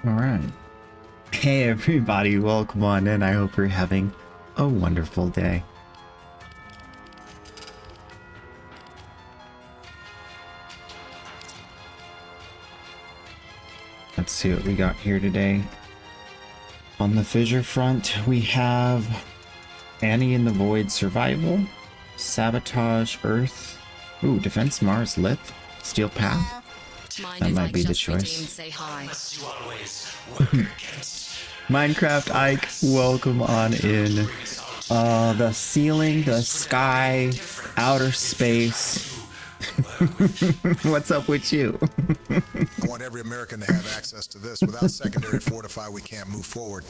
All right. Hey everybody, welcome on in. I hope you're having a wonderful day. Let's see what we got here today. On the fissure front, we have Annie in the Void Survival, Sabotage Earth, ooh, Defense Mars Lith, Steel Path. That might be the choice. Minecraft Ike, welcome on in. The ceiling, the sky, outer space. What's up with you? I want every American to have access to this. Without secondary fortify, we can't move forward.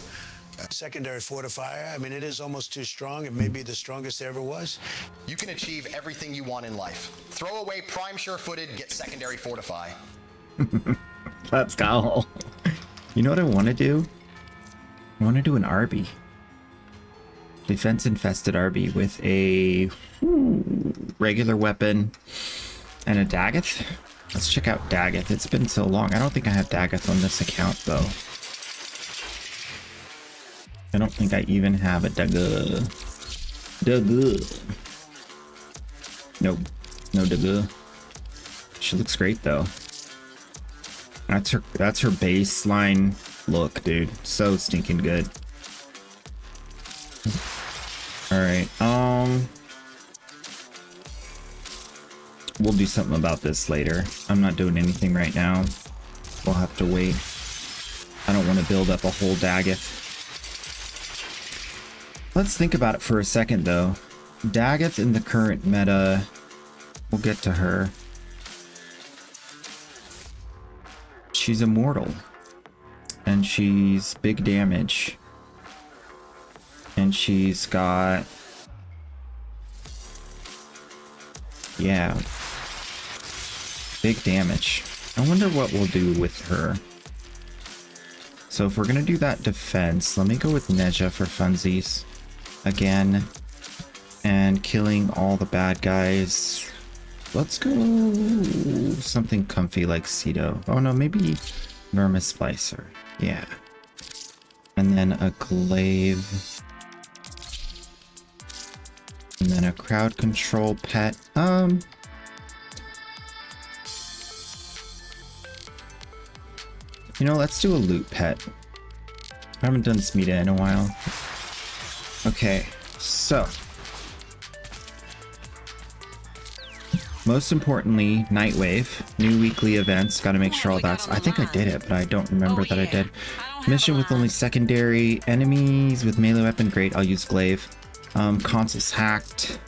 Secondary fortifier, I mean, it is almost too strong. It may be the strongest there ever was. You can achieve everything you want in life. Throw away prime sure-footed, get secondary fortify. Let's go. You know what I want to do? I want to do an RB. Defense infested RB with a regular weapon and a Daggeth. Let's check out Daggeth. It's been so long. I don't think I have Daggeth on this account though. I don't think I even have a Daggeth. Nope. No Daggeth. She looks great though. That's her baseline look, dude. So stinking good. Alright, we'll do something about this later. I'm not doing anything right now. We'll have to wait. I don't want to build up a whole Daggeth. Let's think about it for a second though. Daggeth in the current meta, we'll get to her. She's immortal. And she's big damage. And she's got... yeah. Big damage. I wonder what we'll do with her. So if we're gonna do that defense, let me go with Neja for funsies. Again. And killing all the bad guys. Let's go something comfy like Cedo. Oh no, maybe Vermis Splicer. Yeah. And then a glaive. And then a crowd control pet. You know, let's do a loot pet. I haven't done Smita in a while. Okay, so. Most importantly, Nightwave. New weekly events. Gotta make sure all that's... I think I did it, but I don't remember that I did. Mission with only secondary enemies with melee weapon. Great, I'll use glaive. Consoles hacked.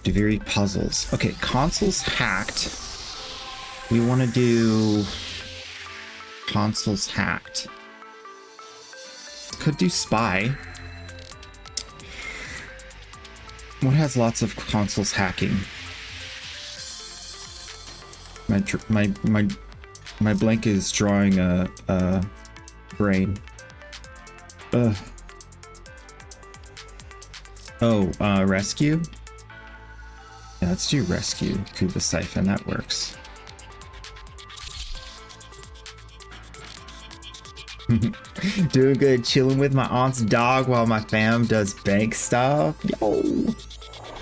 Deviri puzzles. Okay, consoles hacked. We want to do consoles hacked. Could do spy. What has lots of consoles hacking? My blank is drawing a brain. Ugh. Oh, rescue? Yeah, let's do rescue. Kuva Siphon, that works. Doing good, chilling with my aunt's dog while my fam does bank stuff. Yo!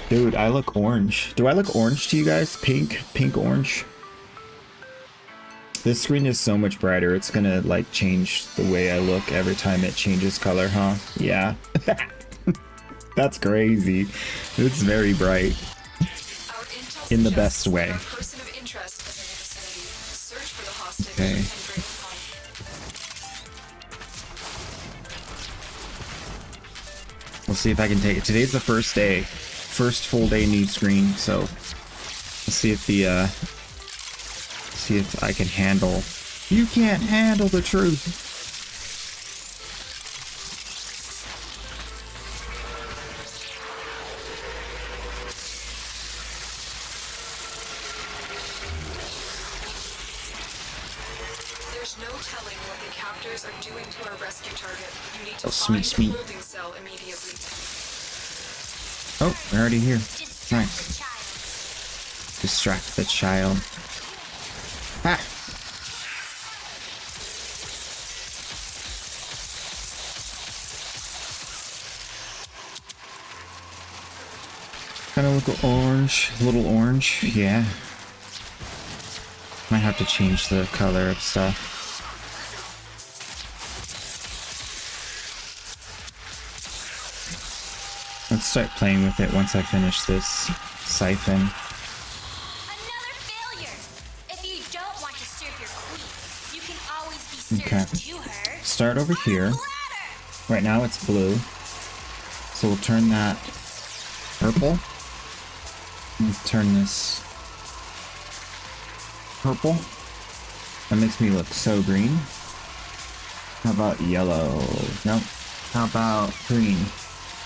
Dude, I look orange. Do I look orange to you guys? Pink, orange? This screen is so much brighter. It's gonna like change the way I look every time it changes color, huh? Yeah. That's crazy. It's very bright. In the best way. Okay. We'll see if I can take it. Today's the first day. First full day new screen, so let's see if the see if I can handle. You can't handle the truth. There's no telling what the captors are doing to our rescue target. You need to Oh, find sweet. the holding cell immediately. Oh, we're already here. Nice. Distract the child. Ah! Kind of look orange, a little orange, yeah. Might have to change the color of stuff. Let's start playing with it once I finish this siphon. Another failure. If you don't want to serve your queen, you can always be served Okay. to her. Start over here. Ladder. Right now it's blue. So we'll turn that purple. And turn this purple. That makes me look so green. How about yellow? Nope. How about green?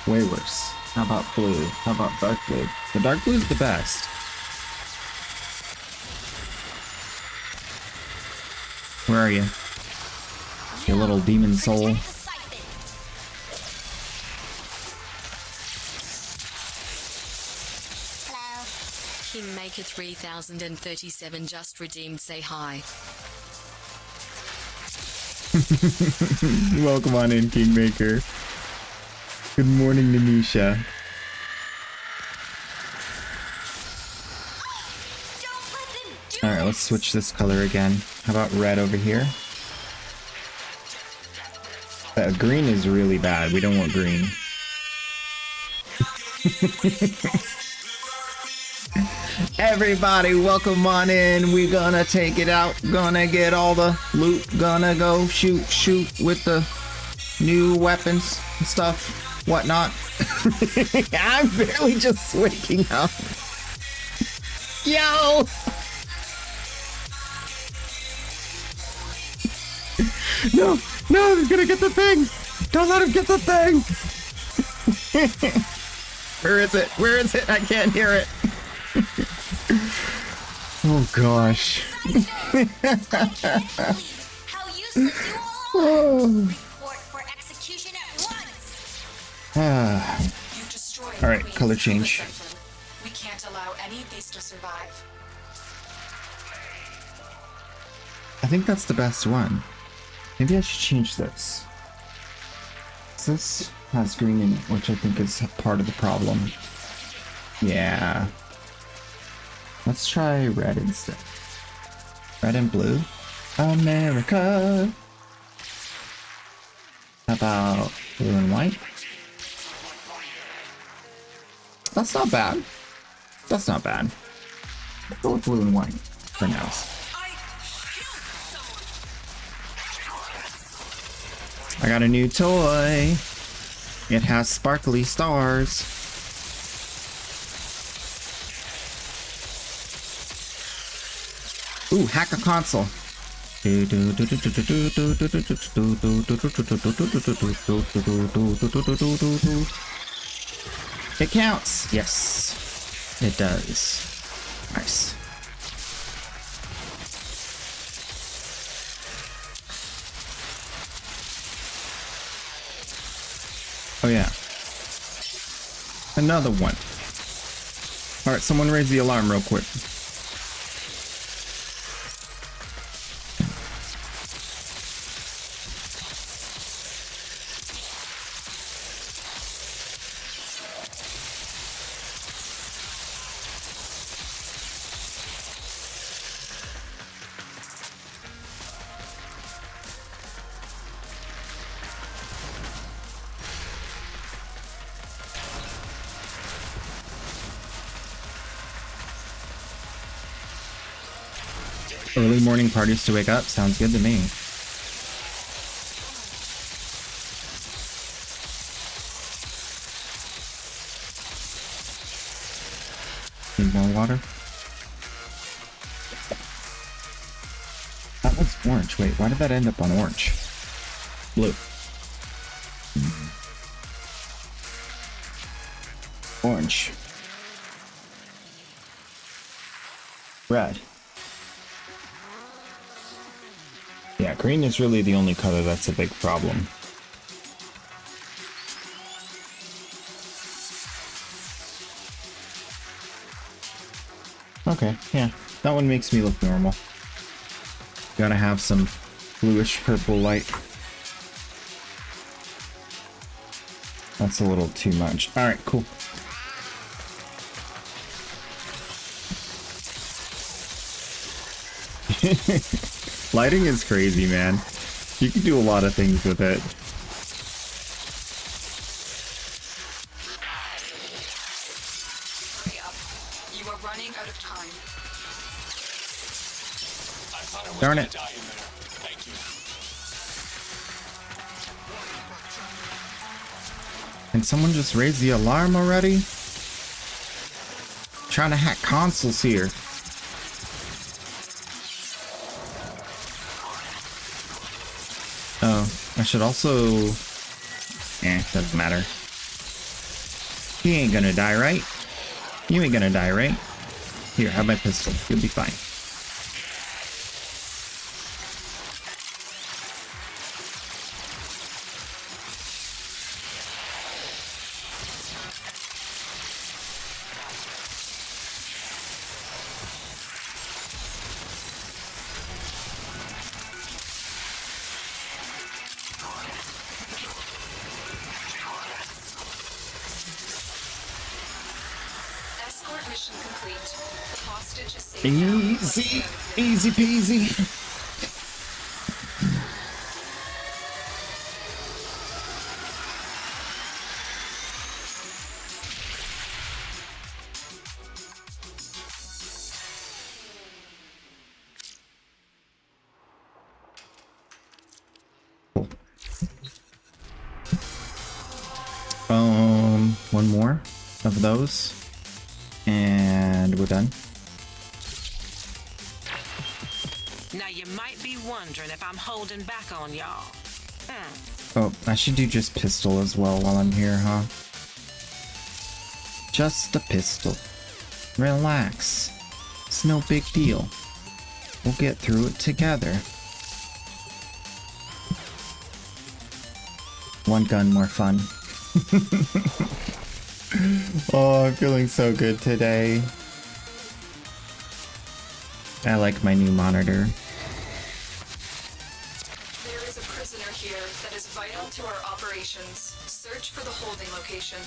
Way worse. How about blue? How about dark blue? The dark blue is the best. Where are you? You little demon soul. Protect the siphon. Hello. Kingmaker 3037 just redeemed. Say hi. Welcome on in, Kingmaker. Good morning, Nanisha. Don't let them do Alright, let's switch this color again. How about red over here? Green is really bad. We don't want green. Everybody, welcome on in. We're gonna take it out. Gonna get all the loot. Gonna go shoot with the new weapons and stuff. Whatnot. I'm barely just waking up. Yo! No, he's gonna get the thing! Don't let him get the thing! Where is it? Where is it? I can't hear it. Oh gosh. how useless you all are. Report for execution at once. You've destroyed All right, Queen's color Silver change. Siphon. We can't allow any of these to survive. I think that's the best one. Maybe I should change this. This has green in it, which I think is part of the problem. Yeah. Let's try red instead. Red and blue. America. How about blue and white? That's not bad. That's not bad. Let's go with blue and white for now. I got a new toy. It has sparkly stars. Ooh, hack a console. It counts. Yes, it does. Nice. Oh yeah. Another one. Alright, someone raise the alarm real quick. Early morning parties to wake up? Sounds good to me. Need more water? That was orange. Wait, why did that end up on orange? Blue. Orange. Red. Yeah, green is really the only color that's a big problem. Okay, yeah, that one makes me look normal. Gotta have some bluish purple light. That's a little too much. Alright, cool. Lighting is crazy, man. You can do a lot of things with it. Hurry up. You are running out of time. Darn it. Can someone just raise the alarm already? Trying to hack consoles here. Oh, I should also... doesn't matter. He ain't gonna die, right? You ain't gonna die, right? Here, have my pistol. You'll be fine. Escort mission complete. The hostage is safe. Easy, easy peasy. One more of those, and we're done. Now you might be wondering if I'm holding back on y'all. Oh, I should do just pistol as well while I'm here, huh? Just a pistol. Relax. It's no big deal. We'll get through it together. One gun more fun. Oh, I'm feeling so good today. I like my new monitor. There is a prisoner here that is vital to our operations. Search for the holding location.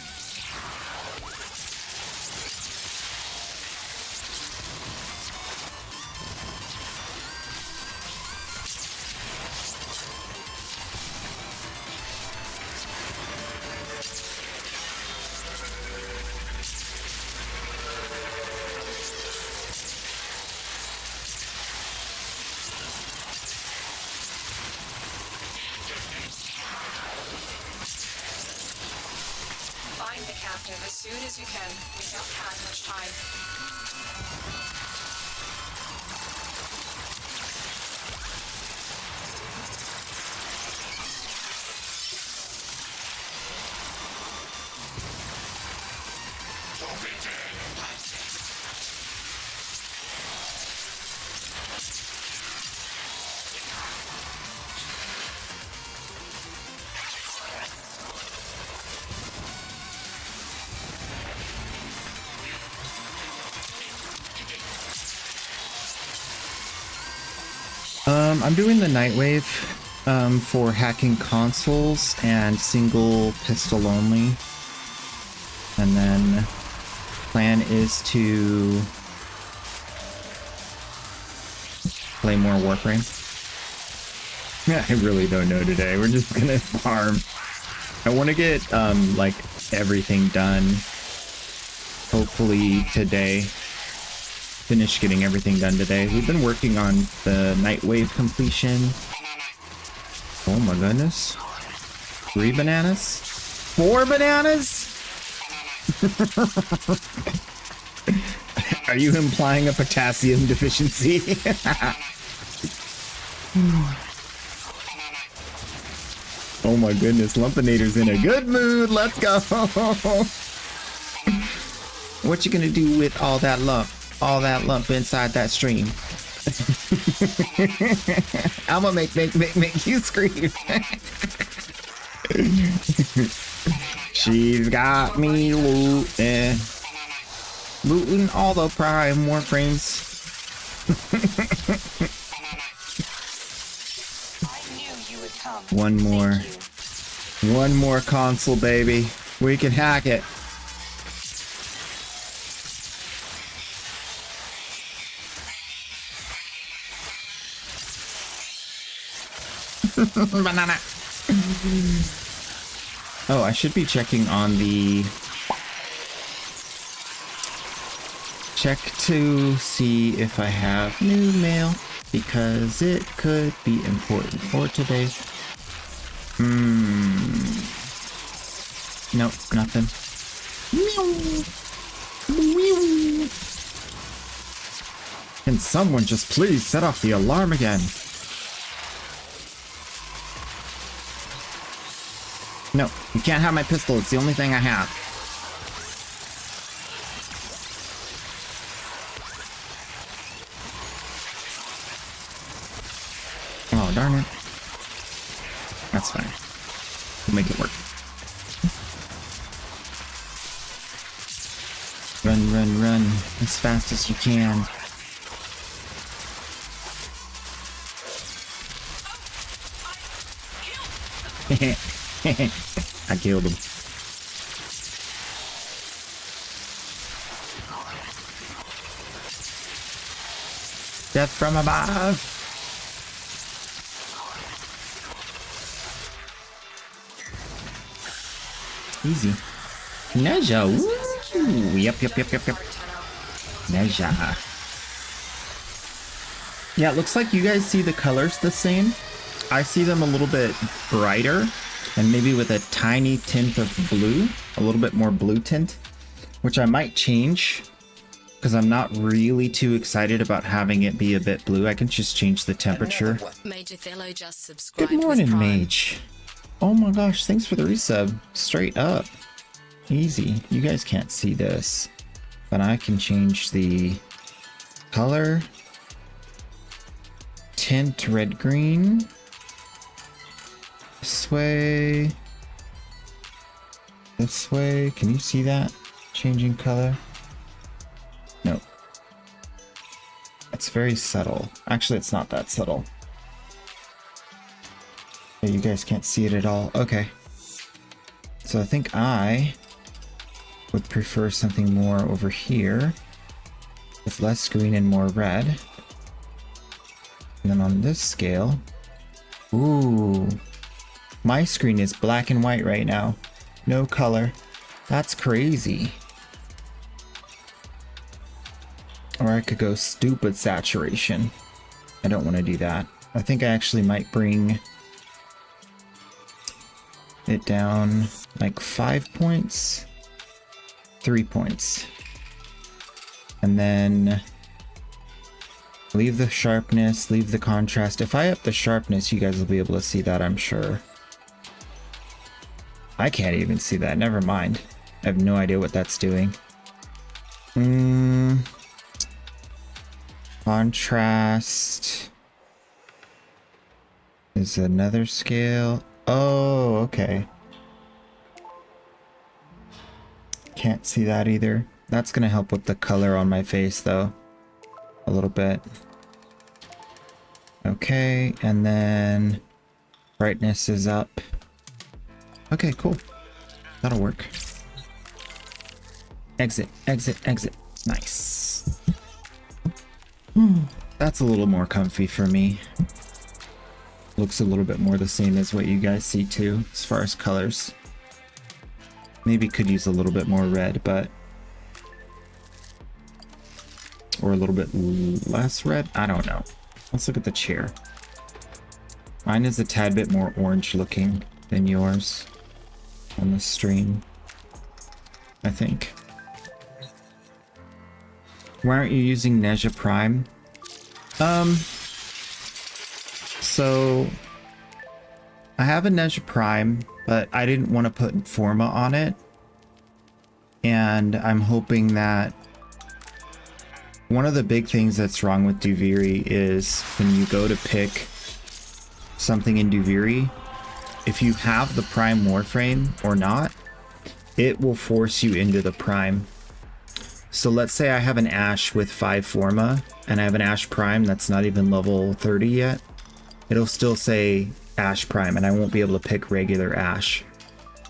Find the captain as soon as you can. We don't have much time. I'm doing the Nightwave for hacking consoles and single pistol only. And then plan is to play more Warframe. Yeah, I really don't know today. We're just gonna farm. I want to get like everything done. Hopefully today. Finish getting everything done today. We've been working on the Nightwave completion. Oh my goodness. 3 bananas? 4 bananas? Are you implying a potassium deficiency? Oh my goodness, Lumpinator's in a good mood. Let's go. What you gonna do with all that lump? All that lump inside that stream. I'm gonna make you scream. She's got me looting all the prime Warframes. One more console, baby. We can hack it. Banana. Oh, I should be checking on the... Check to see if I have new mail, because it could be important for today. Nope, nothing. Can someone just please set off the alarm again? No, you can't have my pistol. It's the only thing I have. Oh, darn it. That's fine. We'll make it work. Run, run, run as fast as you can. I killed him. Death from above. Easy. Neja. Woo. Yep. Neja. Yeah, it looks like you guys see the colors the same. I see them a little bit brighter and maybe with a tiny tint of blue, a little bit more blue tint, which I might change because I'm not really too excited about having it be a bit blue. I can just change the temperature. Major Thello just subscribed. Good morning, with Prime. Mage. Oh my gosh, thanks for the resub. Straight up. Easy. You guys can't see this, but I can change the color. Tint red green. This way. This way. Can you see that? Changing color? No. It's very subtle. Actually, it's not that subtle. Yeah, you guys can't see it at all. Okay. So I think I would prefer something more over here with less green and more red. And then on this scale, ooh, my screen is black and white right now. No color. That's crazy. Or I could go stupid saturation. I don't want to do that. I think I actually might bring it down like 5 points, 3 points. And then leave the sharpness, leave the contrast. If I up the sharpness, you guys will be able to see that, I'm sure. I can't even see that. Never mind. I have no idea what that's doing. Contrast is another scale. Oh, okay. Can't see that either. That's gonna help with the color on my face though. A little bit. Okay, and then brightness is up. Okay, cool. That'll work. Exit, exit, exit. Nice. That's a little more comfy for me. Looks a little bit more the same as what you guys see too, as far as colors. Maybe could use a little bit more red, but... or a little bit less red? I don't know. Let's look at the chair. Mine is a tad bit more orange looking than yours on the stream, I think. Why aren't you using Neja Prime? So I have a Neja Prime, but I didn't want to put Forma on it. And I'm hoping that one of the big things that's wrong with Duviri is when you go to pick something in Duviri, if you have the Prime Warframe or not, it will force you into the Prime. So let's say I have an Ash with 5 Forma, and I have an Ash Prime that's not even level 30 yet. It'll still say Ash Prime, and I won't be able to pick regular Ash.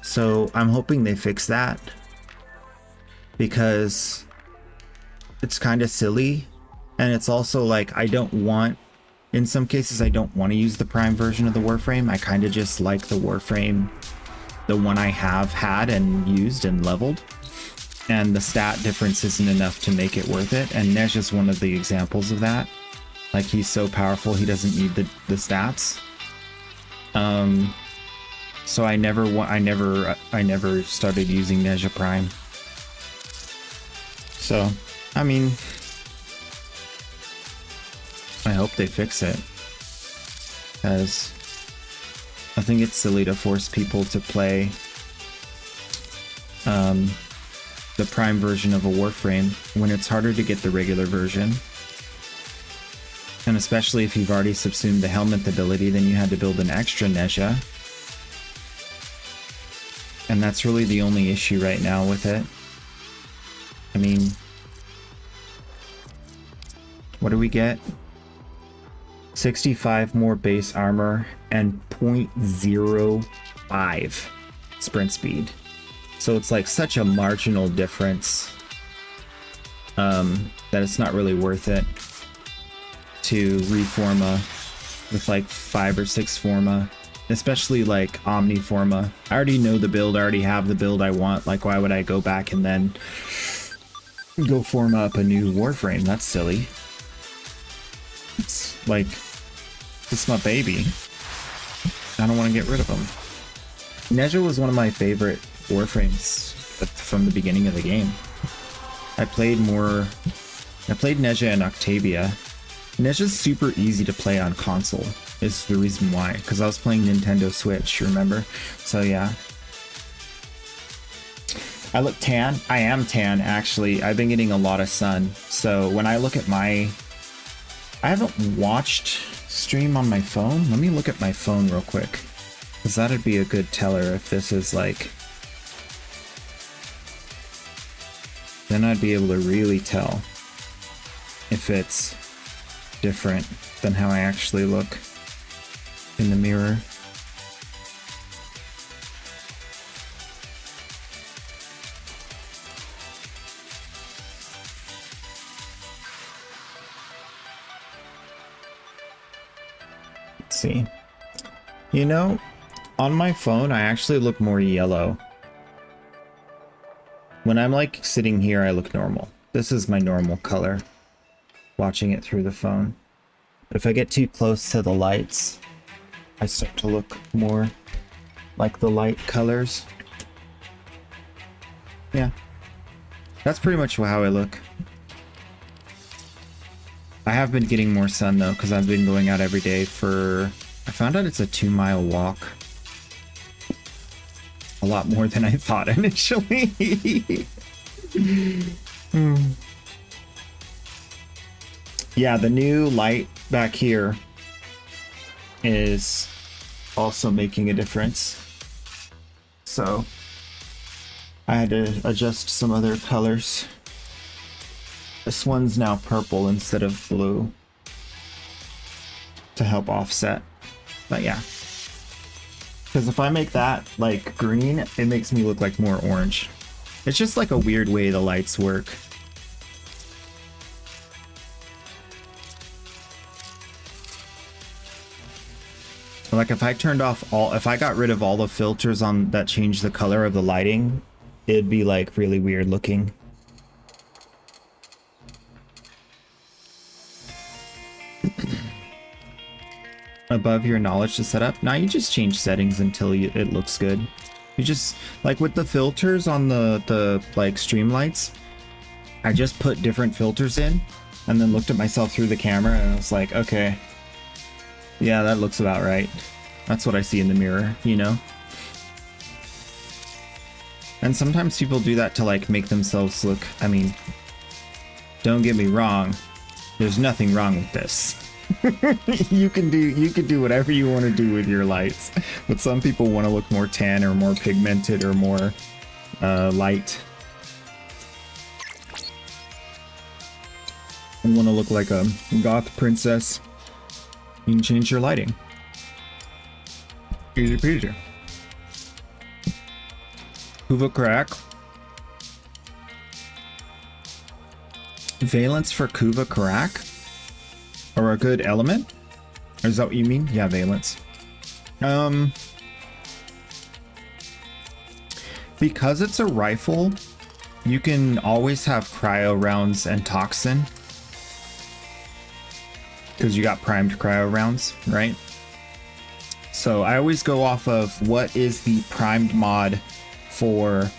So I'm hoping they fix that, because it's kind of silly, and it's also like I don't want In some cases, I don't want to use the Prime version of the Warframe. I kind of just like the Warframe, the one I have had and used and leveled. And the stat difference isn't enough to make it worth it. And Nej is one of the examples of that. Like, he's so powerful, he doesn't need the stats. So I never started using Nej Prime. So, I mean, I hope they fix it, because I think it's silly to force people to play the Prime version of a Warframe when it's harder to get the regular version. And especially if you've already subsumed the Helminth ability, then you had to build an extra Nezha. And that's really the only issue right now with it. I mean, what do we get? 65 more base armor and 0.05 sprint speed. So it's like such a marginal difference that it's not really worth it to reforma with like 5 or 6 forma, especially like Omniforma. I already know the build, I already have the build I want. Like, why would I go back and then go form up a new Warframe? That's silly. It's like, it's my baby. I don't want to get rid of them. Nezha was one of my favorite Warframes from the beginning of the game. I played Nezha and Octavia. Nezha's super easy to play on console, is the reason why, because I was playing Nintendo Switch, remember? So yeah. I look tan. I am tan, actually. I've been getting a lot of sun. So when I look at I haven't watched stream on my phone. Let me look at my phone real quick, because that'd be a good teller if this is like... Then I'd be able to really tell if it's different than how I actually look in the mirror. Let's see. You know, on my phone, I actually look more yellow. When I'm like sitting here, I look normal. This is my normal color, watching it through the phone. If I get too close to the lights, I start to look more like the light colors. Yeah. That's pretty much how I look. I have been getting more sun though, because I've been going out every day for... I found out it's a 2-mile walk. A lot more than I thought initially. Yeah, the new light back here is also making a difference. So I had to adjust some other colors. This one's now purple instead of blue to help offset. But yeah. Because if I make that like green, it makes me look like more orange. It's just like a weird way the lights work. Like if I got rid of all the filters on that change the color of the lighting, it'd be like really weird looking. Above your knowledge to set up. Now you just change settings until it looks good. You just, like with the filters on the like streamlights, I just put different filters in and then looked at myself through the camera and I was like, okay, yeah, that looks about right. That's what I see in the mirror, you know? And sometimes people do that to like make themselves look, I mean, don't get me wrong, there's nothing wrong with this. you can do whatever you want to do with your lights, but some people want to look more tan or more pigmented or more light and want to look like a goth princess. You can change your lighting. Easy peasy. Kuva crack. Valence for Kuva crack? Or a good element? Is that what you mean? Yeah, valence. Because it's a rifle, you can always have cryo rounds and toxin. Because you got primed cryo rounds, right? So I always go off of what is the primed mod for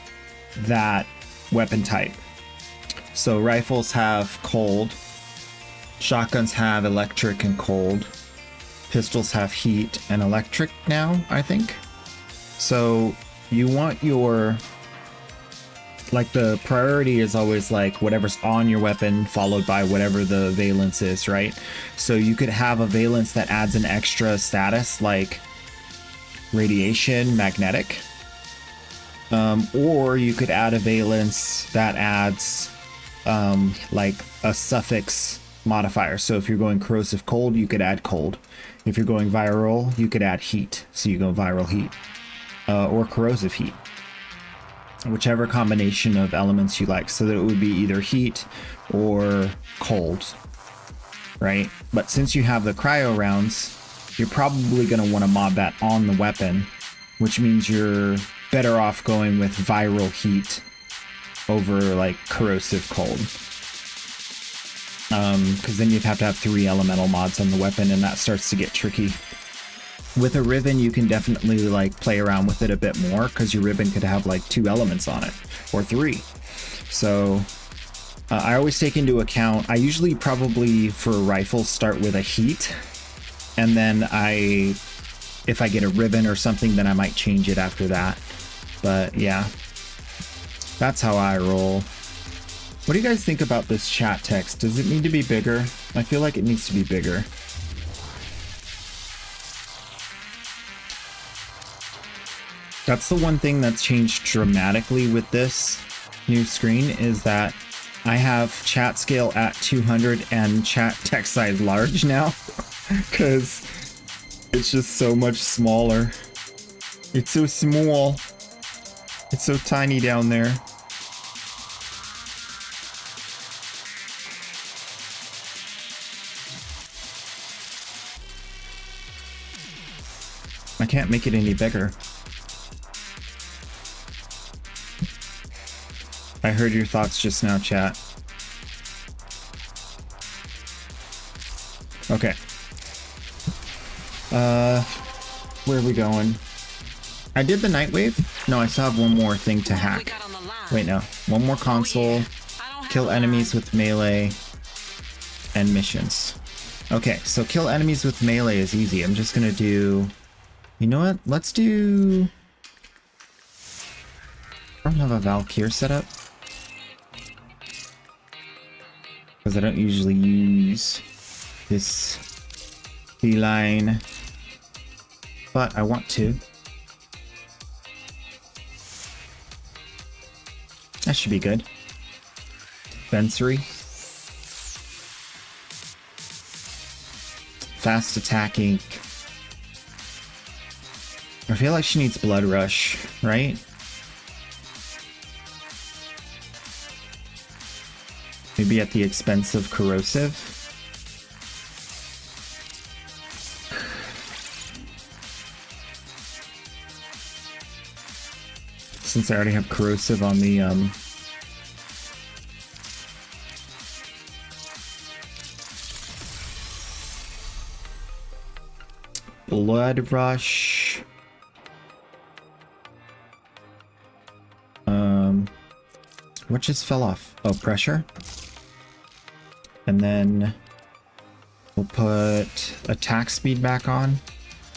that weapon type. So rifles have cold, shotguns have electric and cold, pistols have heat and electric now, I think. So you want your, like, the priority is always like whatever's on your weapon followed by whatever the valence is, right? So you could have a valence that adds an extra status like radiation, magnetic, or you could add a valence that adds like a suffix modifier. So if you're going corrosive cold, you could add cold. If you're going viral, you could add heat. So you go viral heat, or corrosive heat, whichever combination of elements you like, so that it would be either heat or cold, right? But since you have the cryo rounds, you're probably going to want to mod that on the weapon, which means you're better off going with viral heat over like corrosive cold. Because then you'd have to have 3 elemental mods on the weapon, and that starts to get tricky. With a ribbon, you can definitely like play around with it a bit more, because your ribbon could have like 2 elements on it, or 3. So I always take into account, I usually probably for rifles start with a heat, and then if I get a ribbon or something, then I might change it after that. But yeah, that's how I roll. What do you guys think about this chat text? Does it need to be bigger? I feel like it needs to be bigger. That's the one thing that's changed dramatically with this new screen, is that I have chat scale at 200 and chat text size large now, because it's just so much smaller. It's so small. It's so tiny down there. I can't make it any bigger. I heard your thoughts just now, chat. Okay. Where are we going? I did the Nightwave? No, I still have one more thing to hack. Wait, no. One more console. Kill enemies with melee. And missions. Okay, so kill enemies with melee is easy. I'm just gonna do... You know what? Let's do... I don't have a Valkyr set up, because I don't usually use this feline, but I want to. That should be good. Fencery. Fast attacking. I feel like she needs Blood Rush, right? Maybe at the expense of corrosive. Since I already have corrosive on the Blood Rush. What just fell off? Oh, pressure. And then we'll put attack speed back on.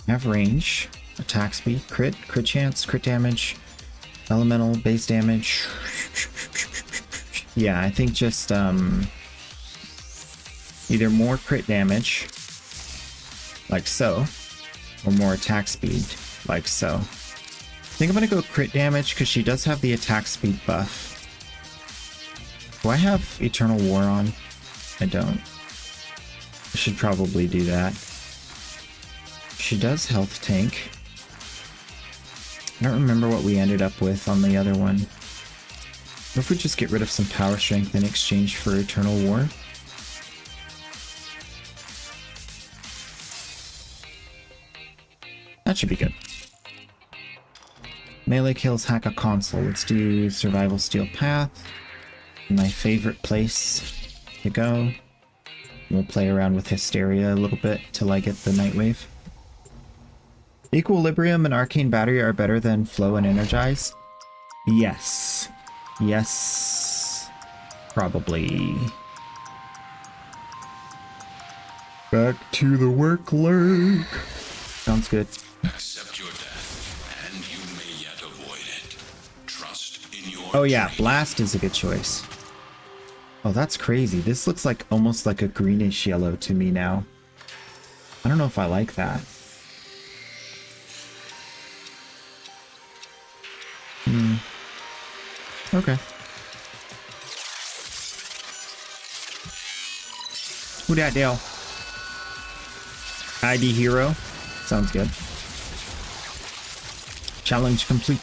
I have range, attack speed, crit chance, crit damage, elemental, base damage. Yeah, I think just either more crit damage, like so, or more attack speed, like so. I think I'm gonna go crit damage because she does have the attack speed buff. Do I have Eternal War on? I don't. I should probably do that. She does health tank. I don't remember what we ended up with on the other one. What if we just get rid of some power strength in exchange for Eternal War? That should be good. Melee kills hack a console. Let's do Survival Steel Path. My favorite place to go. We'll play around with Hysteria a little bit till I get the Nightwave. Equilibrium and Arcane Battery are better than Flow and Energize? Yes. Yes. Probably. Back to the work, Lurk. Sounds good. Accept your death, and you may yet avoid it. Trust in your Oh yeah, dream. Blast is a good choice. Oh, that's crazy. This looks like almost like a greenish yellow to me now. I don't know if I like that. Okay. Who dat deal? ID hero. Sounds good. Challenge complete.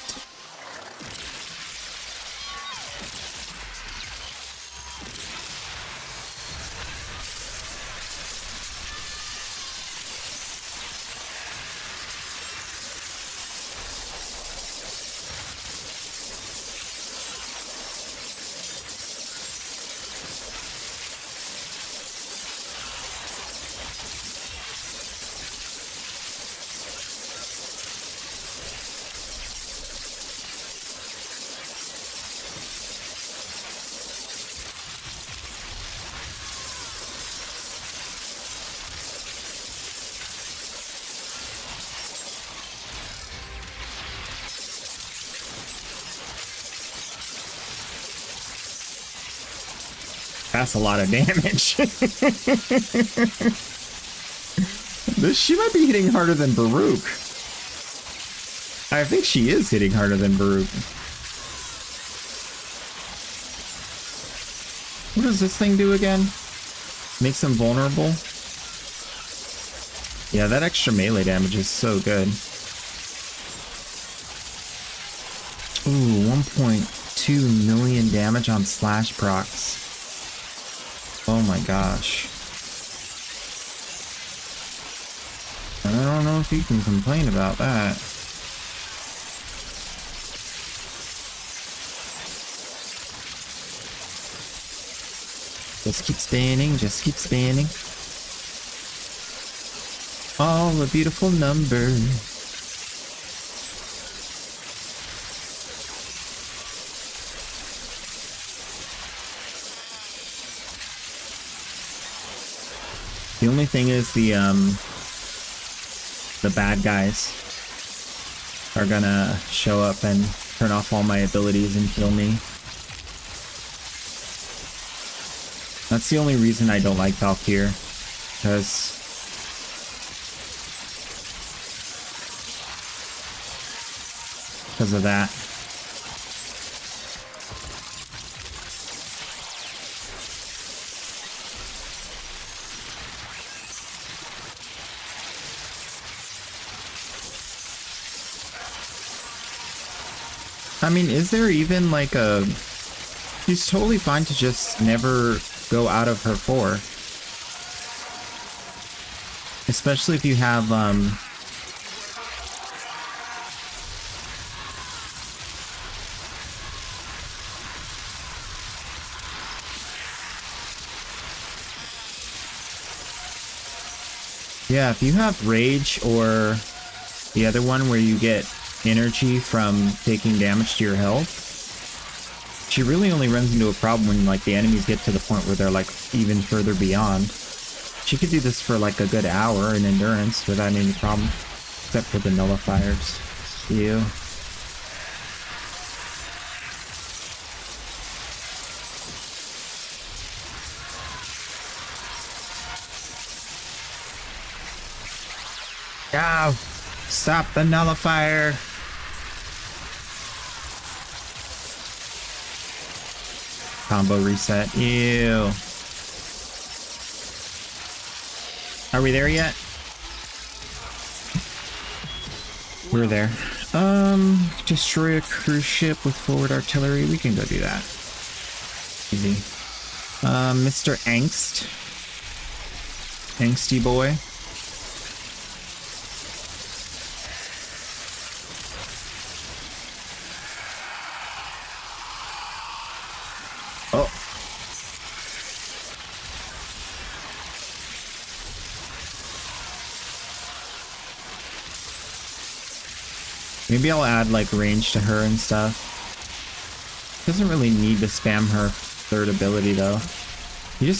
That's a lot of damage. She might be hitting harder than Baruch. I think she is hitting harder than Baruch. What does this thing do again? Makes them vulnerable? Yeah, that extra melee damage is so good. Ooh, 1.2 million damage on slash procs. Oh my gosh. I don't know if you can complain about that. Just keep spinning, just keep spinning. All the beautiful numbers. The only thing is the bad guys are gonna show up and turn off all my abilities and kill me. That's the only reason I don't like Valkyr, because of that. I mean, is there even like a... She's totally fine to just never go out of her 4. Especially if you have, yeah, if you have Rage or the other one where you get energy from taking damage to your health, she really only runs into a problem when like the enemies get to the point where they're like even further beyond. She could do this for like a good hour in endurance without any problem, except for the nullifiers. Ew. Ah, stop the nullifier. Combo reset. Ew. Are we there yet? We're there. Destroy a cruise ship with forward artillery. We can go do that. Easy. Mr. Angst. Angsty boy. Maybe I'll add like range to her and stuff. Doesn't really need to spam her third ability though.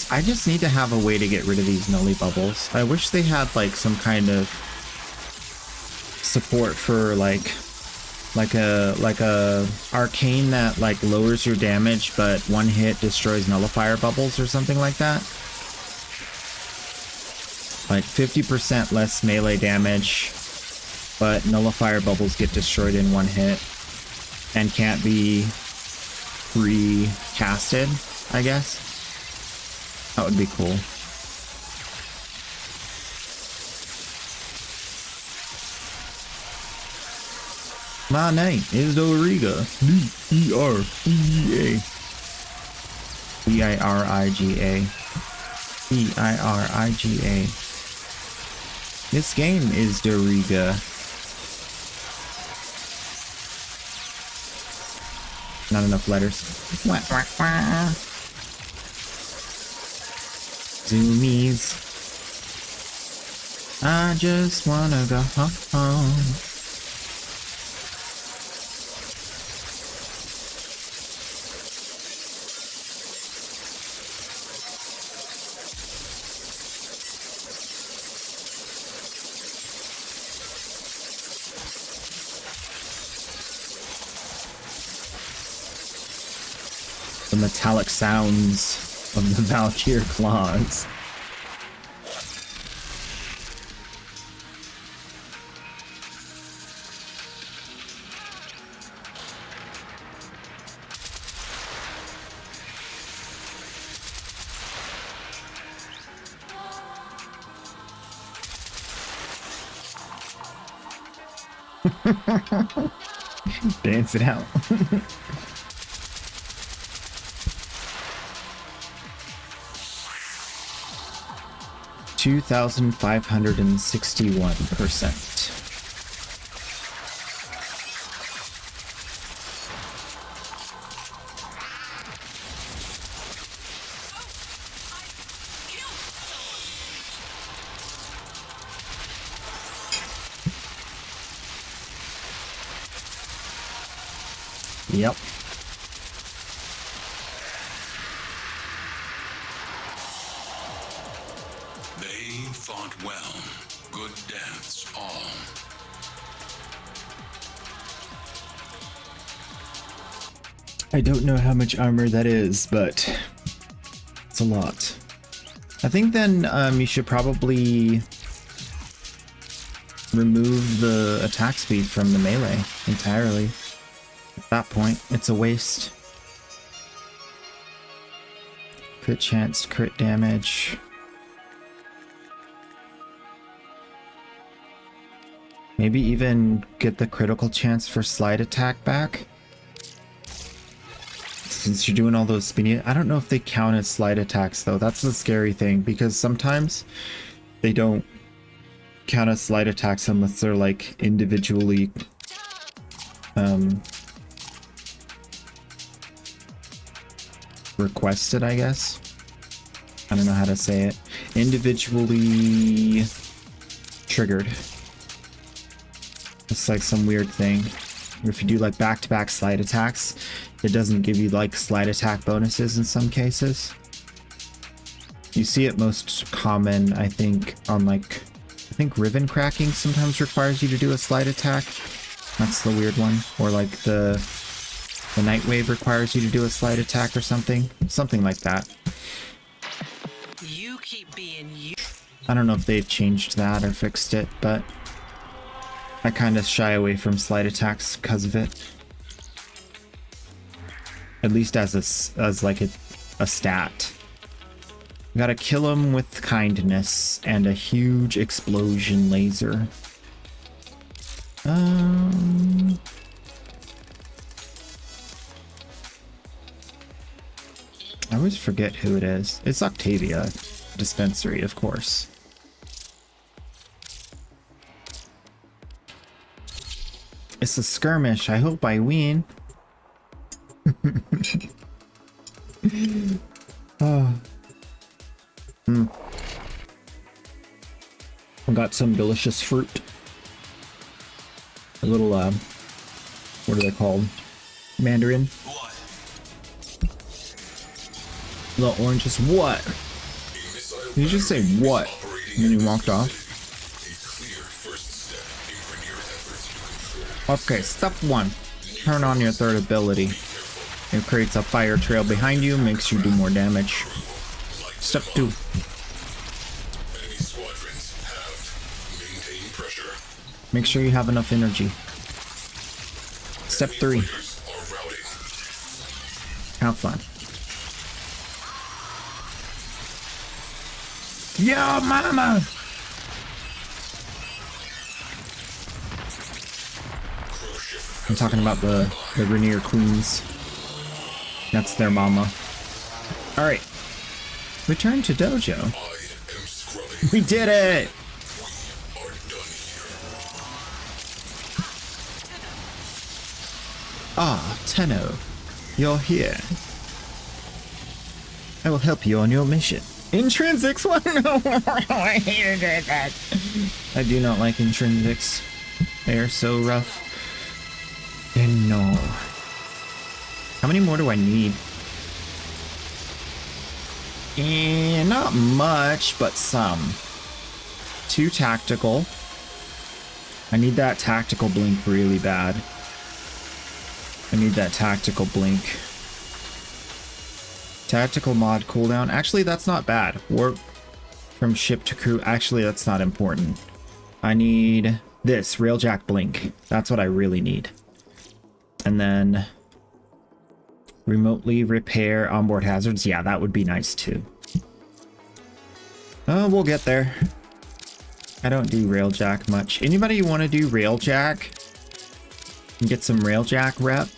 I just need to have a way to get rid of these Nully bubbles. I wish they had like some kind of support for like a arcane that like lowers your damage but one hit destroys nullifier bubbles or something like that. Like 50% less melee damage, but nullifier bubbles get destroyed in one hit and can't be recasted, I guess. That would be cool. My name is Doriga. D-E-R-E-G-A. B-I-R-I-G-A. B-I-R-I-G-A. This game is Doriga. Not enough letters. Wah, wah, wah. Zoomies. I just wanna go home. The metallic sounds of the Valkyr claws. Dance it out. $2,561%. Yep. They fought well. Good deaths all. I don't know how much armor that is, but it's a lot. I think then you should probably remove the attack speed from the melee entirely. At that point, it's a waste. Crit chance, crit damage. Maybe even get the critical chance for slide attack back. Since you're doing all those spinny, I don't know if they count as slide attacks though. That's the scary thing, because sometimes they don't count as slide attacks unless they're like individually requested, I guess. I don't know how to say it. Individually triggered. It's like some weird thing. If you do like back-to-back slide attacks, it doesn't give you like slide attack bonuses in some cases. You see it most common, I think, on like, I think Riven cracking sometimes requires you to do a slide attack. That's the weird one. Or like the Nightwave requires you to do a slide attack or something. Something like that. You keep being you. I don't know if they've changed that or fixed it, but I kind of shy away from slide attacks because of it. At least as like a stat. You gotta kill him with kindness and a huge explosion laser. I always forget who it is. It's Octavia Dispensary, of course. It's a skirmish. I hope I win. Oh. I got some delicious fruit. A little What are they called? Mandarin? What? The oranges. What? Did you just say what? And then you walked off? Okay, step 1. Turn on your third ability. It creates a fire trail behind you, makes you do more damage. Step 2. Make sure you have enough energy. Step 3. Have fun. Yo, mama! I'm talking about the Rainier Queens. That's their mama. Alright. Return to dojo. We did it! Ah, Tenno. You're here. I will help you on your mission. Intrinsics? What? No, I hated it. I do not like intrinsics. They are so rough. And no. How many more do I need? Not much, but some. 2 tactical. I need that tactical blink really bad. I need that tactical blink. Tactical mod cooldown. Actually, that's not bad. Warp from ship to crew. Actually, that's not important. I need this Railjack blink. That's what I really need. And then remotely repair onboard hazards. Yeah, that would be nice too. We'll get there. I don't do Railjack much. Anybody want to do Railjack? Get some Railjack rep?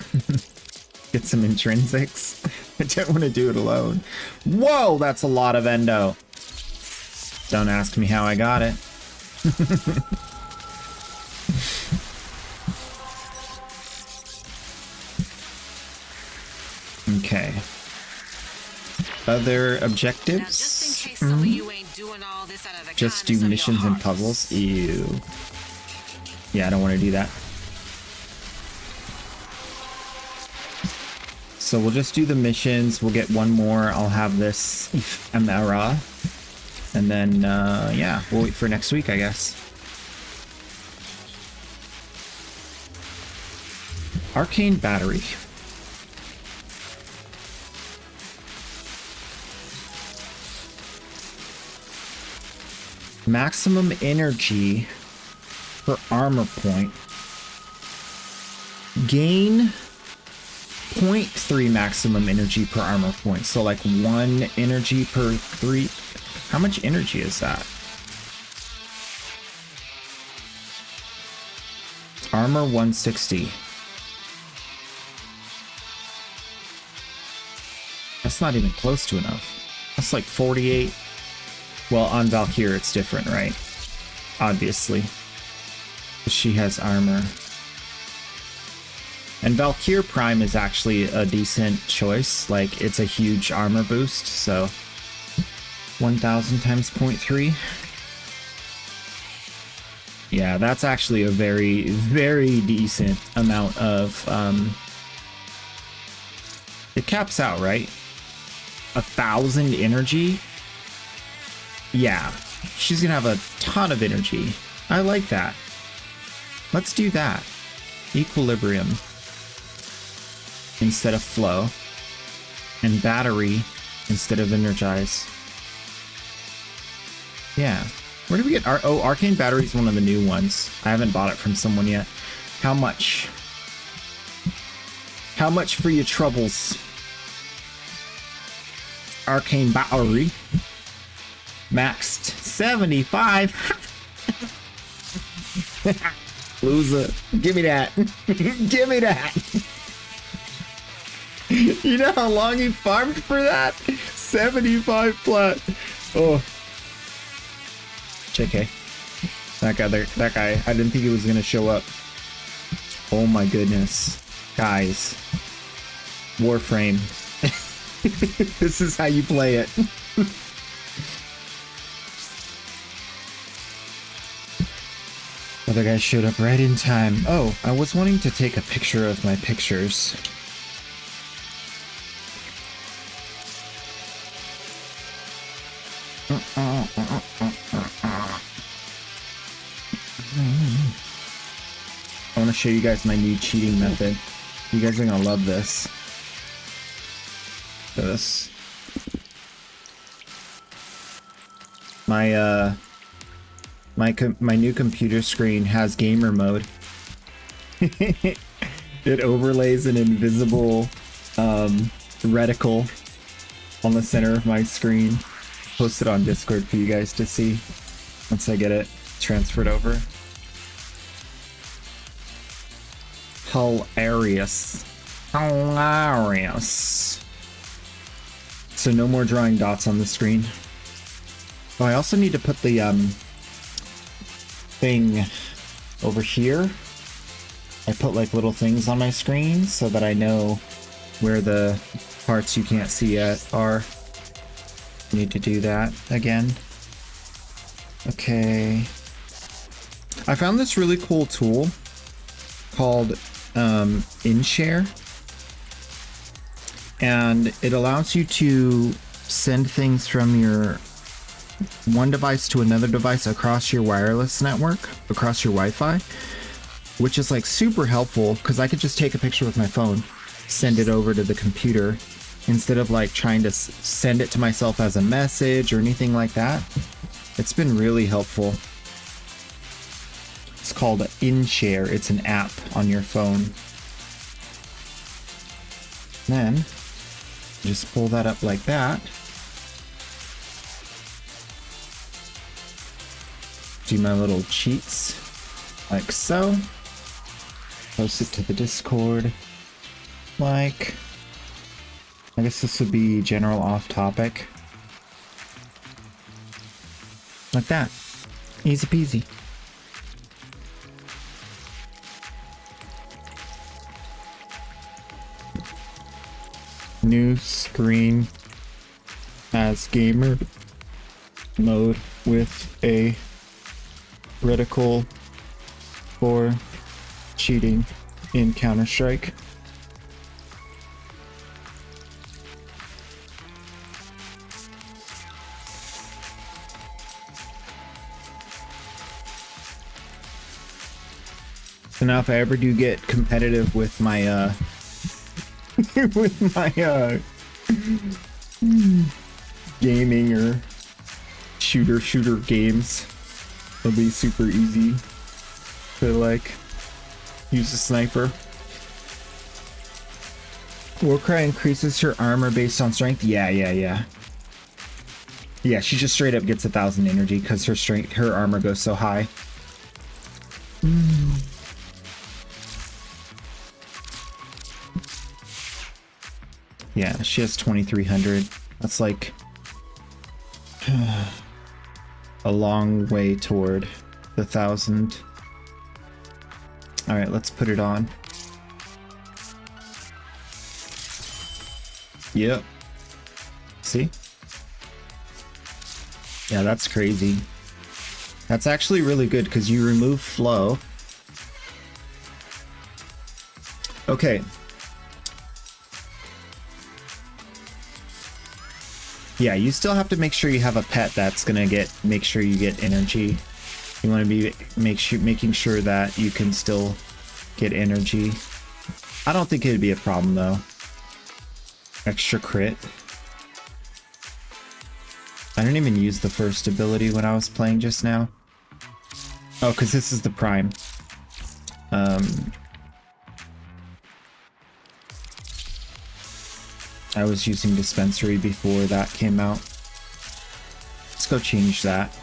Get some intrinsics? I don't want to do it alone. Whoa, that's a lot of endo. Don't ask me how I got it. Okay. Other objectives? Now, just in case some of you ain't doing all this out of the Just do kindness of your missions and hearts. puzzles? Ew. Yeah, I don't want to do that. So we'll just do the missions. We'll get one more. I'll have this Amara. And then, yeah, we'll wait for next week, I guess. Arcane Battery. Maximum energy per armor point. Gain 0.3 maximum energy per armor point. So like 1 energy per 3. How much energy is that? Armor 160. That's not even close to enough. That's like 48. Well, on Valkyrie it's different, right? Obviously. She has armor. And Valkyrie Prime is actually a decent choice. Like, it's a huge armor boost, so 1000 times 0.3. Yeah, that's actually a very, very decent amount of it caps out, right? 1000 energy? Yeah, she's gonna have a ton of energy. I like that. Let's do that. Equilibrium instead of flow, and battery instead of energize. Yeah. Where did we get oh, Arcane Battery is one of the new ones. I haven't bought it from someone yet. How much? How much for your troubles? Arcane Battery. Maxed 75. Loser. Give me that. Give me that. You know how long he farmed for that? 75 plat. Oh. JK. That guy, I didn't think he was gonna show up. Oh my goodness. Guys. Warframe. This is how you play it. Other guy showed up right in time. Oh, I was wanting to take a picture of my pictures. I want to show you guys my new cheating method. You guys are gonna love this. This. My my new computer screen has gamer mode. It overlays an invisible reticle on the center of my screen. Post it on Discord for you guys to see once I get it transferred over. Hilarious. Hilarious. So no more drawing dots on the screen. Oh, I also need to put the thing over here. I put like little things on my screen so that I know where the parts you can't see yet are. Need to do that again. Okay. I found this really cool tool called InShare, and it allows you to send things from your one device to another device across your wireless network, across your Wi-Fi, which is like super helpful because I could just take a picture with my phone, send it over to the computer instead of like trying to send it to myself as a message or anything like that. It's been really helpful. It's called InShare. It's an app on your phone. Then just pull that up like that. Do my little cheats like so. Post it to the Discord. Like, I guess this would be general off topic. Like that. Easy peasy. New screen as gamer mode with a reticle for cheating in Counter-Strike. So now if I ever do get competitive with my with my gaming or shooter games, it'll be super easy to like use a sniper. Warcry increases her armor based on strength. Yeah, she just straight up gets 1,000 energy because her armor goes so high. Yeah, she has 2,300. That's like a long way toward the 1,000. All right, let's put it on. Yep. See? Yeah, that's crazy. That's actually really good because you remove flow. Okay. Yeah, you still have to make sure you have a pet that's gonna make sure you get energy. You want to be making sure that you can still get energy. I don't think it'd be a problem though. Extra crit. I didn't even use the first ability when I was playing just now. Oh, because this is the prime. I was using dispensary before that came out. Let's go change that.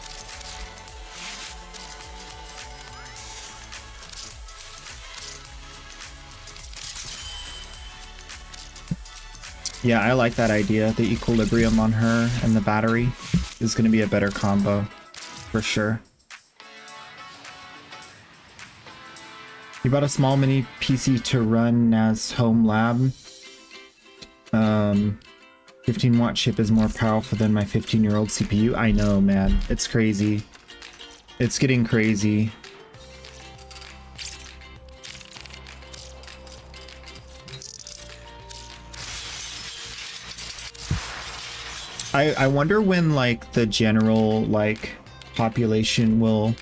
Yeah, I like that idea. The equilibrium on her and the battery is going to be a better combo for sure. You bought a small mini PC to run as home lab. 15-watt chip is more powerful than my 15-year-old CPU. I know, man. It's crazy. It's getting crazy. I wonder when like the general like population will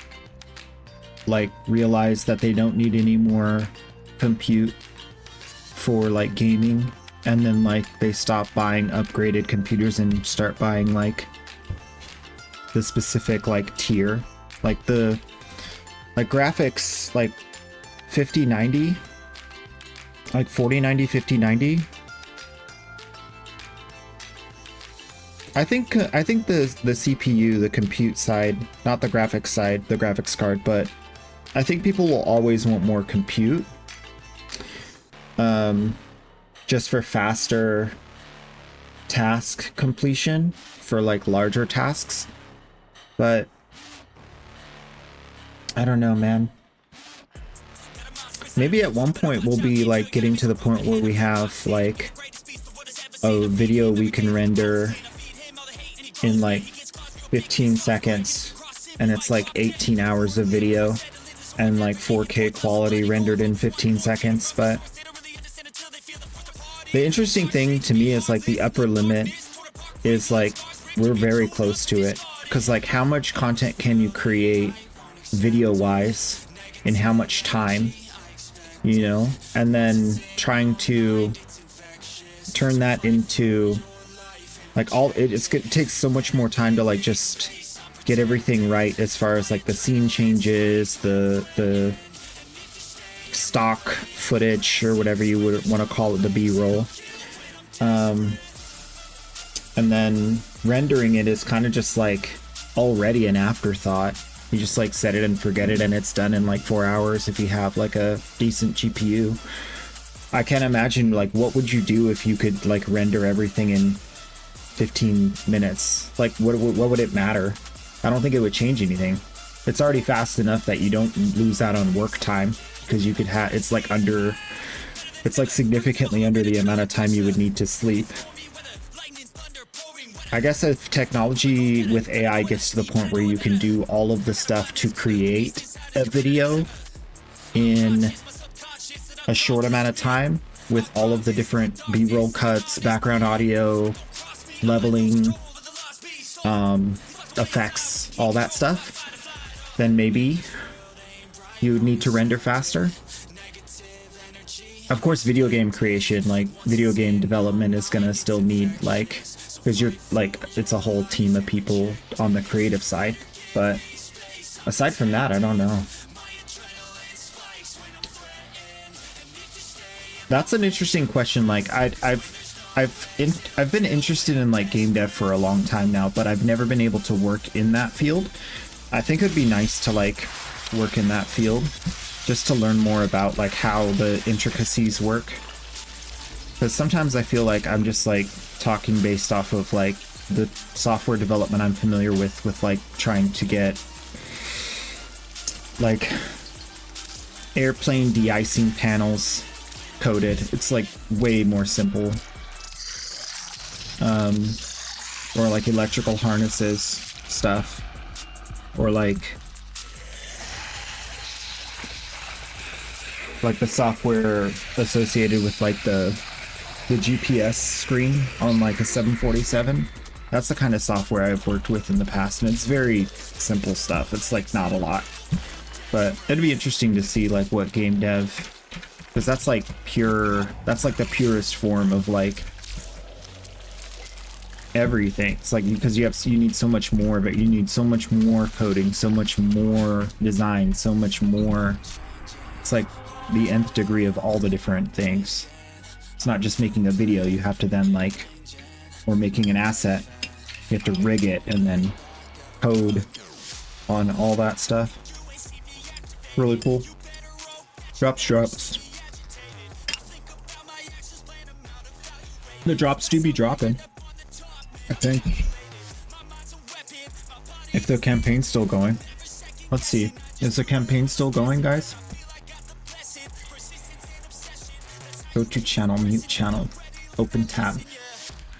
like realize that they don't need any more compute for like gaming, and then like they stop buying upgraded computers and start buying like the specific like tier, like the like graphics like 5090, like 4090, 5090. I think the CPU, the compute side, not the graphics side, the graphics card, but I think people will always want more compute, just for faster task completion for like larger tasks. But I don't know, man. Maybe at one point we'll be like getting to the point where we have like a video we can render in like 15 seconds and it's like 18 hours of video and like 4K quality rendered in 15 seconds. But the interesting thing to me is like the upper limit is like we're very close to it, because like how much content can you create video wise in how much time, you know, and then trying to turn that into like all it takes so much more time to like just get everything right as far as like the scene changes, the stock footage or whatever you would want to call it, the B-roll, and then rendering it is kind of just like already an afterthought. You just like set it and forget it, and it's done in like 4 hours if you have like a decent GPU. I can't imagine like what would you do if you could like render everything in 15 minutes? Like what would it matter? I don't think it would change anything. It's already fast enough that you don't lose out on work time, because you could have it's like significantly under the amount of time you would need to sleep. I guess if technology with AI gets to the point where you can do all of the stuff to create a video in a short amount of time with all of the different B-roll cuts, background audio, leveling, effects, all that stuff, then maybe you would need to render faster. Of course, video game creation, like video game development, is gonna still need like, because you're like, it's a whole team of people on the creative side. But aside from that, I don't know. That's an interesting question. Like I've been interested in like game dev for a long time now, but I've never been able to work in that field. I think it'd be nice to like work in that field just to learn more about like how the intricacies work. Because sometimes I feel like I'm just like talking based off of like the software development I'm familiar with like trying to get like airplane de-icing panels coded. It's like way more simple. Or like electrical harnesses stuff, or like the software associated with like the GPS screen on like a 747. That's the kind of software I've worked with in the past, and it's very simple stuff. It's like not a lot, but it'd be interesting to see like what game dev, because that's like the purest form of like everything. It's like, because you need so much more of it. You need so much more coding, so much more design, so much more. It's like the nth degree of all the different things. It's not just making a video. You have to then like, or making an asset, you have to rig it and then code on all that stuff. Really cool. Drops. The drops do be dropping, I think. If the campaign's still going. Let's see. Is the campaign still going, guys? Go to channel, mute channel, open tab,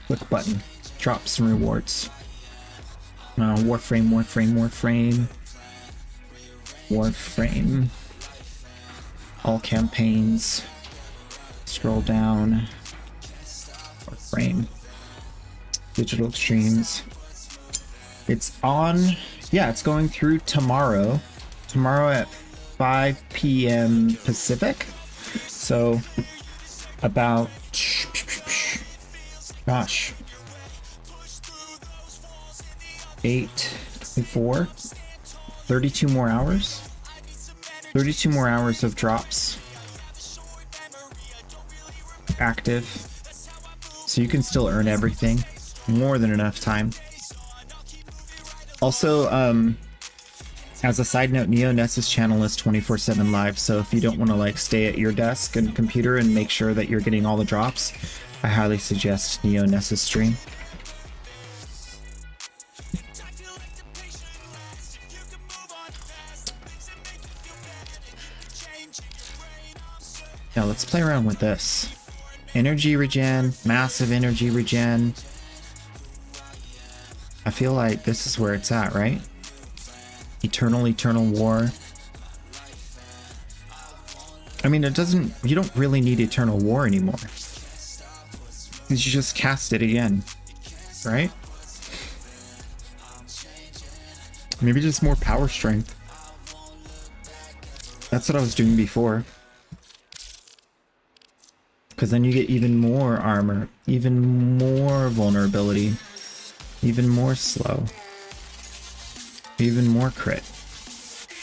click button, drops and rewards. Warframe. All campaigns. Scroll down. Warframe. Digital streams. It's on, yeah, it's going through tomorrow. Tomorrow at 5 p.m. Pacific. So about, gosh, 32 more hours. 32 more hours of drops active. So you can still earn everything. More than enough time. Also, as a side note, Neo Ness's channel is 24/7 live, so if you don't want to like stay at your desk and computer and make sure that you're getting all the drops, I highly suggest Neo Ness's stream. Now let's play around with this. Energy regen, massive energy regen. I feel like this is where it's at, right? Eternal war. I mean, it doesn't, you don't really need Eternal War anymore. You just cast it again, right? Maybe just more power strength. That's what I was doing before. Because then you get even more armor, even more vulnerability, even more slow, even more crit.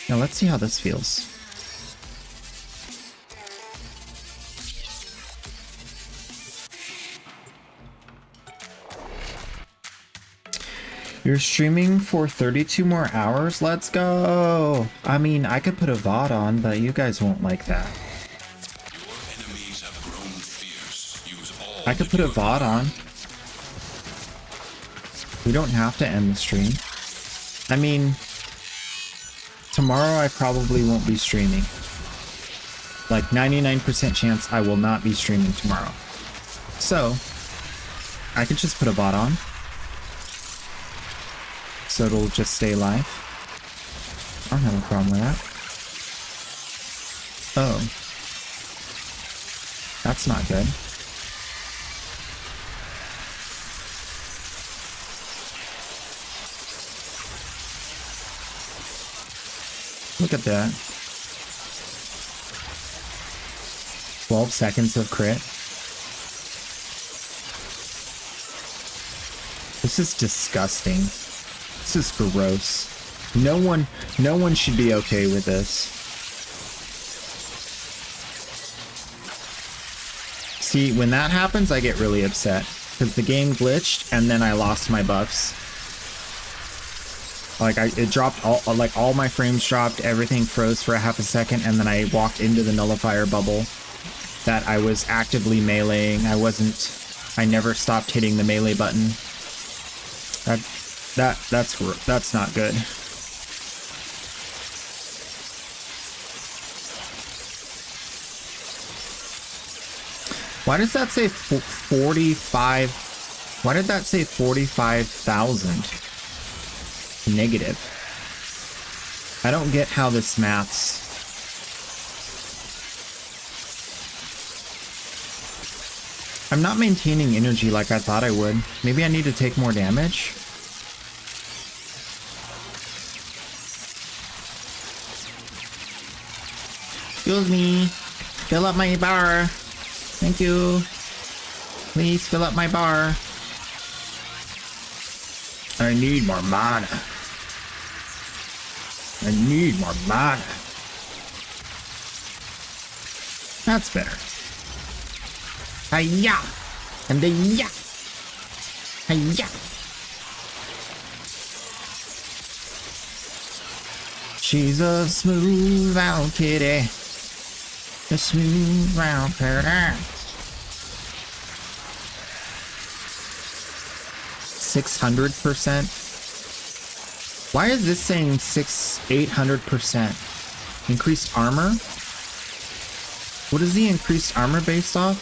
Now let's see how this feels. You're streaming for 32 more hours? Let's go! I mean, I could put a VOD on, but you guys won't like that. I could put a VOD on. We don't have to end the stream. I mean, tomorrow I probably won't be streaming. Like 99% chance I will not be streaming tomorrow. So, I could just put a VOD on. So it'll just stay live. I don't have a problem with that. Oh. That's not good. Look at that. 12 seconds of crit. This is disgusting. This is gross. No one should be okay with this. See, when that happens, I get really upset. Because the game glitched, and then I lost my buffs. Like, it dropped all my frames dropped, everything froze for a half a second, and then I walked into the nullifier bubble that I was actively meleeing. I never stopped hitting the melee button. That's not good. Why does that say 45? Why did that say 45,000? Negative. I don't get how this maths. I'm not maintaining energy like I thought I would. Maybe I need to take more damage? Excuse me. Fill up my bar. Thank you. Please fill up my bar. I need more mana. I need more mana. That's better. Hiya! And the ya! Hiya! She's a smooth round kitty. A smooth round kitty. 600%. Why is this saying 800%? Increased armor? What is the increased armor based off?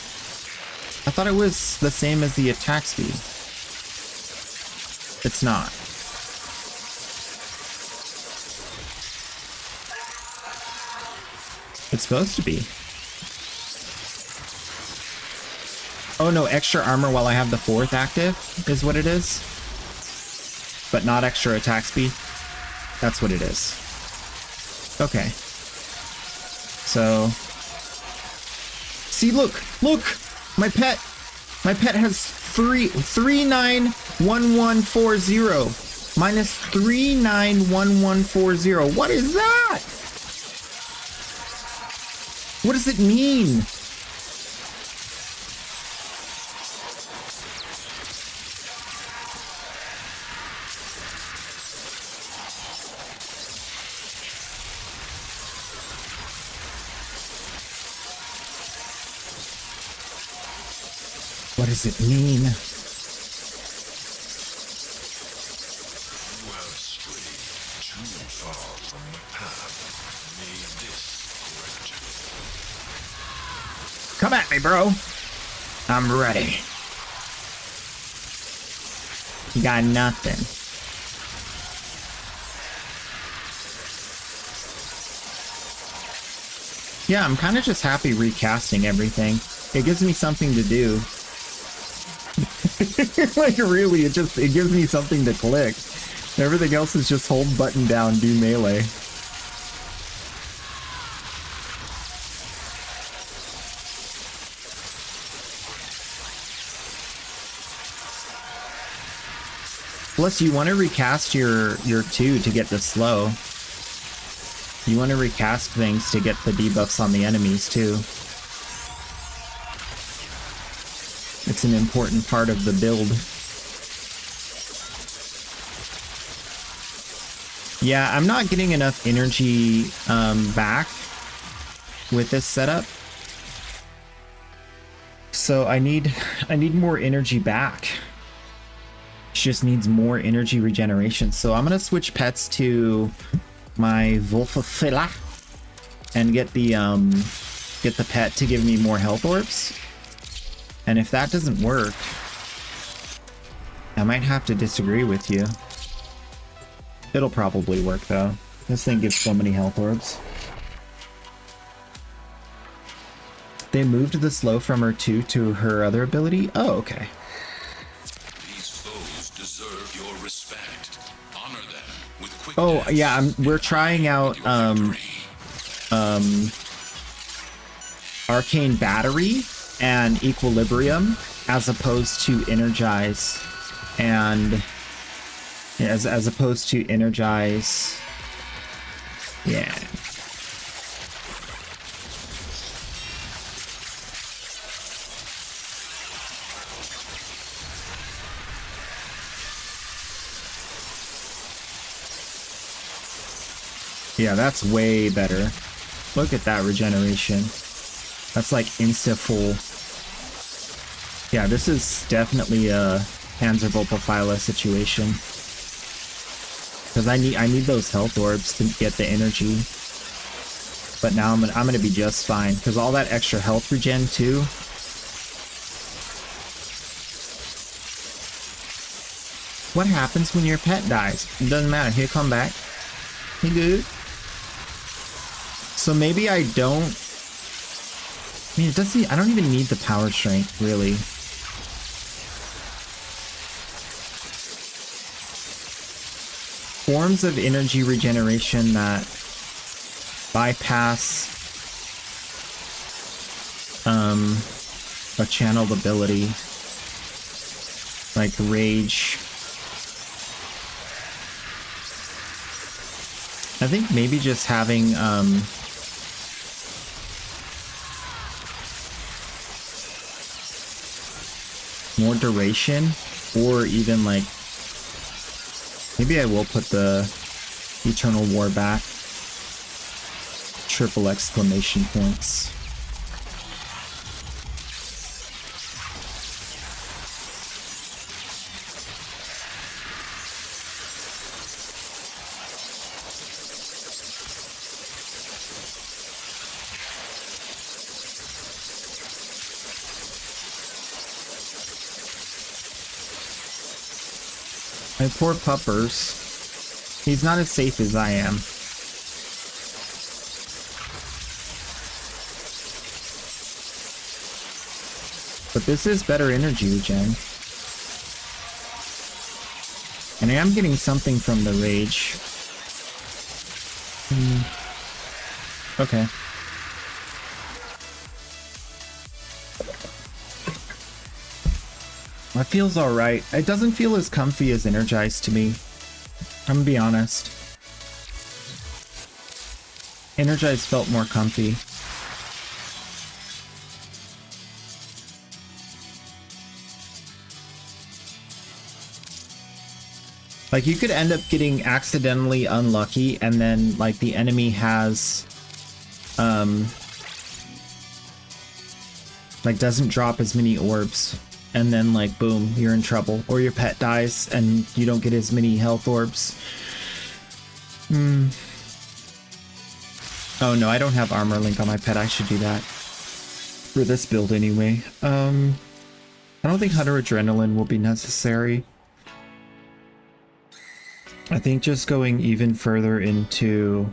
I thought it was the same as the attack speed. It's not. It's supposed to be. Oh no, extra armor while I have the 4th active is what it is. But not extra attack speed. That's what it is. Okay. So... See, look! Look! My pet has 391140. Minus 391140. What is that? What does it mean? What does it mean? You have strayed too far from the path. May this correct you. Come at me, bro. I'm ready. You got nothing. Yeah, I'm kind of just happy recasting everything. It gives me something to do. Like really, it gives me something to click. Everything else is just hold button down, do melee. Plus, you want to recast your 2 to get the slow. You want to recast things to get the debuffs on the enemies too. It's an important part of the build. Yeah, I'm not getting enough energy back with this setup. So I need more energy back. It just needs more energy regeneration. So I'm gonna switch pets to my Wolfafilla and get the pet to give me more health orbs. And if that doesn't work, I might have to disagree with you. It'll probably work though. This thing gives so many health orbs. They moved the slow from her 2 to her other ability? Oh, okay. These foes deserve your respect. Honor them with quick Oh, deaths. yeah, we're trying out Arcane Battery and Equilibrium as opposed to Energize and as opposed to Energize. Yeah. Yeah, that's way better. Look at that regeneration. That's like insta full. Yeah, this is definitely a Panzervolpophyla situation. Because I need those health orbs to get the energy. But now I'm gonna be just fine because all that extra health regen too. What happens when your pet dies? It doesn't matter. He'll come back. He good. So maybe I don't. I mean, it doesn't. I don't even need the power strength really. Forms of energy regeneration that bypass a channeled ability like rage. I think maybe just having more duration, or even like maybe I will put the Eternal War back. Triple exclamation points. My poor puppers. He's not as safe as I am. But this is better energy regen. And I am getting something from the rage. Okay. That feels alright. It doesn't feel as comfy as Energized to me. I'm gonna be honest. Energized felt more comfy. Like, you could end up getting accidentally unlucky, and then, like, the enemy has, like, doesn't drop as many orbs. And then, like, boom, you're in trouble. Or your pet dies, and you don't get as many health orbs. Oh, no, I don't have armor link on my pet. I should do that. For this build, anyway. I don't think Hunter Adrenaline will be necessary. I think just going even further into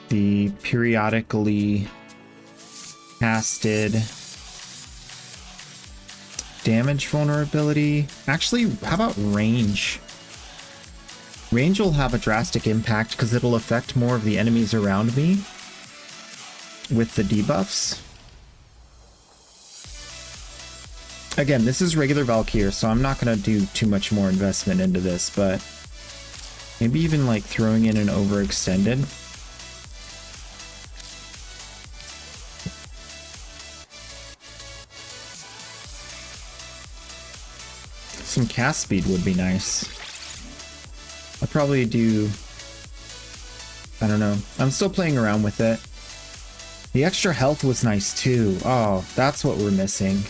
the periodically casted damage vulnerability. Actually, how about range? Range will have a drastic impact because it'll affect more of the enemies around me with the debuffs. Again, this is regular Valkyr, so I'm not going to do too much more investment into this, but maybe even like throwing in an overextended. Some cast speed would be nice. I'll probably do... I don't know. I'm still playing around with it. The extra health was nice too. Oh, that's what we're missing.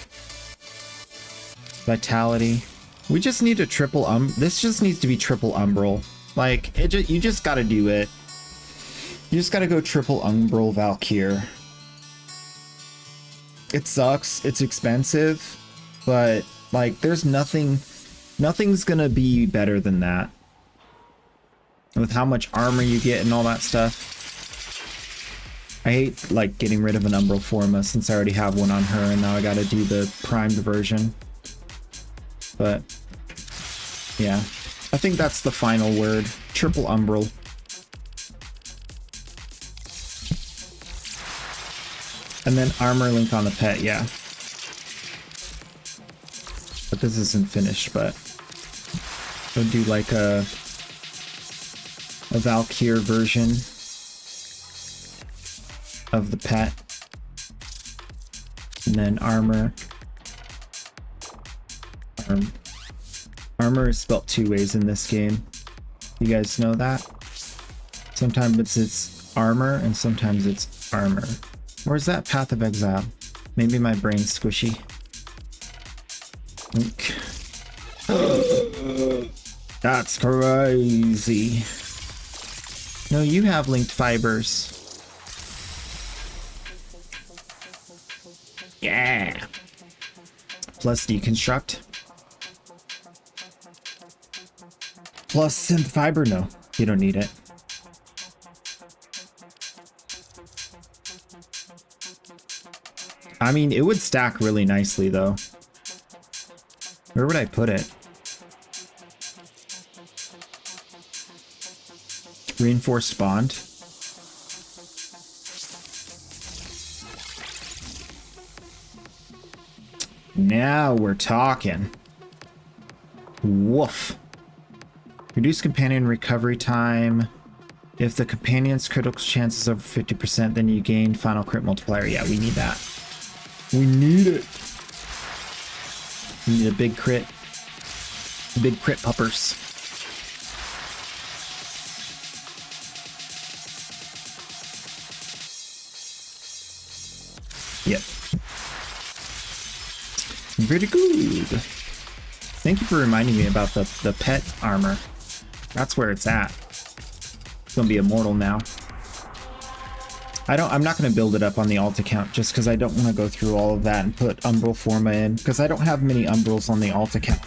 Vitality. We just need a triple this just needs to be triple umbral. Like, you just gotta do it. You just gotta go triple umbral Valkyr. It sucks. It's expensive. But, like, there's nothing's gonna be better than that. With how much armor you get and all that stuff. I hate, like, getting rid of an Umbral Forma since I already have one on her, and now I gotta do the primed version. But, yeah. I think that's the final word. Triple Umbral. And then armor link on the pet, yeah. But this isn't finished, but we'll do like a Valkyr version of the pet. And then armor. Armor is spelt two ways in this game. You guys know that? Sometimes it's armor and sometimes it's armor. Or is that Path of Exile? Maybe my brain's squishy. That's crazy. No, you have linked fibers. Yeah. Plus deconstruct. Plus synth fiber. No, you don't need it. I mean, it would stack really nicely though. Where would I put it? Reinforced bond. Now we're talking. Woof. Reduce companion recovery time. If the companion's critical chance is over 50%, then you gain final crit multiplier. Yeah, we need that. We need it. We need a big crit. Big crit puppers. Yep. Very good. Thank you for reminding me about the pet armor. That's where it's at. It's gonna be immortal now. I'm not gonna build it up on the alt account just because I don't want to go through all of that and put Umbral Forma in, because I don't have many Umbrals on the alt account.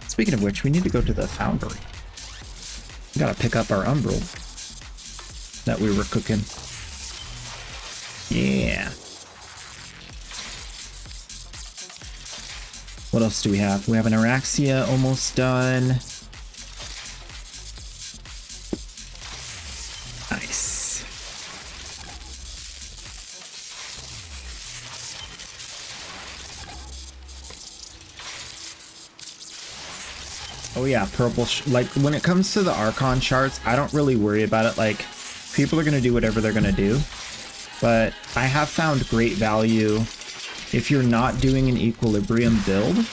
Speaking of which, we need to go to the foundry. We gotta pick up our Umbral that we were cooking. Yeah. What else do we have? We have an Araxia almost done. Nice. Oh yeah, purple. Like when it comes to the Archon charts, I don't really worry about it. Like people are gonna do whatever they're gonna do, but I have found great value if you're not doing an equilibrium build.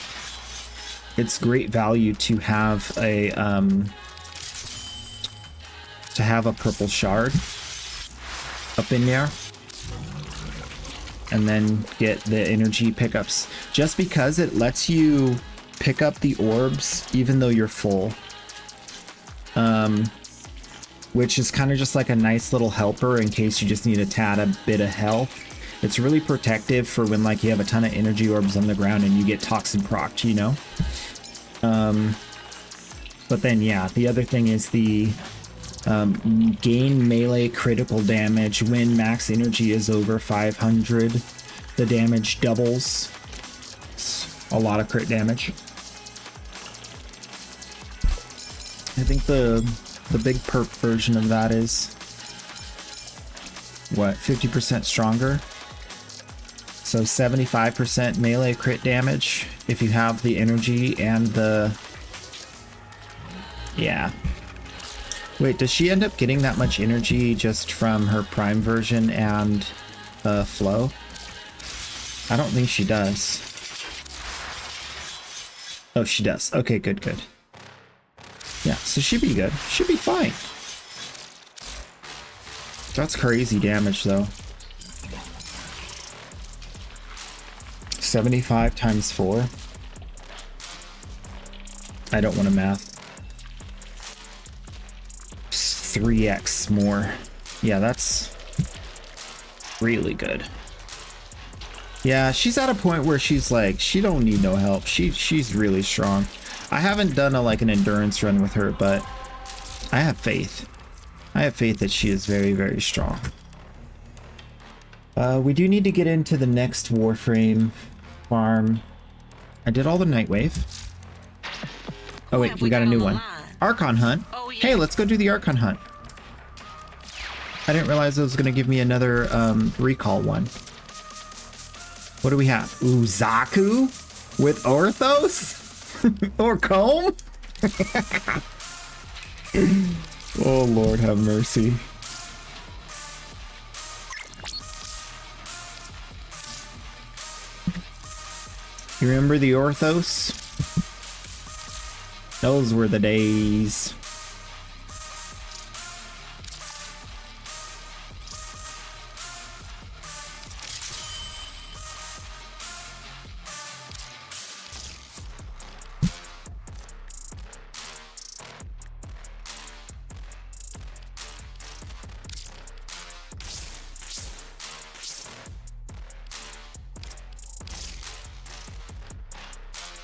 It's great value to have a purple shard up in there, and then get the energy pickups. Just because it lets you pick up the orbs even though you're full, which is kind of just like a nice little helper in case you just need a tad a bit of health. It's really protective for when like you have a ton of energy orbs on the ground and you get toxin procced, you know. But then yeah, the other thing is the gain melee critical damage when max energy is over 500. The damage doubles. It's a lot of crit damage. I think the big perp version of that is what, 50% stronger? So 75% melee crit damage if you have the energy and the... Yeah. Wait, does she end up getting that much energy just from her prime version and flow? I don't think she does. Oh, she does. Okay, good, good. Yeah, so she'd be good. She'd be fine. That's crazy damage, though. 75 times 4. I don't want to math. 3x more. Yeah, that's really good. Yeah, she's at a point where she's like, she don't need no help. She's really strong. I haven't done an endurance run with her, but I have faith. I have faith that she is very, very strong. We do need to get into the next Warframe farm. I did all the Nightwave. Oh wait, we got a new one. Archon Hunt. Oh, yeah. Hey, let's go do the Archon Hunt. I didn't realize it was going to give me another recall one. What do we have? Ooh, Zaku with Orthos? Or Comb? Oh, Lord have mercy. You remember the Orthos? Those were the days.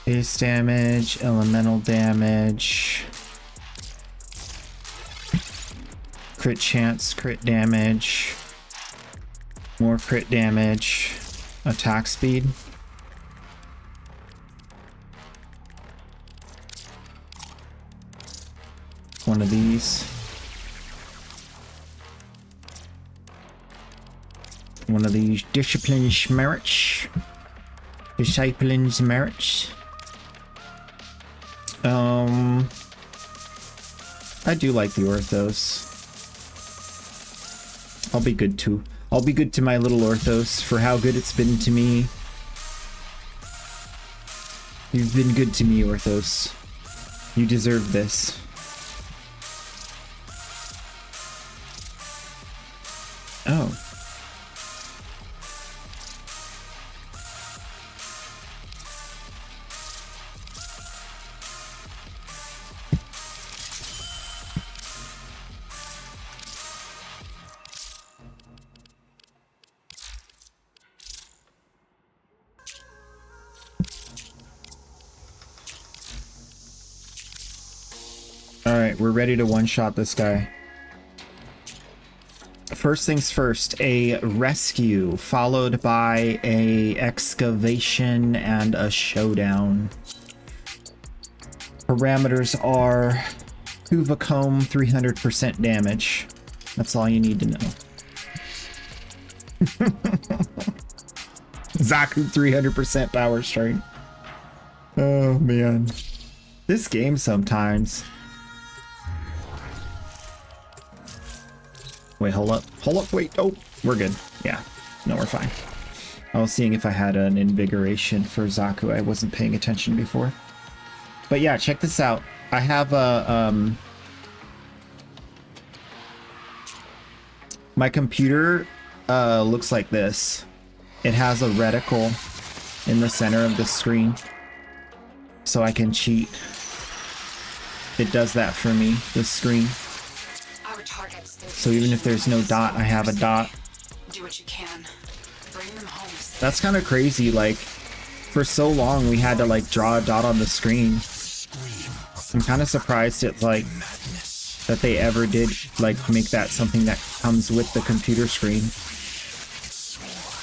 Base damage, elemental damage, crit chance, crit damage, more crit damage, attack speed. One of these. One of these discipline's merits. Discipline's merits. I do like the Orthos. I'll be good too. I'll be good to my little Orthos for how good it's been to me. You've been good to me, Orthos. You deserve this. Oh. Alright, we're ready to one-shot this guy. First things first, a rescue followed by a excavation and a showdown. Parameters are Kuvacomb 300% damage. That's all you need to know. Zaku 300% power strength. Oh man. This game sometimes. Wait, hold up, wait, oh, we're good. Yeah, no, we're fine. I was seeing if I had an invigoration for Zaku. I wasn't paying attention before. But yeah, check this out. I have a, my computer looks like this. It has a reticle in the center of the screen, so I can cheat. It does that for me, the screen. So even if there's no dot, I have a dot. Do what you can. Bring them home. That's kind of crazy. Like, for so long we had to like draw a dot on the screen. I'm kind of surprised it's like that they ever did like make that something that comes with the computer screen,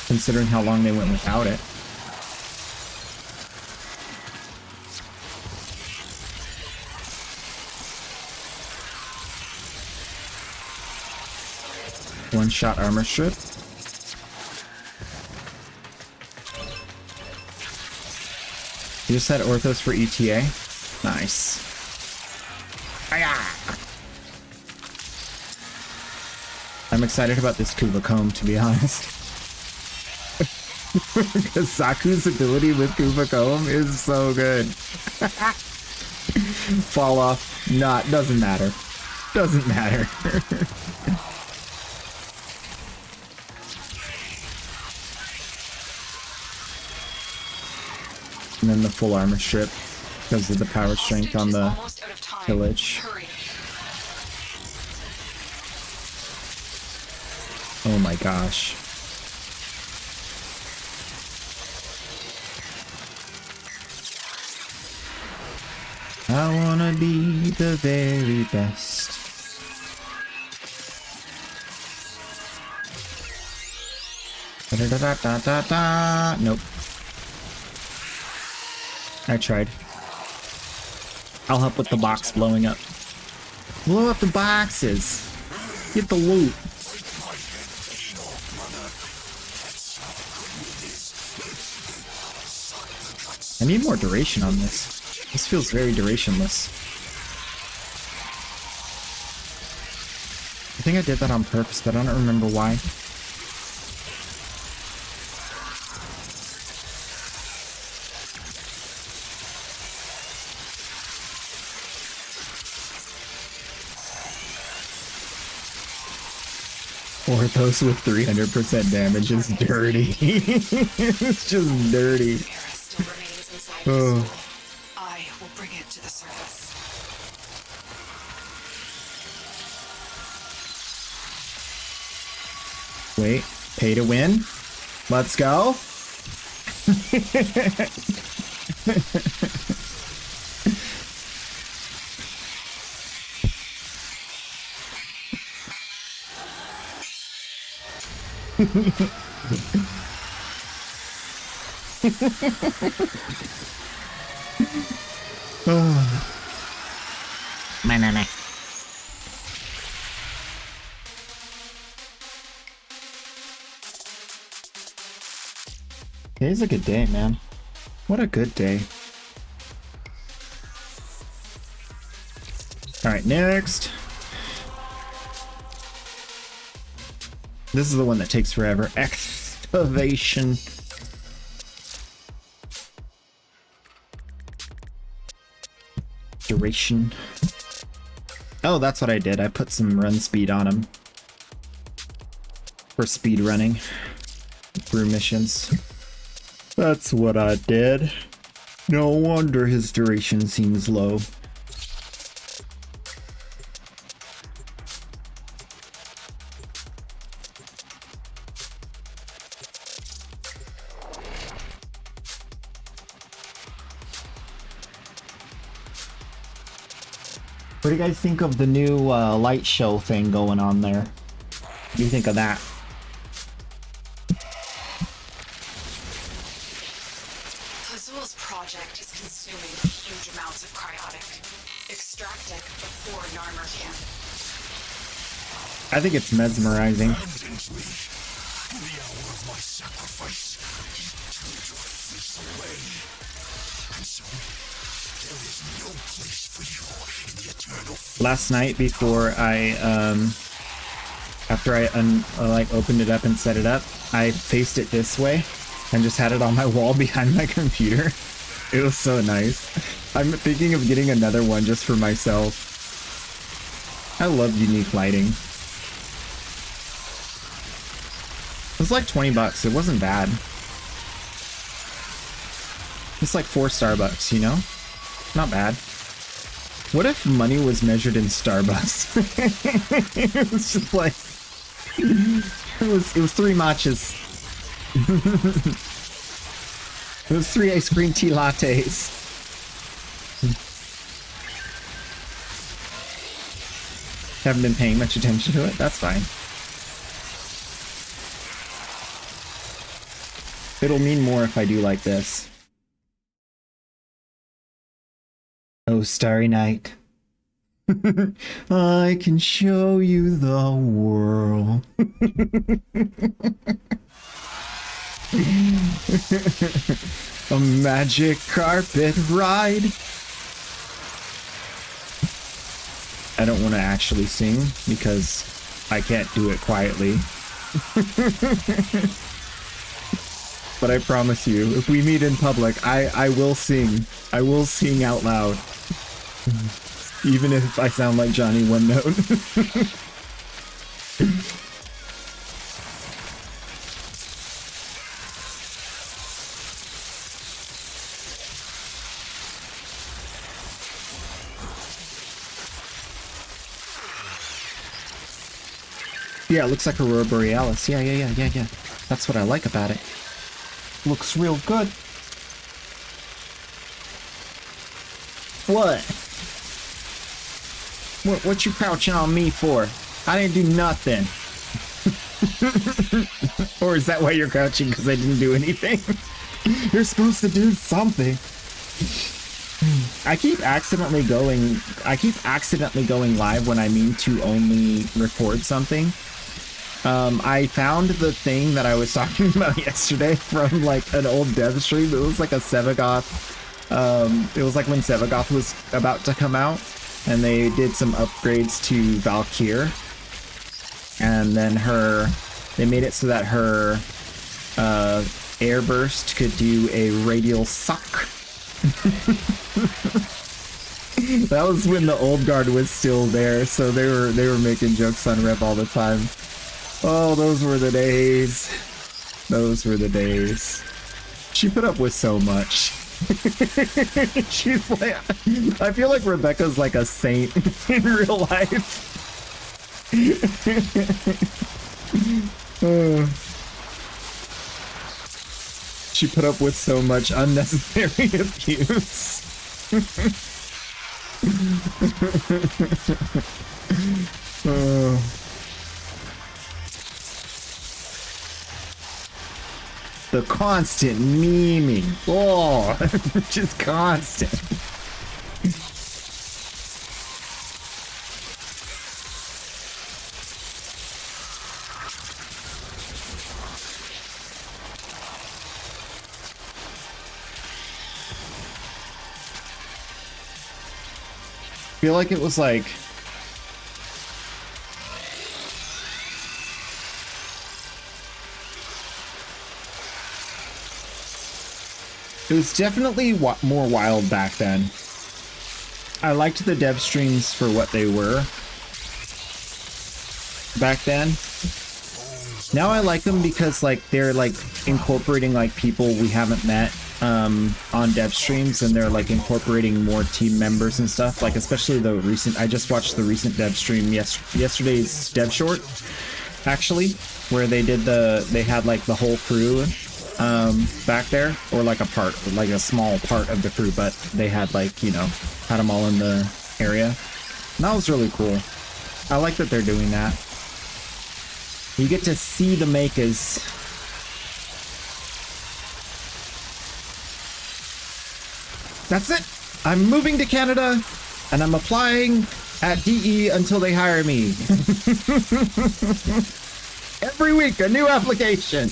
considering how long they went without it. One-shot armor strip. You just had orthos for ETA? Nice. I'm excited about this Kuvacomb, to be honest. Because Zaku's ability with Kuvacomb is so good. Fall off. Doesn't matter. Doesn't matter. And then the full armor strip because of the power strength on the pillage. Oh my gosh. I wanna be the very best. Da-da-da-da-da-da. Nope. I tried. I'll help with the box blowing up. Blow up the boxes. Get the loot. I need more duration on this. This feels very durationless. I think I did that on purpose, but I don't remember why. Orthos with 300% damage is dirty. It's just dirty. Oh. I will bring it to the surface. Wait, pay to win? Let's go. Banana. Today's a good day, man. What a good day. Alright, next. This is the one that takes forever. Excavation. Duration. Oh, that's what I did. I put some run speed on him. For speed running. Through missions. That's what I did. No wonder his duration seems low. What do you guys think of the new light show thing going on there? do you think of that? Azul's project is consuming huge amounts of cryotic. Extract it before Narmer can. I think it's mesmerizing. Abundantly. The hour of my sacrifice, he turned your face away. And so, there is no place for you in the eternal. Last night before I after I like opened it up and set it up, I faced it this way and just had it on my wall behind my computer. It was so nice. I'm thinking of getting another one just for myself. I love unique lighting. It was like 20 bucks. It wasn't bad. It's like 4 Starbucks, you know? Not bad. What if money was measured in Starbucks? It was just like it was 3 matchas. It was 3 ice cream tea lattes. Haven't been paying much attention to it. That's fine. It'll mean more if I do like this. Oh, starry night. I can show you the world. A magic carpet ride. I don't want to actually sing because I can't do it quietly. But I promise you, if we meet in public, I will sing. I will sing out loud. Even if I sound like Johnny One Note. Yeah, it looks like Aurora Borealis. Yeah. That's what I like about it. Looks real good. What? What you crouching on me for? I didn't do nothing. Or is that why you're crouching? Because I didn't do anything? You're supposed to do something. I keep accidentally going live when I mean to only record something. I found the thing that I was talking about yesterday from like an old dev stream. It was like a Sevagoth. It was like when Sevagoth was about to come out, and they did some upgrades to Valkyr, and then they made it so that her airburst could do a radial suck. That was when the old guard was still there, so they were making jokes on Rev all the time. Oh, those were the days. Those were the days. She put up with so much. She's like, I feel like Rebecca's like a saint in real life. She put up with so much unnecessary abuse. The constant memeing. Oh, just constant. I feel like it was like it was definitely more wild back then. I liked the dev streams for what they were back then. Now I like them because like they're like incorporating like people we haven't met on dev streams, and they're like incorporating more team members and stuff, like especially the recent, I just watched the recent dev stream yesterday's dev short actually, where they had like the whole crew back there, or like a small part of the crew, but they had like, you know, had them all in the area. And that was really cool. I like that they're doing that. You get to see the makers. That's it. I'm moving to Canada, and I'm applying at DE until they hire me. Every week, a new application.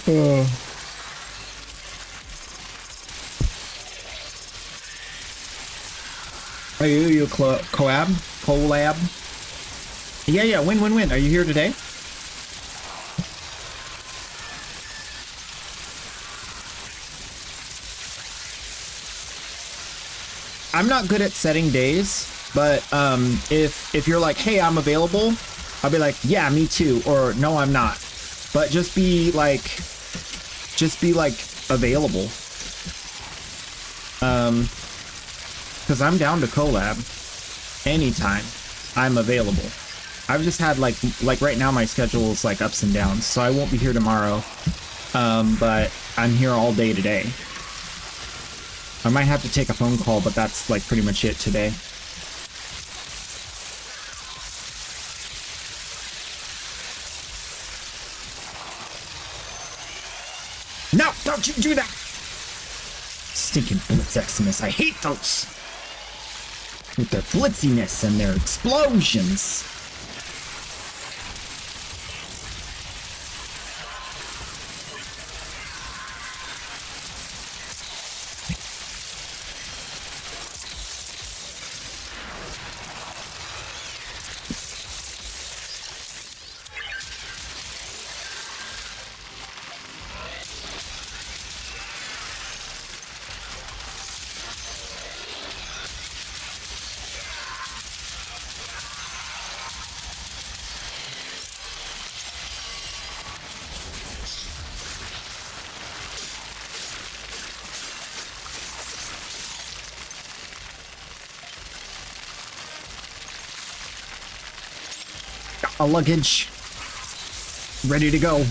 Oh. Are you collab? Yeah, win. Are you here today? I'm not good at setting days, but if you're like, hey, I'm available, I'll be like, yeah, me too, or no, I'm not. But just be like available. Because I'm down to collab anytime. I'm available. I've just had like right now my schedule is like ups and downs, so I won't be here tomorrow. But I'm here all day today. I might have to take a phone call, but that's like pretty much it today. No, don't you do that! Stinking Blitz Eximus, I hate those! With their blitziness and their explosions. A luggage ready to go.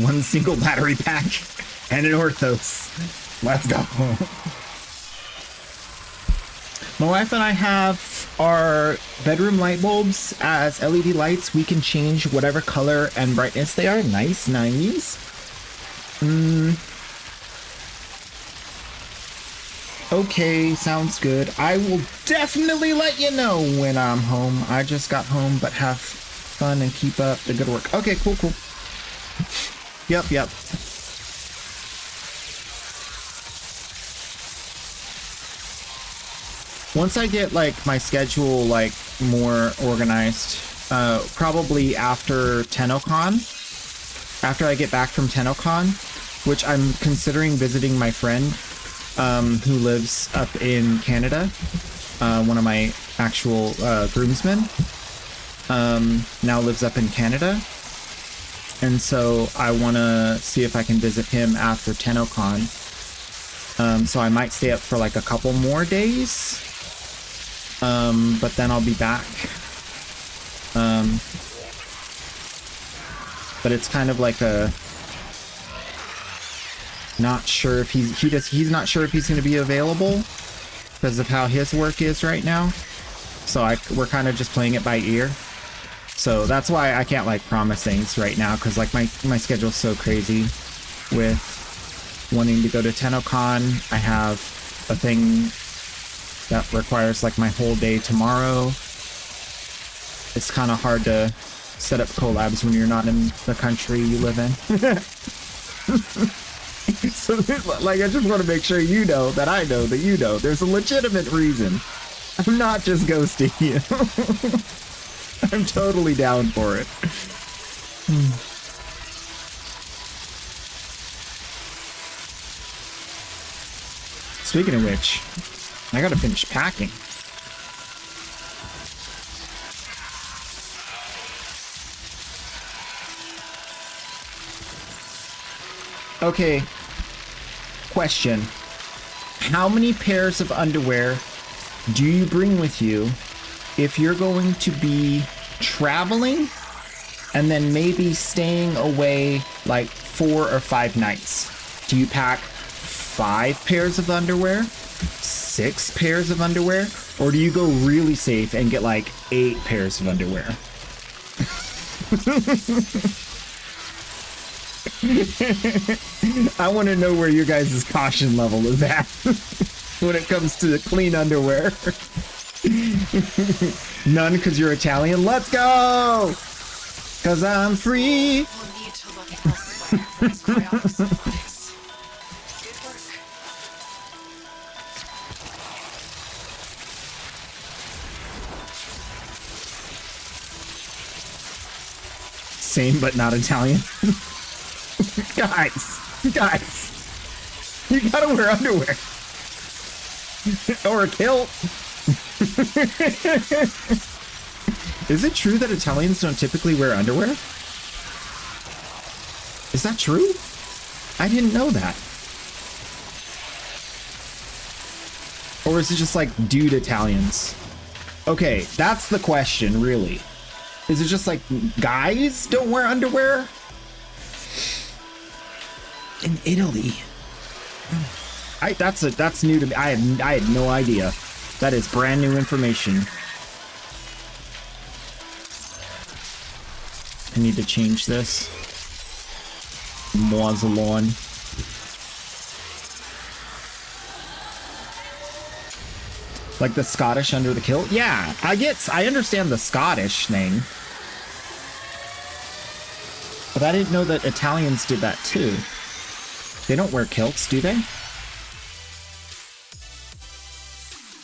One single battery pack and an Orthos. Let's go. My wife and I have our bedroom light bulbs as LED lights. We can change whatever color and brightness they are. Nice. Okay, sounds good. I will definitely let you know when I'm home. I just got home, but have fun and keep up the good work. Okay, cool. Yep. Once I get like my schedule like more organized, probably after TennoCon, after I get back from TennoCon, which I'm considering visiting my friend who lives up in Canada, one of my actual groomsmen, now lives up in Canada, and so I want to see if I can visit him after TennoCon. So I might stay up for like a couple more days, but then I'll be back. But it's kind of like a not sure if he's not sure if he's going to be available because of how his work is right now. So we're kind of just playing it by ear. So that's why I can't like promise things right now, because like my schedule's so crazy with wanting to go to TennoCon. I have a thing that requires like my whole day tomorrow. It's kind of hard to set up collabs when you're not in the country you live in. So, like, I just want to make sure you know that I know that you know. There's a legitimate reason. I'm not just ghosting you. I'm totally down for it. Speaking of which, I gotta finish packing. Okay. Question. How many pairs of underwear do you bring with you if you're going to be traveling and then maybe staying away like 4 or 5 nights? Do you pack 5 pairs of underwear, 6 pairs of underwear, or do you go really safe and get like 8 pairs of underwear? I want to know where your guys' caution level is at when it comes to the clean underwear. None because you're Italian. Let's go! Because I'm free. We'll need to look elsewhere for his cryotic supplies. Good work. Same but not Italian. Guys, you gotta wear underwear. Or a kilt. Is it true that Italians don't typically wear underwear? Is that true? I didn't know that. Or is it just like dude Italians? Okay, that's the question, really. Is it just like guys don't wear underwear? In Italy. That's new to me. I had no idea. That is brand new information. I need to change this. Moiselon. Like the Scottish under the kilt? Yeah, I understand the Scottish thing. But I didn't know that Italians did that too. They don't wear kilts, do they?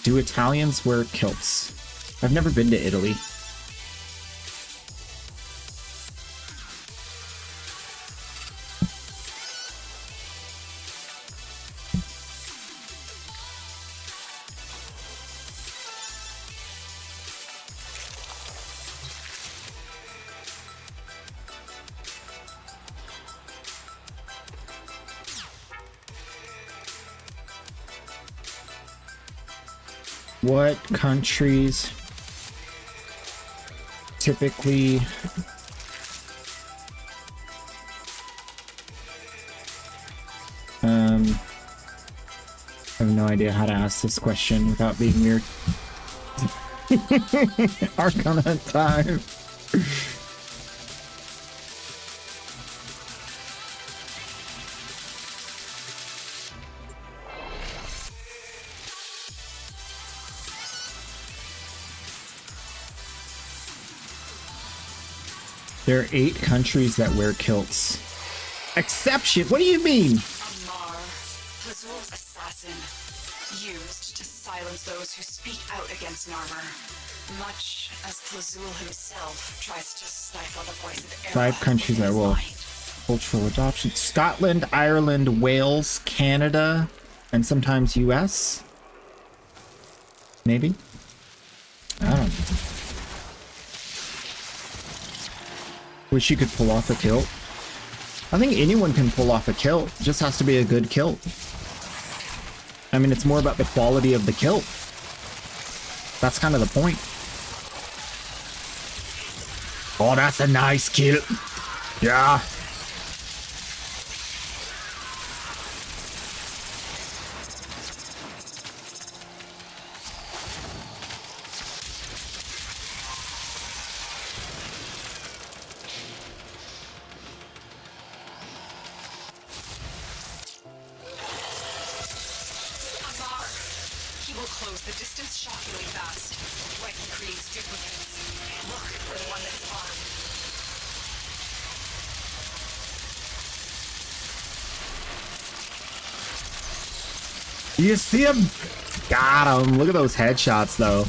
Do Italians wear kilts? I've never been to Italy. What countries typically I have no idea how to ask this question without being weird. Arcana time. There are 8 countries that wear kilts. Exception? What do you mean? Amar, Plazul's assassin, used to silence those who speak out against Narmer, much as Plazul himself tries to stifle the voice of Era 5 countries within that his will mind. cultural adoption. Scotland, Ireland, Wales, Canada, and sometimes US? Maybe? I don't know. Wish you could pull off a kilt. I think anyone can pull off a kilt. It just has to be a good kilt. I mean, it's more about the quality of the kilt. That's kind of the point. Oh, that's a nice kilt. Yeah. Amar, he will close the distance shockingly fast when he creates duplicates. Look for the one that is armed. You see him? Got him. Look at those headshots, though.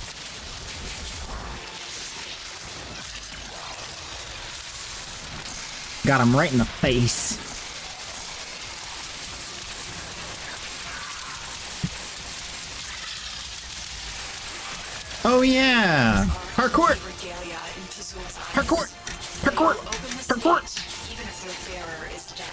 Got him right in the face. Oh yeah! Parkour! Regalia in Plazul's eyes. Parkour! They will Parkour! open this Parkour! gate, even if their bearer is dead.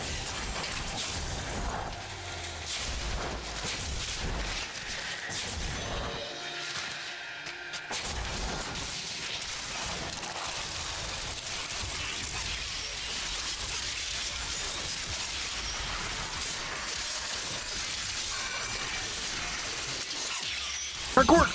Parkour!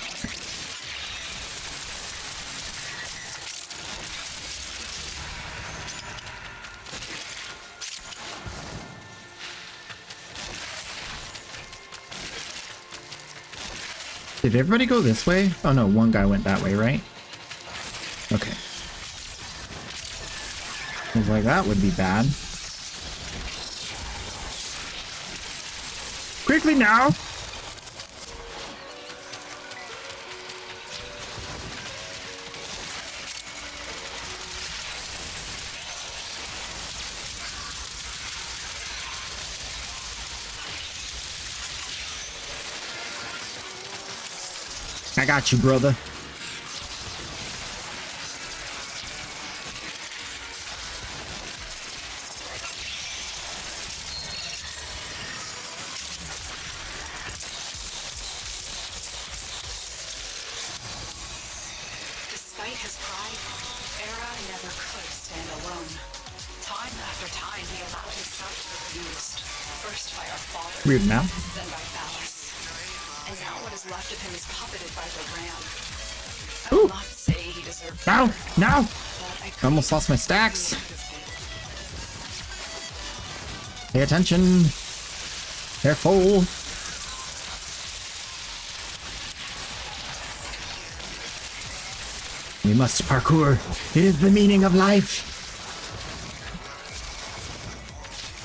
Did everybody go this way? Oh no, one guy went that way, right? Okay. I was like, that would be bad. Quickly now! I got you, brother. Despite his pride, Era never could stand alone. Time after time, he allowed himself to be abused. First by our father, Weird now. then by Phallus. And now what is left of him is puppeted by the Ram. I will not say he deserved No! better, No! but I almost lost my stacks. could have been. Pay attention. Careful. We must parkour. It is the meaning of life.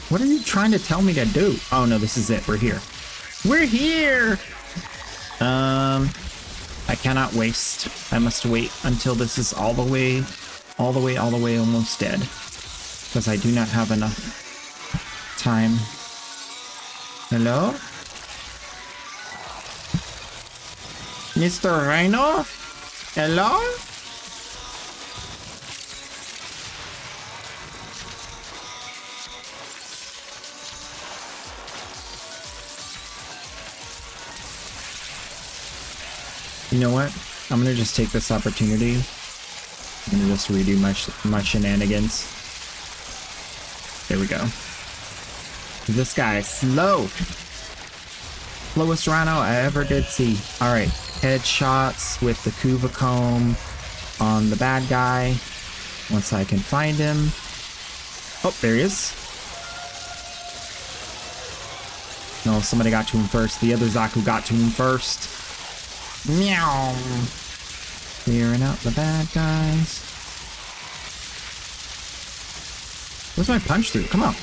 What are you trying to tell me to do? Oh no, this is it. We're here. We're here! I cannot waste. I must wait until this is all the way almost dead. Because I do not have enough time. Hello? Mr. Rhino? Hello? You know what? I'm gonna just take this opportunity. I'm gonna just redo my shenanigans. There we go. This guy is slow. Slowest rhino I ever did see. Alright, headshots with the Kuva comb on the bad guy. Once I can find him. Oh, there he is. No, somebody got to him first. The other Zaku got to him first. Meow. Clearing out the bad guys. Where's my punch through? Come on.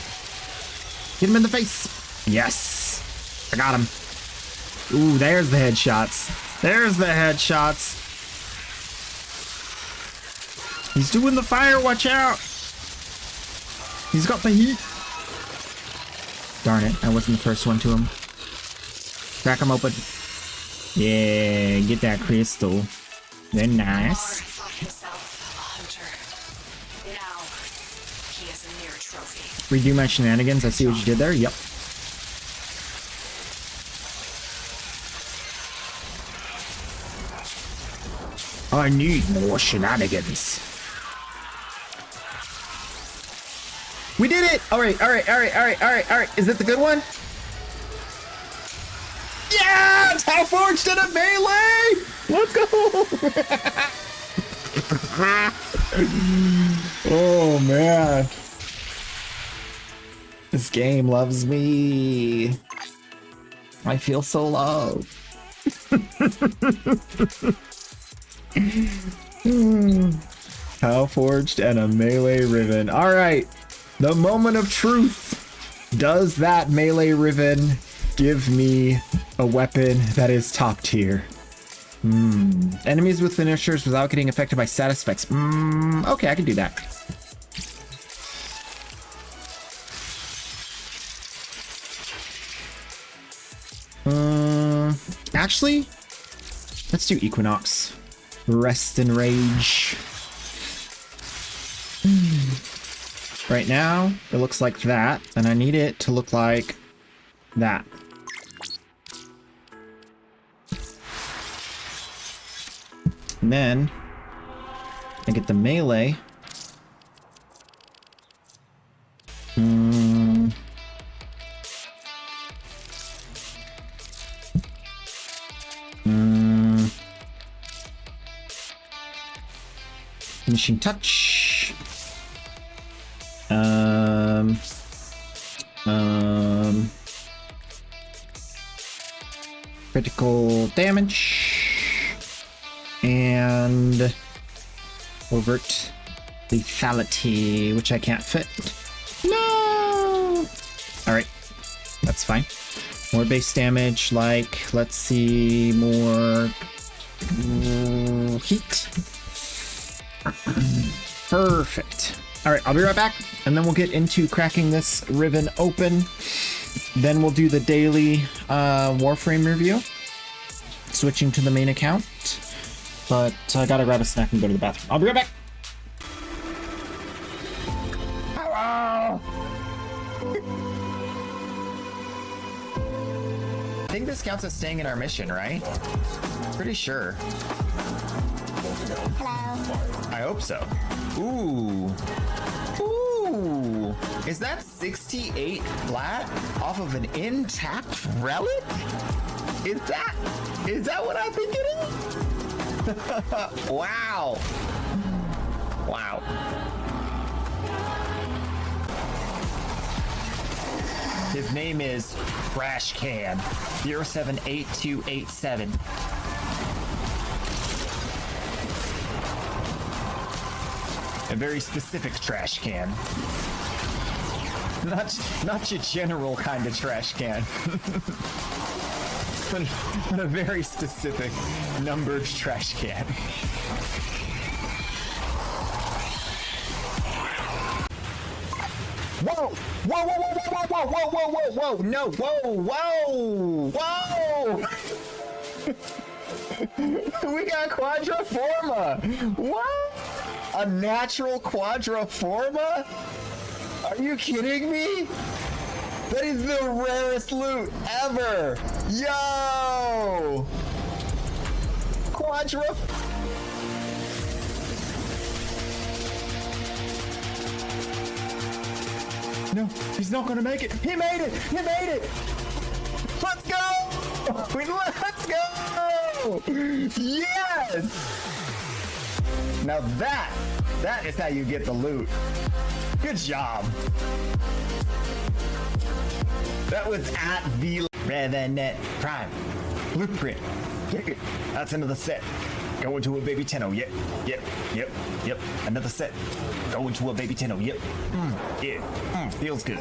Get him in the face. Yes. I got him. Ooh, there's the headshots. There's the headshots. He's doing the fire. Watch out. He's got the heat. Darn it. I wasn't the first one to him. Crack him open. Yeah, get that crystal. They're nice. Thought himself a hunter. Now he is a mere trophy. Redo my shenanigans. I see what you did there. Yep. I need more shenanigans. We did it! Alright, alright, alright, alright, alright, alright. Is it the good one? Yeah! It's how forged in a melee! Let's go! Oh man. This game loves me. I feel so loved. How forged and a melee ribbon. Alright. The moment of truth. Does that melee ribbon give me a weapon that is top tier? Enemies with finishers without getting affected by status effects. Okay, I can do that. Actually, let's do Equinox. Rest and rage. Right now, it looks like that, and I need it to look like that. And then I get the melee. Finishing touch. Critical damage. And overt lethality, which I can't fit. No! Alright. That's fine. More base damage, like, let's see, more heat. Perfect. Alright, I'll be right back, and then we'll get into cracking this Riven open. Then we'll do the daily Warframe review. Switching to the main account. But I gotta grab a snack and go to the bathroom. I'll be right back! I think this counts as staying in our mission, right? Pretty sure. Hello. I hope so. Ooh. Ooh. Is that 68 flat off of an intact relic? Is that what I think it is? Wow. Wow. His name is Trash Can 078287. A very specific trash can. Not your general kind of trash can. but a very specific numbered trash can. Whoa! Whoa, whoa, whoa, whoa, whoa, whoa, whoa, whoa, whoa, no, whoa, whoa, whoa! We got Quadriforma! What? A natural Quadriforma? Are you kidding me? That is the rarest loot ever! Yo! No, he's not gonna make it. He made it! He made it! Let's go! Let's go! Yes! Now that is how you get the loot. Good job. That was at the Revenant Prime Blueprint. That's another set. Going to a baby Tenno. Yep. Another set. Going to a baby Tenno. Yep. Feels good.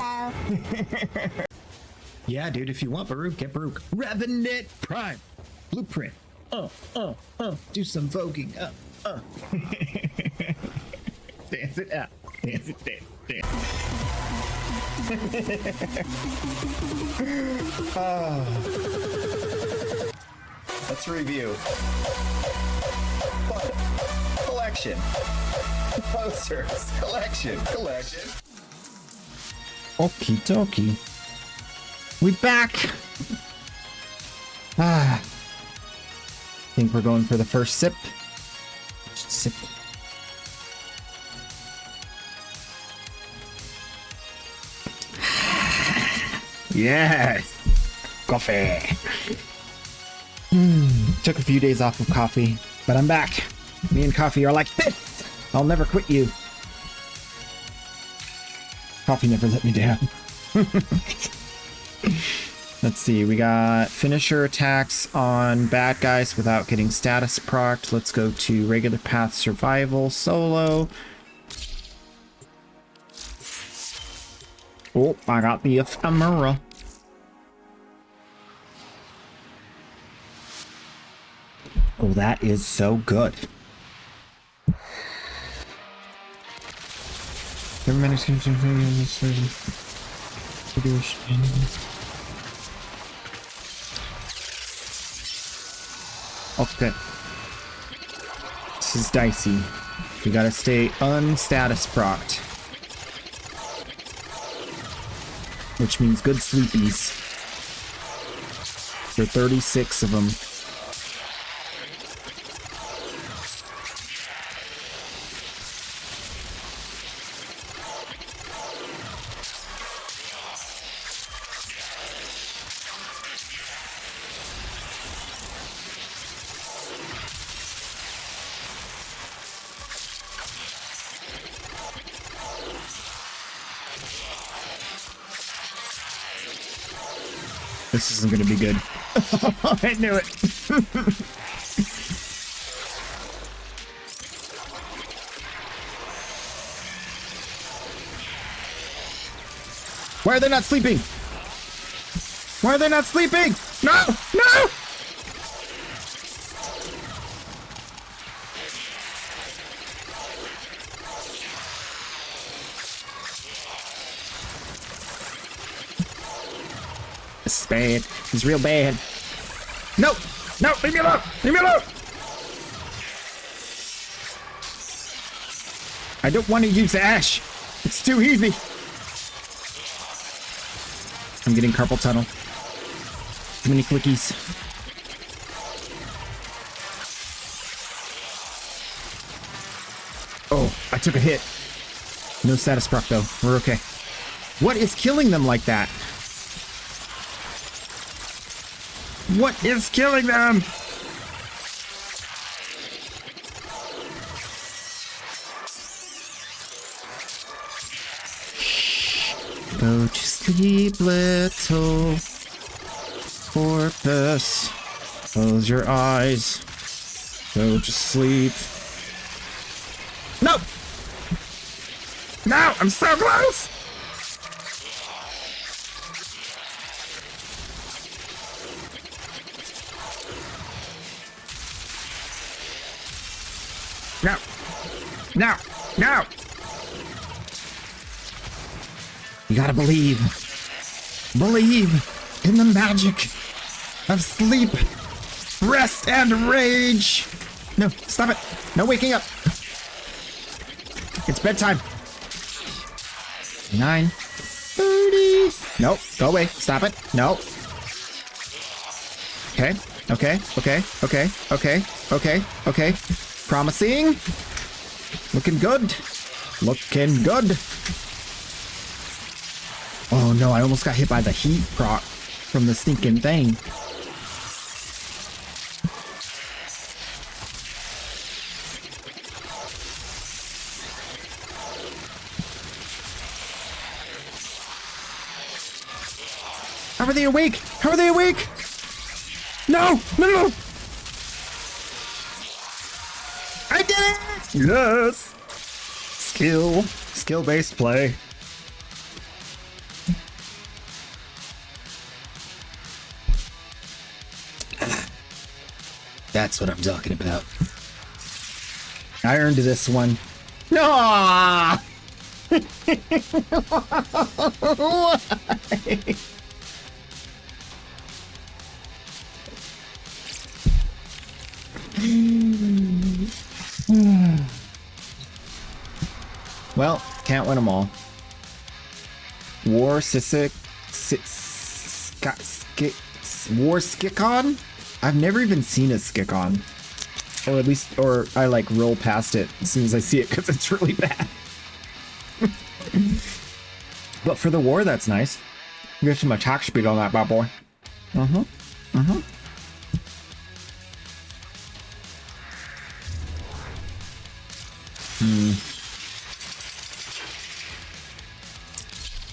Yeah, dude, if you want Baruch, get Baruch. Revenant Prime Blueprint. Do some voguing. Dance it out. Dance. Let's review. Collection. Posters. Collection. Okie dokie. We back. Think we're going for the first sip. Sip. Yes. Coffee. Took a few days off of coffee, but I'm back. Me and coffee are like this. I'll never quit you. Coffee never let me down. Let's see, we got finisher attacks on bad guys without getting status procced. Let's go to regular path survival solo. Oh, I got the ephemera. Oh, that is so good. Never managed to okay. This is dicey. We gotta stay unstatus procced. Which means good sleepies. There are 36 of them. This isn't gonna be good. I knew it. Why are they not sleeping? Why are they not sleeping? No! No! This is bad. This is real bad. No! No! Leave me alone! Leave me alone! I don't want to use Ash. It's too easy. I'm getting carpal tunnel. Too many clickies. Oh, I took a hit. No status proc though. We're okay. What is killing them like that? What is killing them? Go to sleep, little porpoise. Close your eyes. Go to sleep. No! No! I'm so close! No! No! No! You gotta believe. Believe in the magic of sleep, rest, and rage. No, stop it. No waking up. It's bedtime. 9:30. Nope, go away. Stop it. No. Okay, okay, okay, okay, okay, okay, okay. Promising. Looking good. Looking good. Oh no, I almost got hit by the heat proc from the stinking thing. How are they awake? How are they awake? No! No, no, no! I did it! Yes! Skill-based play. That's what I'm talking about. I earned this one. No! Why? Well, can't win them all. War Skikon? I've never even seen a Skikon. Or at least, or I like roll past it as soon as I see it because it's really bad. But for the war, that's nice. Get some attack speed on that bad boy. Uh-huh. Uh-huh.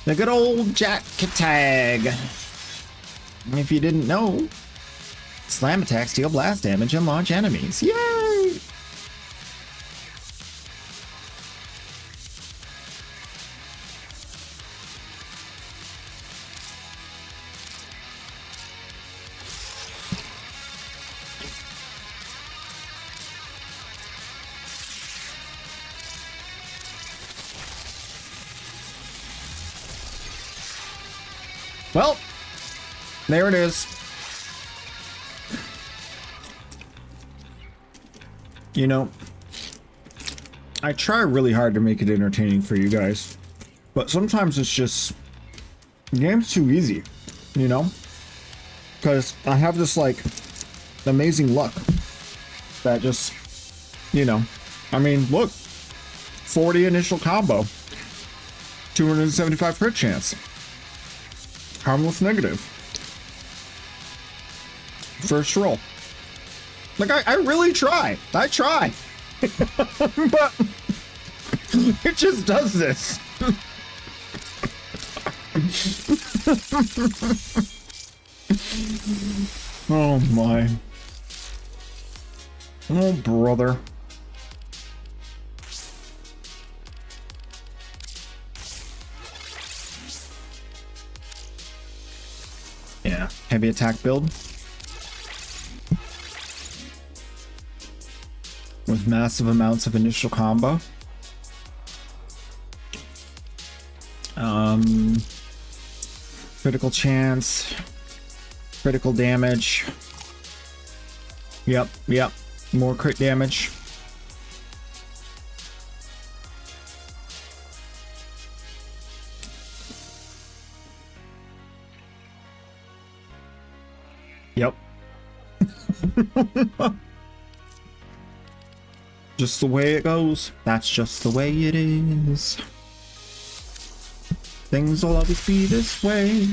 The good old Jack Tag. If you didn't know, slam attacks deal blast damage and launch enemies. Yay! Well, there it is. You know, I try really hard to make it entertaining for you guys, but sometimes it's just, the game's too easy, you know? Because I have this, like, amazing luck that just, you know, I mean, look, 40 initial combo, 275 crit chance. Harmless negative. First roll. Like, I really try. I try. But it just does this. Oh my. Oh brother. Yeah, heavy attack build. With massive amounts of initial combo. Critical chance. Critical damage. Yep. More crit damage. Yep. Just the way it goes. That's just the way it is. Things will always be this way.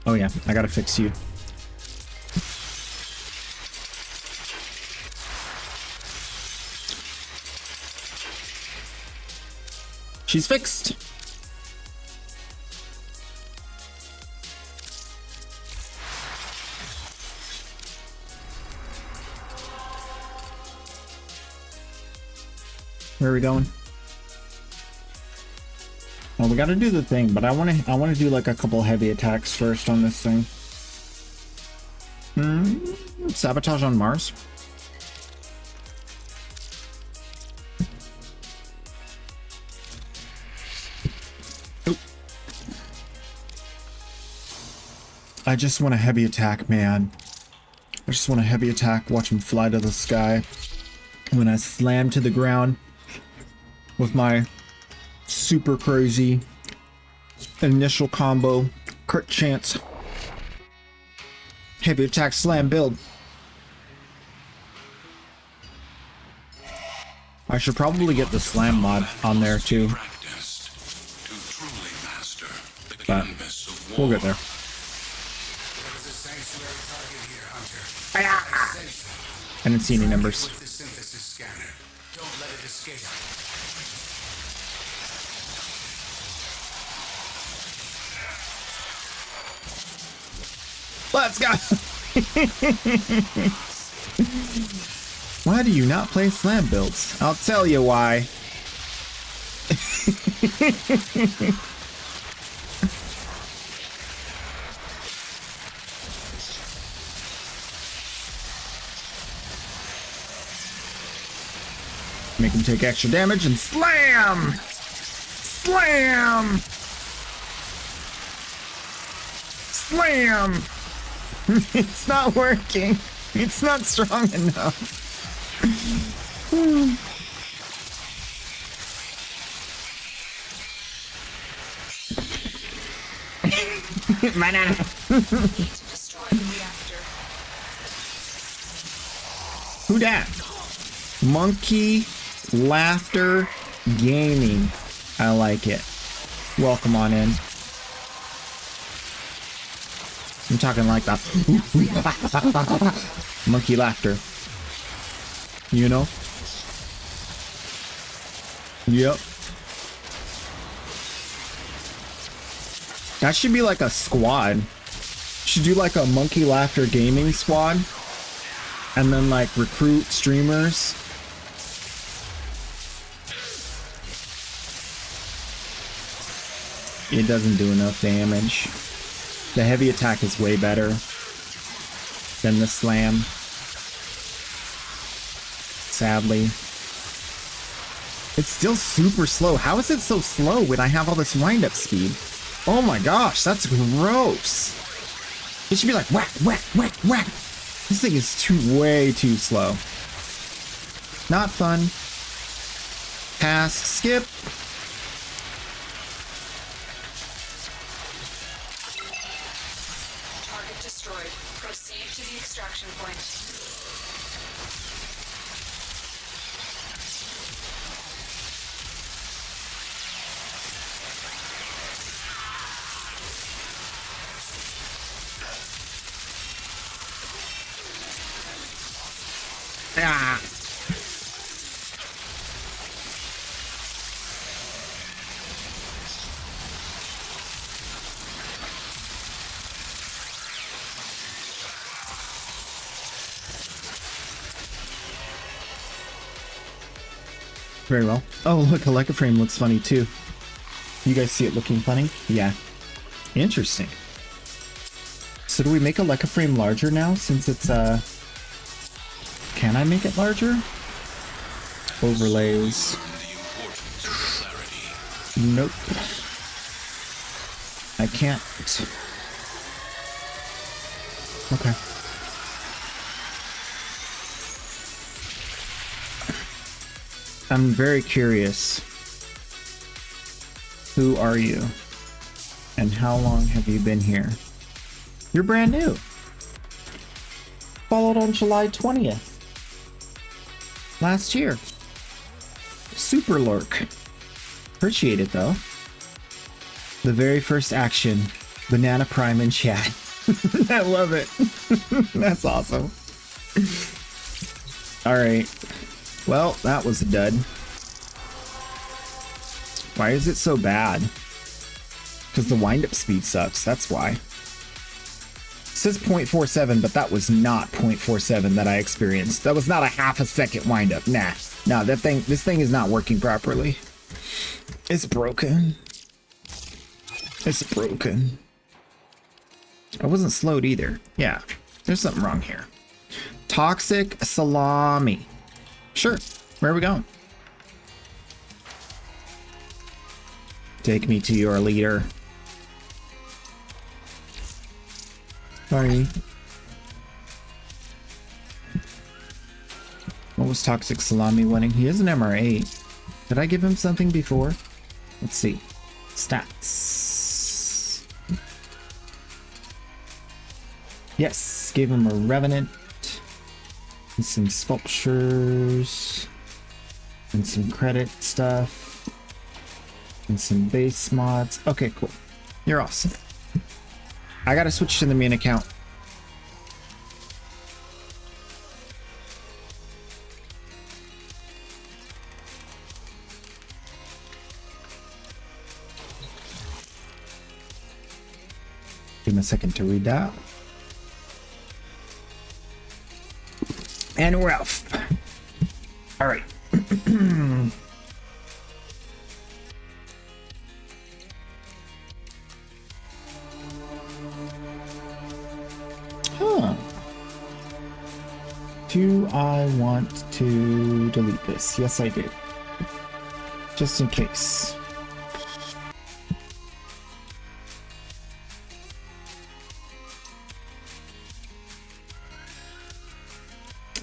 Oh yeah, I gotta fix you. She's fixed. Where are we going? Well, we gotta do the thing, but I wanna do like a couple heavy attacks first on this thing. Sabotage on Mars. Oop. I just want a heavy attack, man. I just want a heavy attack, watch him fly to the sky. When I slam to the ground with my super crazy initial combo, crit chance, heavy attack slam build. I should probably get the slam mod on there too. But we'll get there. I didn't see any numbers. Let's go! Why do you not play slam builds? I'll tell you why. Make him take extra damage and slam! Slam! Slam! It's not working. It's not strong enough. Banana. Who dat? Monkey Laughter Gaming. I like it. Welcome on in. I'm talking like that. Monkey laughter. You know? Yep. That should be like a squad. Should do like a Monkey Laughter Gaming squad. And then like recruit streamers. It doesn't do enough damage. The heavy attack is way better than the slam. Sadly. It's still super slow. How is it so slow when I have all this wind-up speed? Oh my gosh, that's gross. It should be like whack, whack, whack, whack. This thing is way too slow. Not fun. Pass, skip. Proceed to the extraction point. Ah. Very well. Oh, look, a Leica frame looks funny too. You guys see it looking funny? Yeah. Interesting. So do we make a Leica frame larger now since it's Can I make it larger? Overlays. Nope. I can't. Okay. I'm very curious. Who are you? And how long have you been here? You're brand new. Followed on July 20th. Last year. Super lurk. Appreciate it though. The very first action. Banana Prime in chat. I love it. That's awesome. Alright. Well, that was a dud. Why is it so bad? Because the wind-up speed sucks, that's why. It says 0.47, but that was not 0.47 that I experienced. That was not a half a second wind-up. Nah. No, this thing is not working properly. It's broken. It's broken. I wasn't slowed either. Yeah, there's something wrong here. Toxic salami. Sure. Where are we going? Take me to your leader. Sorry. What was Toxic Salami winning? He is an MR8. Did I give him something before? Let's see. Stats. Yes, gave him a Revenant. And some sculptures. And some credit stuff. And some base mods. Okay, cool. You're awesome. I gotta switch to the main account. Give me a second to read that. And we're off. All right. Huh. Do I want to delete this? Yes, I do. Just in case.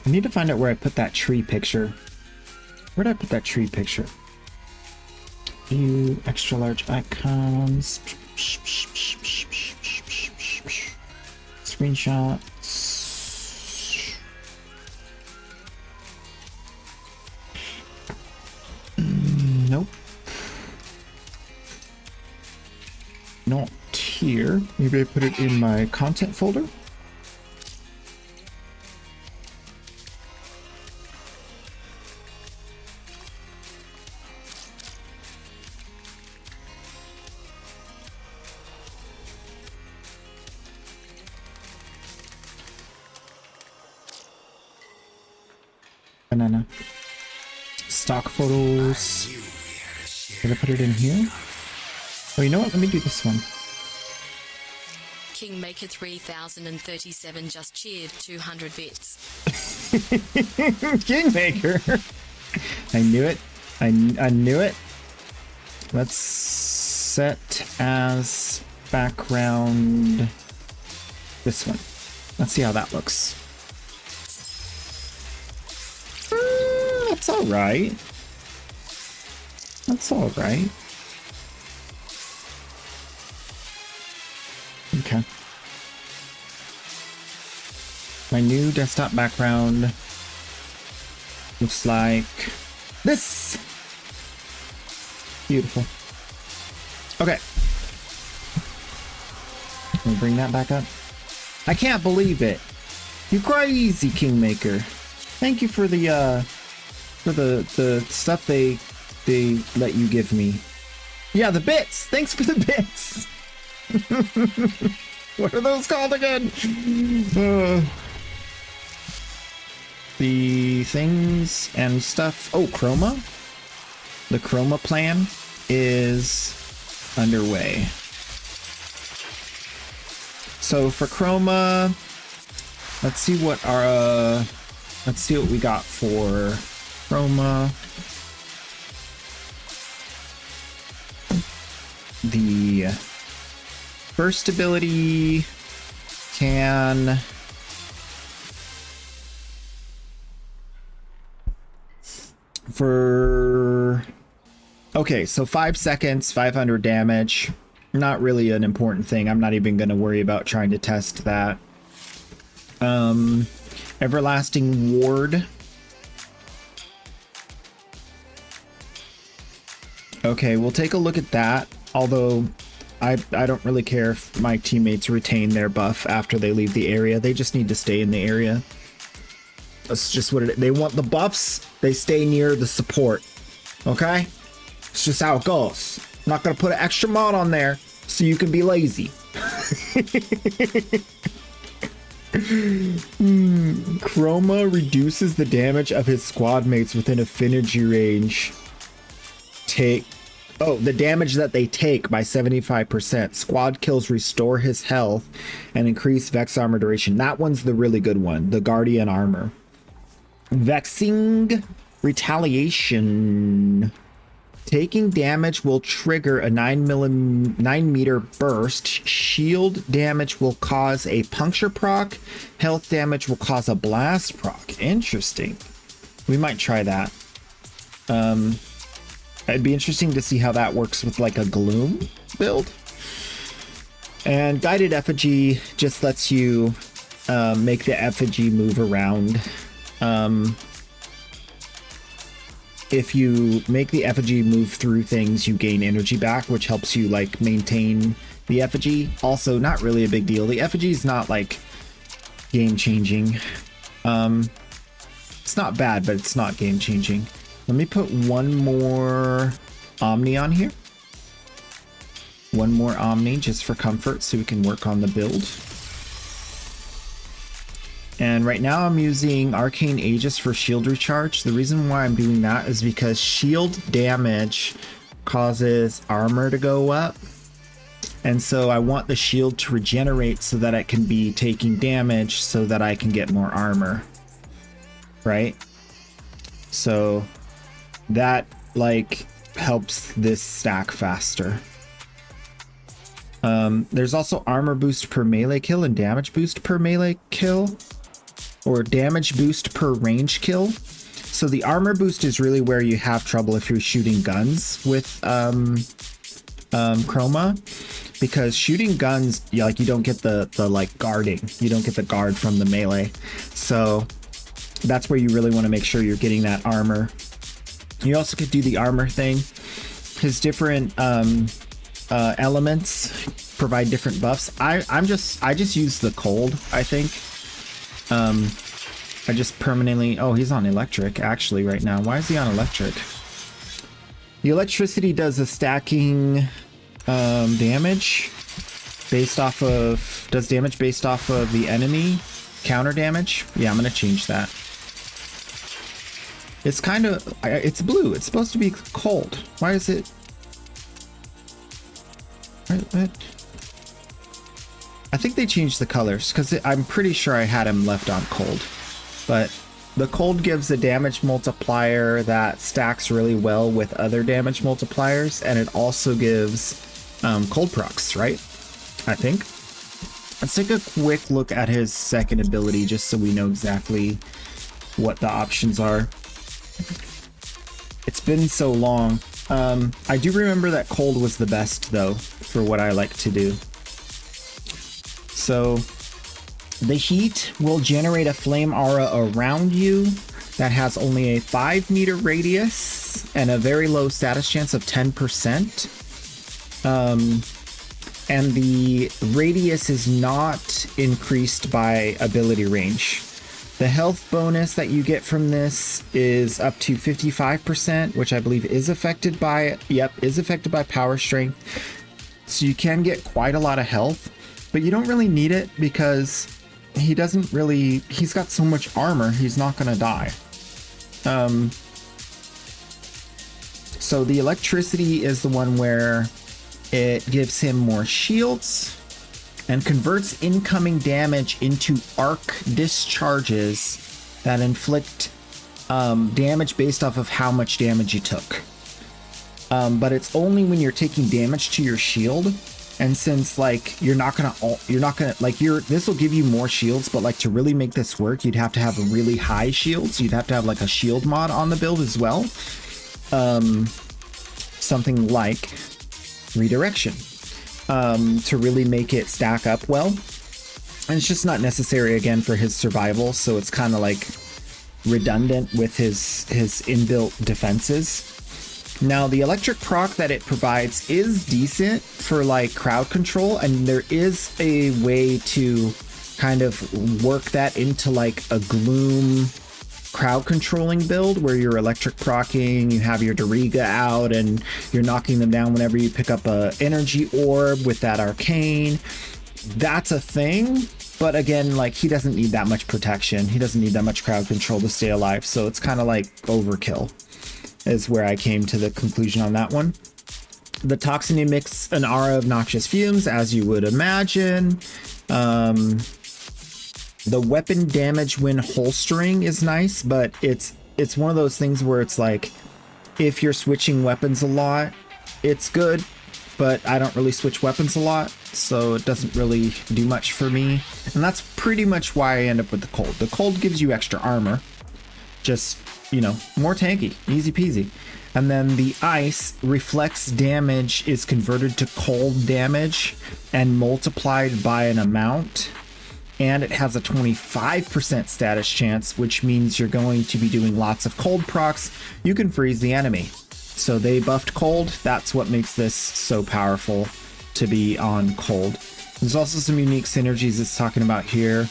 I need to find out where I put that tree picture. Where did I put that tree picture? View extra large icons. Screenshots. Nope. Not here. Maybe I put it in my content folder. Banana. Stock photos. Did I put it in here? Oh, you know what? Let me do this one. Kingmaker 3037 just cheered 200 bits. Kingmaker! I knew it. I knew it. Let's set as background this one. Let's see how that looks. That's alright. That's alright. Okay. My new desktop background looks like this. Beautiful. Okay. Can we bring that back up? I can't believe it. You crazy Kingmaker. Thank you for the stuff they let you give me. Yeah, the bits. Thanks for the bits. What are those called again? The things and stuff. Oh, chroma. The Chroma plan is underway. So for Chroma, let's see what we got for Chroma. The first ability can okay, so 5 seconds, 500 damage. Not really an important thing. I'm not even going to worry about trying to test that. Everlasting Ward. Okay, we'll take a look at that. Although I don't really care if my teammates retain their buff after they leave the area. They just need to stay in the area. That's just what it is. They want the buffs. They stay near the support. Okay? It's just how it goes. I'm not going to put an extra mod on there so you can be lazy. Chroma reduces the damage of his squad mates within affinity range. The damage that they take by 75%. Squad kills restore his health and increase Vex armor duration. That one's the really good one. The Guardian armor. Vexing Retaliation. Taking damage will trigger a 9 meter burst. Shield damage will cause a puncture proc. Health damage will cause a blast proc. Interesting. We might try that. It'd be interesting to see how that works with like a Gloom build. And Guided Effigy just lets you make the effigy move around. If you make the effigy move through things, you gain energy back, which helps you like maintain the effigy. Also, not really a big deal. The effigy is not like game changing. It's not bad, but it's not game changing. Let me put one more Omni on here. One more Omni just for comfort so we can work on the build. And right now I'm using Arcane Aegis for shield recharge. The reason why I'm doing that is because shield damage causes armor to go up. And so I want the shield to regenerate so that it can be taking damage so that I can get more armor. Right? So that like helps this stack faster. There's also armor boost per melee kill and damage boost per melee kill. Or damage boost per range kill. So the armor boost is really where you have trouble if you're shooting guns with Chroma, because shooting guns, you don't get the like guarding. You don't get the guard from the melee. So that's where you really want to make sure you're getting that armor. You also could do the armor thing. His different elements provide different buffs. I just use the cold, I think. I just permanently... Oh, he's on electric, actually, right now. Why is he on electric? The electricity does a stacking damage based off of... Does damage based off of the enemy counter damage. Yeah, I'm going to change that. It's kind of... It's blue. It's supposed to be cold. Why is it... What? I think they changed the colors because I'm pretty sure I had him left on cold. But the cold gives a damage multiplier that stacks really well with other damage multipliers, and it also gives cold procs, right? I think. Let's take a quick look at his second ability just so we know exactly what the options are. It's been so long. I do remember that cold was the best though for what I like to do. So the heat will generate a flame aura around you that has only a 5 meter radius and a very low status chance of 10%. And the radius is not increased by ability range. The health bonus that you get from this is up to 55%, which I believe is affected by, is affected by power strength. So you can get quite a lot of health, but you don't really need it because he doesn't really, he's got so much armor, he's not going to die. So the electricity is the one where it gives him more shields and converts incoming damage into arc discharges that inflict damage based off of how much damage you took. But it's only when you're taking damage to your shield. And since like you're not gonna like this will give you more shields, but like to really make this work, you'd have to have a really high shields. You'd have to have like a shield mod on the build as well. Something like redirection to really make it stack up well. And it's just not necessary again for his survival, so it's kind of like redundant with his inbuilt defenses. Now the electric proc that it provides is decent for like crowd control, and there is a way to kind of work that into like a gloom crowd controlling build where you're electric procking, you have your Doriga out, and you're knocking them down whenever you pick up a energy orb with that arcane. That's a thing, but again, like he doesn't need that much protection. He doesn't need that much crowd control to stay alive, so it's kind of like overkill is where I came to the conclusion on that one. The toxin emits an aura of noxious fumes, as you would imagine. The weapon damage when holstering is nice, but it's one of those things where it's like, if you're switching weapons a lot, it's good, but I don't really switch weapons a lot, so it doesn't really do much for me. And that's pretty much why I end up with the cold. The cold gives you extra armor, just, you know, more tanky, easy peasy. And then the ice reflects damage is converted to cold damage and multiplied by an amount. And it has a 25% status chance, which means you're going to be doing lots of cold procs. You can freeze the enemy. So they buffed cold. That's what makes this so powerful to be on cold. There's also some unique synergies it's talking about here.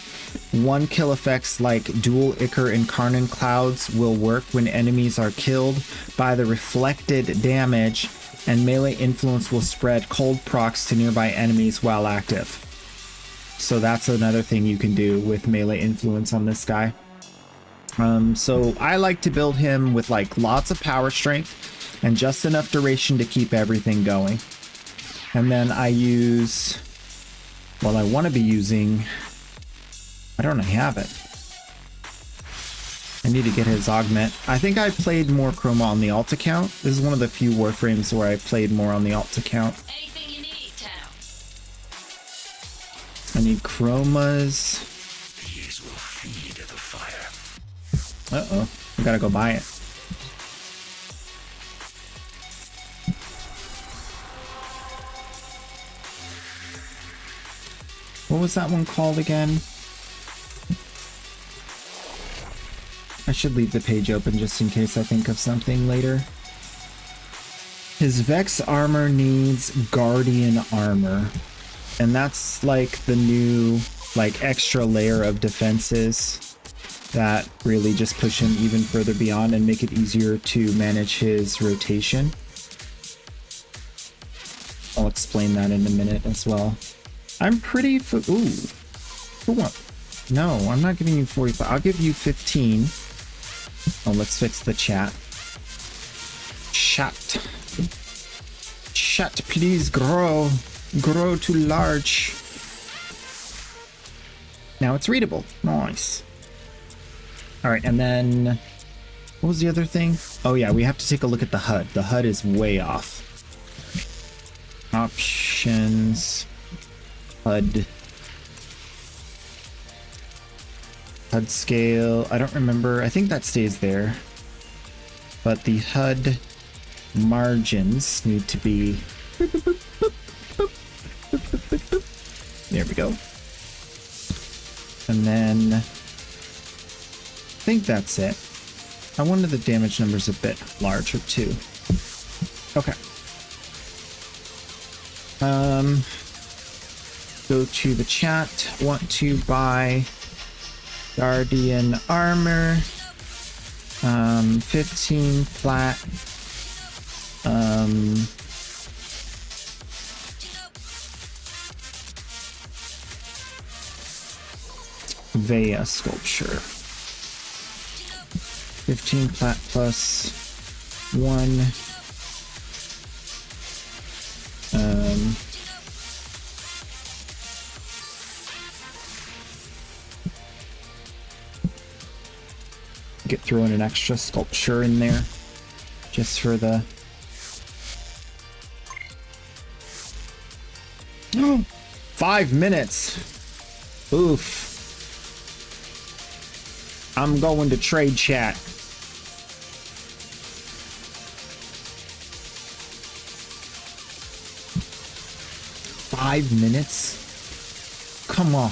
One kill effects like dual Ichor and Karnan clouds will work when enemies are killed by the reflected damage, and melee influence will spread cold procs to nearby enemies while active. So that's another thing you can do with melee influence on this guy. So I like to build him with like lots of power strength and just enough duration to keep everything going. And then I use, well, I want to be using, I don't have it. I need to get his augment. I think I played more Chroma on the alt account. This is one of the few Warframes where I played more on the alt account. Anything you need, Tenno. I need Chromas. These will feed the fire. Uh-oh, I gotta go buy it. What was that one called again? I should leave the page open just in case I think of something later. His Vex armor needs Guardian armor. And that's like the new, like, extra layer of defenses that really just push him even further beyond and make it easier to manage his rotation. I'll explain that in a minute as well. I'm pretty ooh. For what? No, I'm not giving you 45. I'll give you 15. Oh, let's fix the chat. Chat. Chat, please grow. Grow to large. Now it's readable. Nice. Alright, and then what was the other thing? Oh yeah, we have to take a look at the HUD. The HUD is way off. Options. HUD. HUD scale. I don't remember. I think that stays there. But the HUD margins need to be. There we go. And then I think that's it. I wanted the damage numbers a bit larger too. Okay. Go to the chat. Want to buy Guardian armor. 15 flat. Vea sculpture. 15 plat plus 1 throw in an extra sculpture in there just for the... 5 minutes. Oof. I'm going to trade chat. Five minutes? Come on.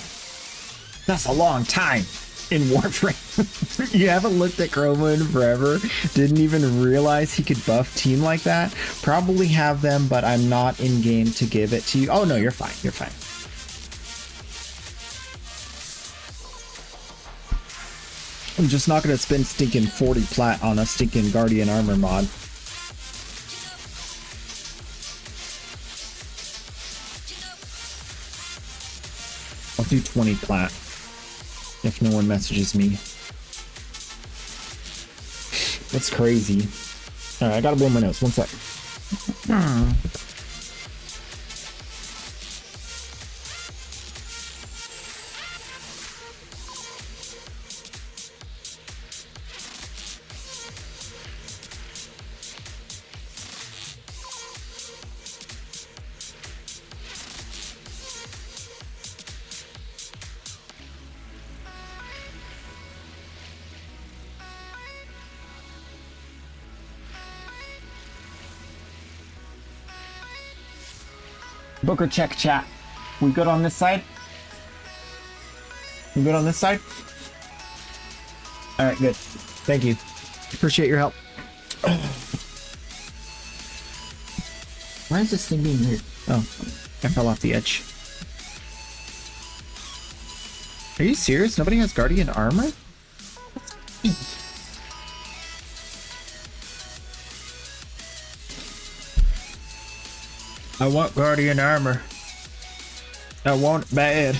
That's a long time in Warframe. You haven't looked at Chroma in forever? Didn't even realize he could buff team like that? Probably have them, but I'm not in game to give it to you. Oh no, you're fine. You're fine. I'm just not gonna spend stinking 40 plat on a stinking Guardian armor mod. I'll do 20 plat if no one messages me. That's crazy. Alright, I gotta blow my nose. One sec. Booker, check chat. We good on this side? We good on this side? Alright, good. Thank you. Appreciate your help. Why is this thing being weird? Oh, I fell off the edge. Are you serious? Nobody has Guardian armor? I want Guardian armor. I want it bad.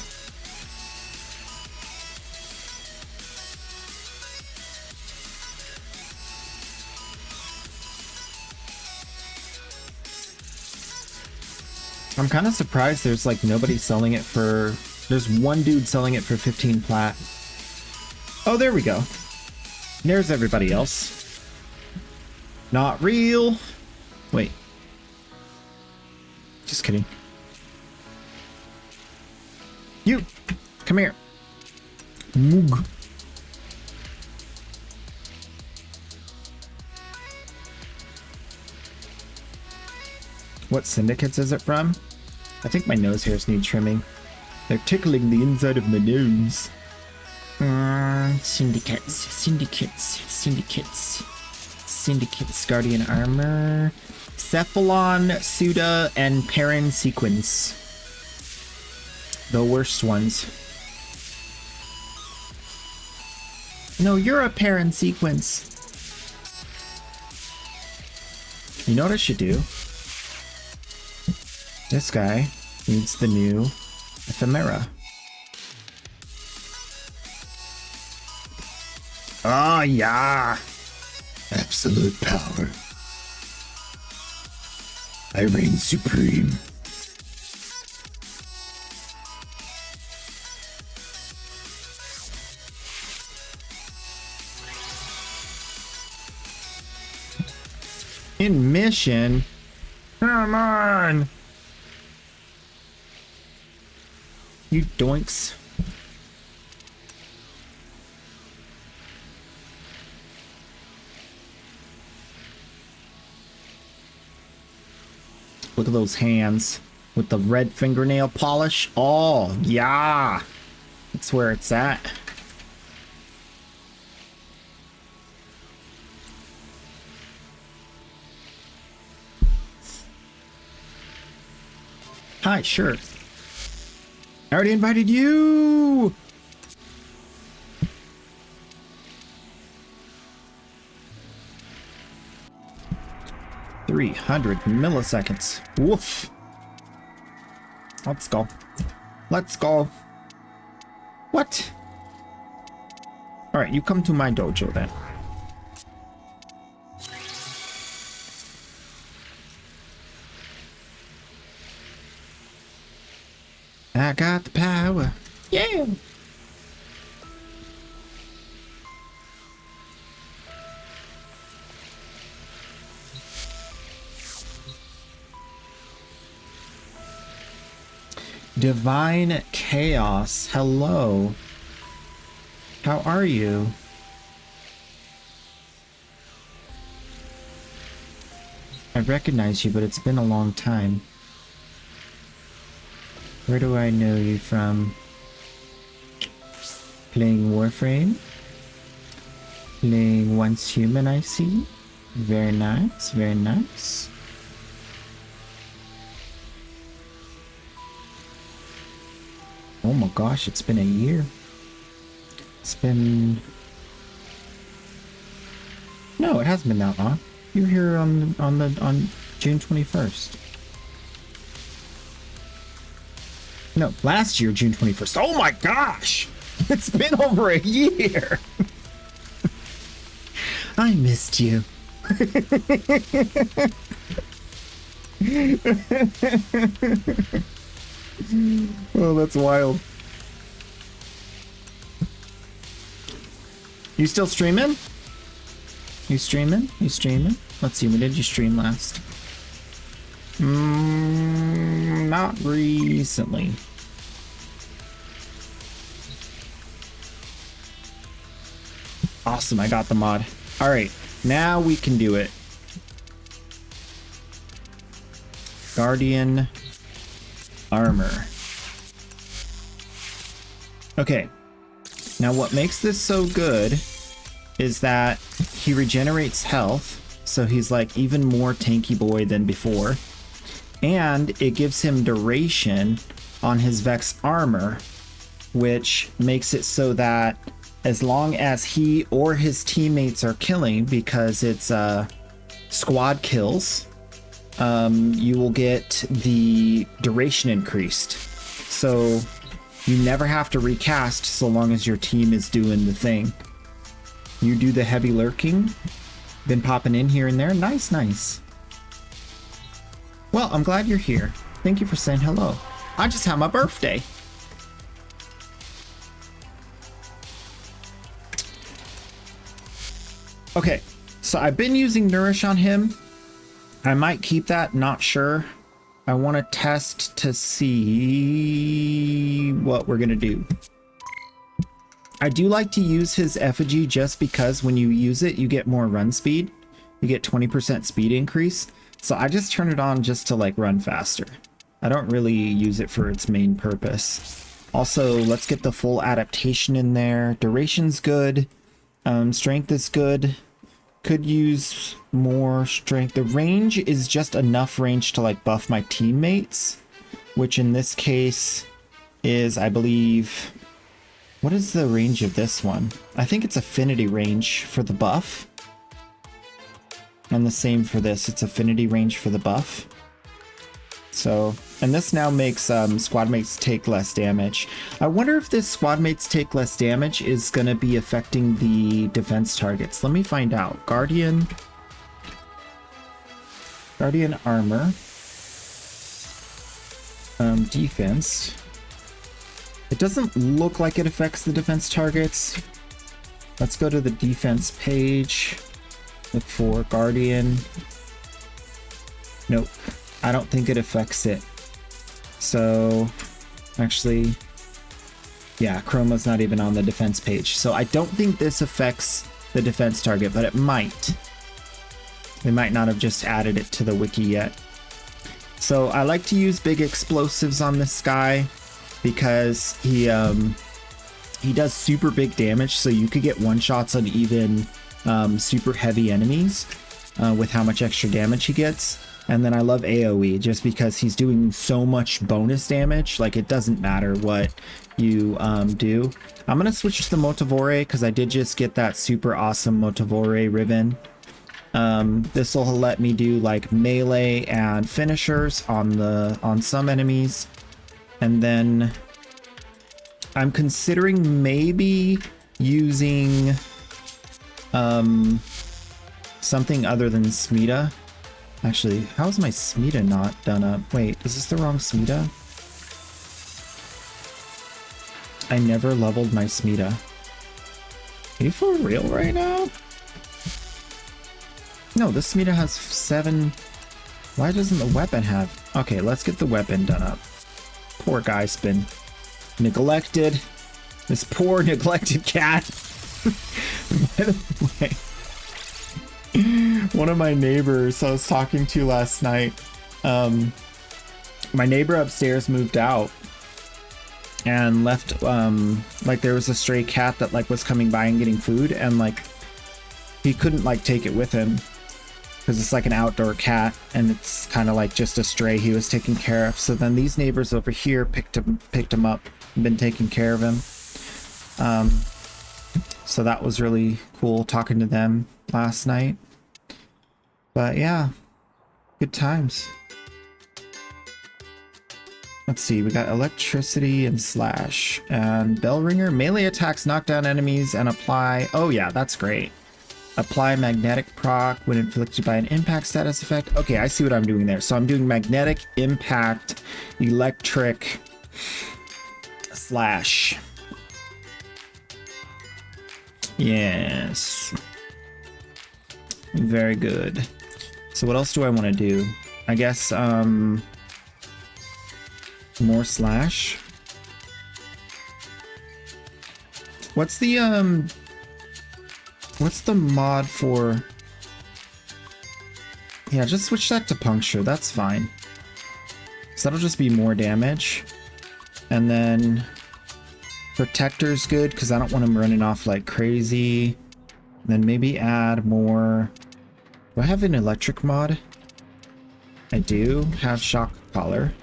I'm kind of surprised there's like nobody selling it for... There's one dude selling it for 15 plat. Oh, there we go. There's everybody else. Not real. Wait. Just kidding. You! Come here. Moog. What syndicates is it from? I think my nose hairs need trimming. They're tickling the inside of my nose. Syndicates, Guardian Armor. Cephalon, Suda, and Perrin Sequence. The worst ones. No, you're a Perrin Sequence. You know what I should do? This guy needs the new Ephemera. Oh, yeah. Absolute power. I reign supreme. In mission? Come on! You doinks. Look at those hands with the red fingernail polish. Oh, yeah. That's where it's at. Hi, sure. I already invited you. $300 milliseconds. Woof. Let's go. Let's go. What? All right, you come to my dojo then. I got the power. Yeah. Divine Chaos, hello. How are you? I recognize you, but it's been a long time. Where do I know you from? Playing Warframe? Playing Once Human, I see. Very nice, very nice. Oh my gosh, it's been a year. It's been... No, it hasn't been that long. You were here on June 21st. No, last year, June 21st. Oh my gosh! It's been over a year! I missed you. Oh, that's wild. You still streaming? You streaming? You streaming? Let's see, when did you stream last? Not recently. Awesome, I got the mod. Alright, now we can do it. Guardian armor. Okay. Now what makes this so good is that he regenerates health, so he's like even more tanky boy than before. And it gives him duration on his Vex armor, which makes it so that as long as he or his teammates are killing, because it's squad kills, you will get the duration increased. So you never have to recast so long as your team is doing the thing. You do the heavy lurking, been popping in here and there. Nice, nice. Well, I'm glad you're here. Thank you for saying hello. I just had my birthday. Okay, so I've been using Nourish on him. I might keep that, not sure. I want to test to see what we're going to do. I do like to use his effigy just because when you use it, you get more run speed. You get 20% speed increase. So I just turn it on just to like run faster. I don't really use it for its main purpose. Also, let's get the full adaptation in there. Duration's good. Strength is good. Could use more strength. The range is just enough range to like buff my teammates, which in this case is, I believe, what is the range of this one? I think it's affinity range for the buff. And the same for this, it's affinity range for the buff. So, and this now makes squad mates take less damage. I wonder if this squad mates take less damage is going to be affecting the defense targets. Let me find out. Guardian armor. Defense. It doesn't look like it affects the defense targets. Let's go to the defense page. Look for Guardian. Nope. I don't think it affects it. So, actually, yeah, Chroma's not even on the defense page. So I don't think this affects the defense target, but it might. They might not have just added it to the wiki yet. So I like to use big explosives on this guy because he does super big damage. So you could get one-shots on even super heavy enemies with how much extra damage he gets. And then I love AoE just because he's doing so much bonus damage. Like, it doesn't matter what you do. I'm going to switch to the Motivore because I did just get that super awesome Motivore ribbon. This will let me do like melee and finishers on some enemies. And then I'm considering maybe using something other than Smita. Actually, how's my Smita not done up? Wait, is this the wrong Smita? I never leveled my Smita. Are you for real right now? No, this Smita has 7. Why doesn't the weapon have? Okay, let's get the weapon done up. Poor guy's been neglected. This poor neglected cat. By the way, one of my neighbors I was talking to last night, my neighbor upstairs moved out and left, like there was a stray cat that like was coming by and getting food, and like he couldn't like take it with him because it's like an outdoor cat and it's kind of like just a stray he was taking care of. So then these neighbors over here picked him up and been taking care of him. So that was really cool talking to them last night. But yeah, good times. Let's see, we got electricity and slash and bell ringer. Melee attacks knock down enemies and apply. Oh yeah, that's great. Apply magnetic proc when inflicted by an impact status effect. Okay, I see what I'm doing there. So I'm doing magnetic, impact, electric, slash. Yes. Very good. So what else do I want to do? I guess, more slash. What's the mod for? Yeah, just switch that to puncture. That's fine. So that'll just be more damage. And then protector's good because I don't want him running off like crazy. And then maybe add more. Do I have an electric mod? I do have shock collar.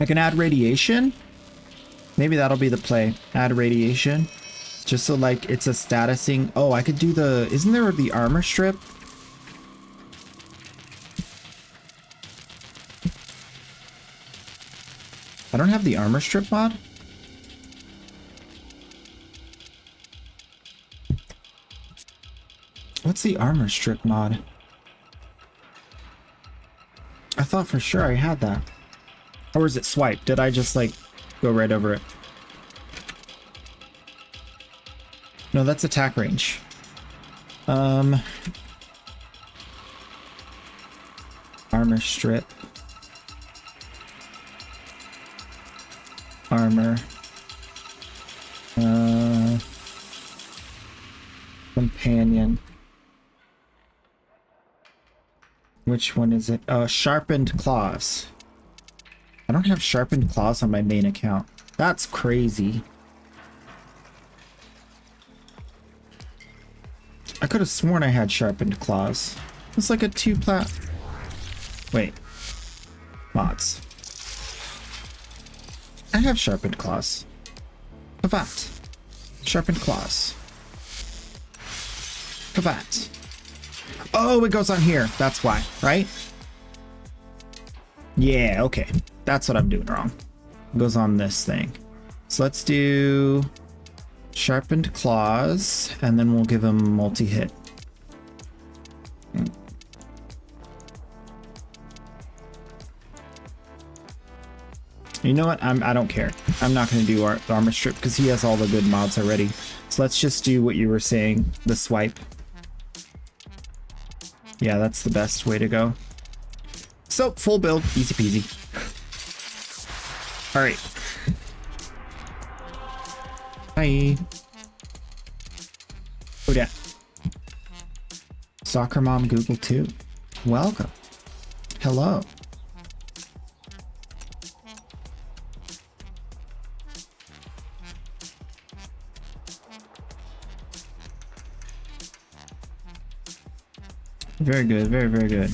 I can add radiation. Maybe that'll be the play. Add radiation. Just so like it's a statusing. Oh, I could do the, isn't there the armor strip? I don't have the armor strip mod. What's the armor strip mod? I thought for sure I had that. Or is it swipe? Did I just like go right over it? No, that's attack range. Armor strip. Armor. Companion. Which one is it? Sharpened claws. I don't have sharpened claws on my main account. That's crazy. I could have sworn I had sharpened claws. It's like a two-plat. Wait. Mods. I have sharpened claws. Kavat. Sharpened claws. Kavat. Oh, it goes on here. That's why, right? Yeah, okay. That's what I'm doing wrong. It goes on this thing. So let's do sharpened claws, and then we'll give him multi-hit. You know what? I don't care. I'm not going to do armor strip because he has all the good mods already. So let's just do what you were saying, the swipe. Yeah, that's the best way to go. So, full build, easy peasy. Alright. Hi. Oh yeah. Soccer Mom Google 2. Welcome. Hello. Very good, very, very good.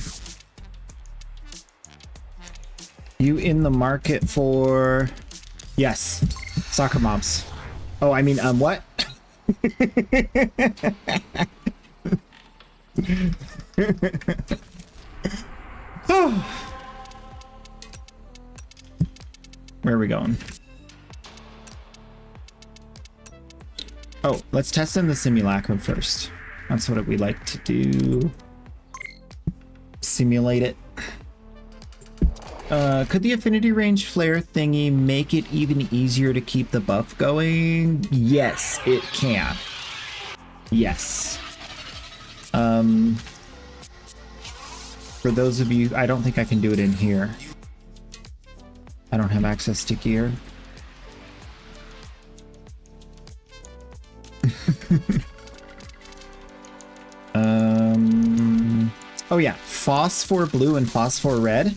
You in the market for... Yes, soccer moms. Oh, I mean, what? Where are we going? Oh, let's test in the simulacrum first. That's what we like to do. Simulate it. Could the affinity range flare thingy make it even easier to keep the buff going? Yes, it can. Yes. For those of you, I don't think I can do it in here. I don't have access to gear. Oh yeah, phosphor blue and phosphor red.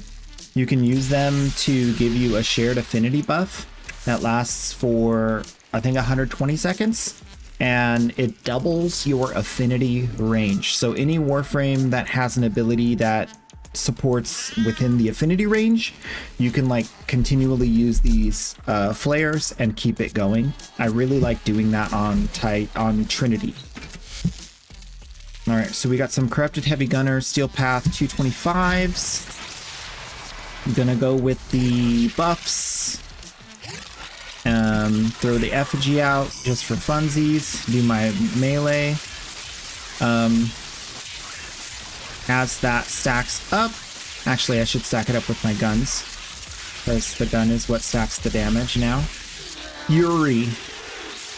You can use them to give you a shared affinity buff that lasts for, I think, 120 seconds. And it doubles your affinity range. So any Warframe that has an ability that supports within the affinity range, you can like continually use these flares and keep it going. I really like doing that on Trinity. All right, so we got some corrupted heavy gunners, steel path 225s. I'm gonna go with the buffs. Throw the effigy out just for funsies. Do my melee. As that stacks up, actually I should stack it up with my guns, because the gun is what stacks the damage now. Fury.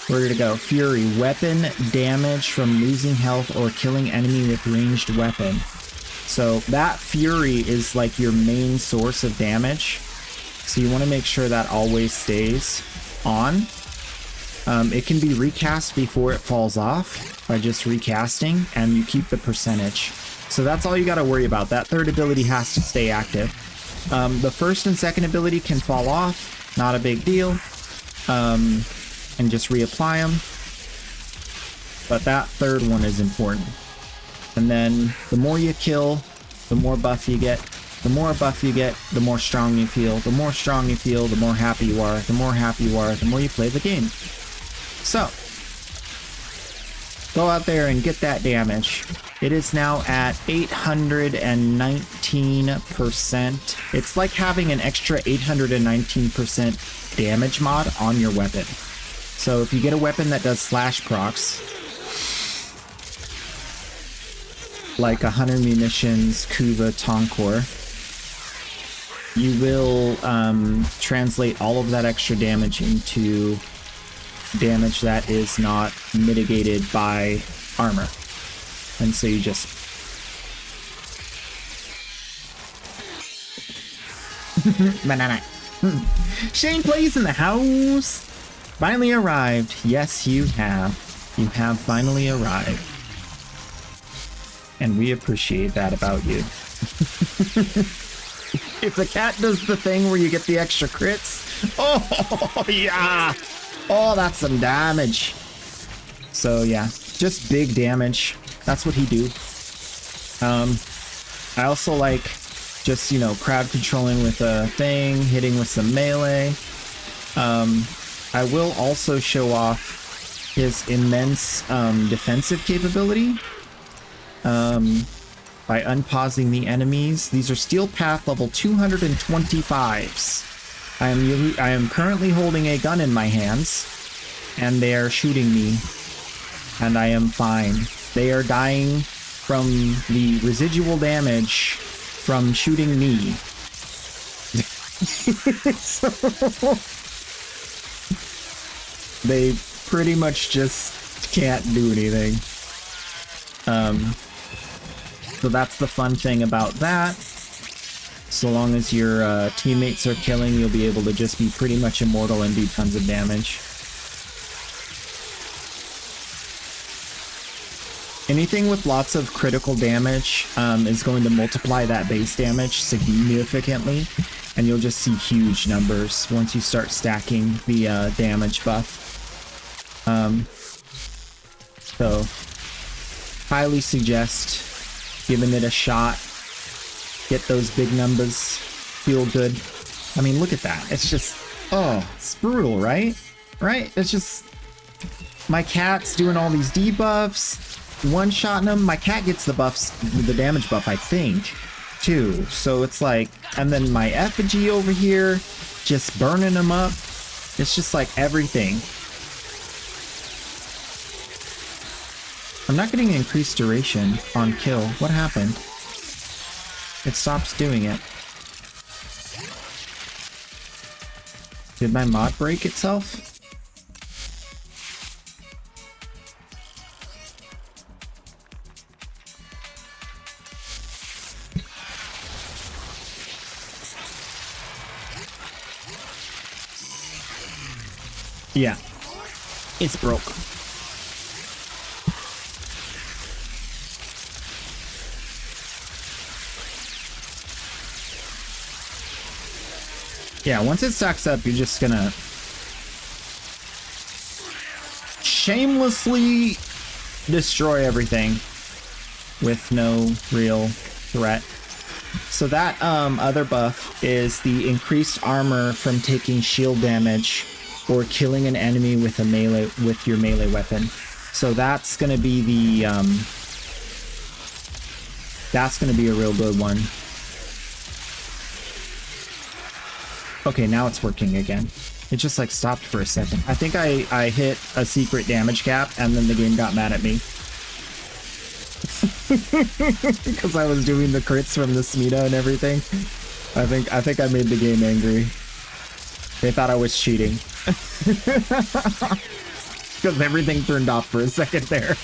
Where to go? Fury. Weapon damage from losing health or killing enemy with ranged weapon. So that Fury is like your main source of damage. So you want to make sure that always stays on. It can be recast before it falls off by just recasting, and you keep the percentage. So that's all you got to worry about. That third ability has to stay active. The first and second ability can fall off, not a big deal, and just reapply them. But that third one is important. And then the more you kill, the more buff you get. The more buff you get, the more strong you feel. The more strong you feel, the more happy you are. The more happy you are, the more you play the game. So, go out there and get that damage. It is now at 819%. It's like having an extra 819% damage mod on your weapon. So if you get a weapon that does slash procs, like 100 munitions, Kuva, Tonkor, you will translate all of that extra damage into damage that is not mitigated by armor. And so you just... Shane Plays in the house! Finally arrived. Yes, you have. You have finally arrived. And we appreciate that about you. If the cat does the thing where you get the extra crits, oh yeah, oh that's some damage. So yeah, just big damage. That's what he do. I also like just, you know, crowd controlling with a thing, hitting with some melee. I will also show off his immense defensive capability. By unpausing the enemies. These are steel path level 225s. I am currently holding a gun in my hands, and they are shooting me, and I am fine. They are dying from the residual damage from shooting me. So, they pretty much just can't do anything. So that's the fun thing about that. So long as your teammates are killing, you'll be able to just be pretty much immortal and do tons of damage. Anything with lots of critical damage is going to multiply that base damage significantly, and you'll just see huge numbers once you start stacking the damage buff. So, highly suggest giving it a shot. Get those big numbers. Feel good. I mean, look at that. It's just, oh, it's brutal, right? Right? It's just, my cat's doing all these debuffs, one-shotting them. My cat gets the buffs, the damage buff, I think, too. So it's like, and then my effigy over here, just burning them up. It's just like everything. I'm not getting increased duration on kill. What happened? It stops doing it. Did my mod break itself? Yeah. It's broke. Yeah, once it stacks up, you're just gonna shamelessly destroy everything with no real threat. So that other buff is the increased armor from taking shield damage or killing an enemy with a melee with your melee weapon. So that's gonna be the that's gonna be a real good one. Okay, now it's working again. It just like stopped for a second. I think I hit a secret damage cap and then the game got mad at me. Because I was doing the crits from the Smita and everything. I think I made the game angry. They thought I was cheating. Because everything turned off for a second there.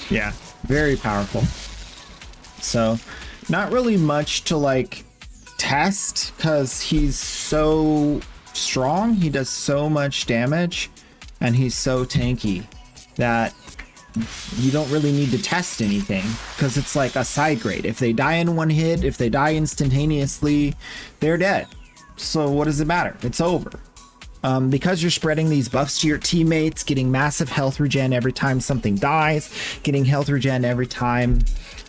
Yeah, very powerful. So, not really much to like test because he's so strong. He does so much damage and he's so tanky that you don't really need to test anything because it's like a side grade. If they die in one hit, if they die instantaneously, they're dead. So what does it matter? It's over. Because you're spreading these buffs to your teammates, getting massive health regen every time something dies, getting health regen every time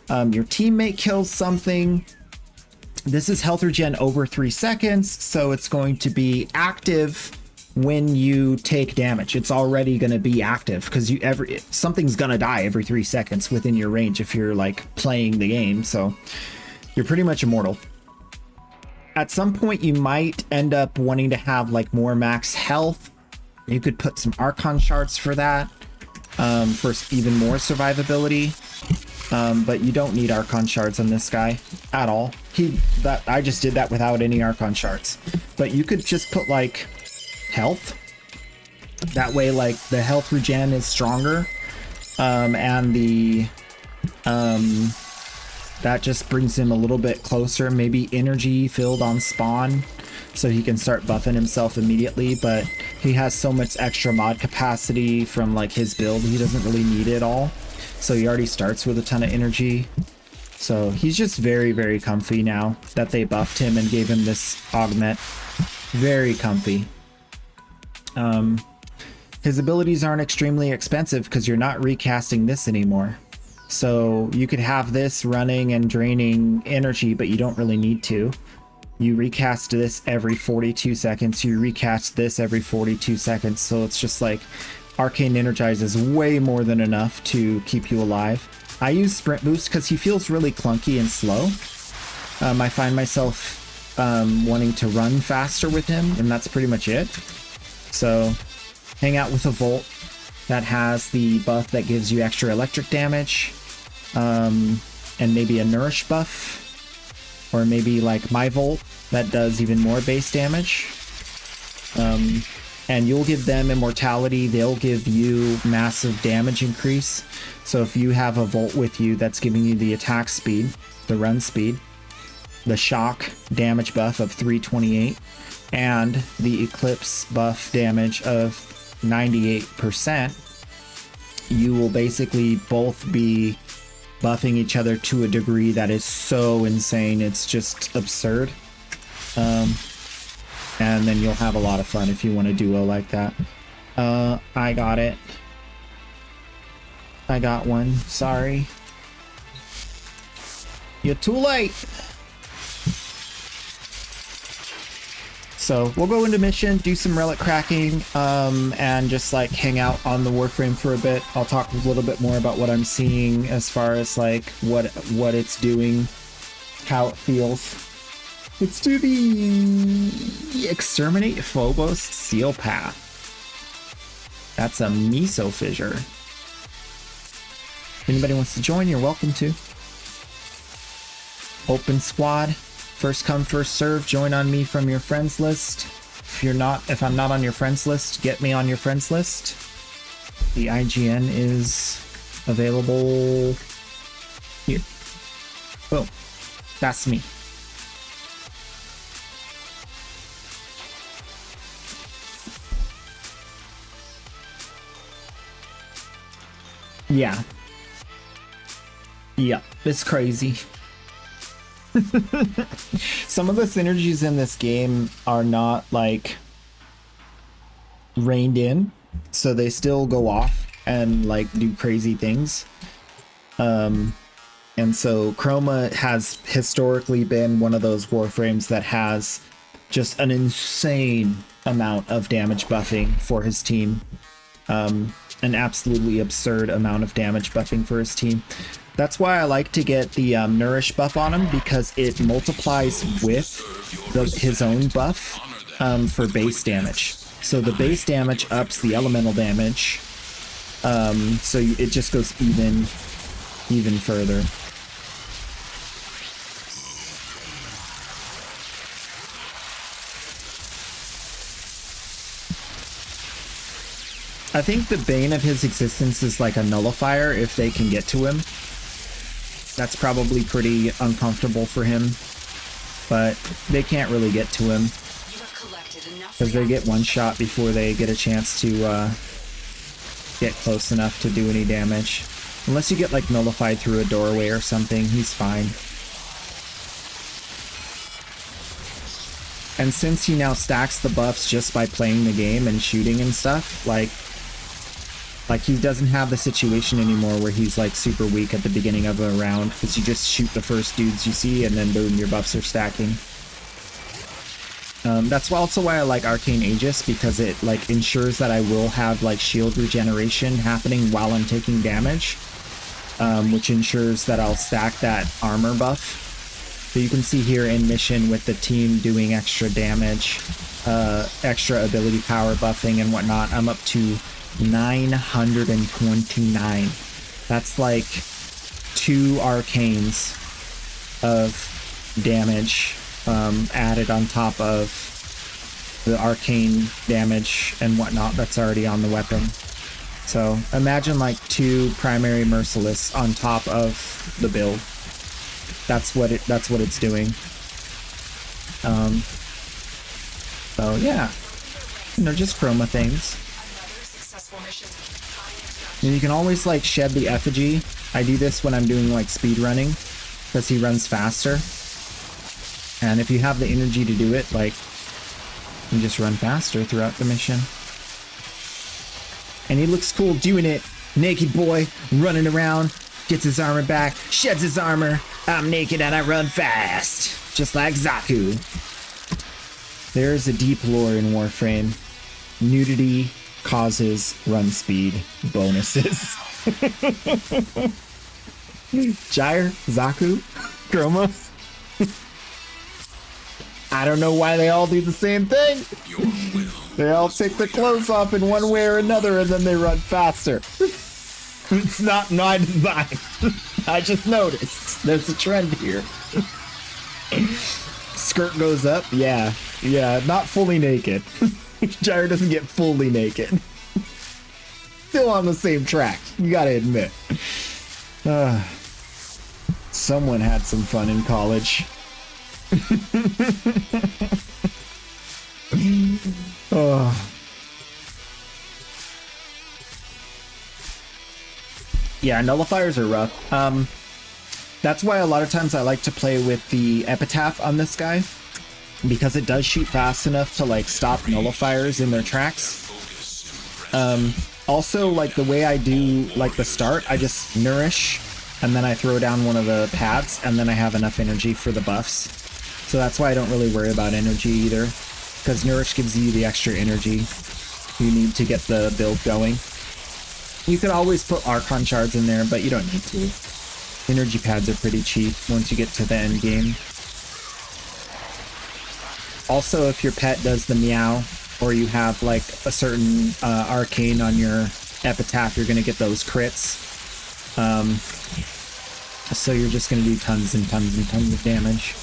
your teammate kills something. This is health regen over 3 seconds, so it's going to be active when you take damage. It's already going to be active because something's going to die every 3 seconds within your range if you're like playing the game. So you're pretty much immortal. At some point, you might end up wanting to have like more max health. You could put some Archon shards for that, for even more survivability. But you don't need Archon shards on this guy at all. I just did that without any Archon shards. But you could just put like health. That way, like the health regen is stronger, and the that just brings him a little bit closer. Maybe energy filled on spawn, so he can start buffing himself immediately. But he has so much extra mod capacity from like his build, he doesn't really need it all. So he already starts with a ton of energy. So he's just very, very comfy now that they buffed him and gave him this augment. Very comfy. His abilities aren't extremely expensive because you're not recasting this anymore. So you could have this running and draining energy, but you don't really need to. You recast this every 42 seconds. You recast this every 42 seconds. So it's just like Arcane Energize is way more than enough to keep you alive. I use Sprint Boost because he feels really clunky and slow. I find myself wanting to run faster with him, and that's pretty much it. So hang out with a Volt that has the buff that gives you extra electric damage, and maybe a Nourish buff, or maybe like my Volt that does even more base damage. And you'll give them immortality, they'll give you massive damage increase. So if you have a Volt with you that's giving you the attack speed, the run speed, the shock damage buff of 328, and the Eclipse buff damage of 98%, you will basically both be buffing each other to a degree that is so insane, it's just absurd. And then you'll have a lot of fun if you want to duo like that. I got it. I got one. Sorry. You're too late. So we'll go into mission, do some relic cracking, and just like hang out on the Warframe for a bit. I'll talk a little bit more about what I'm seeing as far as like what it's doing, how it feels. Let's do the Exterminate Phobos Seal Path. That's a Meso Fissure. If anybody wants to join, you're welcome to. Open squad. First come, first serve. Join on me from your friends list. If I'm not on your friends list, get me on your friends list. The IGN is available here. Boom. That's me. Yeah. Yeah, it's crazy. Some of the synergies in this game are not like reined in, so they still go off and like do crazy things. And so Chroma has historically been one of those Warframes that has just an insane amount of damage buffing for his team. An absolutely absurd amount of damage buffing for his team. That's why I like to get the Nourish buff on him, because it multiplies with his own buff for base damage. So the base damage ups the elemental damage, so it just goes even further. I think the bane of his existence is like a nullifier if they can get to him. That's probably pretty uncomfortable for him, but they can't really get to him because they get one shot before they get a chance to get close enough to do any damage. Unless you get like nullified through a doorway or something, he's fine. And since he now stacks the buffs just by playing the game and shooting and stuff, like he doesn't have the situation anymore where he's like super weak at the beginning of a round, because you just shoot the first dudes you see and then boom, your buffs are stacking. That's also why I like Arcane Aegis, because it like ensures that I will have like shield regeneration happening while I'm taking damage, which ensures that I'll stack that armor buff. So you can see here in mission with the team doing extra damage, extra ability power buffing and whatnot, I'm up to 929. That's like 2 arcanes of damage added on top of the arcane damage and whatnot that's already on the weapon. So imagine like 2 primary merciless on top of the build. That's what it's doing. So yeah, just chroma things. And you can always like shed the effigy. I do this when I'm doing like speed running, because he runs faster. And if you have the energy to do it, like, you just run faster throughout the mission. And he looks cool doing it. Naked boy running around, gets his armor back, sheds his armor. I'm naked and I run fast, just like Zaku. There's a deep lore in Warframe. Nudity causes run speed bonuses. Gyre, Zaku, Chroma. I don't know why they all do the same thing. They all take their clothes off in one way or another and then they run faster. It's not my design. I just noticed. There's a trend here. Skirt goes up. Yeah, not fully naked. Gyre doesn't get fully naked. Still on the same track, you gotta admit. Someone had some fun in college. Yeah, nullifiers are rough. That's why a lot of times I like to play with the epitaph on this guy, because it does shoot fast enough to like stop nullifiers in their tracks. Also, like the way I do like the start, I just nourish and then I throw down one of the pads and then I have enough energy for the buffs. So that's why I don't really worry about energy either, because nourish gives you the extra energy you need to get the build going. You could always put Archon shards in there, but you don't need to. Energy pads are pretty cheap once you get to the end game. Also, if your pet does the meow, or you have like a certain arcane on your epitaph, you're going to get those crits. So you're just going to do tons and tons and tons of damage.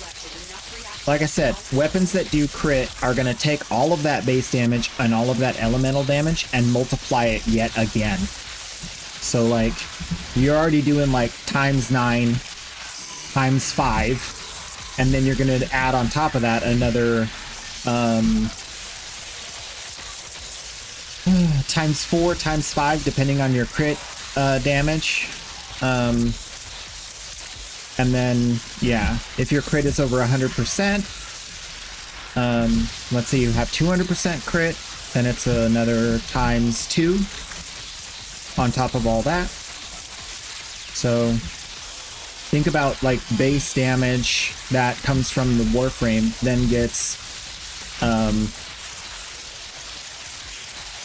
Like I said, weapons that do crit are going to take all of that base damage and all of that elemental damage and multiply it yet again. So like, you're already doing like ×9, ×5, and then you're going to add on top of that another ×4, ×5, depending on your crit. damage. And then, yeah, if your crit is over 100%, let's say you have 200% crit, then it's another times 2 on top of all that. So think about like base damage that comes from the Warframe, then gets,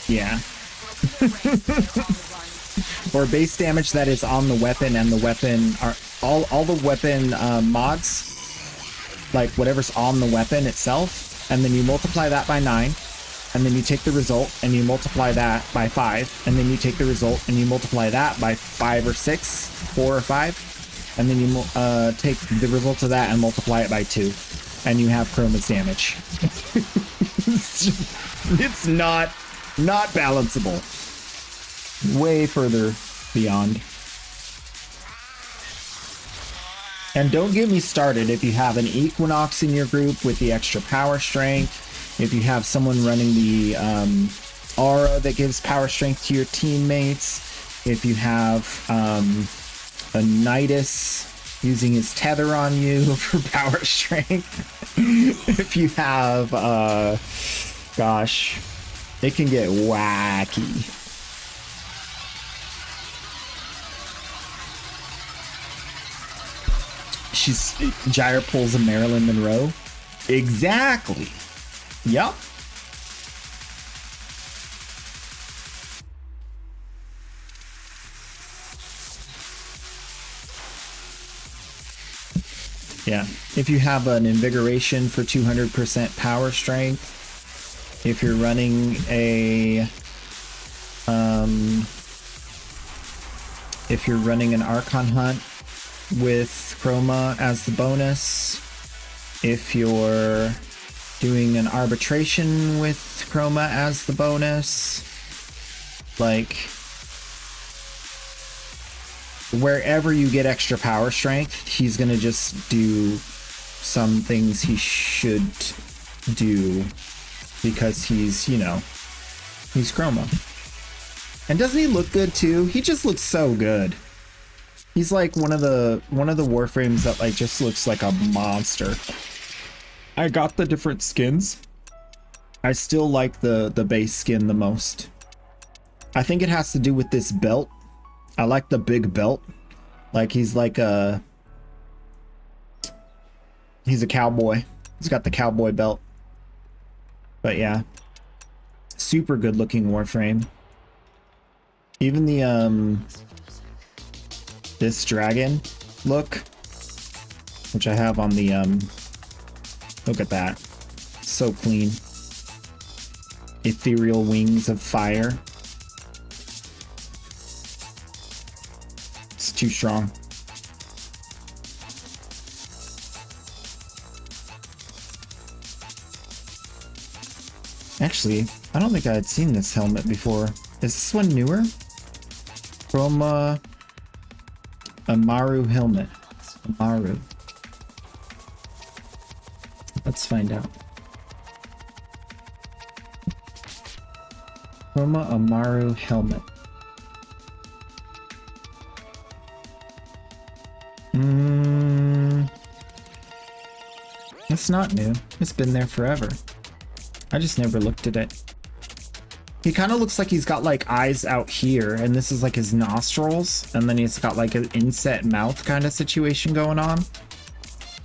yeah. Or base damage that is on the weapon, and the weapon are all the weapon mods, like whatever's on the weapon itself, and then you multiply that by 9, and then you take the result and you multiply that by 5, and then you take the result and you multiply that by 5 or 6, 4 or 5, and then you take the result of that and multiply it by 2, and you have Chroma's damage. It's not balanceable. Way further beyond. And don't get me started if you have an Equinox in your group with the extra power strength, if you have someone running the aura that gives power strength to your teammates, if you have a Nidus using his tether on you for power strength, if you have, gosh, it can get wacky. Gyre pulls a Marilyn Monroe. Exactly. Yep. Yeah. If you have an invigoration for 200% power strength, if you're running a if you're running an Archon hunt with Chroma as the bonus, if you're doing an arbitration with Chroma as the bonus, like wherever you get extra power strength, he's gonna just do some things he should do because he's, you know, he's Chroma. And doesn't he look good too? He just looks so good. He's like one of the Warframes that like just looks like a monster. I got the different skins. I still like the base skin the most. I think it has to do with this belt. I like the big belt. Like he's like he's a cowboy. He's got the cowboy belt. But yeah. Super good looking Warframe. Even the this dragon look, which I have on the look at that, so clean. Ethereal wings of fire. It's too strong. Actually, I don't think I had seen this helmet before. Is this one newer? Chroma Amaru helmet. Amaru. Let's find out. Chroma Amaru helmet. It's not new. It's been there forever. I just never looked at it. He kind of looks like he's got like eyes out here, and this is like his nostrils, and then he's got like an inset mouth kind of situation going on.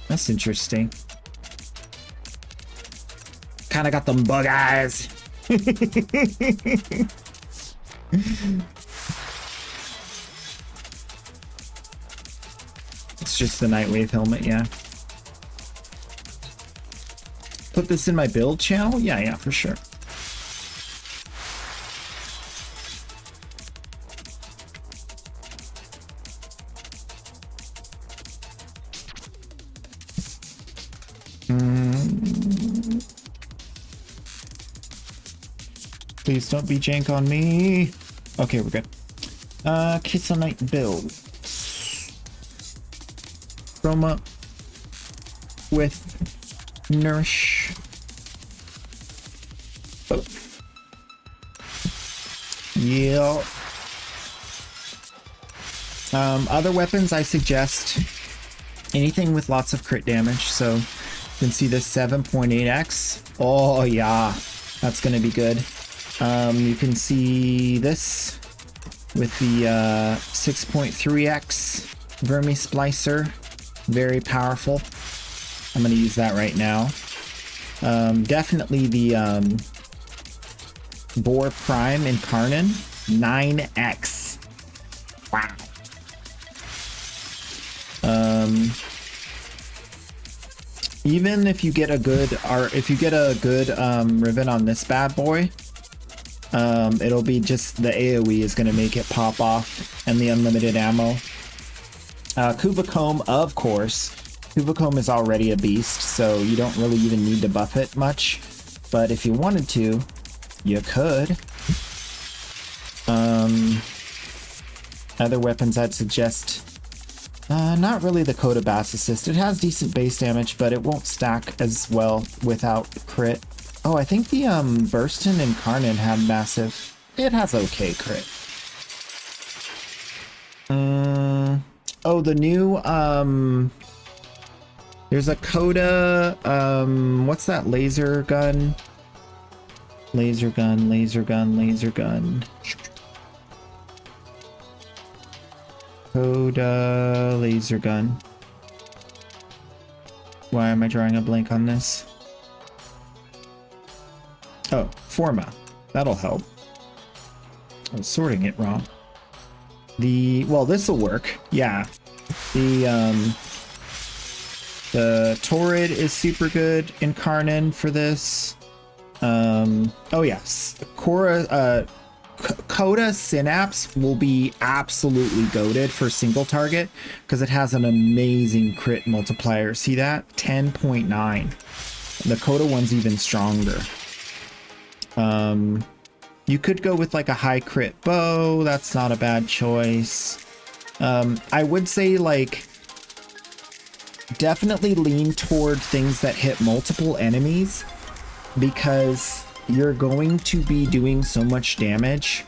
That's interesting. Kind of got them bug eyes. It's just the Nightwave helmet, yeah. Put this in my build channel? Yeah, for sure. Please don't be jank on me. Okay, we're good. Kiss on Night build. Chroma with Nourish. Oh. Yeah. Other weapons, I suggest anything with lots of crit damage. So you can see this 7.8x. Oh yeah, that's gonna be good. You can see this with the 6.3x Vermi Splicer. Very powerful. I'm gonna use that right now. Definitely the Boar Prime Incarnon 9x. Wow. Even if you get a good ribbon on this bad boy, it'll be just the AoE is gonna make it pop off, and the unlimited ammo. Kuvacomb, of course. Kuvacomb is already a beast, so you don't really even need to buff it much. But if you wanted to, you could. Other weapons I'd suggest, not really the Coda Bass Assist. It has decent base damage, but it won't stack as well without crit. Oh, I think the Burston and Karnan had massive. It has okay crit. Oh, the new there's a Coda what's that laser gun? Laser gun. Coda laser gun. Why am I drawing a blank on this? Oh, Forma. That'll help. I was sorting it wrong. Well, this'll work. Yeah. The Torrid is super good in Karnan for this. Oh yes. Coda Synapse will be absolutely goated for single target because it has an amazing crit multiplier. See that? 10.9. The Coda one's even stronger. You could go with like a high crit bow. That's not a bad choice. I would say like definitely lean toward things that hit multiple enemies because you're going to be doing so much damage.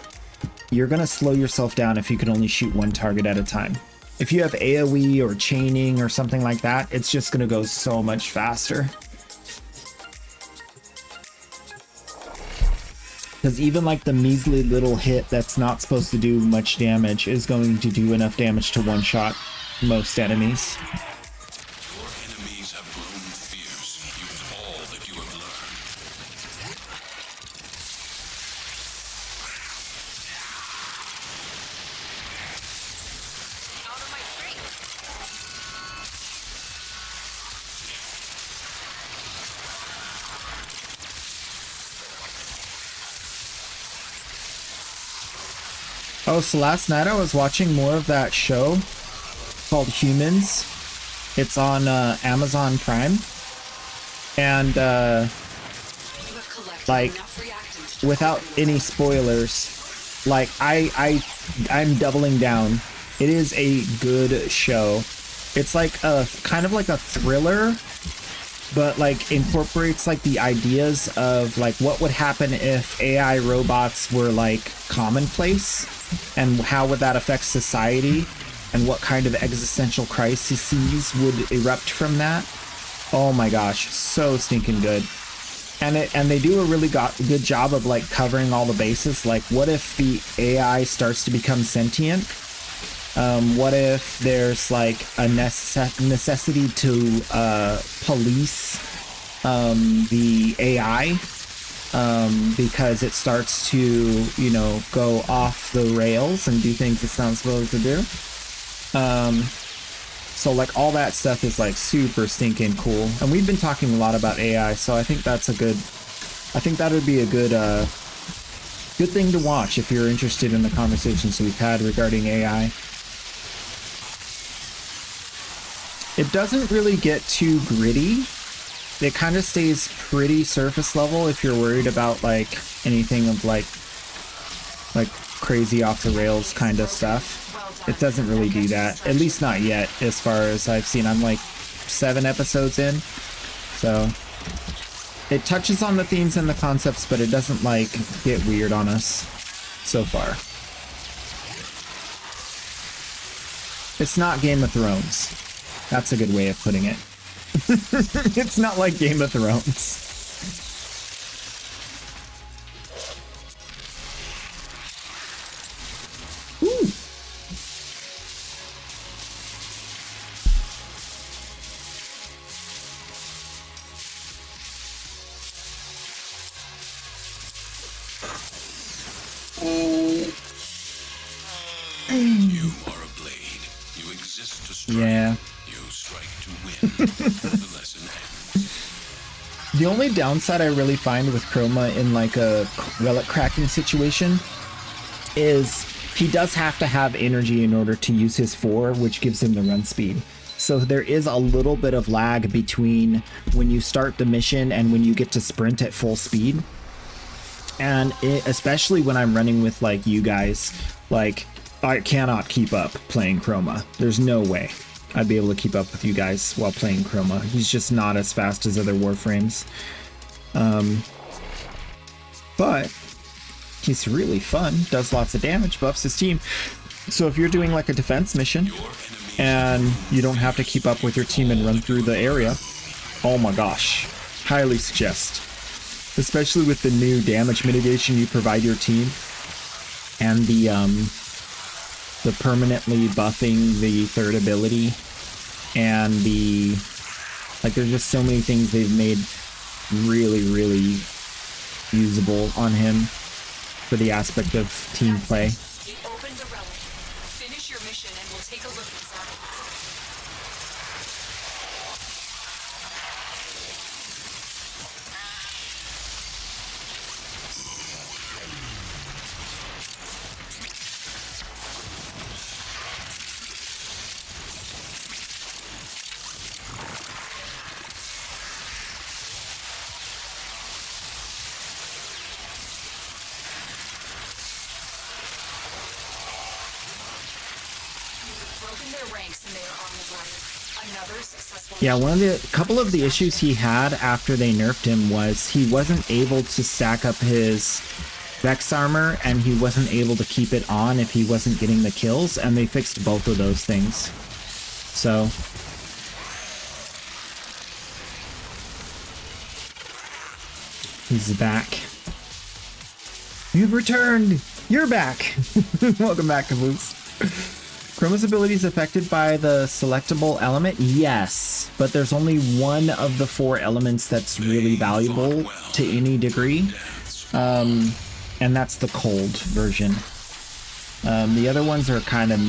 You're going to slow yourself down if you can only shoot one target at a time. If you have AoE or chaining or something like that, it's just going to go so much faster. Because even like the measly little hit that's not supposed to do much damage is going to do enough damage to one-shot most enemies. Your enemies have grown fierce. Use all that you have learned. Out of my street. Oh, so last night I was watching more of that show called Humans. It's on Amazon Prime. And like, without any spoilers, like I'm doubling down. It is a good show. It's like a kind of like a thriller, but like incorporates like the ideas of like what would happen if AI robots were like commonplace, and how would that affect society, and what kind of existential crises would erupt from that. Oh my gosh, so stinking good. And they do a really good job of like covering all the bases. Like, what if the AI starts to become sentient? What if there's like a necessity to police the AI because it starts to, you know, go off the rails and do things it's not supposed to do. So like all that stuff is like super stinking cool. And we've been talking a lot about AI, so I think that would be a good good thing to watch if you're interested in the conversations we've had regarding AI. It doesn't really get too gritty. It kind of stays pretty surface level if you're worried about like anything of like crazy off the rails kind of stuff. It doesn't really do that, at least not yet, as far as I've seen. I'm like 7 episodes in, so it touches on the themes and the concepts, but it doesn't like get weird on us so far. It's not Game of Thrones. That's a good way of putting it. It's not like Game of Thrones. Ooh. You are a blade. You exist to strike. Yeah. You strike to win. The lesson ends. The only downside I really find with Chroma in like a relic cracking situation is he does have to have energy in order to use his 4, which gives him the run speed. So there is a little bit of lag between when you start the mission and when you get to sprint at full speed. And especially when I'm running with like you guys, like I cannot keep up playing Chroma. There's no way I'd be able to keep up with you guys while playing Chroma. He's just not as fast as other Warframes. But he's really fun, does lots of damage, buffs his team. So if you're doing like a defense mission and you don't have to keep up with your team and run through the area, oh my gosh, highly suggest. Especially with the new damage mitigation you provide your team and the permanently buffing the 3rd ability and the, like, there's just so many things they've made really, really usable on him for the aspect of team play. You opened a relic. Finish your mission and we'll take a look inside. Yeah, couple of the issues he had after they nerfed him was he wasn't able to stack up his Vex armor and he wasn't able to keep it on if he wasn't getting the kills, and they fixed both of those things. So he's back. You've returned! You're back! Welcome back, Caboose. Chroma's ability is affected by the selectable element? Yes, but there's only one of the 4 elements that's really valuable to any degree, and that's the cold version. The other ones are kind of...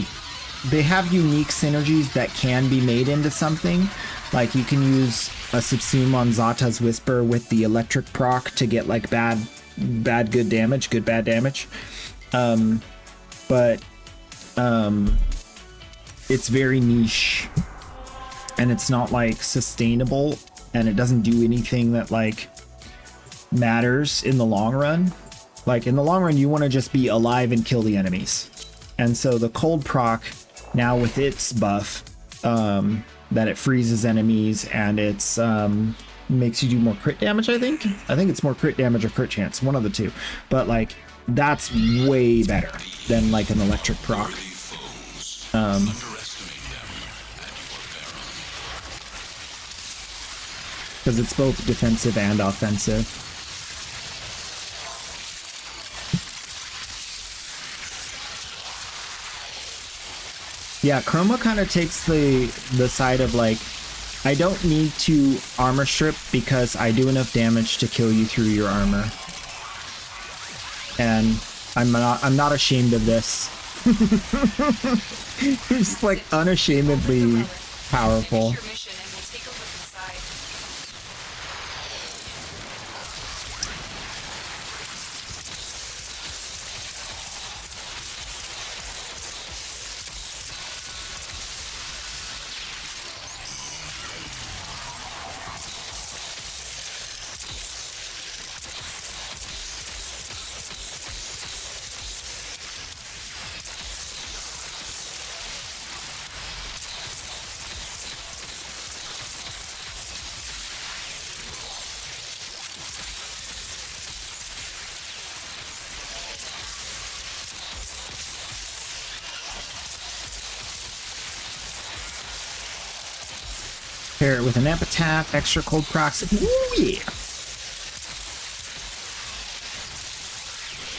they have unique synergies that can be made into something. Like you can use a subsume on Zata's Whisper with the electric proc to get like bad good damage, good bad damage. It's very niche and it's not like sustainable, and it doesn't do anything that like matters in the long run. Like in the long run, you want to just be alive and kill the enemies. And so the cold proc now with its buff, that it freezes enemies and it's makes you do more crit damage. I think it's more crit damage or crit chance, one of the two, but like that's way better than like an electric proc. Because it's both defensive and offensive. Yeah, Chroma kind of takes the side of like, I don't need to armor strip because I do enough damage to kill you through your armor. And I'm not ashamed of this. He's like unashamedly powerful. Pair it with an epitaph, extra cold procs. Ooh, yeah.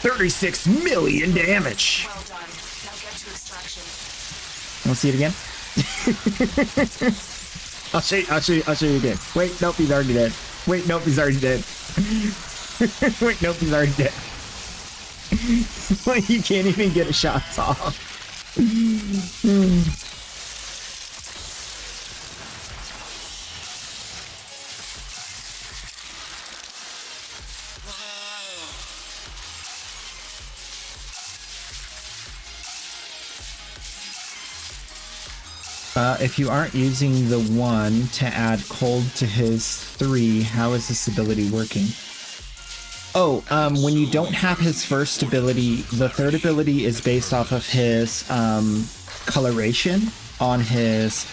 36 million damage. Well done. Now get to extraction. Want to see it again? I'll show you again. Wait, nope, he's already dead. Wait, nope, he's already dead. Wait, nope, he's already dead. Like, you can't even get a shot off. If you aren't using the 1 to add cold to his 3, how is this ability working? Oh, when you don't have his first ability, the third ability is based off of his coloration on his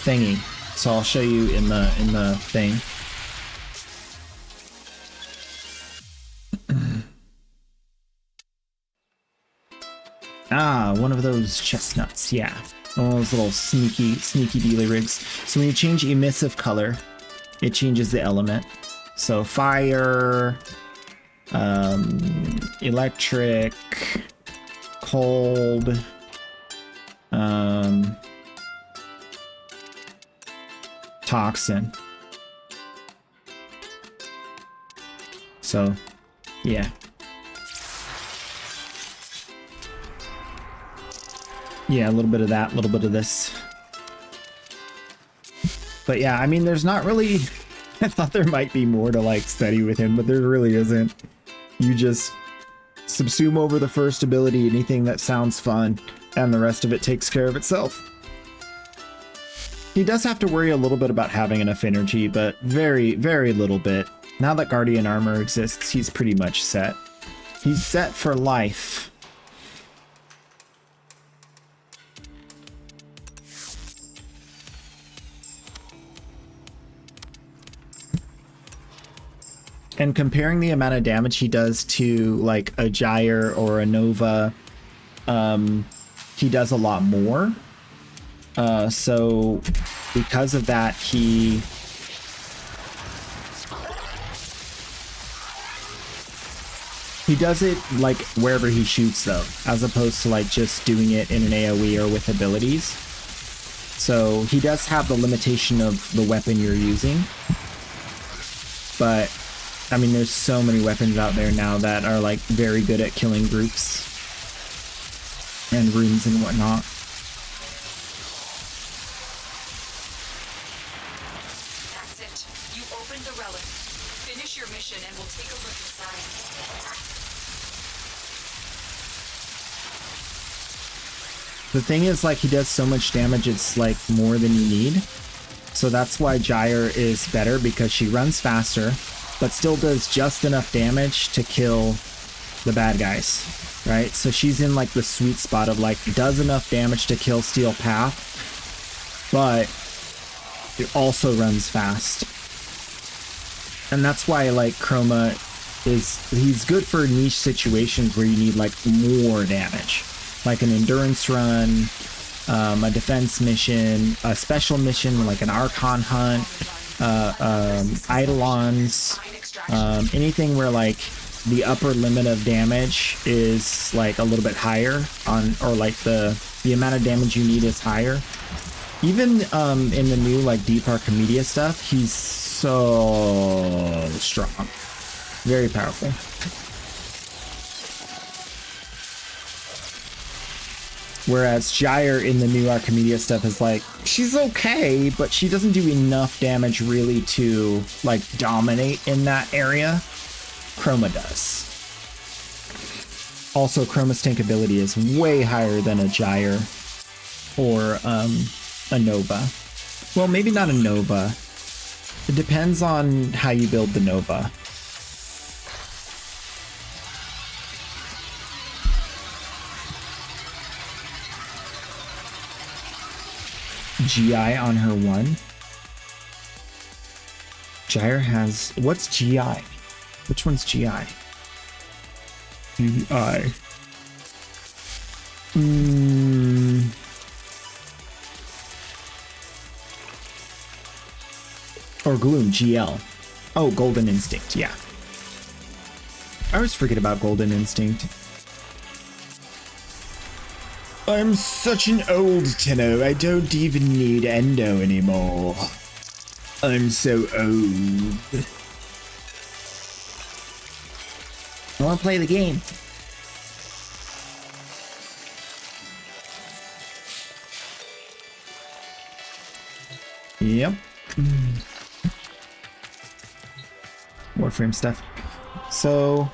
thingy. So I'll show you in the thing. Ah, one of those chestnuts, yeah. One of those little sneaky dealy rigs. So when you change emissive color, it changes the element. So fire, electric, cold, toxin. So, yeah. Yeah, a little bit of that, a little bit of this. But yeah, I mean, there's not really... I thought there might be more to, like, study with him, but there really isn't. You just subsume over the first ability anything that sounds fun, and the rest of it takes care of itself. He does have to worry a little bit about having enough energy, but very, very little bit. Now that Guardian Armor exists, he's pretty much set. He's set for life. And comparing the amount of damage he does to like a Gyre or a Nova, he does a lot more. So because of that, he does it like wherever he shoots though, as opposed to like just doing it in an AoE or with abilities. So he does have the limitation of the weapon you're using, but I mean, there's so many weapons out there now that are like very good at killing groups and rooms and whatnot. That's it. You opened the relic. Finish your mission and we'll take a look inside. The thing is, like, he does so much damage, it's like more than you need. So that's why Gyre is better, because she runs faster, but still does just enough damage to kill the bad guys, right? So she's in like the sweet spot of like, does enough damage to kill Steel Path, but it also runs fast. And that's why like Chroma he's good for niche situations where you need like more damage, like an endurance run, a defense mission, a special mission like an Archon hunt, Eidolons, anything where like the upper limit of damage is like a little bit higher on, or like the amount of damage you need is higher. Even in the new like Deep Archimedia stuff, he's so strong, very powerful. Whereas Gyre in the new Archimedia stuff is like, she's okay, but she doesn't do enough damage really to like dominate in that area. Chroma does. Also, Chroma's tank ability is way higher than a Gyre or a Nova. Well, maybe not a Nova. It depends on how you build the Nova. GI on her 1. Gyre has... What's GI? Which one's GI? GI. Or Gloom, GL. Oh, Golden Instinct, yeah. I always forget about Golden Instinct. I'm such an old Tenno, I don't even need Endo anymore. I'm so old. I want to play the game. Yep. Warframe stuff. So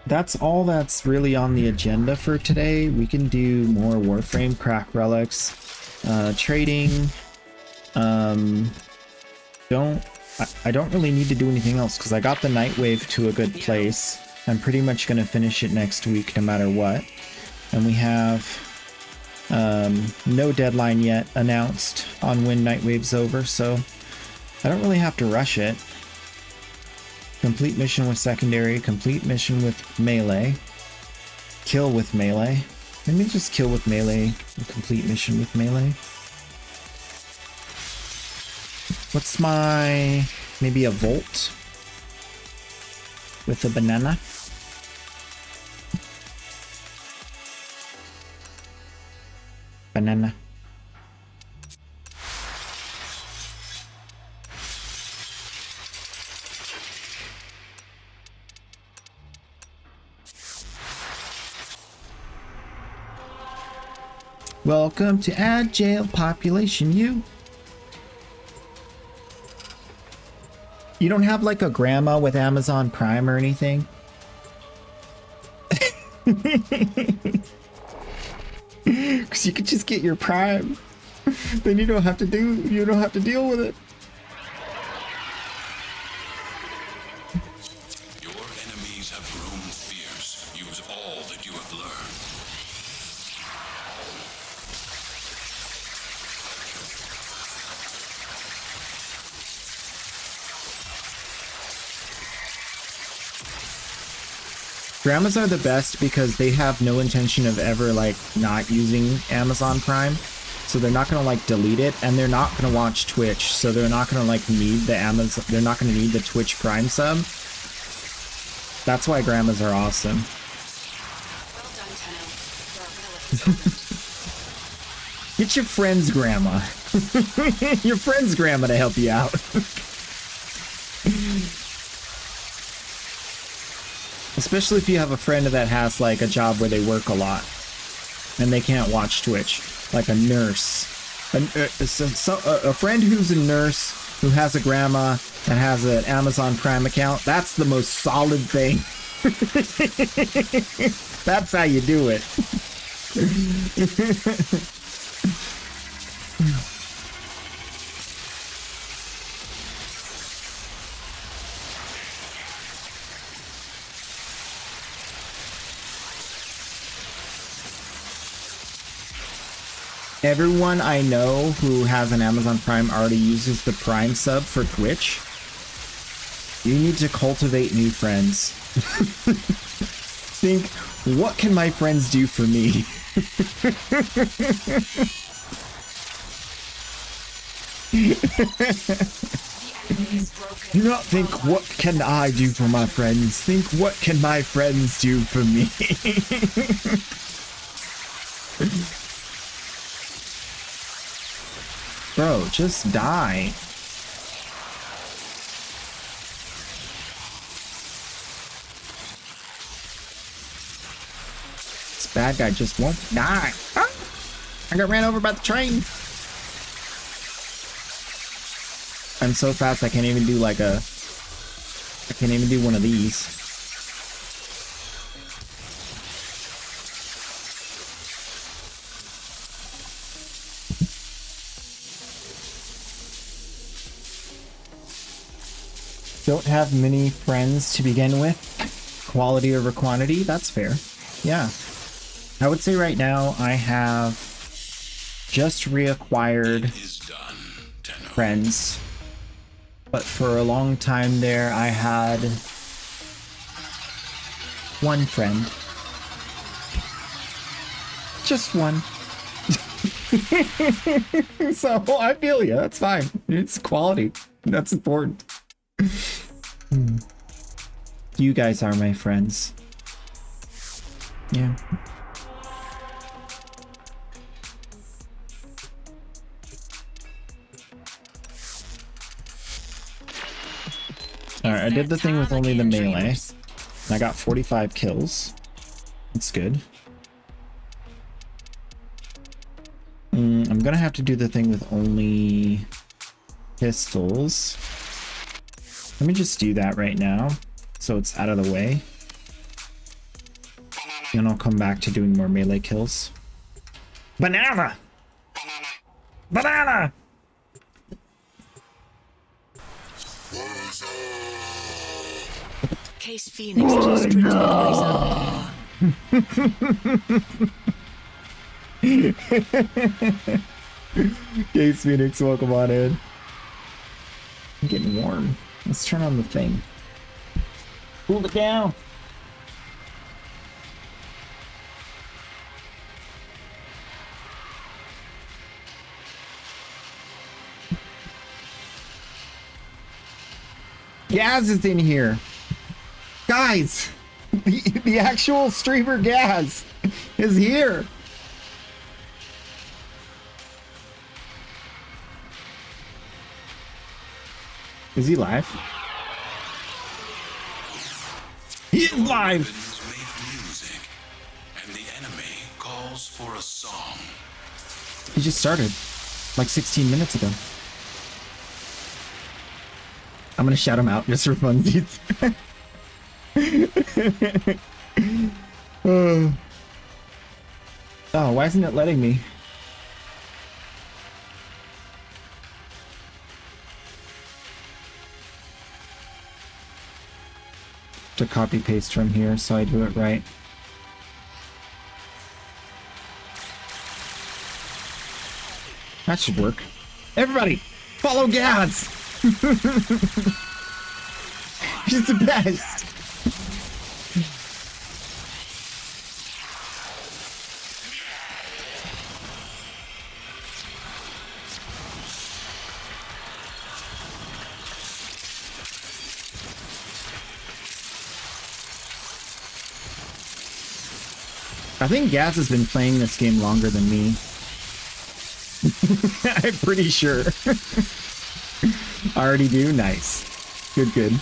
that's all that's really on the agenda for today. We can do more Warframe, crack relics, trading. I don't really need to do anything else because I got the Nightwave to a good place. I'm pretty much going to finish it next week no matter what. And we have no deadline yet announced on when Nightwave's over, so I don't really have to rush it. Complete mission with secondary, complete mission with melee, kill with melee. Maybe just kill with melee, complete mission with melee. What's my... maybe a Volt with a banana? Banana. Welcome to Agile Population U. You don't have like a grandma with Amazon Prime or anything? Because you could just get your Prime. Then you don't have to deal with it. Your enemies have grown fierce. Use all that you have learned. Grandmas are the best because they have no intention of ever like not using Amazon Prime. So they're not gonna like delete it, and they're not gonna watch Twitch, so they're not gonna like need the Amazon, they're not gonna need the Twitch Prime sub. That's why grandmas are awesome. Well done, Tenno. Your relatives. Get your friend's grandma. Your friend's grandma to help you out. Especially if you have a friend that has like a job where they work a lot and they can't watch Twitch, like a nurse. A friend who's a nurse who has a grandma that has an Amazon Prime account, that's the most solid thing. That's how you do it. Everyone I know who has an Amazon Prime already uses the Prime sub for Twitch. You need to cultivate new friends. Think, what can my friends do for me? Do not think, what can I do for my friends? Think, what can my friends do for me? Bro, just die. This bad guy just won't die. Ah! I got ran over by the train. I'm so fast I can't even do like a... I can't even do one of these. Don't have many friends to begin with. Quality over quantity, that's fair. Yeah. I would say right now I have just reacquired friends. But for a long time there, I had one friend. Just one. So I feel you, that's fine. It's quality. That's important. You guys are my friends. Yeah. Alright, I did the thing with only the melee. And I got 45 kills. That's good. I'm gonna have to do the thing with only pistols. Let me just do that right now, so it's out of the way. And I'll come back to doing more melee kills. Banana! Banana! Case Phoenix just stripped the Case Phoenix, welcome on in. I'm getting warm. Let's turn on the thing. Cool it down. Gaz is in here. Guys, the actual streamer Gaz is here. Is he live? He is live. Music, and the enemy calls for a song. He just started like 16 minutes ago. I'm gonna shout him out just for funsies. Oh, why isn't it letting me? To copy paste from here so I do it right. That should work. Everybody, follow Gaz! He's the best! I think Gaz has been playing this game longer than me. I'm pretty sure. Already do? Nice. Good, good.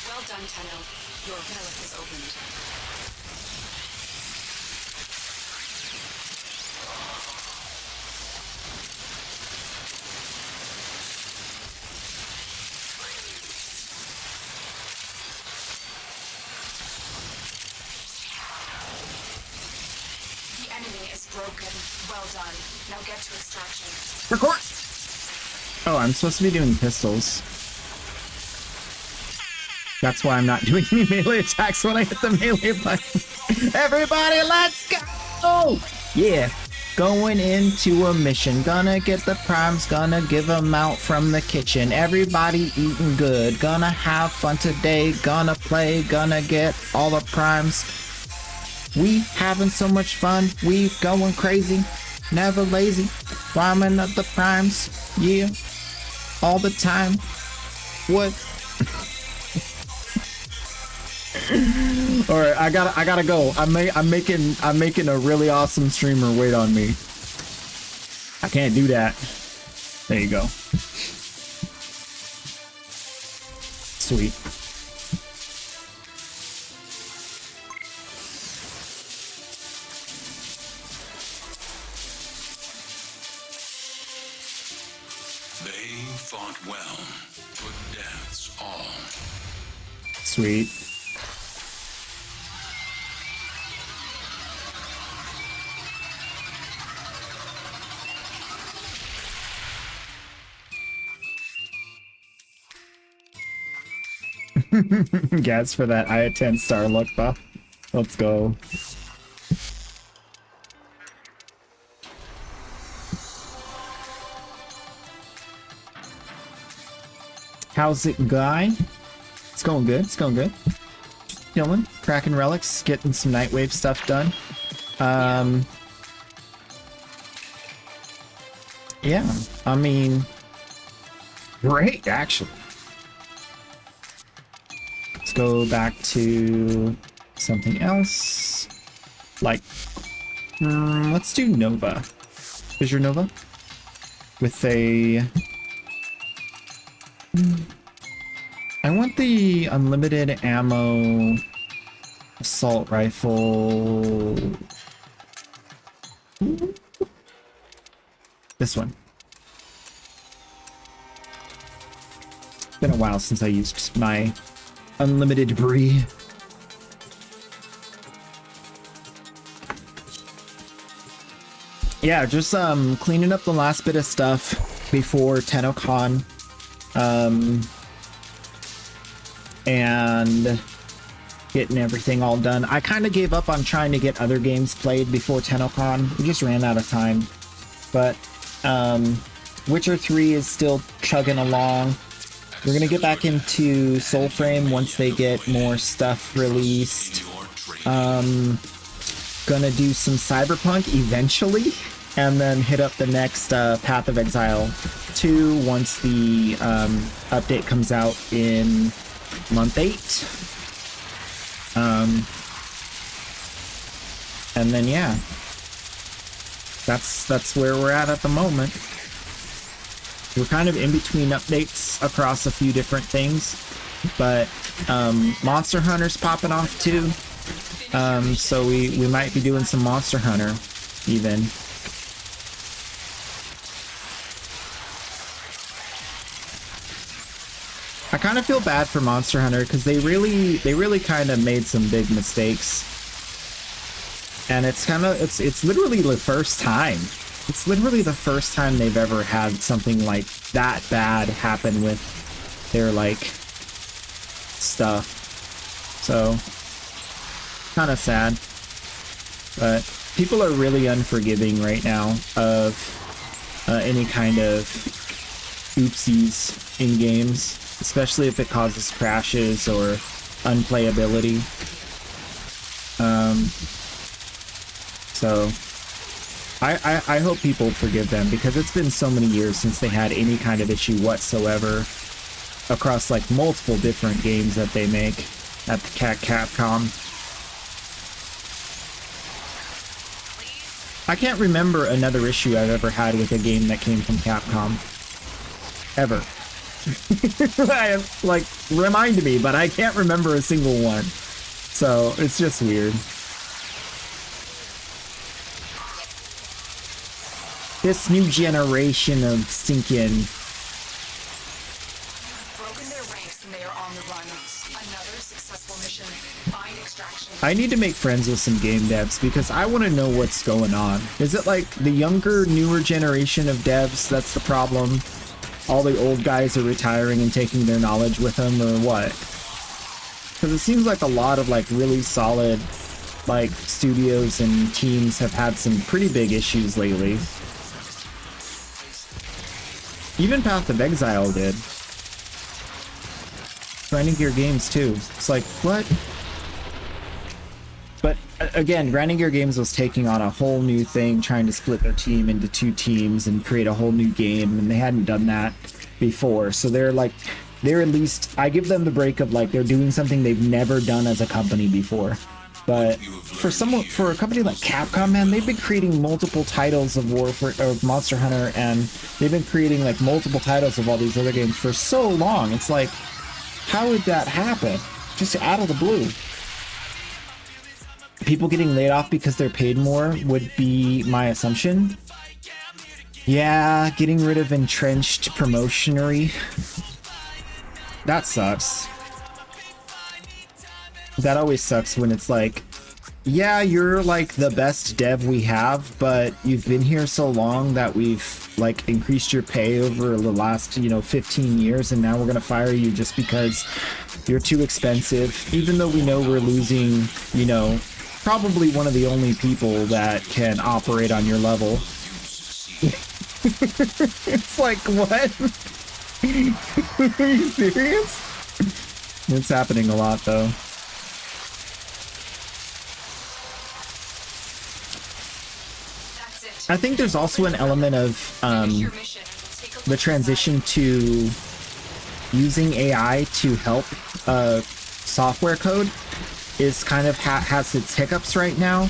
Well done, Tenno. Your relic is opened. The enemy is broken. Well done. Now get to extraction. Record! Oh, I'm supposed to be doing pistols. That's why I'm not doing any melee attacks when I hit the melee button. Everybody, let's go! Yeah. Going into a mission. Gonna get the primes. Gonna give them out from the kitchen. Everybody eating good. Gonna have fun today. Gonna play. Gonna get all the primes. We having so much fun. We going crazy. Never lazy. Farming up the primes. Yeah. All the time. What? All right, I gotta go. I'm making a really awesome streamer wait on me. I can't do that. There you go. Sweet. They fought well, but death's all. Sweet. Gaz for that I 10 star luck buff. Let's go. How's it, guy? It's going good. It's going good. Chilling, cracking relics, getting some Nightwave stuff done. yeah, I mean, great, actually. Let's go back to something else. Like, let's do Nova. Is your Nova? With a... I want the unlimited ammo assault rifle. This one. It's been a while since I used my unlimited Brie. Yeah, just cleaning up the last bit of stuff before TennoCon. And getting everything all done. I kind of gave up on trying to get other games played before TennoCon. We just ran out of time. But Witcher 3 is still chugging along. We're gonna get back into Soulframe once they get more stuff released. Gonna do some Cyberpunk eventually, and then hit up the next Path of Exile 2 once the update comes out in month 8. And then yeah, that's where we're at the moment. We're kind of in between updates across a few different things, but Monster Hunter's popping off too. So we might be doing some Monster Hunter even. I kind of feel bad for Monster Hunter because they really kind of made some big mistakes. And it's literally the first time. It's literally the first time they've ever had something like that bad happen with their like stuff. So kind of sad. But people are really unforgiving right now of any kind of oopsies in games, especially if it causes crashes or unplayability. So I hope people forgive them, because it's been so many years since they had any kind of issue whatsoever across like multiple different games that they make at the Capcom. I can't remember another issue I've ever had with a game that came from Capcom. Ever. Like, remind me, but I can't remember a single one. So, it's just weird. This new generation of sinking. Broken their ranks and they are on the run. Another successful mission. Find extraction. I need to make friends with some game devs because I want to know what's going on. Is it like the younger, newer generation of devs that's the problem? All the old guys are retiring and taking their knowledge with them, or what? Because it seems like a lot of like really solid like studios and teams have had some pretty big issues lately. Even Path of Exile did. Grinding Gear Games too. It's like, what? But again, Grinding Gear Games was taking on a whole new thing, trying to split their team into 2 teams and create a whole new game, and they hadn't done that before. So they're at least, I give them the break of like they're doing something they've never done as a company before. But for a company like Capcom, man, they've been creating multiple titles of Monster Hunter, and they've been creating like multiple titles of all these other games for so long. It's like, how would that happen? Just out of the blue. People getting laid off because they're paid more would be my assumption. Yeah, getting rid of entrenched promotionary. That sucks. That always sucks when it's like, yeah, you're like the best dev we have, but you've been here so long that we've like increased your pay over the last, 15 years, and now we're gonna fire you just because you're too expensive, even though we know we're losing, probably one of the only people that can operate on your level. It's like, what? Are you serious? It's happening a lot, though. I think there's also an element of the transition to using AI to help software code is kind of has its hiccups right now.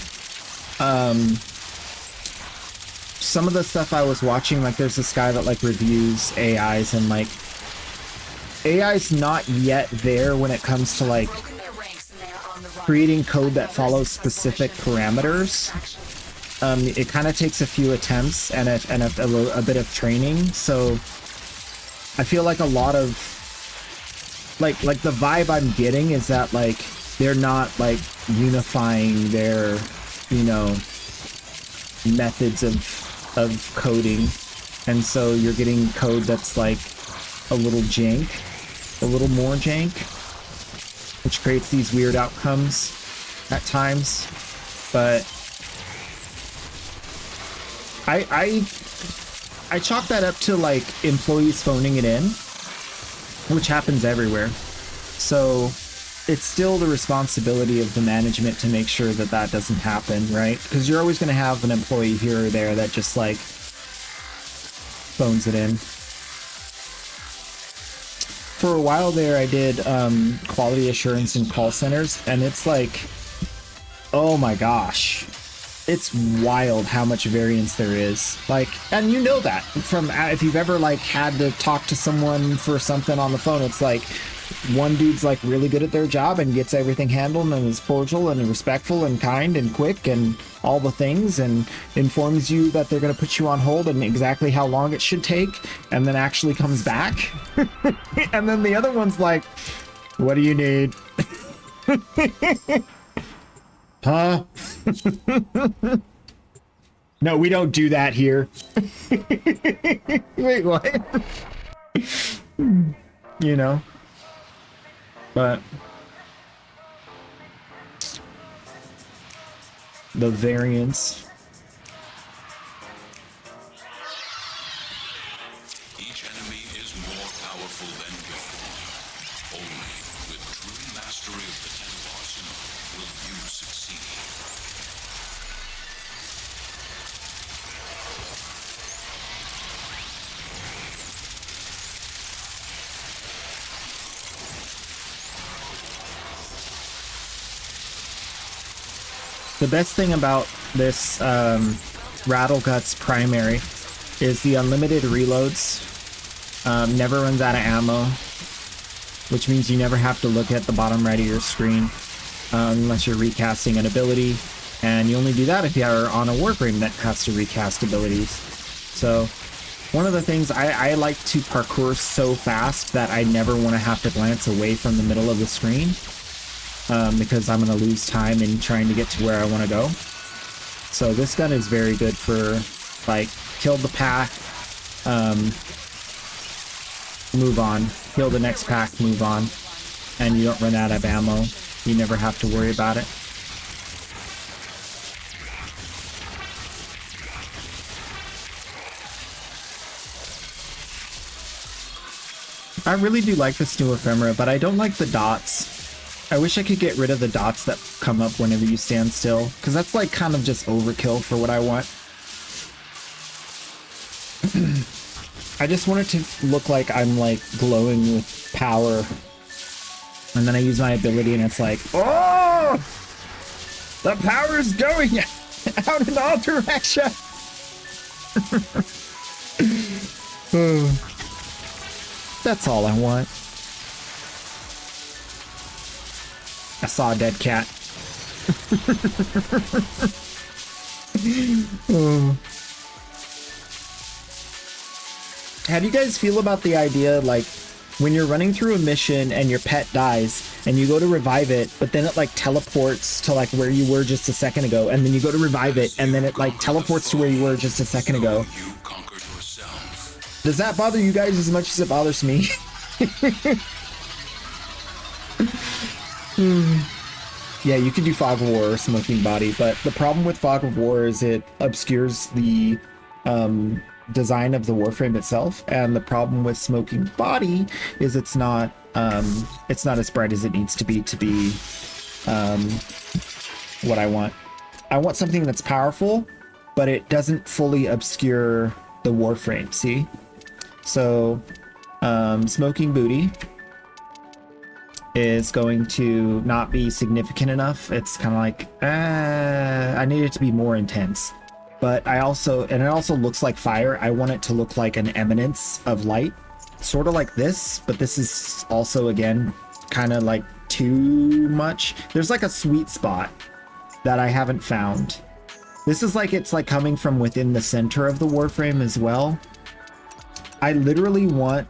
Some of the stuff I was watching, like there's this guy that like reviews AIs, and like AI's not yet there when it comes to like creating code that follows specific parameters. It kind of takes a few attempts and a bit of training. So I feel like a lot of like the vibe I'm getting is that like they're not like unifying their, you know, methods of coding, and so you're getting code that's like a little jank, a little more jank, which creates these weird outcomes at times. But I chalk that up to like employees phoning it in, which happens everywhere. So it's still the responsibility of the management to make sure that that doesn't happen, right? Because you're always going to have an employee here or there that just like phones it in. For a while there, I did quality assurance in call centers, and it's like, oh my gosh, it's wild how much variance there is. Like, and you know that from if you've ever like had to talk to someone for something on the phone. It's like one dude's like really good at their job and gets everything handled and is cordial and respectful and kind and quick and all the things, and informs you that they're going to put you on hold and exactly how long it should take, and then actually comes back. And then the other one's like, what do you need? Huh? No, we don't do that here. Wait, what? You know? But the variance. Each enemy is more powerful than before. Only with true mastery of the Tenno arsenal will you succeed. The best thing about this Rattle Guts primary is the unlimited reloads. Never runs out of ammo, which means you never have to look at the bottom right of your screen unless you're recasting an ability, and you only do that if you are on a warframe that has to recast abilities. So one of the things I like to parkour so fast that I never want to have to glance away from the middle of the screen. Because I'm going to lose time in trying to get to where I want to go. So this gun is very good for, like, kill the pack, move on, kill the next pack, move on, and you don't run out of ammo. You never have to worry about it. I really do like this new ephemera, but I don't like the dots. I wish I could get rid of the dots that come up whenever you stand still, because that's like kind of just overkill for what I want. I just want it to look like I'm like glowing with power, and then I use my ability and it's like, oh, the power is going out in all directions. That's all I want. I saw a dead cat. How do you guys feel about the idea, like, when you're running through a mission and your pet dies, and you go to revive it, but then it, like, teleports to, like, where you were just a second ago, and then you go to revive it, and then it, like, teleports to where you were just a second ago? Does that bother you guys as much as it bothers me? Yeah, you can do Fog of War or Smoking Body, but the problem with Fog of War is it obscures the design of the warframe itself, and the problem with Smoking Body is it's not as bright as it needs to be what I want. I want something that's powerful, but it doesn't fully obscure the Warframe, see? So, Smoking Booty is going to not be significant enough. It's kind of like, I need it to be more intense. But I also, and it also looks like fire. I want it to look like an eminence of light, sort of like this, but this is also, again, kind of like too much. There's like a sweet spot that I haven't found. This is like, it's like coming from within the center of the Warframe as well. I literally want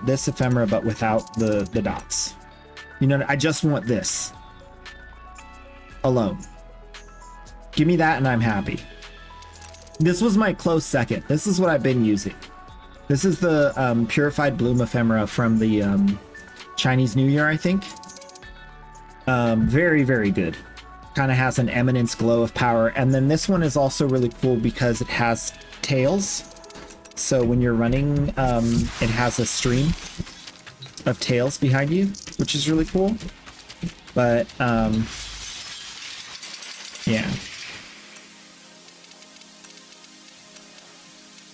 this ephemera, but without the dots. You know, I just want this alone. Give me that and I'm happy. This was my close second. This is what I've been using. This is the Purified Bloom ephemera from the Chinese New Year, I think. Very, very good. Kind of has an eminence glow of power. And then this one is also really cool because it has tails. So when you're running, it has a stream of tails behind you, which is really cool. But, yeah.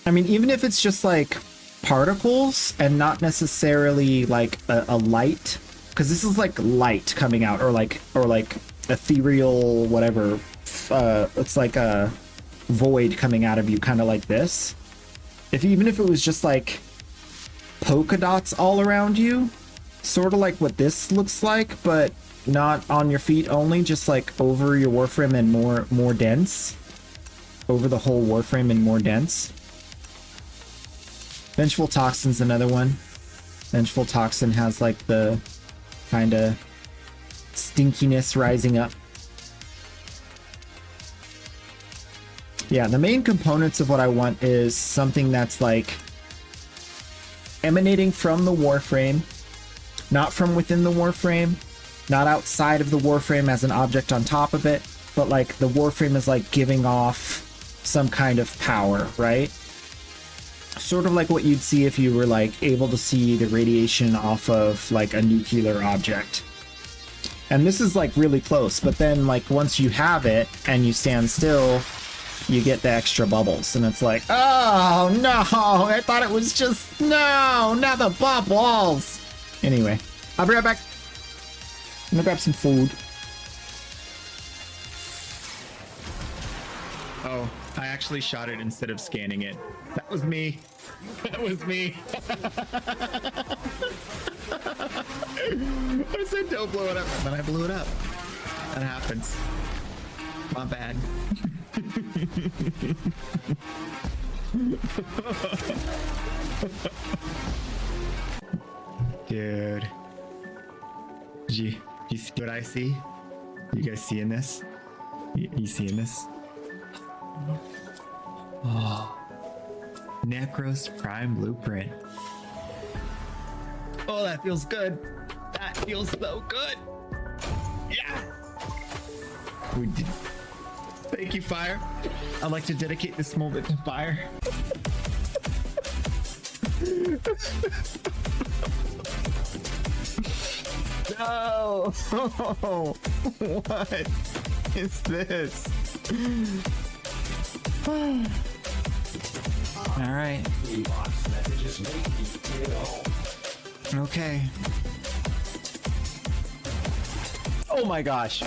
I mean, even if it's just like particles and not necessarily like a light, because this is like light coming out, or like ethereal, whatever. It's like a void coming out of you, kind of like this. Even if it was just like polka dots all around you, sort of like what this looks like, but not on your feet only, just like over your Warframe and more dense. Over the whole Warframe and more dense. Vengeful Toxin's another one. Vengeful Toxin has like the kind of stinkiness rising up. Yeah, the main components of what I want is something that's like emanating from the Warframe, not from within the Warframe, not outside of the Warframe as an object on top of it, but like the Warframe is like giving off some kind of power, right? Sort of like what you'd see if you were like able to see the radiation off of like a nuclear object. And this is like really close, but then like once you have it and you stand still, you get the extra bubbles, and it's like, oh no, I thought it was just, no, not the bubbles. Anyway, I'll be right back. I'm gonna grab some food. Oh, I actually shot it instead of scanning it. That was me. That was me. I said don't blow it up, and then I blew it up. That happens. My bad. Dude. Did you see what I see? You guys seeing this? You seeing this? Oh. Necros Prime Blueprint. Oh, that feels good. That feels so good. Yeah. We did. Thank you, Fire. I'd like to dedicate this moment to Fire. No! What is this? All right. Okay. Oh my gosh.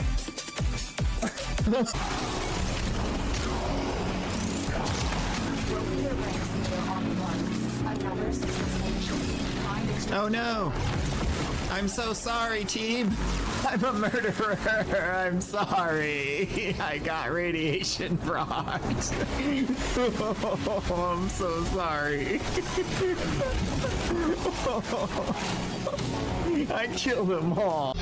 Oh no! I'm so sorry, team! I'm a murderer! I'm sorry! I got radiation procs! Oh, I'm so sorry! I killed them all!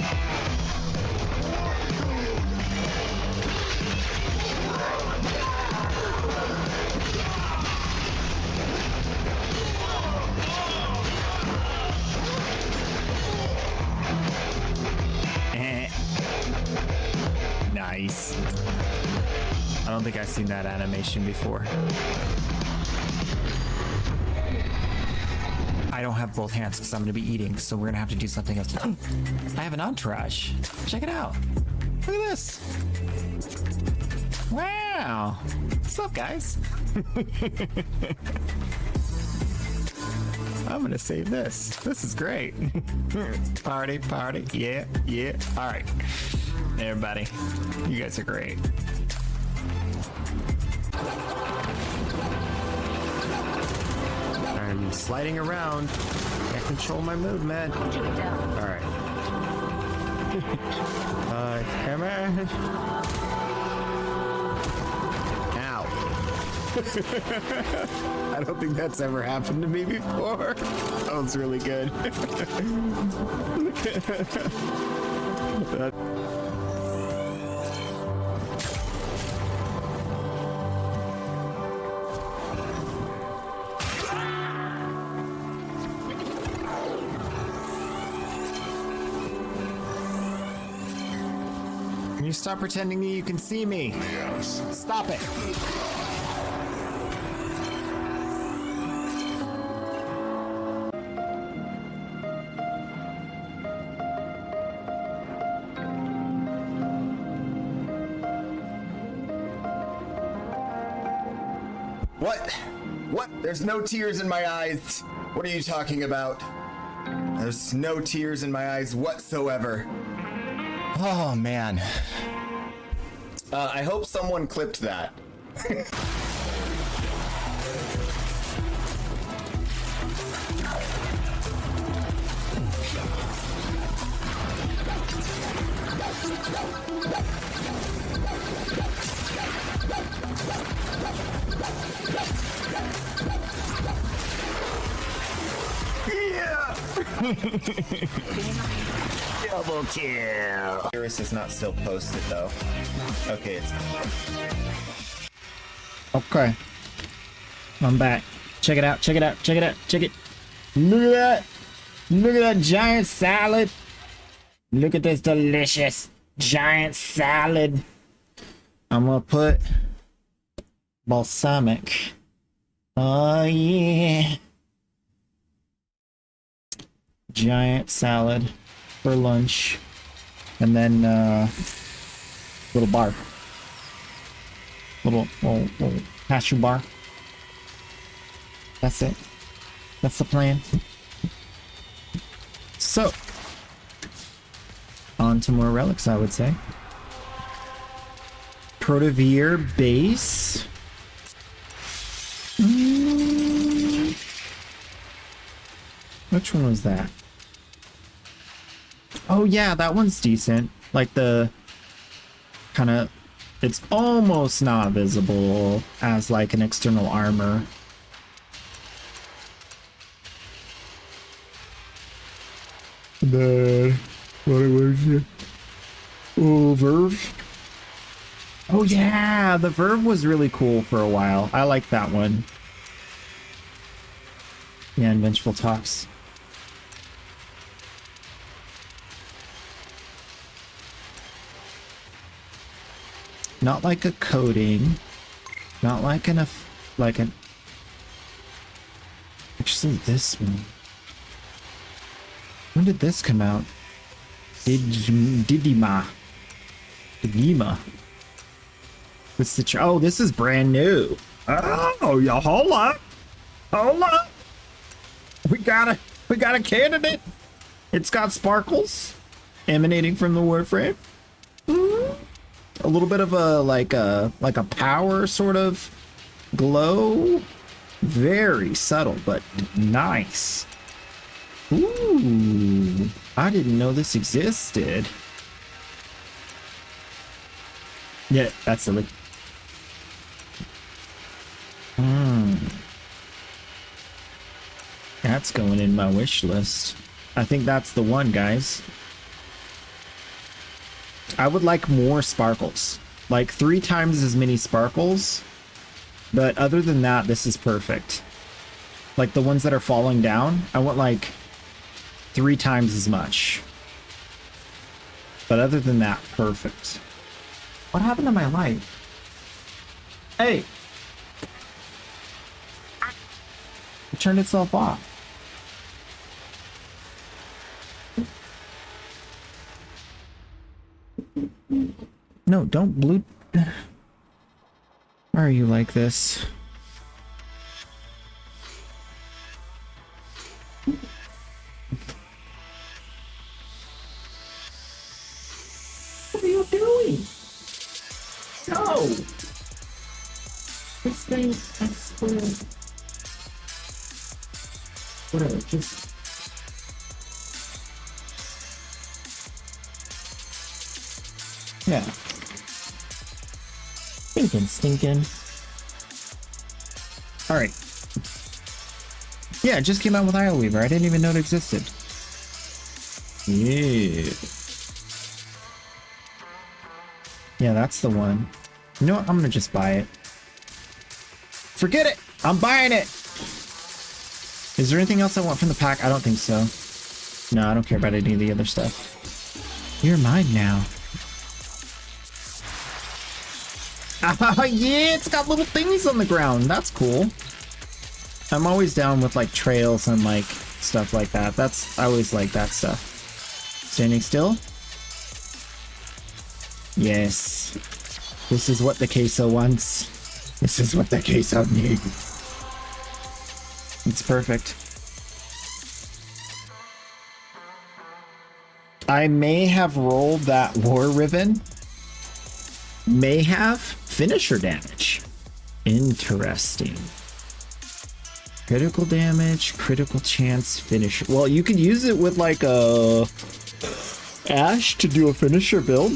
Nice. I don't think I've seen that animation before. I don't have both hands because I'm going to be eating, so we're going to have to do something else. I have an entourage. Check it out. Look at this. Wow. What's up, guys? I'm gonna save this. This is great. Party, party. Yeah, yeah. All right. Everybody, you guys are great. I'm sliding around. Can't control my movement. All right. Come on. Ow. I don't think that's ever happened to me before. That was really good. Can you stop pretending that you can see me? Yes. Stop it. What? What? There's no tears in my eyes. What are you talking about? There's no tears in my eyes whatsoever. Oh, man. I hope someone clipped that. Yeah! Double kill. Iris is not still posted though. Okay, it's. Okay. I'm back. Check it out, check it out, check it out, check it. Look at that. Look at that giant salad. Look at this delicious giant salad. I'm gonna put balsamic. Oh yeah. Giant salad for lunch. And then little bar. Little cashew bar. That's it. That's the plan. So on to more relics, I would say. Protevere base. Which one was that? Oh yeah, that one's decent. Like the kind of, it's almost not visible as like an external armor. The what was it? Oh, Verve. Oh yeah, the Verve was really cool for a while. I like that one. Yeah, and Vengeful Talks. Not like a coating. Not like an actually this one. When did this come out? Didima. What's the oh, this is brand new. Oh, yeah, hold up. Hold up. We got a candidate. It's got sparkles emanating from the warframe. A little bit of a like a power sort of glow. Very subtle, but nice. Ooh, I didn't know this existed. Yeah, that's silly. That's going in my wish list. I think that's the one, guys. I would like more sparkles. Like 3 times as many sparkles. But other than that, this is perfect. Like the ones that are falling down, I want like 3 times as much. But other than that, perfect. What happened to my light? Hey! It turned itself off. No, don't blue. Why are you like this? What are you doing? No! This thing, I swear. Whatever, just... Yeah. Stinking. Alright. Yeah, it just came out with Isle Weaver. I didn't even know it existed. Yeah. Yeah, that's the one. You know what? I'm gonna just buy it. Forget it! I'm buying it! Is there anything else I want from the pack? I don't think so. No, I don't care about any of the other stuff. You're mine now. Ah, yeah, it's got little things on the ground. That's cool. I'm always down with like trails and like stuff like that. I always like that stuff. Standing still? Yes. This is what the queso wants. This is what the queso needs. It's perfect. I may have rolled that war ribbon. May have finisher damage. Interesting. Critical damage, critical chance, finisher. Well, you could use it with like a Ash to do a finisher build.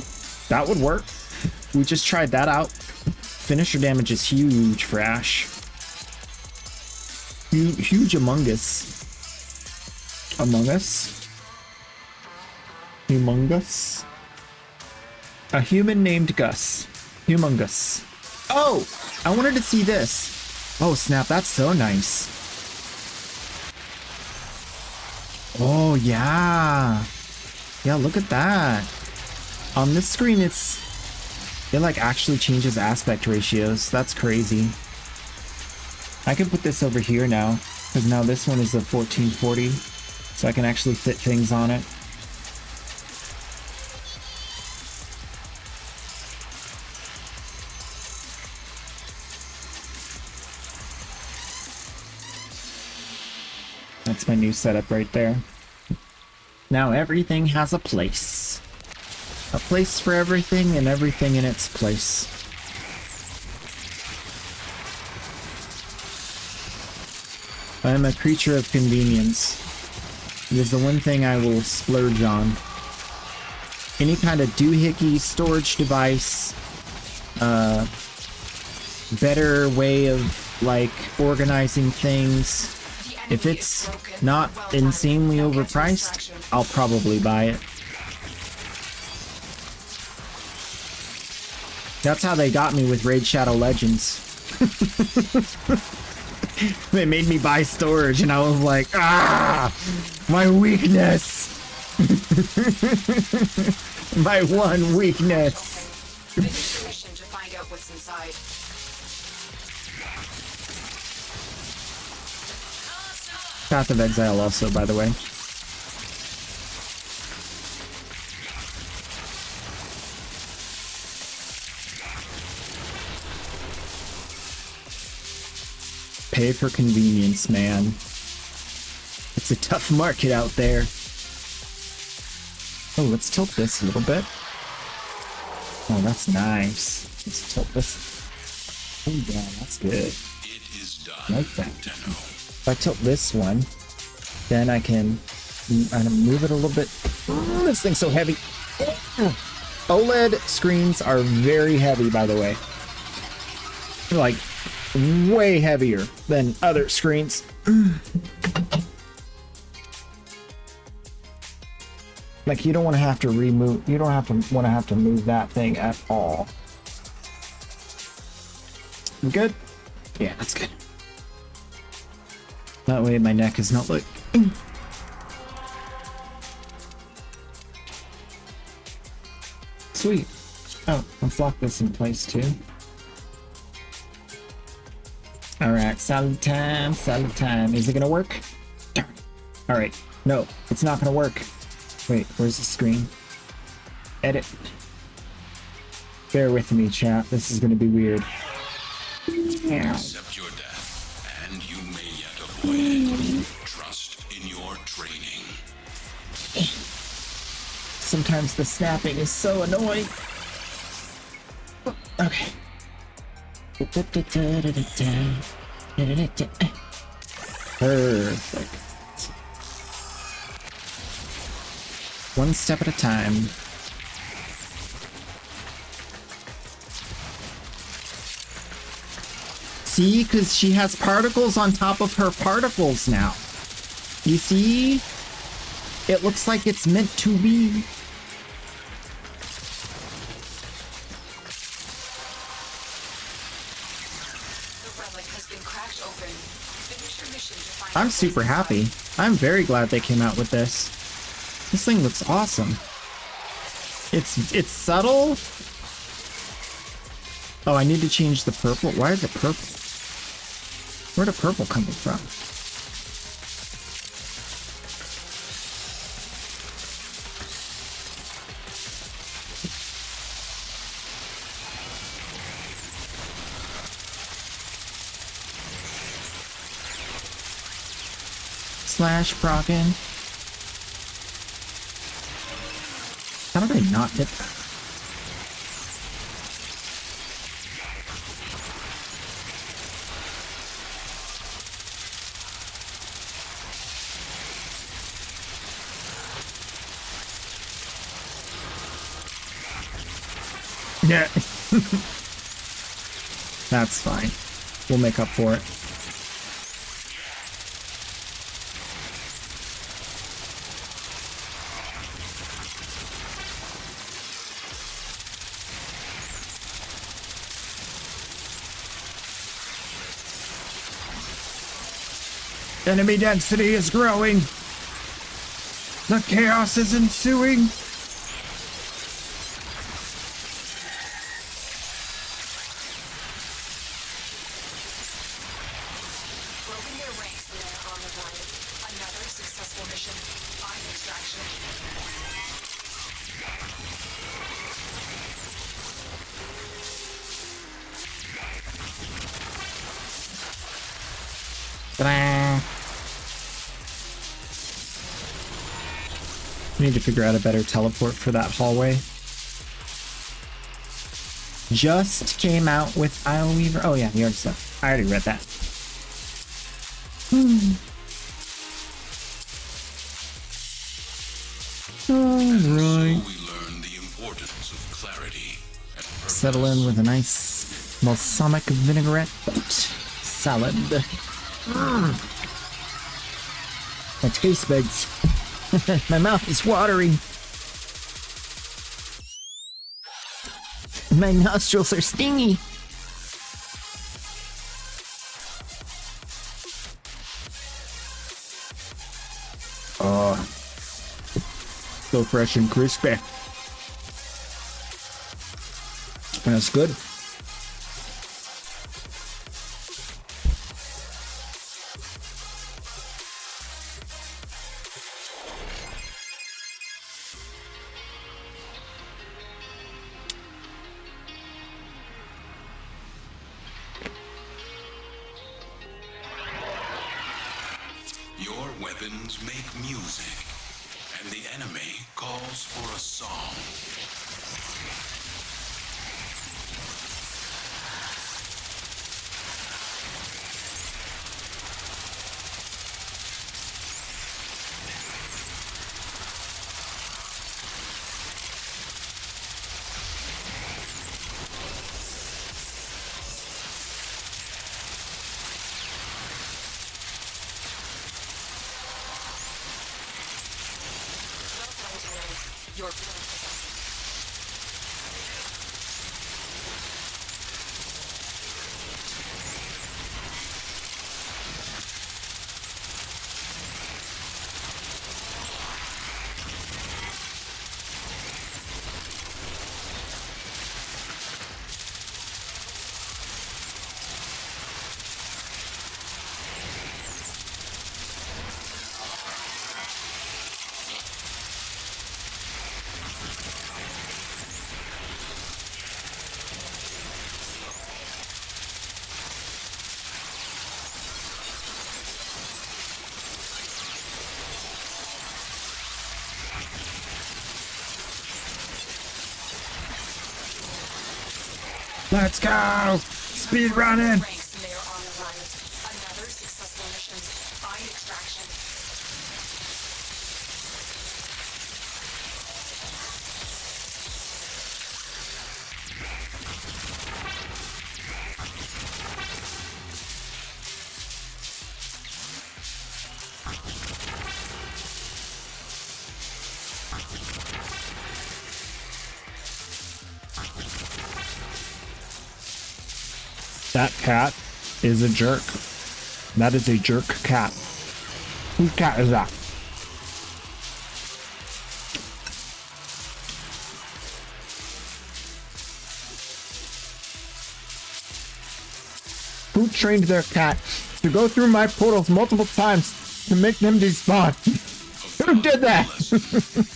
That would work. We just tried that out. Finisher damage is huge for Ash. Huge Among Us. Among Us? Humongous? A human named Gus. Humongous. Oh! I wanted to see this. Oh snap, that's so nice. Oh yeah. Yeah, look at that. On this screen it like actually changes aspect ratios. That's crazy. I can put this over here now, because now this one is a 1440, so I can actually fit things on it. That's my new setup right there. Now everything has a place. A place for everything and everything in its place. I am a creature of convenience. It is the one thing I will splurge on. Any kind of doohickey storage device, better way of like organizing things. If it's not insanely overpriced, I'll probably buy it. That's how they got me with Raid Shadow Legends. They made me buy storage and I was like, ah, my weakness. My one weakness. Mission to find out what's inside. Path of Exile also, by the way. Pay for convenience, man. It's a tough market out there. Oh, let's tilt this a little bit. Oh, that's nice. Let's tilt this. Oh, yeah, that's good. It is done. Like that. Tenno. If I tilt this one, then I can move it a little bit. Oh, this thing's so heavy. OLED screens are very heavy, by the way. Like, way heavier than other screens. Like, you don't want to have to remove, you don't have to move that thing at all. You good? Yeah, that's good. That way my neck is not like... Sweet. Oh, let's lock this in place too. Alright, salad time, salad time. Is it gonna work? Darn. Alright, no, it's not gonna work. Wait, where's the screen? Edit. Bear with me, chat. This is gonna be weird. Accept your death, and you may yet avoid it. Trust in your training. Sometimes the snapping is so annoying. Okay. Perfect. One step at a time. See, because she has particles on top of her particles now. You see? It looks like it's meant to be. I'm super happy. I'm very glad they came out with this. This thing looks awesome. It's subtle. Oh, I need to change the purple. Why is it purple? Where'd the purple coming from? Slash Brocken. How did I not hit that? Yeah. That's fine. We'll make up for it. Enemy density is growing. The chaos is ensuing. We need to figure out a better teleport for that hallway. Just came out with Isle Weaver. Oh yeah, you already said. I already read that. Alright. Settle in with a nice balsamic vinaigrette salad. My taste buds. My mouth is watering. My nostrils are stingy. Oh, so fresh and crispy. That's good. Your weapons make music, and the enemy calls for a song. Your Let's go! Speed running! Ranks and they are on the rise. Another successful mission. Find extraction. That cat is a jerk. That is a jerk cat. Whose cat is that? Who trained their cat to go through my portals multiple times to make them despawn? Who did that?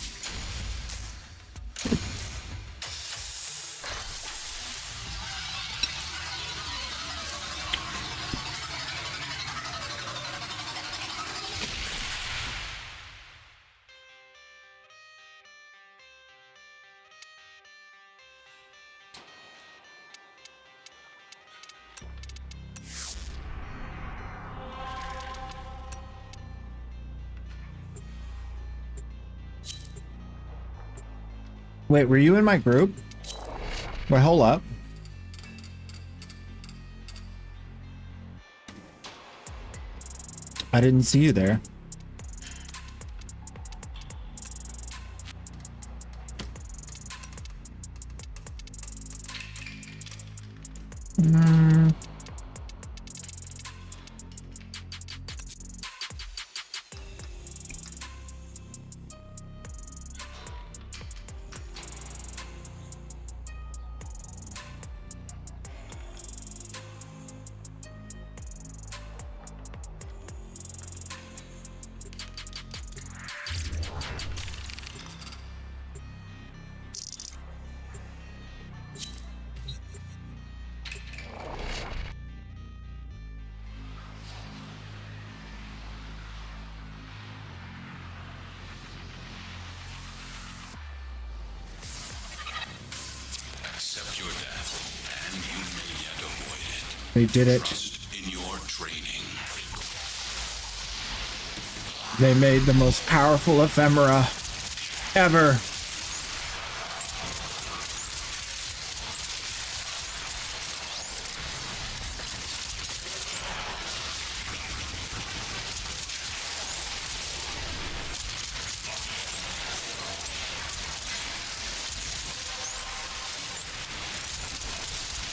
Wait, were you in my group? Wait, hold up. I didn't see you there. Accept your death, and you may yet avoid it. They did it. Trust in your training. They made the most powerful ephemera ever.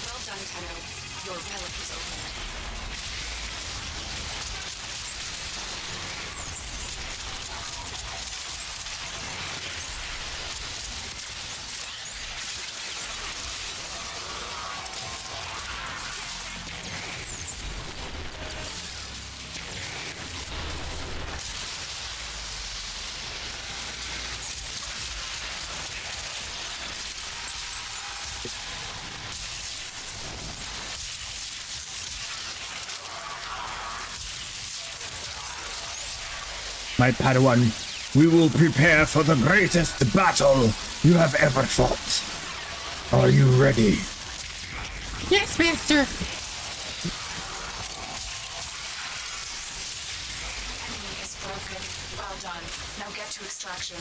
Well done, Tenno. Your relic is open. My Padawan, we will prepare for the greatest battle you have ever fought. Are you ready? Yes, Master. Enemy is broken. Well done. Now get to extraction.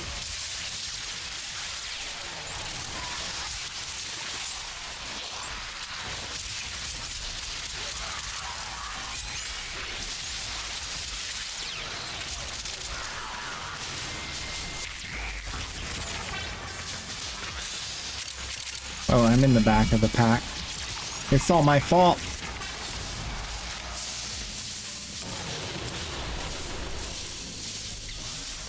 Oh, I'm in the back of the pack. It's all my fault.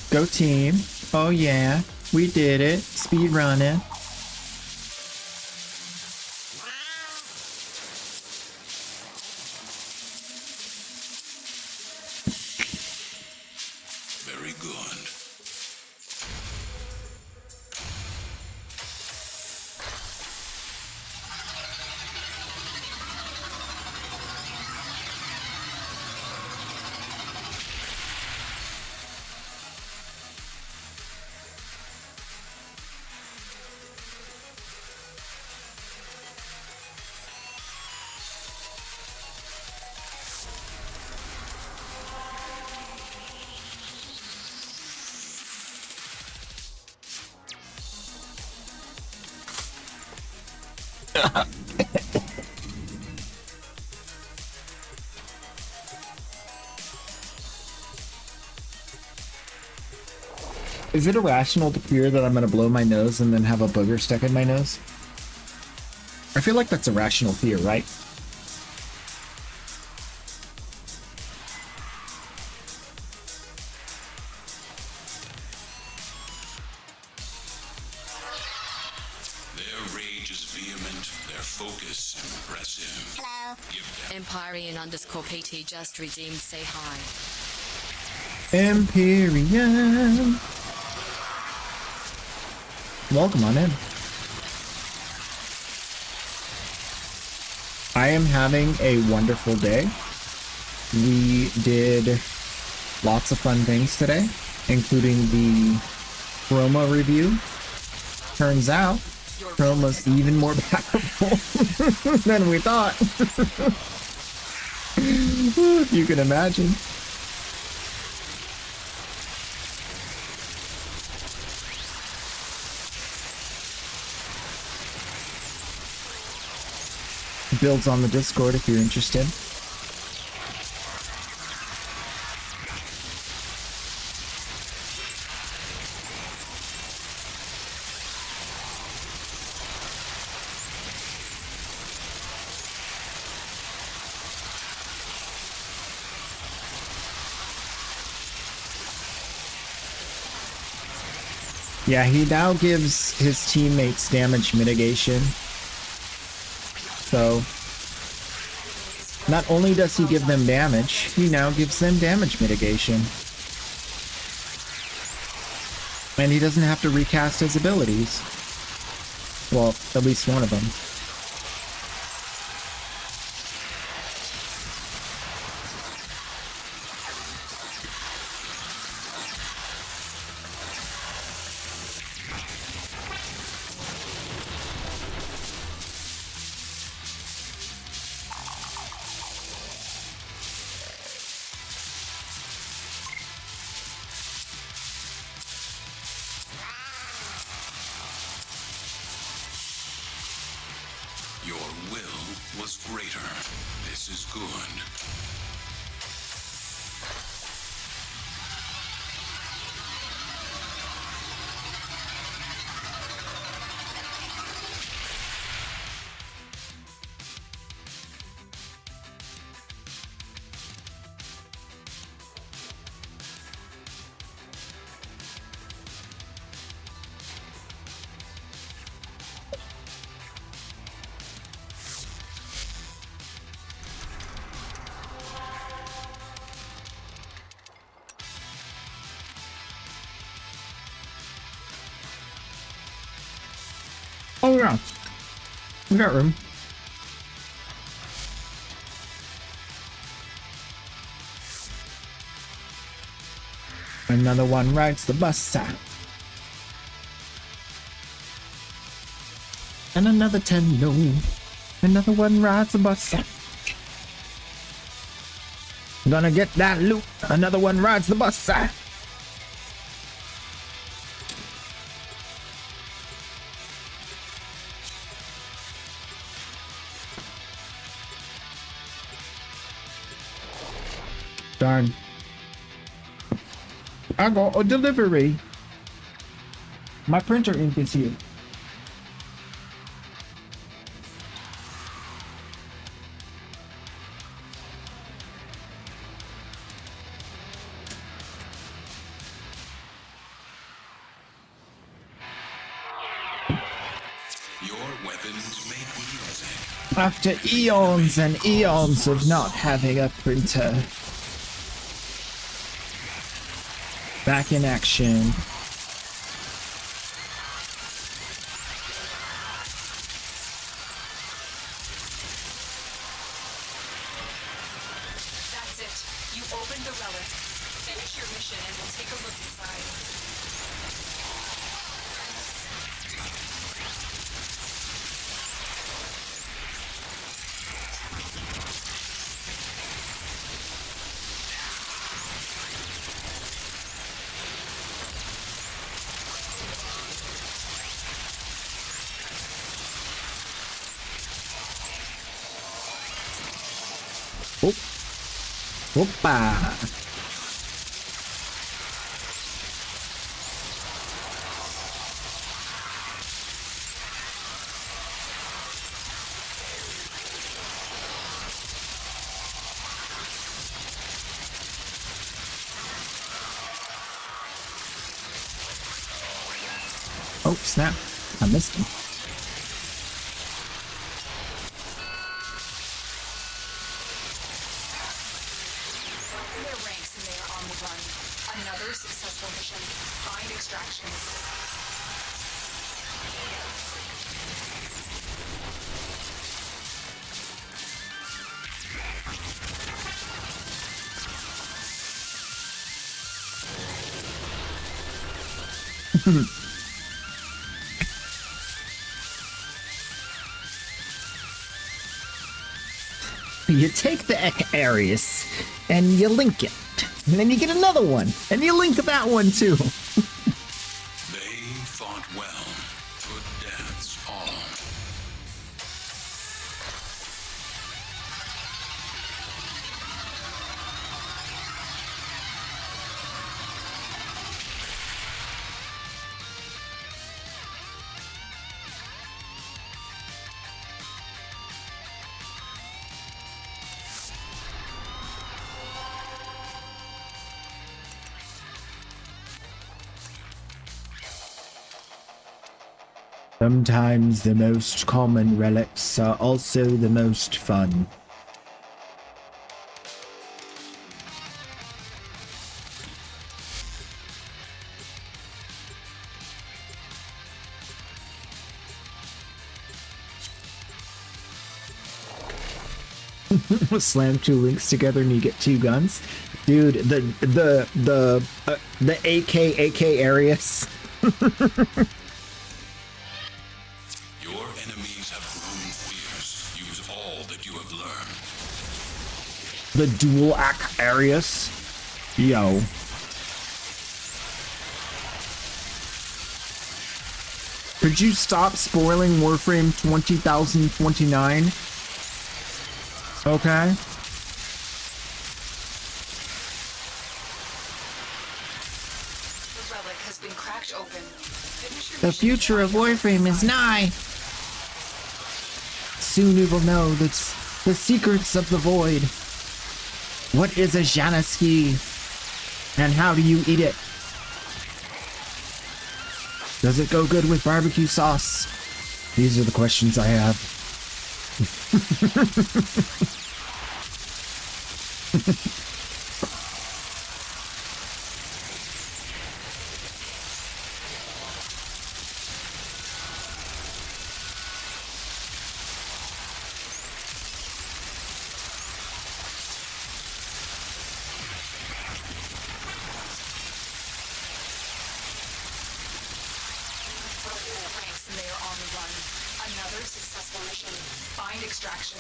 Go team. Oh yeah, we did it. Speed running. Very good. Is it irrational to fear that I'm gonna blow my nose and then have a booger stuck in my nose? I feel like that's a rational fear, right? Their rage is vehement, their focus impressive. Hello. Empyrean _ PT just redeemed. Say hi. Empyrean. Welcome on in. I am having a wonderful day. We did lots of fun things today, including the Chroma review. Turns out, Chroma's even more powerful than we thought. If you can imagine. Builds on the Discord if you're interested. Yeah, he now gives his teammates damage mitigation. So, not only does he give them damage, he now gives them damage mitigation. And he doesn't have to recast his abilities. Well, at least one of them. Your will was greater. This is good. Oh yeah, we got room. Another one rides the bus out. And another Tenno. Another one rides the bus out. Gonna get that loot. Another one rides the bus out. Darn. I got a delivery. My printer ink is here. Your weapons may be using. After eons and eons of not having a printer. Back in action. That's it. You opened the relic. Finish your mission and we'll take a look inside. Oh. Whoopa. Oh, snap. I missed him. Their ranks and they are on the run. Another successful mission. Find extraction. You take the Arius and you link it. And then you get another one. And you link that one too. They fought well. Good dance, all. Sometimes the most common relics are also the most fun. Slam two links together and you get two guns. Dude, the AK Arius. Your enemies have grown fierce. Use all that you have learned. The dual AK Arius. Yo. Could you stop spoiling Warframe 20,029? Okay. The relic has been cracked open. Finish your The mission future of to find Warframe is nigh. Soon you will know the secrets of the void. What is a Janaski? And how do you eat it? Does it go good with barbecue sauce? These are the questions I have. ranks and they are on the run. Another successful mission. Find extraction.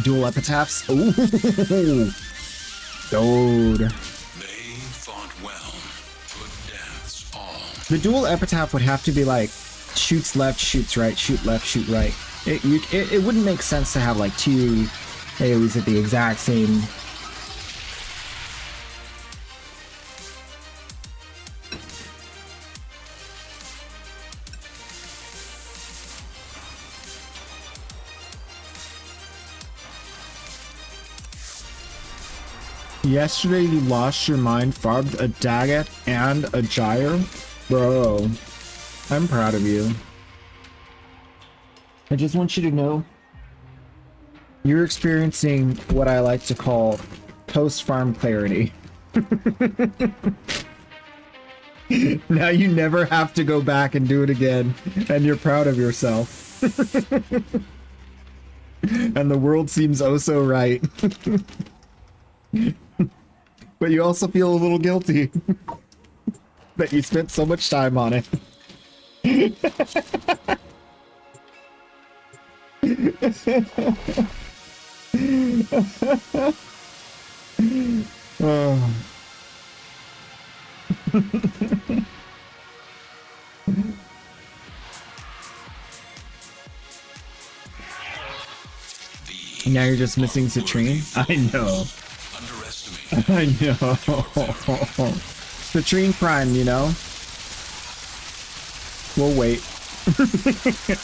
Dual epitaphs. Ooh, dude. They fought well. Good dance, all. The dual epitaph would have to be like shoots left, shoots right, shoot left, shoot right. It wouldn't make sense to have like two AoEs at the exact same. Yesterday you lost your mind, farmed a Daggett and a Gyre? Bro, I'm proud of you. I just want you to know you're experiencing what I like to call post-farm clarity. Now you never have to go back and do it again, and you're proud of yourself. And the world seems oh so right. But you also feel a little guilty that you spent so much time on it. Oh. Now you're just missing Citrine? I know. I know. Citrine Prime, you know? We'll wait.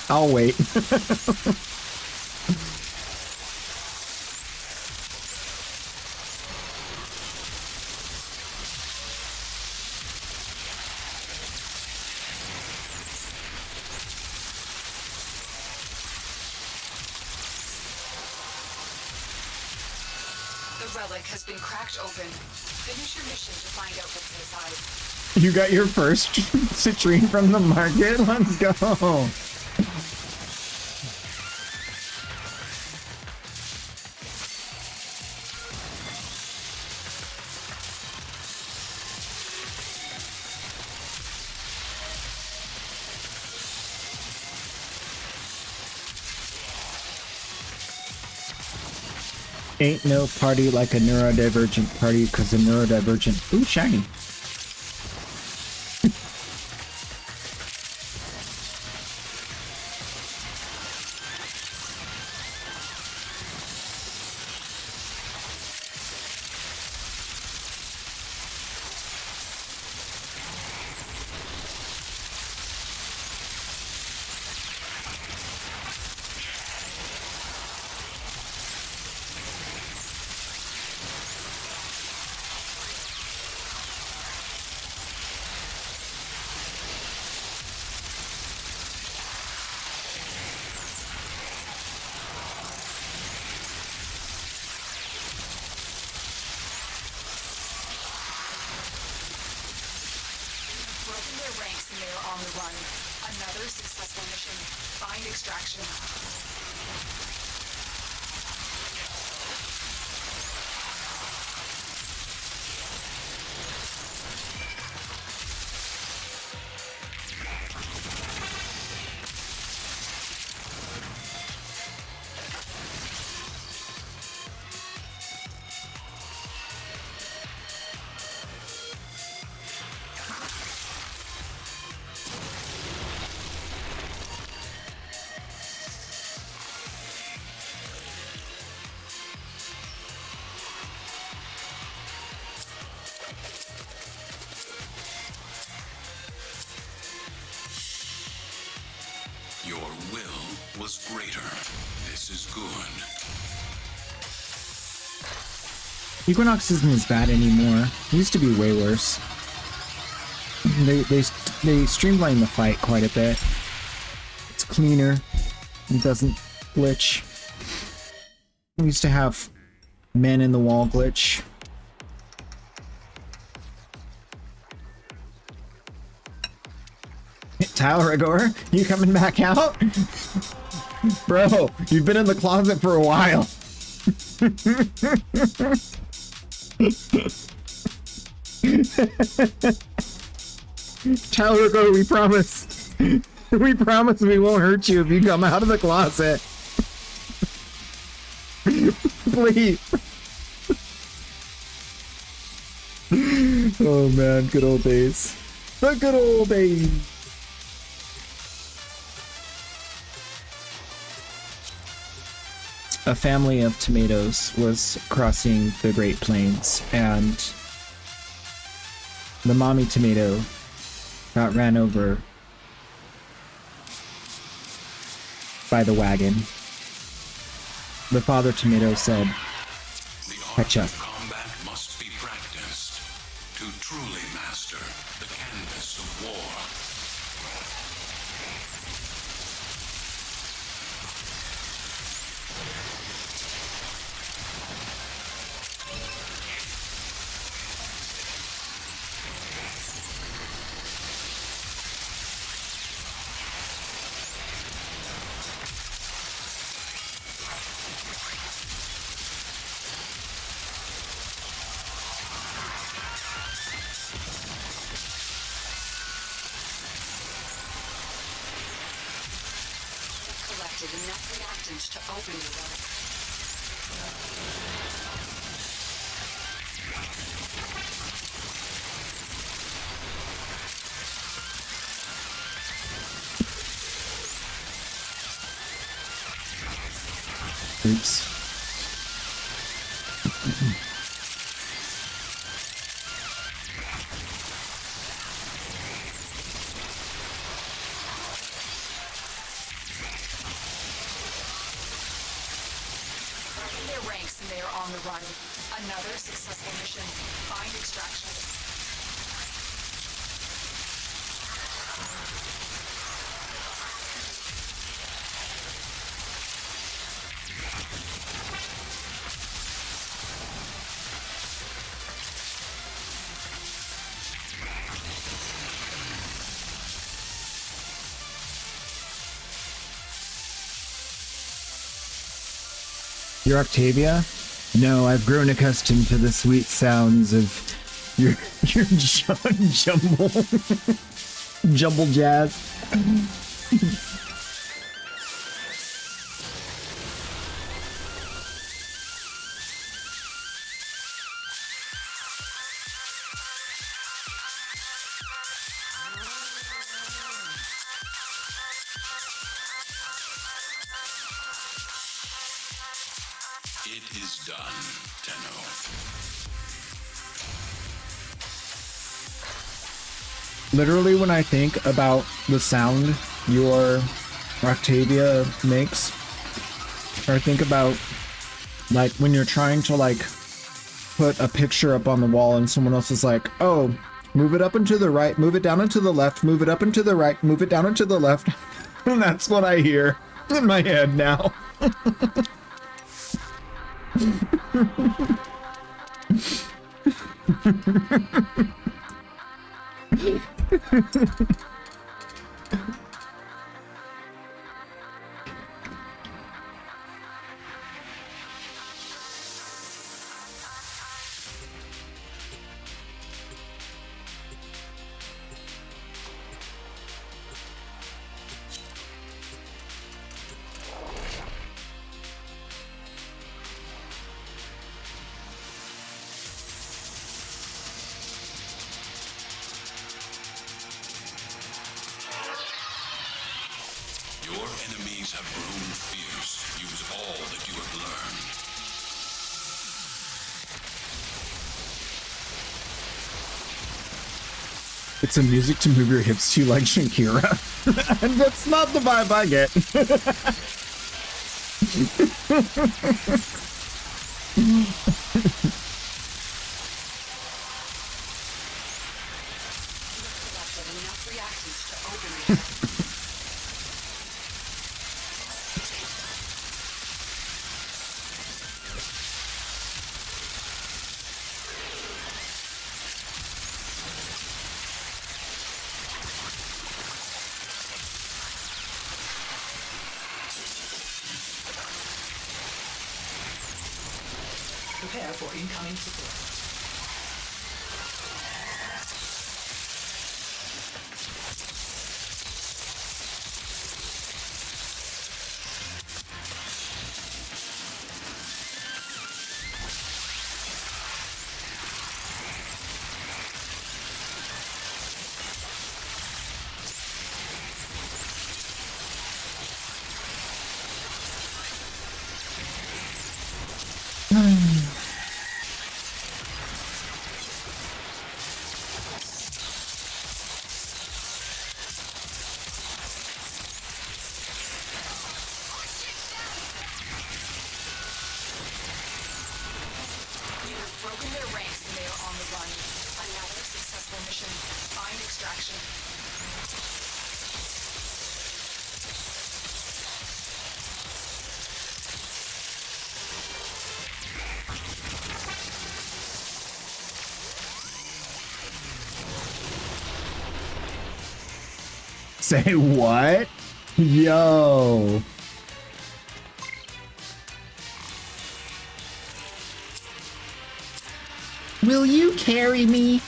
I'll wait. The relic has been cracked open. Finish your mission to find out what's inside. You got your first citrine from the market? Let's go! Ain't no party like a neurodivergent party because a neurodivergent... Ooh, shiny. Broken their ranks and they are on the run. Another successful mission. Find extraction. Your will was greater. This is good. Equinox isn't as bad anymore. It used to be way worse. They streamlined the fight quite a bit. It's cleaner. It doesn't glitch. We used to have man in the wall glitch. Talragor, you coming back out? Bro, you've been in the closet for a while. Talragor, we promise. We promise we won't hurt you if you come out of the closet. Please. Oh man, good old days. The good old days. A family of tomatoes was crossing the Great Plains, and the mommy tomato got ran over by the wagon. The father tomato said, "Catch up." Combat must be practiced to truly master the canvas of war. extracted enough reactant to open the relic. Oops. Their ranks and they are on the run. Another successful mission. Find extraction. You're Octavia? No, I've grown accustomed to the sweet sounds of your jumble jazz. It is done, Tenno. Literally, when I think about the sound your Octavia makes, or think about like when you're trying to like put a picture up on the wall and someone else is like, oh, move it up and to the right, move it down and to the left, move it up and to the right, move it down and to the left. And that's what I hear in my head now. Your enemies have grown fierce. Use all that you have learned. It's a music to move your hips to like Shakira. And that's not the vibe I get. Enough reactants to open the Prepare for incoming support. Broken their ranks and they are on the run. Another successful mission. Find extraction. Say what? Yo. Will you carry me?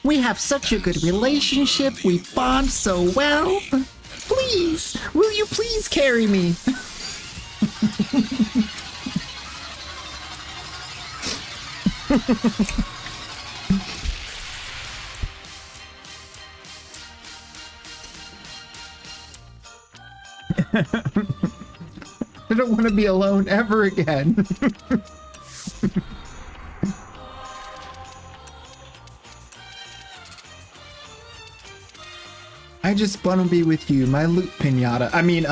We have such a good relationship. We bond so well. And Please, will you please carry me? I don't want to be alone ever again. I just want to be with you, my loot pinata. I mean,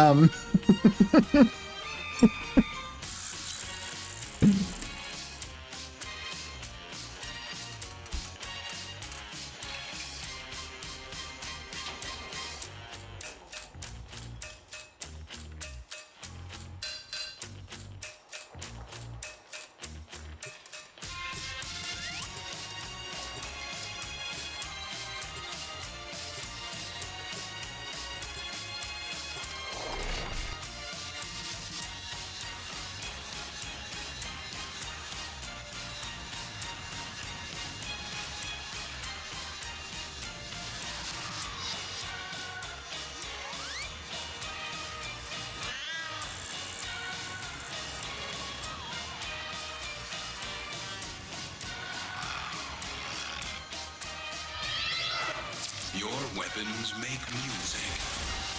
Your weapons make music,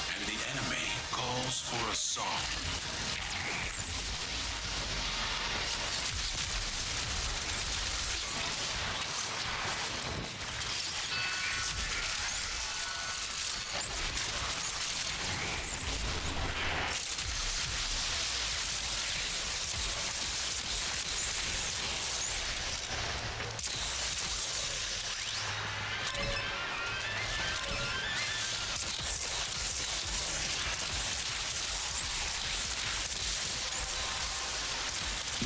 and the enemy calls for a song.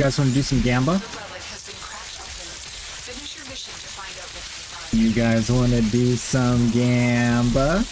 you guys want to do some gamba? You guys want to do some gamba?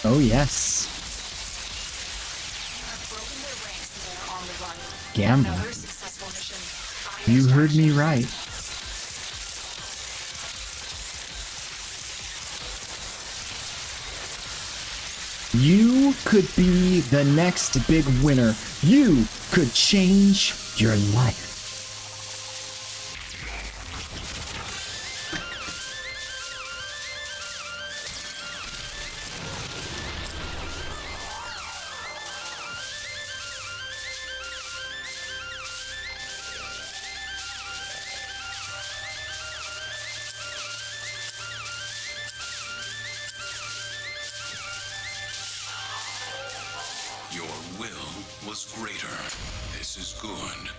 Oh yes. Gamba. You heard me right. You could be the next big winner. You could change your life. Your will was greater. This is good.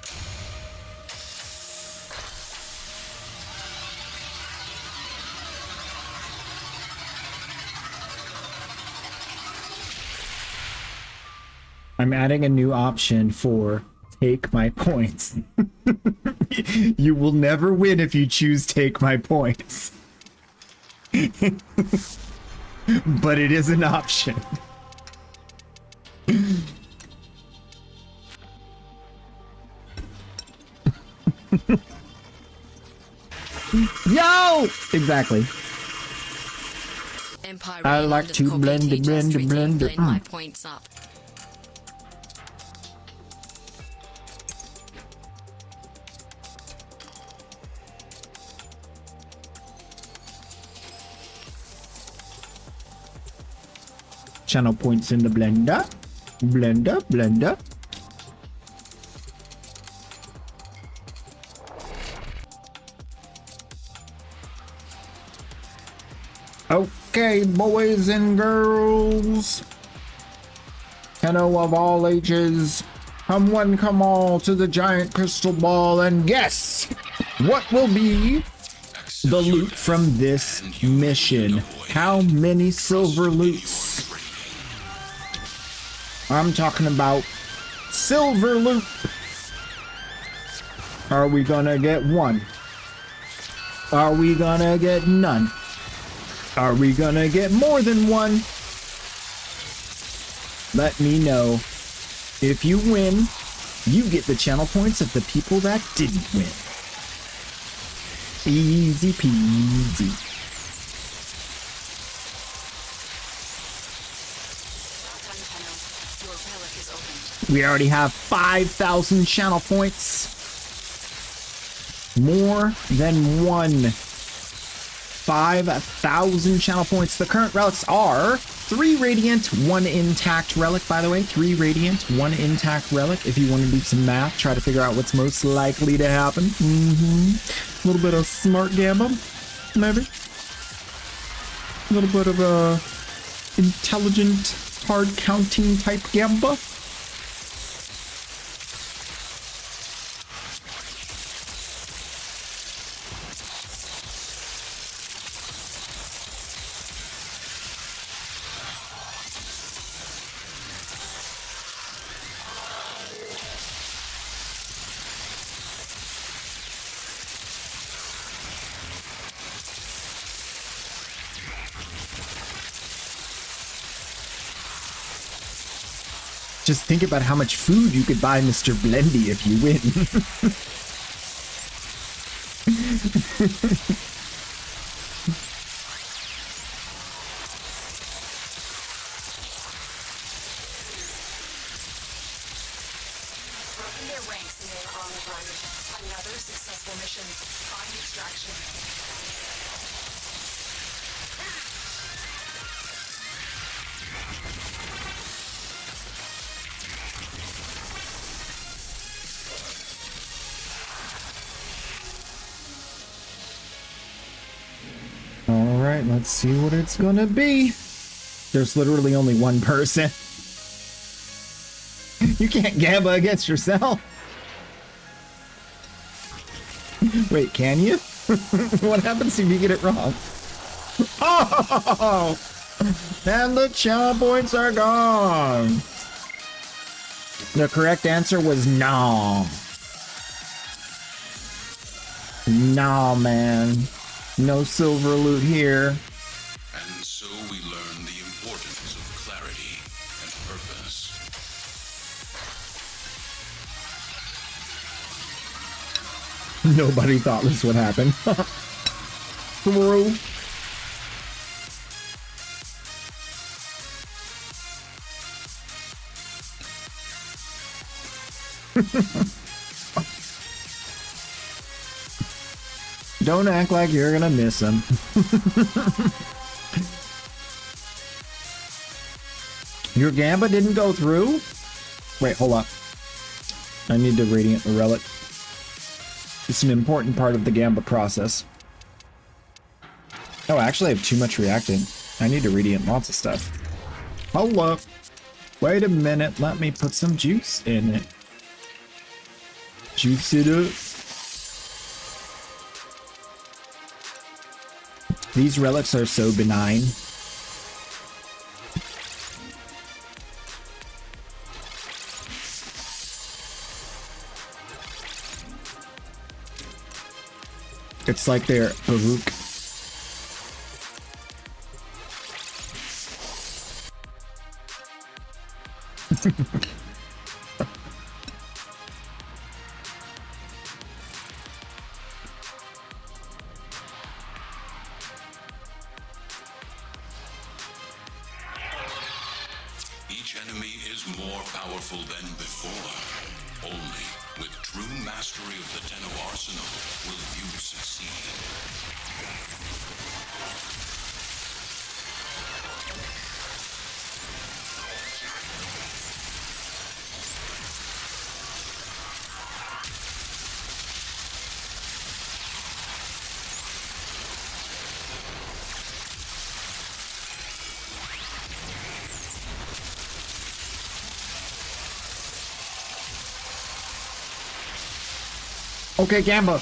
I'm adding a new option for take my points. You will never win if you choose take my points. But it is an option. Yo! Exactly. Empire I like to blend it, blend it, blend it. My points up. Channel points in the blender. Blender, blender. Okay, boys and girls. Tenno of all ages. Come one, come all to the giant crystal ball and guess what will be the loot from this mission. How many silver loots? I'm talking about silver loot. Are we gonna get one? Are we gonna get none? Are we gonna get more than one? Let me know. If you win, you get the channel points of the people that didn't win. Easy peasy. We already have 5,000 channel points. More than one. 5,000 channel points. The current relics are 3 radiant, 1 intact relic, by the way. 3 radiant, 1 intact relic. If you want to do some math, try to figure out what's most likely to happen. A little bit of smart gamble, maybe. A little bit of intelligent, hard counting type gamble. Just think about how much food you could buy Mr. Blendy if you win. Broken their ranks and they are on the run. Another successful mission. Find extraction. Alright, let's see what it's gonna be. There's literally only one person. You can't gamble against yourself. Wait, can you? What happens if you get it wrong? Oh! And the channel points are gone. The correct answer was no. No, man. No silver loot here. And so we learn the importance of clarity and purpose. Nobody thought this would happen. True. Don't act like you're gonna miss him. Your gamba didn't go through? Wait, hold up. I need to radiant the relic. It's an important part of the gamba process. Oh, actually I have too much reacting. I need to radiant lots of stuff. Hold up. Wait a minute, let me put some juice in it. Juice it up. These relics are so benign. It's like they're Baruch. Each enemy is more powerful than before. Only with true mastery of the Tenno arsenal will you succeed. Okay, Gamba.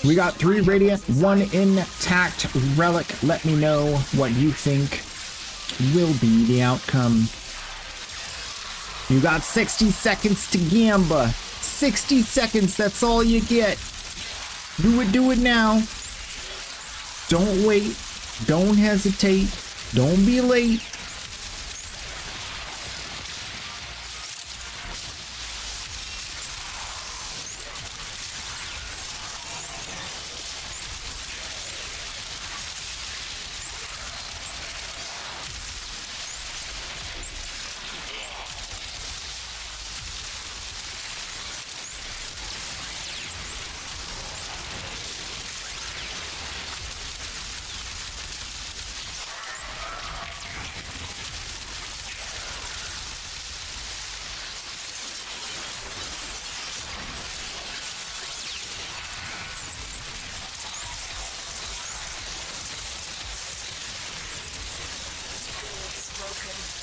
We got 3 radiant, 1 intact relic. Let me know what you think will be the outcome. You got 60 seconds to gamba. 60 seconds, that's all you get. Do it now. Don't wait. Don't hesitate. Don't be late.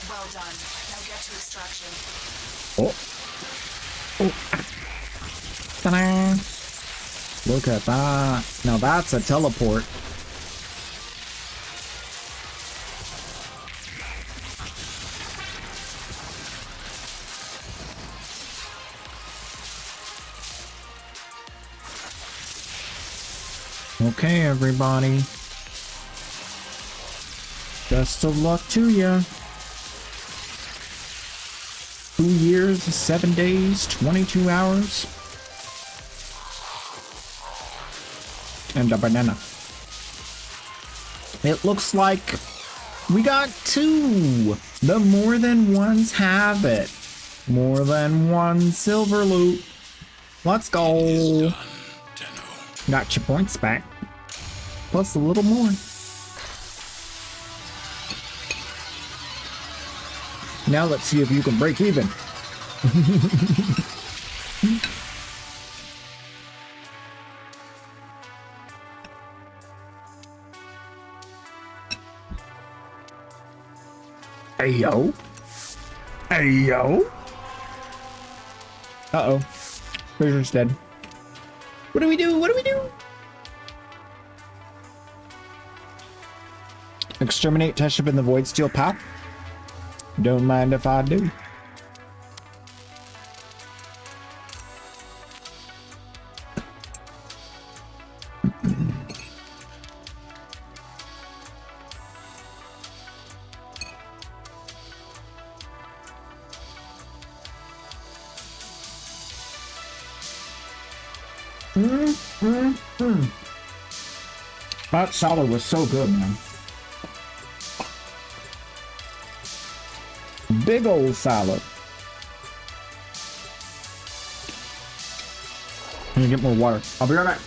Well done. Now get to extraction. Oh. Ta-da. Look at that. Now that's a teleport. Okay, everybody. Best of luck to ya. 2 years, 7 days, 22 hours. And a banana. It looks like we got 2. The more than ones have it. More than one silver loot. Let's go. Got your points back. Plus a little more. Now let's see if you can break even. Hey yo. Hey yo. Uh-oh. Vision's dead. What do we do? What do we do? Exterminate Teshub in the Void Steel Path? Don't mind if I do. That salad was so good, man. Big old salad. Let me get more water. I'll be right back.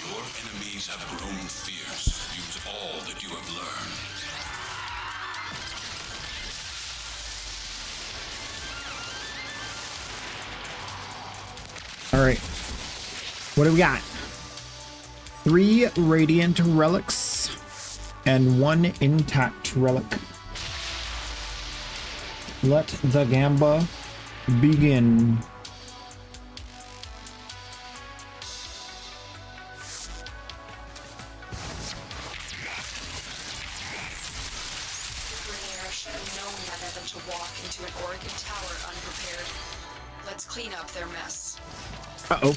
Your enemies have grown fierce. Use all that you have learned. All right. What do we got? 3 radiant relics and 1 intact relic. Let the gamba begin. Should have known better than to walk into an Oregon tower unprepared. Let's clean up their mess. Uh-oh.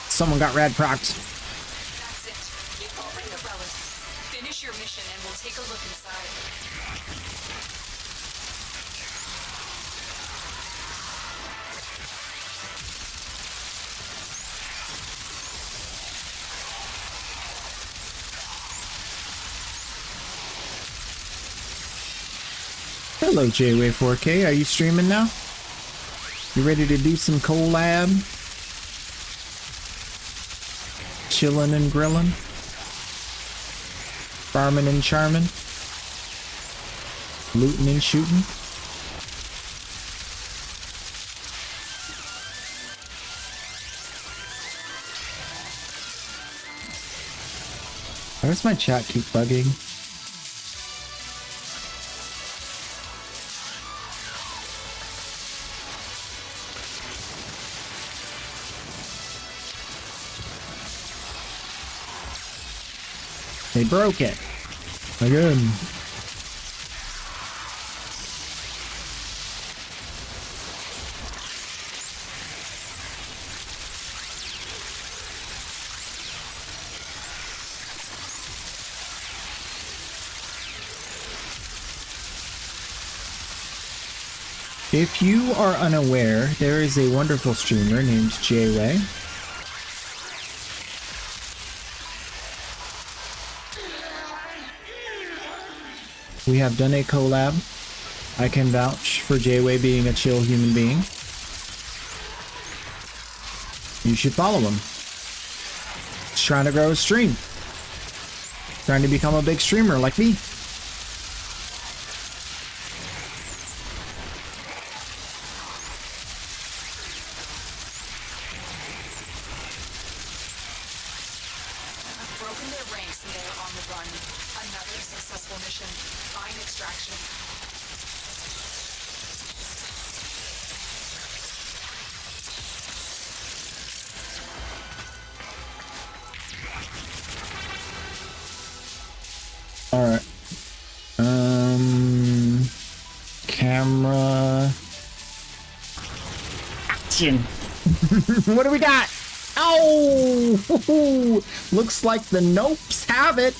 Someone got rad procs. That's it. Keep holding the relic. Finish your mission and we'll take a look inside. Hello, JWay 4K. Are you streaming now? You ready to do some collab? Chillin' and grillin'? Farmin' and charmin'? Lootin' and shootin'? Why does my chat keep bugging? They broke it. Again. If you are unaware, there is a wonderful streamer named J-Way. We have done a collab. I can vouch for J-Way being a chill human being. You should follow him. He's trying to grow a stream. Trying to become a big streamer like me. Alright. Camera. Action! What do we got? Oh! Looks like the nopes have it.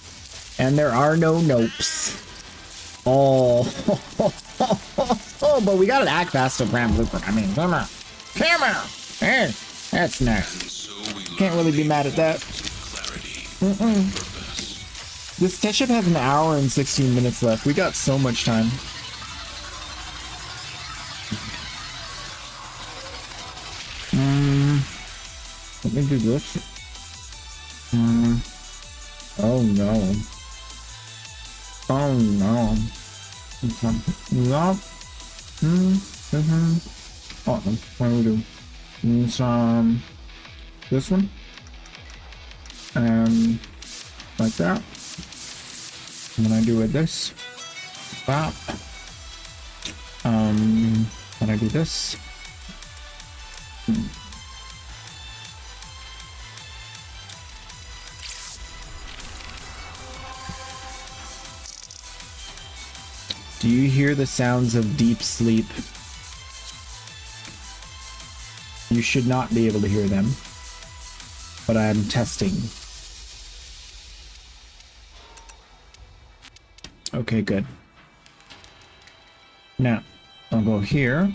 And there are no nopes. Oh. But we got an act fast to Bram Blueprint. I mean, come on. Camera! Hey, that's nice. Can't really be mad at that. This ketchup has an hour and 16 minutes left. We got so much time. Let me do this. Oh no. Oh no. Yup. What do we do? Some this one. And like that. And then I do with this. That. Then I do this. Do you hear the sounds of deep sleep? You should not be able to hear them, but I am testing. Okay, good. Now, I'll go here,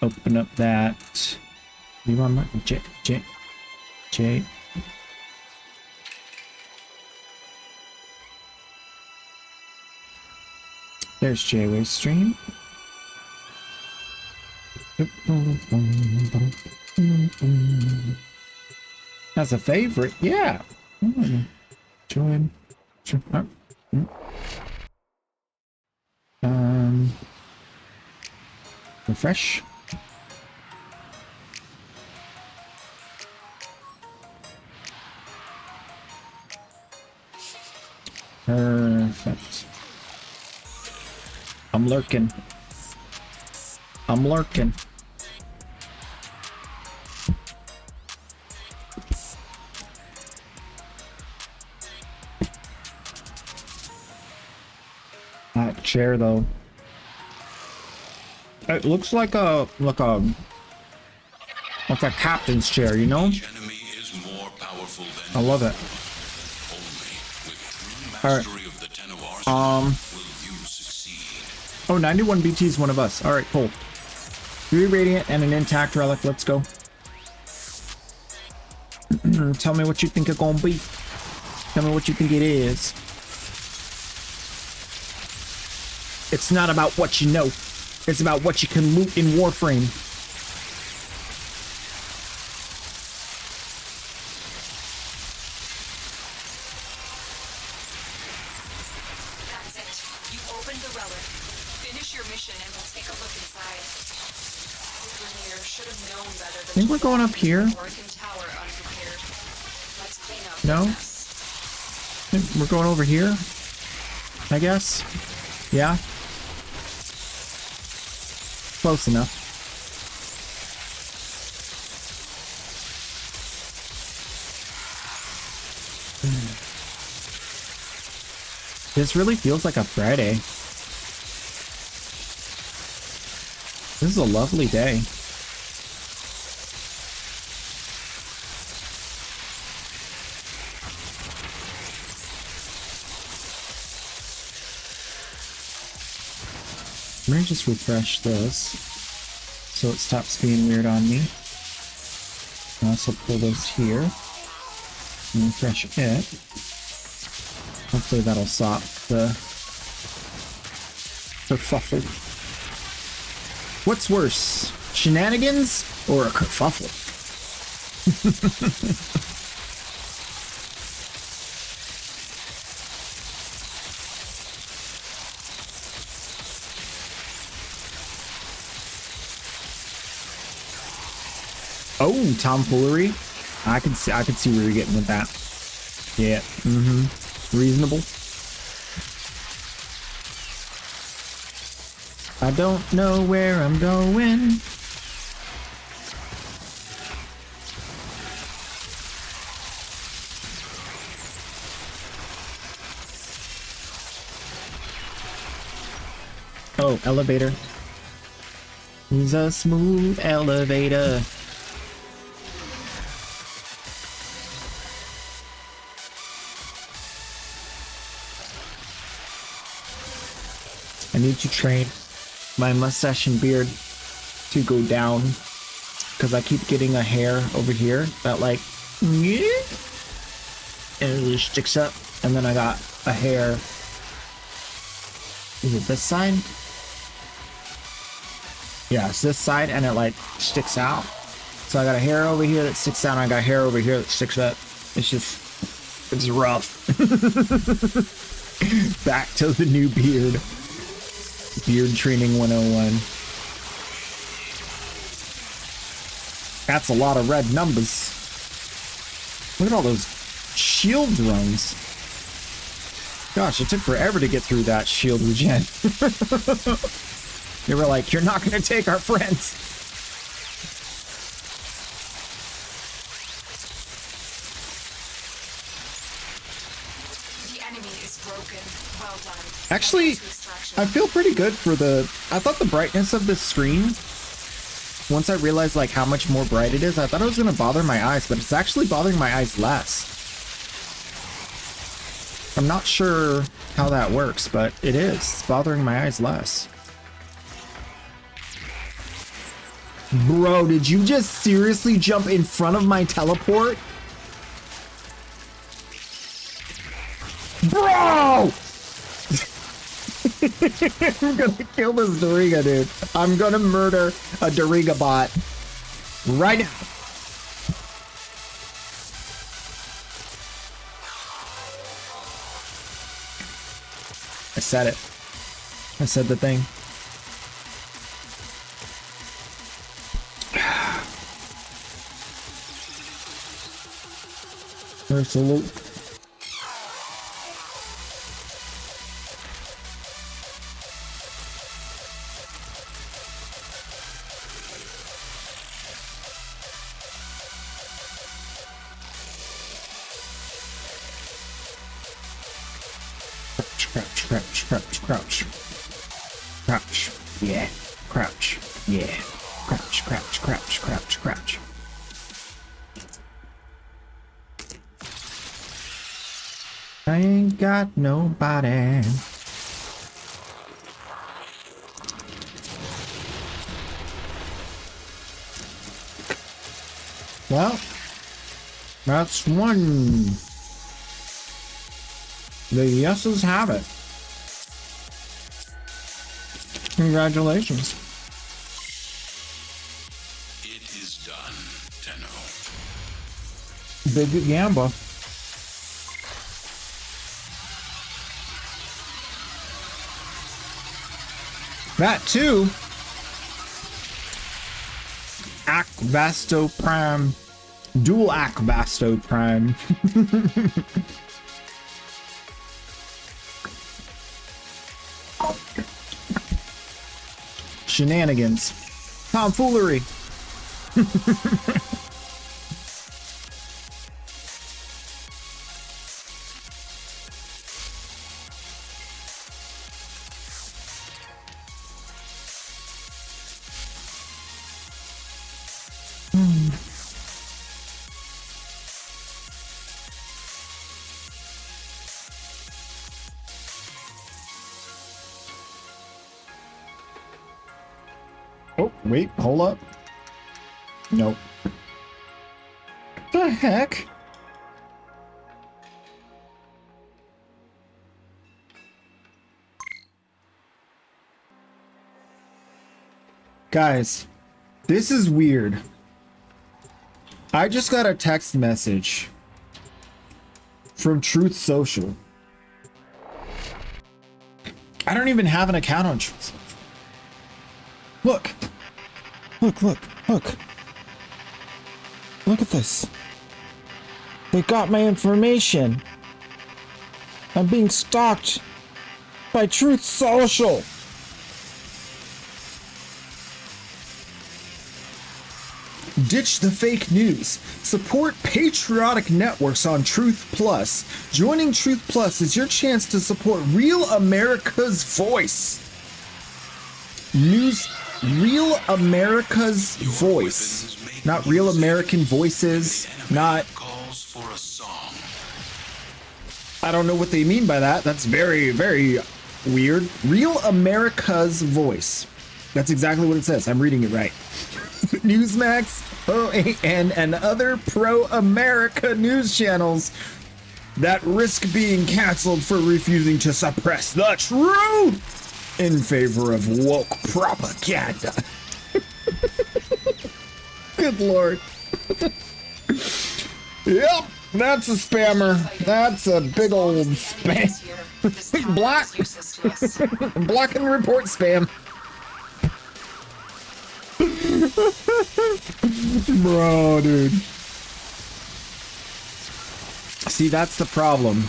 open up that. You want my J. There's J-Way's stream. That's a favorite, yeah. Join. Refresh. Perfect. I'm lurking. I'm lurking. That chair though. It looks like a captain's chair, you know? I love it. Alright. Oh, 91 BT is one of us. Alright, cool. 3 radiant and an intact relic. Let's go. Tell me what you think it's gonna be. Tell me what you think it is. It's not about what you know. It's about what you can loot in Warframe. That's it. You opened the relic. Finish your mission and we'll take a look inside. Vernier should have known better than I think we're going up here. Tower unprepared. Let's clean up No? the mess. We're going over here, I guess. Yeah. Close enough. This really feels like a Friday. This is a lovely day. Let me just refresh this so it stops being weird on me. I'll also pull this here and refresh it. Hopefully that'll stop the kerfuffle. What's worse, shenanigans or a kerfuffle? Oh, tomfoolery. I could see where you're getting with that. Yeah. Reasonable. I don't know where I'm going. Oh, elevator. He's a smooth elevator. I need to train my mustache and beard to go down because I keep getting a hair over here that like and it just sticks up, and then I got a hair. Is it this side? Yeah, it's this side, and it like sticks out. So I got a hair over here that sticks out, and I got hair over here that sticks up. It's rough. Back to the new beard. Beard training 101. That's a lot of red numbers. Look at all those shield drones. Gosh, it took forever to get through that shield regen. They were like, you're not going to take our friends. The enemy is broken. Well done. Actually, I feel pretty good for I thought the brightness of this screen, once I realized like how much more bright it is, I thought it was going to bother my eyes, but it's actually bothering my eyes less. I'm not sure how that works, but it is. It's bothering my eyes less. Bro, did you just seriously jump in front of my teleport? Bro! I'm gonna kill this Doriga, dude. I'm gonna murder a Doriga bot right now. I said it. I said the thing. There's a loop. Crouch, crouch, crouch, crouch. Crouch. Yeah. Crouch. Yeah. Crouch, crouch, crouch, crouch, crouch. I ain't got nobody. Well, that's one. The yeses have it. Congratulations. It is done, Tenno. Big gamble. That too. Akvasto Prime. Dual Akvasto Prime. shenanigans, tomfoolery. Oh, wait, hold up. Nope. The heck? Guys, this is weird. I just got a text message from Truth Social. I don't even have an account on Truth Social. Look. Look, look, look. Look at this. They got my information. I'm being stalked by Truth Social. Ditch the fake news. Support patriotic networks on Truth Plus. Joining Truth Plus is your chance to support real America's voice. News, real America's voice. Not real American voices. Not. I don't know what they mean by that. That's very, very weird. Real America's voice. That's exactly what it says. I'm reading it right. Newsmax, OAN, and other pro-America news channels that risk being canceled for refusing to suppress the truth in favor of woke propaganda. Good Lord. Yep, that's a spammer. That's a big old spam. Block and report spam. Bro, dude. See, that's the problem.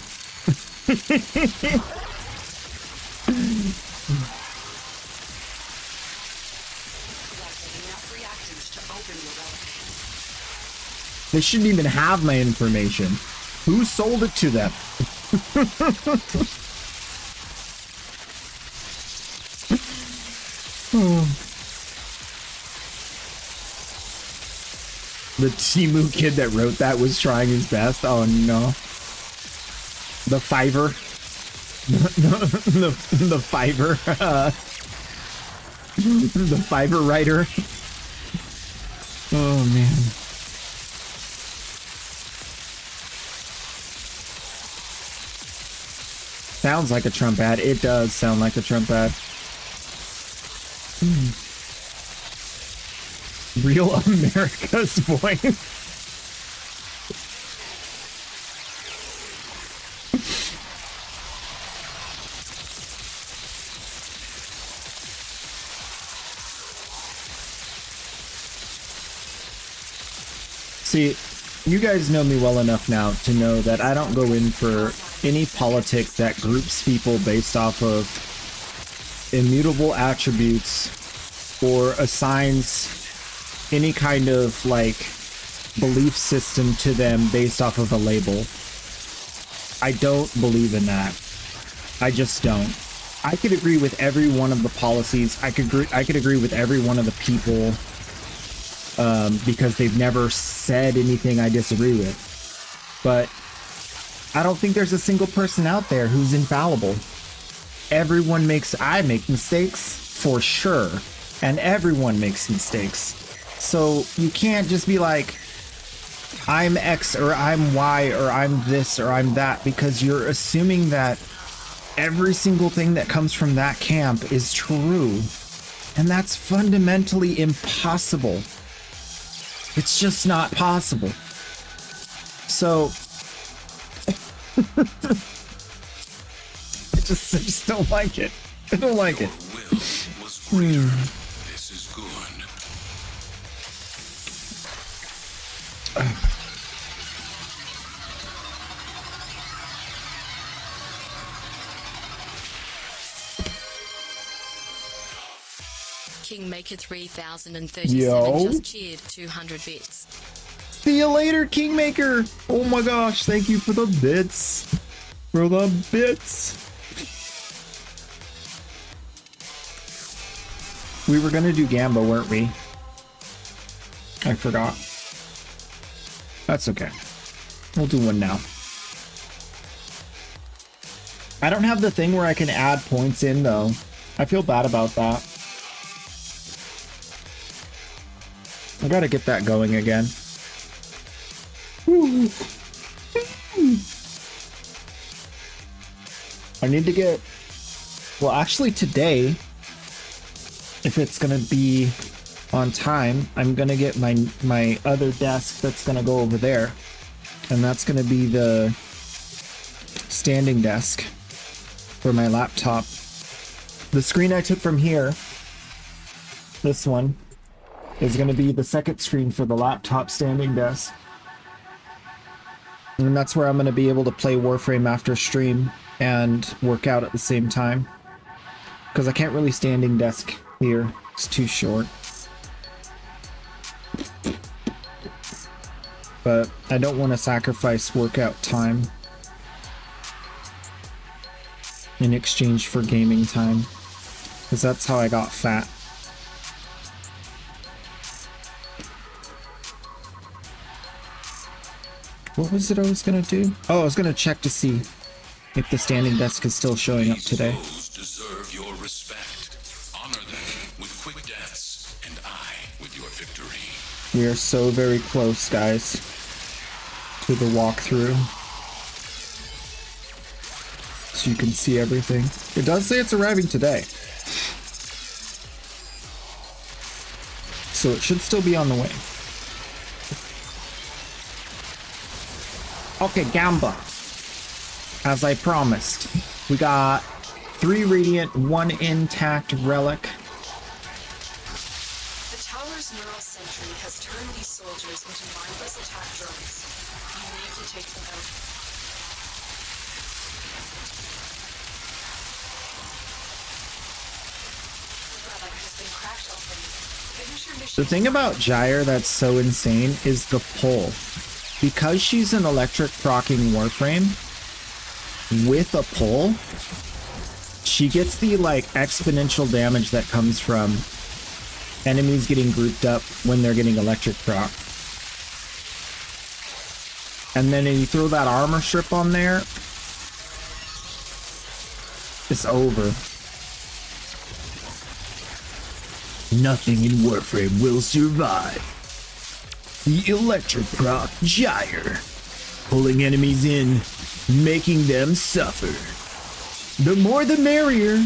They shouldn't even have my information. Who sold it to them? The Timu kid that wrote that was trying his best. Oh no. The Fiverr. The Fiverr. The Fiverr writer. Oh man. Sounds like a Trump ad. It does sound like a Trump ad. Real America's voice. See, you guys know me well enough now to know that I don't go in for any politics that groups people based off of immutable attributes or assigns any kind of like belief system to them based off of a label. I don't believe in that. I just don't. I could agree with every one of the policies. I could agree with every one of the people because they've never said anything I disagree with. But I don't think there's a single person out there who's infallible. I make mistakes for sure, and everyone makes mistakes. So you can't just be like, I'm X or I'm Y or I'm this or I'm that, because you're assuming that every single thing that comes from that camp is true. And that's fundamentally impossible. It's just not possible. So I just don't like it. I don't like it. This is good. Kingmaker 3037 Yo. just cheered 200 bits. See you later, Kingmaker. Oh my gosh, thank you for the bits. For the bits. We were gonna do Gamba, weren't we? I forgot. That's okay. We'll do one now. I don't have the thing where I can add points in, though. I feel bad about that. I gotta get that going again. I need to get... Well, actually today, if it's gonna be on time, I'm gonna get my other desk that's gonna go over there. And that's gonna be the standing desk for my laptop. The screen I took from here, this one, is gonna be the second screen for the laptop standing desk. And that's where I'm gonna be able to play Warframe after stream and work out at the same time. Because I can't really standing desk here. It's too short. But I don't want to sacrifice workout time in exchange for gaming time. Because that's how I got fat. What was it I was gonna do? Oh, I was gonna check to see if the standing desk is still showing up today. Those deserve your respect. Honor them with quick deaths, and I with your victory. We are so very close, guys, to the walkthrough. So you can see everything. It does say it's arriving today. So it should still be on the way. Okay, Gamba. As I promised, we got 3 Radiant, 1 Intact Relic. The tower's neural sentry has turned these soldiers into mindless attack drones. You need to take them out. The relic has been cracked open. Finish your mission. The thing about Gyre that's so insane is the pull. Because she's an electric proccing Warframe, with a pull, she gets the like exponential damage that comes from enemies getting grouped up when they're getting electric proc. And then you throw that armor strip on there, it's over. Nothing in Warframe will survive. The electric proc Gyre, pulling enemies in, making them suffer. The more the merrier.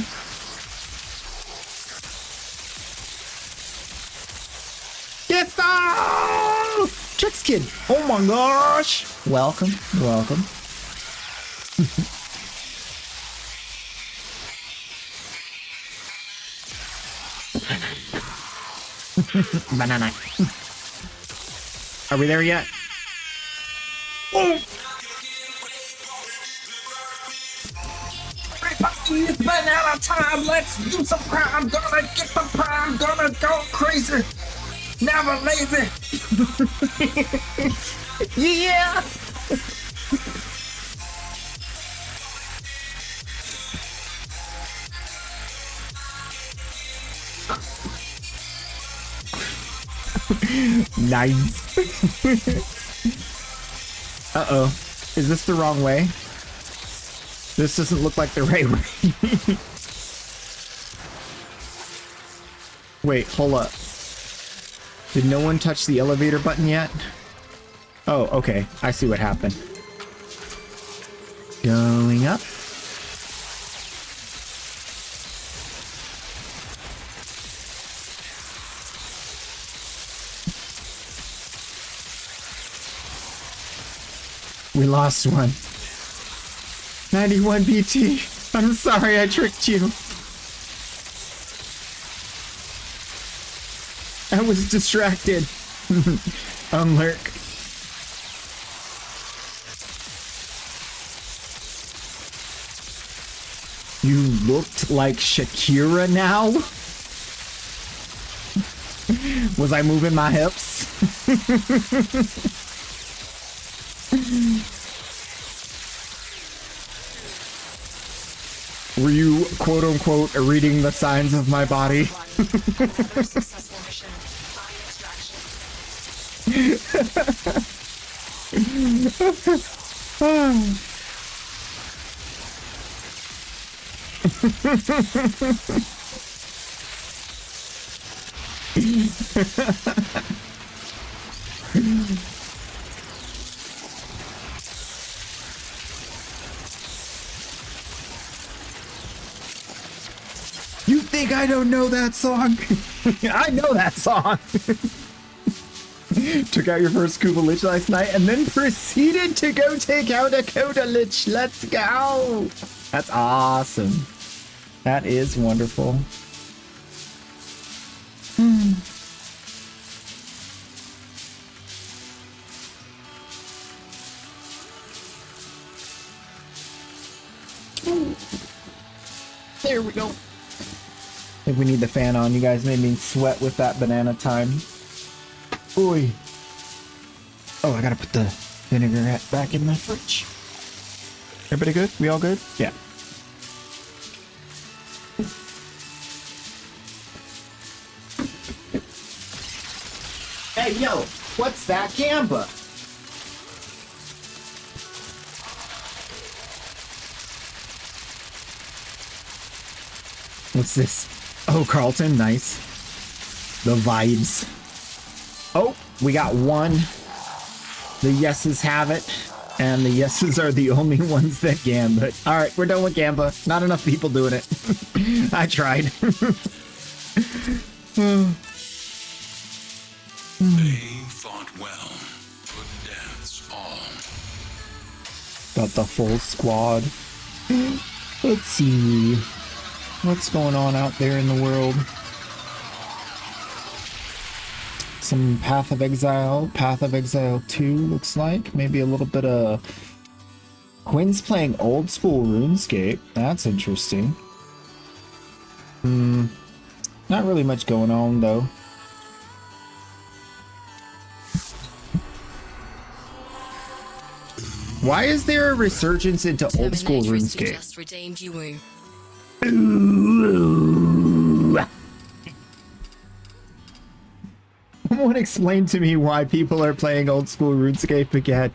Yes, oh! Tricks Kid. Oh my gosh. Welcome, welcome. Banana. Are we there yet? Oh! It's banana time. Let's do some crime. Gonna get the prime. Gonna go crazy. Never lazy. Yeah. Nice. Uh-oh. Is this the wrong way? This doesn't look like the right way. Wait, hold up. Did no one touch the elevator button yet? Oh, okay. I see what happened. Going up. We lost one. 91 BT. I'm sorry I tricked you. I was distracted. Unlurk. You looked like Shakira now? Was I moving my hips? Were you, quote unquote, reading the signs of my body? Another successful mission. Mine extraction. You think I don't know that song? I know that song. Took out your first scuba lich last night and then proceeded to go take out a Coda lich. Let's go. That's awesome. That is wonderful. There we go. I think we need the fan on. You guys made me sweat with that banana time. Oy. Oh, I gotta put the vinaigrette back in my fridge. Everybody good? We all good? Yeah. Hey, yo, what's that gamba? What's this? Oh, Carlton, nice. The vibes. Oh, we got one. The yeses have it. And the yeses are the only ones that gambit. Alright, we're done with Gamba. Not enough people doing it. I tried. They fought well. Good deaths all. Got the full squad. Let's see. What's going on out there in the world? Some Path of Exile. Path of Exile 2 looks like. Maybe a little bit of... Quinn's playing old school RuneScape. That's interesting. Not really much going on though. Why is there a resurgence into old school RuneScape? Just redeemed you. Someone explain to me why people are playing old school RuneScape again.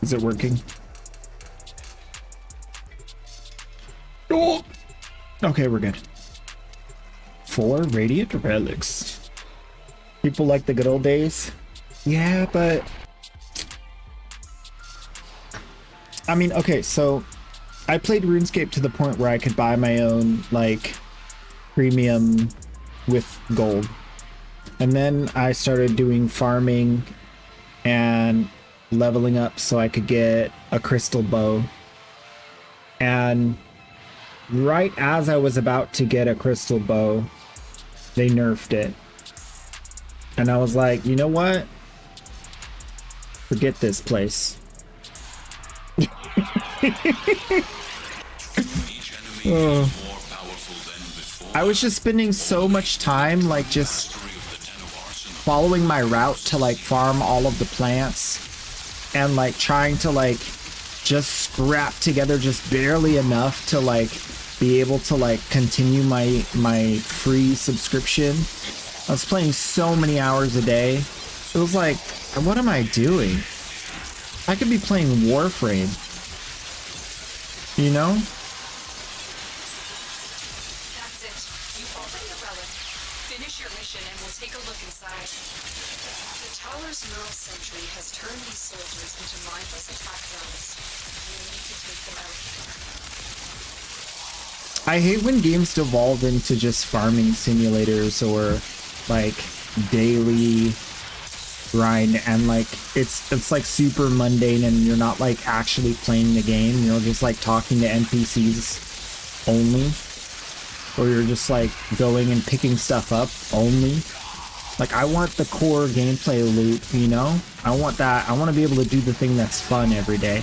Is it working? Oh! Okay, we're good. 4 Radiant Relics. People like the good old days? Yeah, but... I mean, okay, so... I played RuneScape to the point where I could buy my own, like, premium with gold. And then I started doing farming and leveling up so I could get a crystal bow. And right as I was about to get a crystal bow, they nerfed it. And I was like, you know what? Forget this place. Oh. I was just spending so much time like just following my route to like farm all of the plants and like trying to like just scrap together just barely enough to like be able to like continue my free subscription. I was playing so many hours a day. It was like, what am I doing? I could be playing Warframe. You know? That's it. You've opened the relic. Finish your mission and we'll take a look inside. The tower's neural sentry has turned these soldiers into mindless attack drones. We need to take them out. I hate when games devolve into just farming simulators or like daily grind, and like it's like super mundane, and you're not like actually playing the game. You're just like talking to NPCs only, or you're just like going and picking stuff up only. Like, I want the core gameplay loop, you know? I want that. I want to be able to do the thing that's fun every day.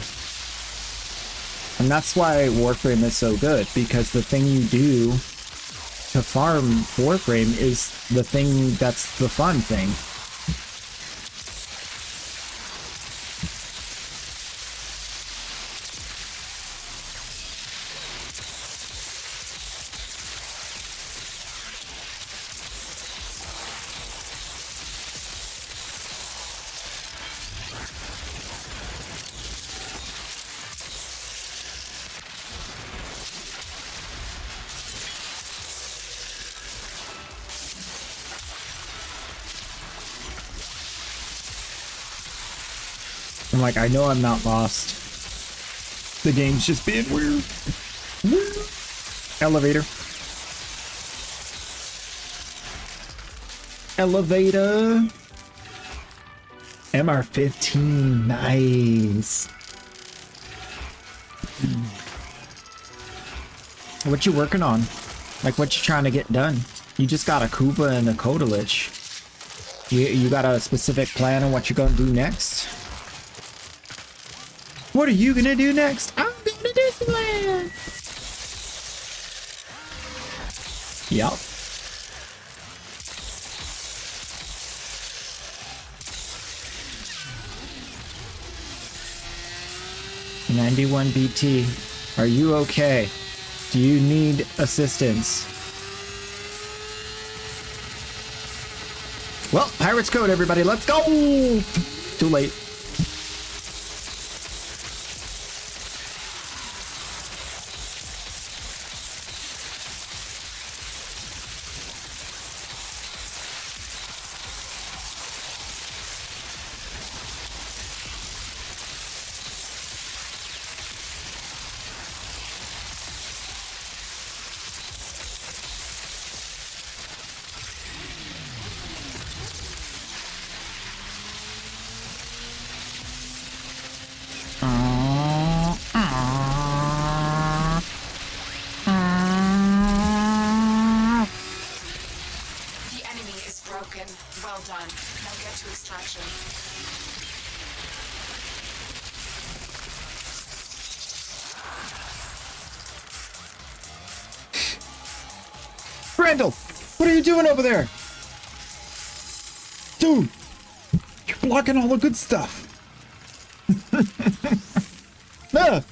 And that's why Warframe is so good, because the thing you do to farm Warframe is the thing that's the fun thing. I'm like, I know I'm not lost. The game's just being weird. Elevator. Elevator. MR15. Nice. What you working on? Like, what you trying to get done? You just got a Kuba and a Kodalich. You got a specific plan on what you're gonna do next? What are you gonna do next? I'm going to Disneyland! Yup. $91 BT. Are you okay? Do you need assistance? Well, Pirates Code, everybody. Let's go! Too late. Randall, what are you doing over there? Dude, you're blocking all the good stuff. Ah.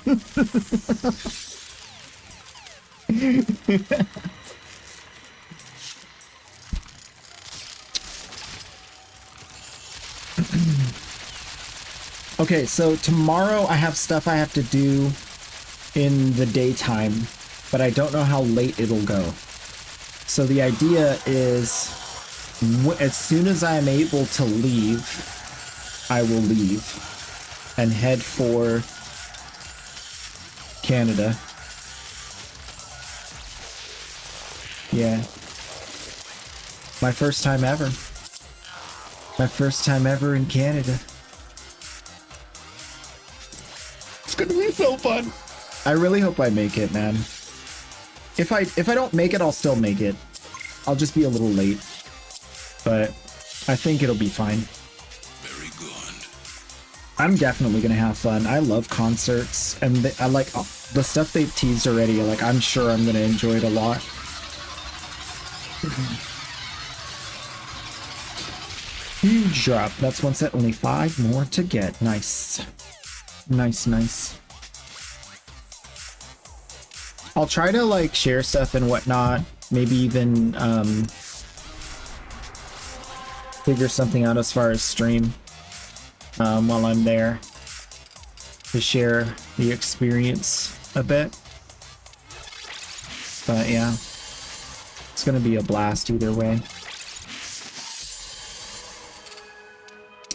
Okay, so tomorrow I have stuff I have to do in the daytime, but I don't know how late it'll go. So the idea is, as soon as I'm able to leave, I will leave and head for Canada. Yeah. My first time ever. My first time ever in Canada. It's gonna be so fun. I really hope I make it, man. If I don't make it, I'll still make it. I'll just be a little late. But I think it'll be fine. Very good. I'm definitely gonna have fun. I love concerts, and I like the stuff they've teased already. Like, I'm sure I'm gonna enjoy it a lot. Huge drop. That's one set. Only 5 more to get. Nice. Nice, nice. I'll try to like share stuff and whatnot. Maybe even figure something out as far as stream while I'm there to share the experience a bit. But yeah, it's gonna be a blast either way.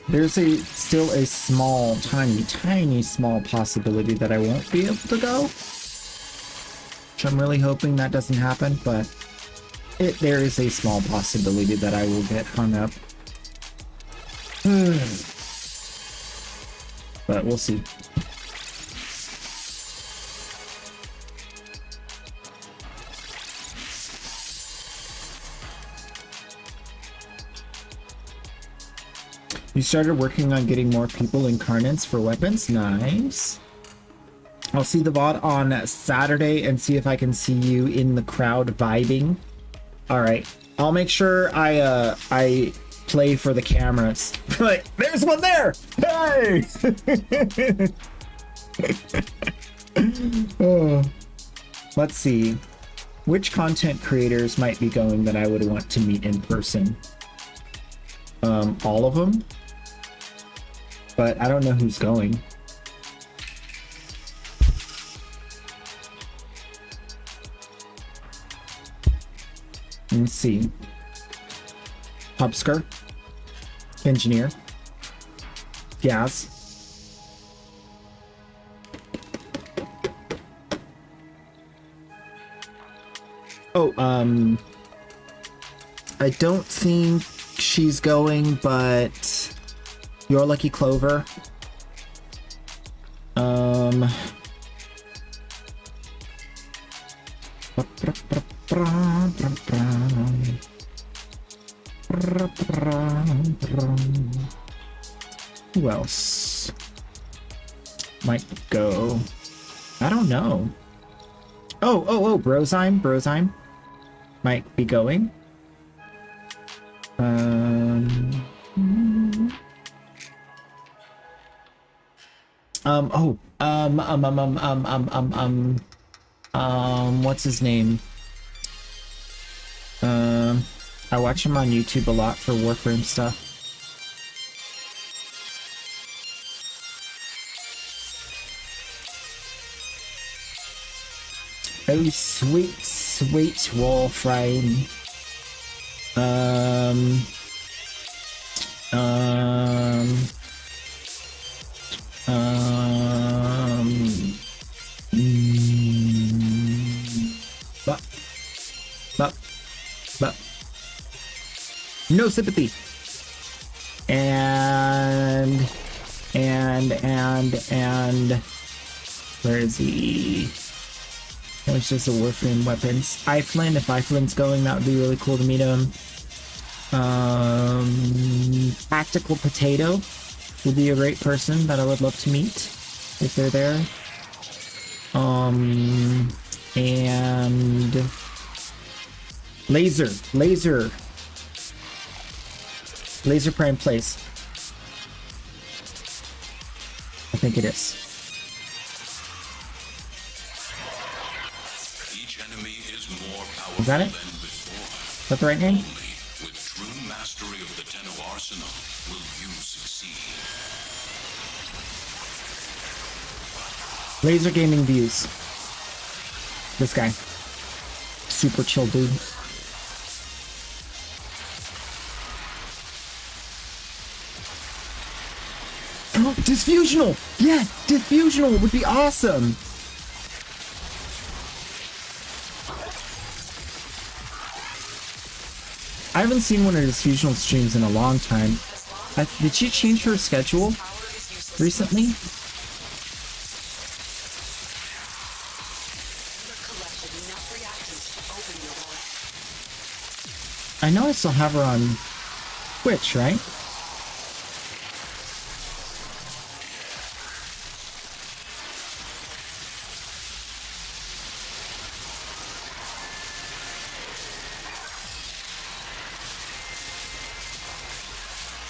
There's still a small, tiny small possibility that I won't be able to go. Which I'm really hoping that doesn't happen, but there is a small possibility that I will get hung up. but we'll see. You started working on getting more people incarnates for weapons? Nice. I'll see the VOD on Saturday and see if I can see you in the crowd vibing. All right. I'll make sure I play for the cameras. Like, there's one there! Hey! Oh. Let's see. Which content creators might be going that I would want to meet in person? All of them? But I don't know who's going. Let's see. Hubsker. Engineer. Gaz. Oh, I don't think she's going, but Your Lucky Clover. Who else might go? I don't know. Oh, Brozyme might be going. What's his name? I watch him on YouTube a lot for Warframe stuff. Oh, sweet, sweet Warframe. But no sympathy. And where is he? There's just a Warframe weapons. Iflin, if Iflin's going, that would be really cool to meet him. Tactical Potato would be a great person that I would love to meet if they're there. And Laser Prime Place. I think it is. Each enemy is more powerful Is that it? than before. Is that the right name? With true mastery of the Tenno arsenal will you succeed. Laser Gaming Views. This guy. Super chill dude. Oh, Diffusional! Yeah, Diffusional would be awesome! I haven't seen one of Diffusional streams in a long time. Did she change her schedule recently? I know I still have her on Twitch, right?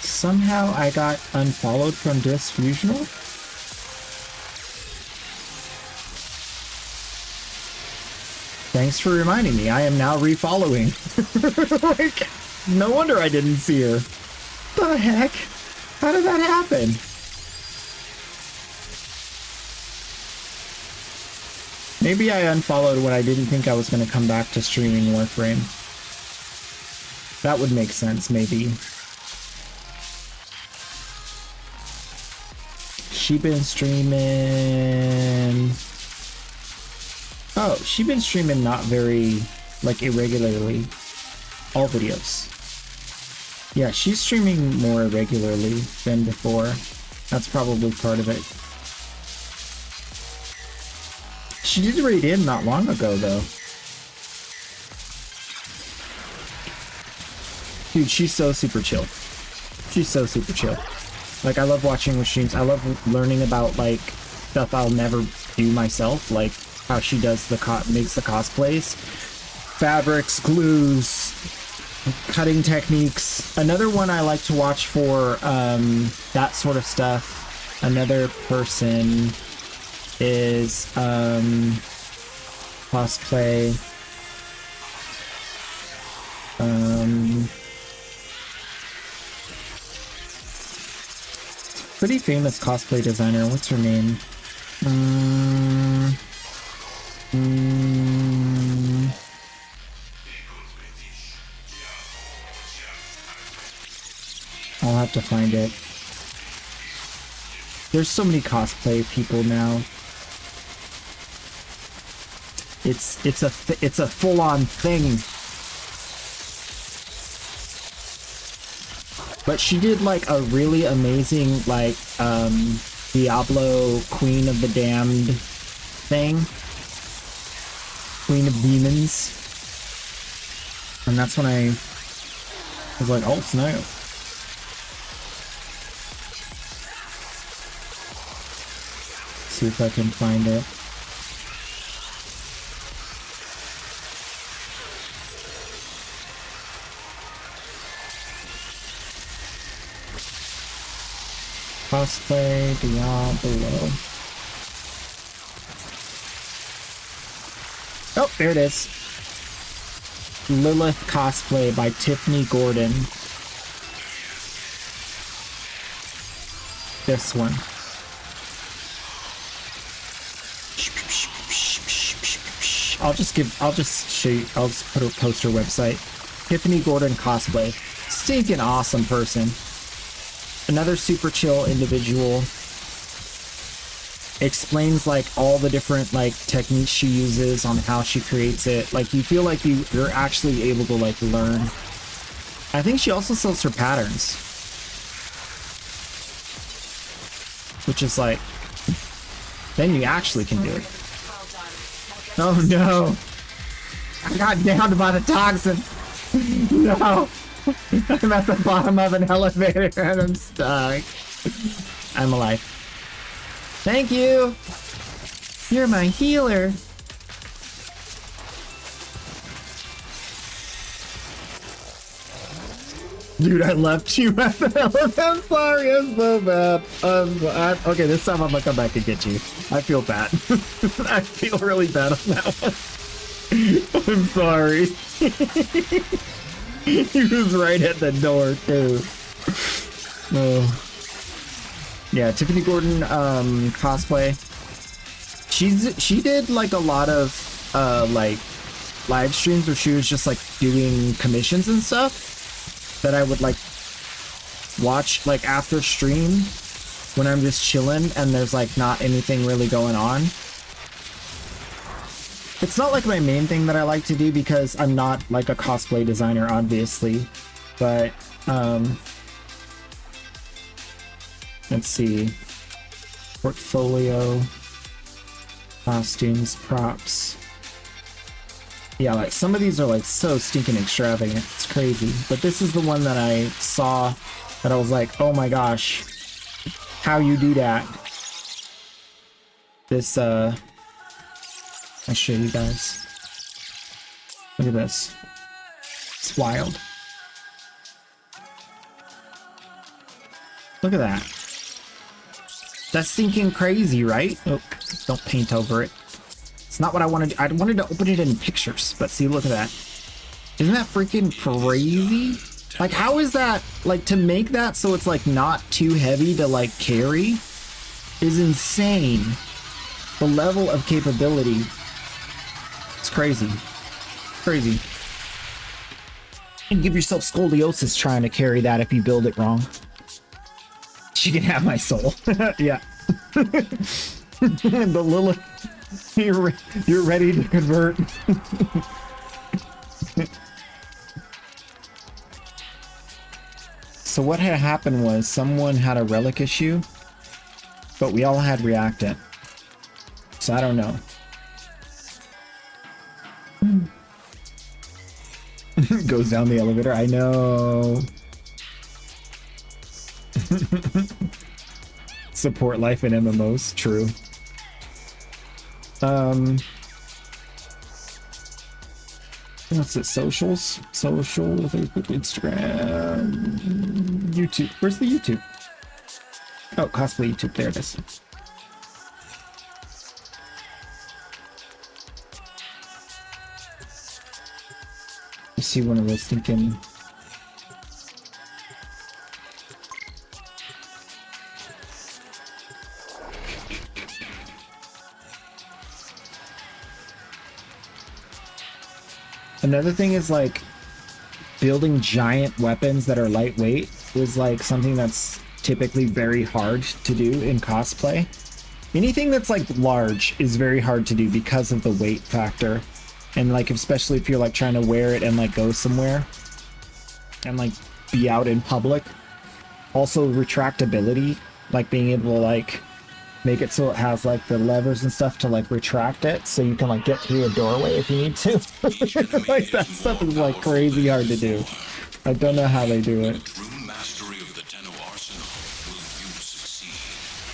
Somehow I got unfollowed from Diffusional. Thanks for reminding me. I am now refollowing. Like, no wonder I didn't see her. The heck? How did that happen? Maybe I unfollowed when I didn't think I was going to come back to streaming Warframe. That would make sense, maybe. She been streaming... Oh, she been streaming not very, like, irregularly. All videos. Yeah, she's streaming more irregularly than before. That's probably part of it. She did raid in not long ago, though. Dude, she's so super chill. She's so super chill. Like, I love watching her streams. I love learning about, like, stuff I'll never do myself. Like, how she does makes the cosplays. Fabrics, glues, cutting techniques. Another one I like to watch for that sort of stuff. Another person is cosplay. Pretty famous cosplay designer. What's her name? I'll have to find it. There's so many cosplay people now. It's a full-on thing. But she did like a really amazing like Diablo Queen of the Damned thing. Queen of Demons. And that's when I was like, oh snap. See if I can find it. Cosplay Diablo. Oh, there it is. Lilith cosplay by Tiffany Gordon. This one. I'll just show you, I'll just post her website. Tiffany Gordon cosplay. Stinking awesome person. Another super chill individual. Explains like all the different like techniques she uses on how she creates it. Like you feel like you're actually able to like learn. I think she also sells her patterns. Which is like, then you actually can do it. Oh no! I got downed by the toxin! No! I'm at the bottom of an elevator and I'm stuck. I'm alive. Thank you! You're my healer! Dude, I left you at the elevator. I'm sorry, I'm so bad. Okay, this time I'm gonna come back and get you. I feel bad. I feel really bad on that one. I'm sorry. He was right at the door too. Oh. Yeah, Tiffany Gordon cosplay. She did like a lot of like live streams where she was just like doing commissions and stuff that I would like watch like after stream when I'm just chilling and there's like not anything really going on. It's not like my main thing that I like to do because I'm not like a cosplay designer, obviously, but let's see, portfolio, costumes, props. Yeah, like some of these are like so stinking extravagant, it's crazy. But this is the one that I saw that I was like, oh my gosh, how you do that. This, I'll show you guys. Look at this. It's wild. Look at that. That's stinking crazy, right? Oh, don't paint over it. It's not what I wanted. I wanted to open it in pictures, but see, look at that. Isn't that freaking crazy? Like, how is that, like, to make that so it's, like, not too heavy to, like, carry is insane. The level of capability. It's crazy. Crazy. And give yourself scoliosis trying to carry that if you build it wrong. She can have my soul. Yeah. The Lilith, you're ready to convert. So what had happened was someone had a relic issue but we all had reactant. So I don't know. Goes down the elevator. I know. Support life in MMOs. True. What's it? Socials? Social, Facebook, Instagram, YouTube. Where's the YouTube? Oh, cosplay YouTube. There it is. You see one of those thinking. Another thing is like building giant weapons that are lightweight is like something that's typically very hard to do in cosplay. Anything that's like large is very hard to do because of the weight factor. And like, especially if you're like trying to wear it and like go somewhere and like be out in public. Also retractability, like being able to like make it so it has like the levers and stuff to like retract it so you can like get through a doorway if you need to. Like that stuff is like crazy hard to do. I don't know how they do it.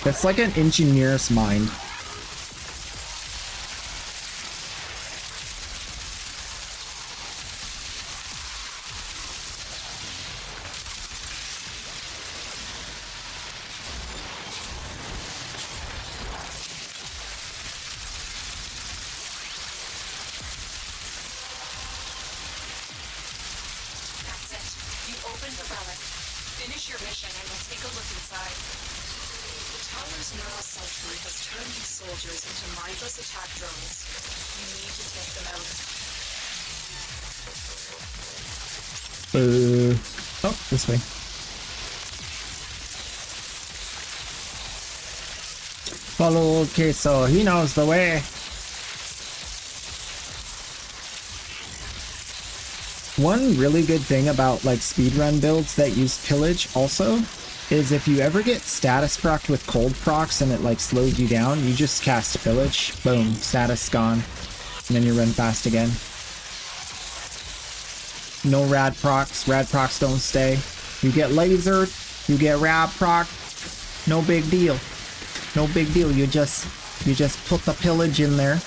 It's like an engineer's mind. Oh, this way. Follow, okay, so he knows the way. One really good thing about like speedrun builds that use pillage also is if you ever get status procced with cold procs and it like slows you down, you just cast pillage, boom, status gone, and then you run fast again. No rad procs don't stay. You get lasered, you get rad proc, no big deal. No big deal, you just put the pillage in there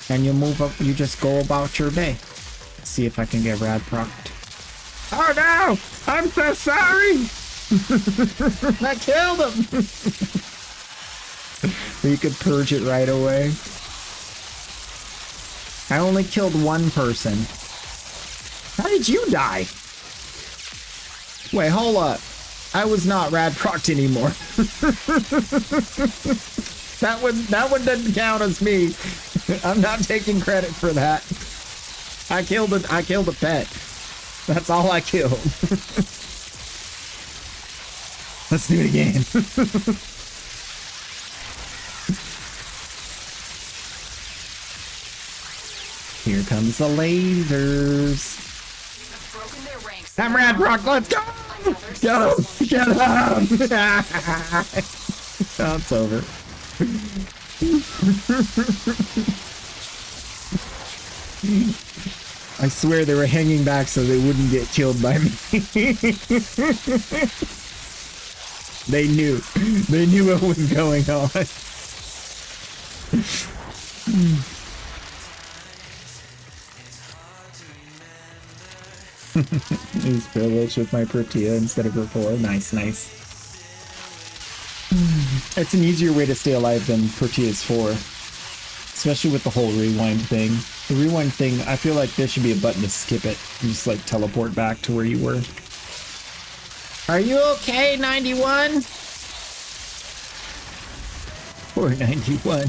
and you move up, you just go about your day. Let's see if I can get rad procced. Oh no! I'm so sorry! I killed him! You could purge it right away. I only killed one person. How did you die? Wait, hold up. I was not rad procced anymore. That one doesn't count as me. I'm not taking credit for that. I killed a pet. That's all I killed. Let's do it again. Here comes the lasers. I'm rad proc, let's go! Get him! Get him! Oh, it's over. I swear they were hanging back so they wouldn't get killed by me. They knew. They knew what was going on. Use privilege with my Protea instead of rapport. Nice, nice. It's an easier way to stay alive than Protea's 4. Especially with the whole rewind thing. The rewind thing, I feel like there should be a button to skip it. You just like teleport back to where you were. Are you okay, 91? Poor 91.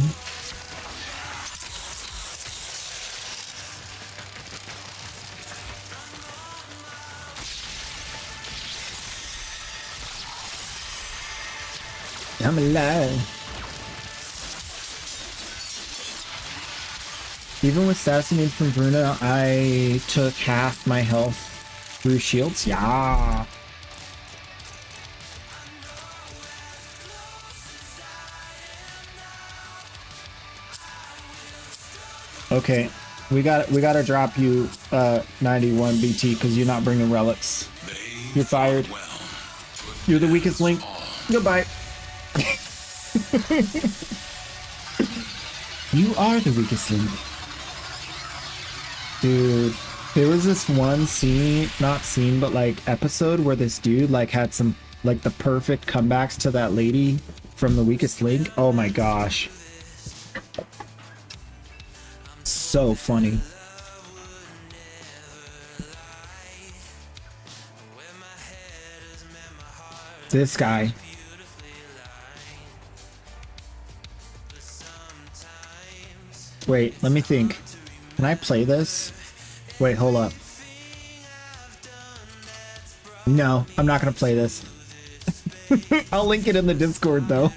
I'm alive. Even with assassinate from Bruna, I took half my health through shields. Yeah. Okay, we gotta drop you 91 BT because you're not bringing relics. You're fired. You're the weakest link. Goodbye. You are the weakest link. Dude, there was this one scene, not scene, but like episode where this dude like had some like the perfect comebacks to that lady from the weakest link. Oh my gosh. So funny. This guy. Wait, let me think. Can I play this? Wait, hold up. No, I'm not gonna play this. I'll link it in the Discord though.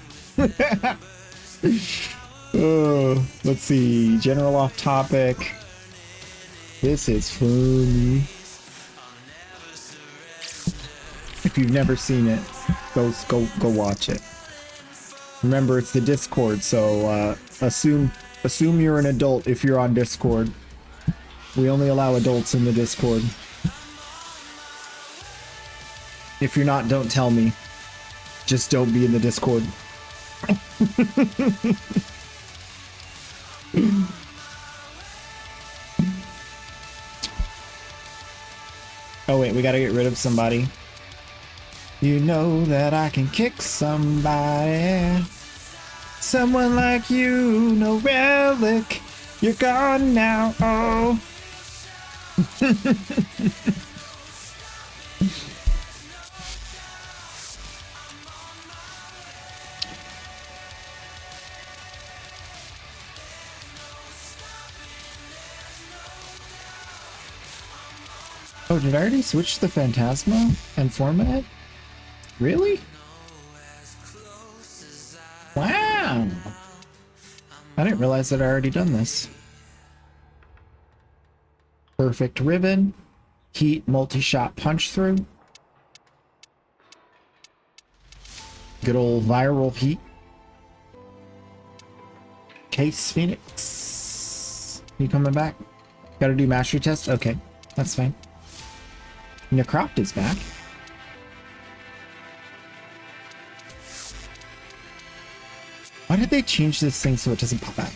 Let's see. General off topic. This is fun. If you've never seen it, go watch it. Remember, it's the Discord, so assume you're an adult if you're on Discord. We only allow adults in the Discord. If you're not, don't tell me. Just don't be in the Discord. Oh wait, we gotta get rid of somebody. You know that I can kick somebody. Someone like you, no relic. You're gone now, oh. Oh, did I already switch the Phantasma and format? Really? Wow! I didn't realize that I already done this. Perfect ribbon. Heat multi-shot punch through. Good old viral heat. Case Phoenix. You coming back? Gotta do mastery test? Okay, that's fine. Necropt is back. Why did they change this thing so it doesn't pop out?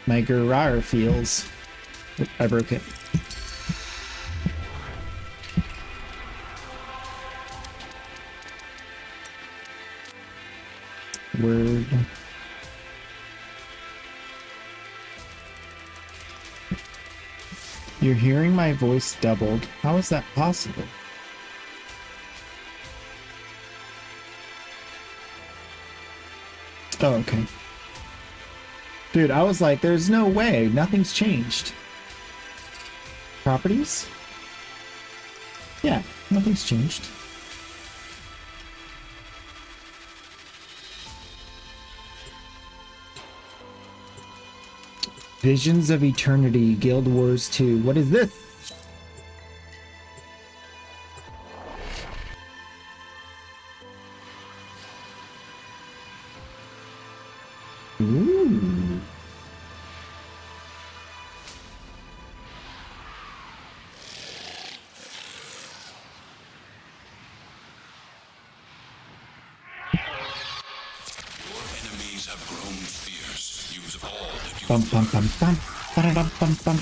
My Gurar feels. Oop, I broke it. Word. You're hearing my voice doubled. How is that possible? Oh, okay. Dude, I was like, there's no way. Nothing's changed. Properties? Yeah, nothing's changed. Visions of Eternity, Guild Wars 2. What is this? Ooh. Enemies have grown fierce. Use all that you Bum bum bum bum. Ba-da-dum bum bum.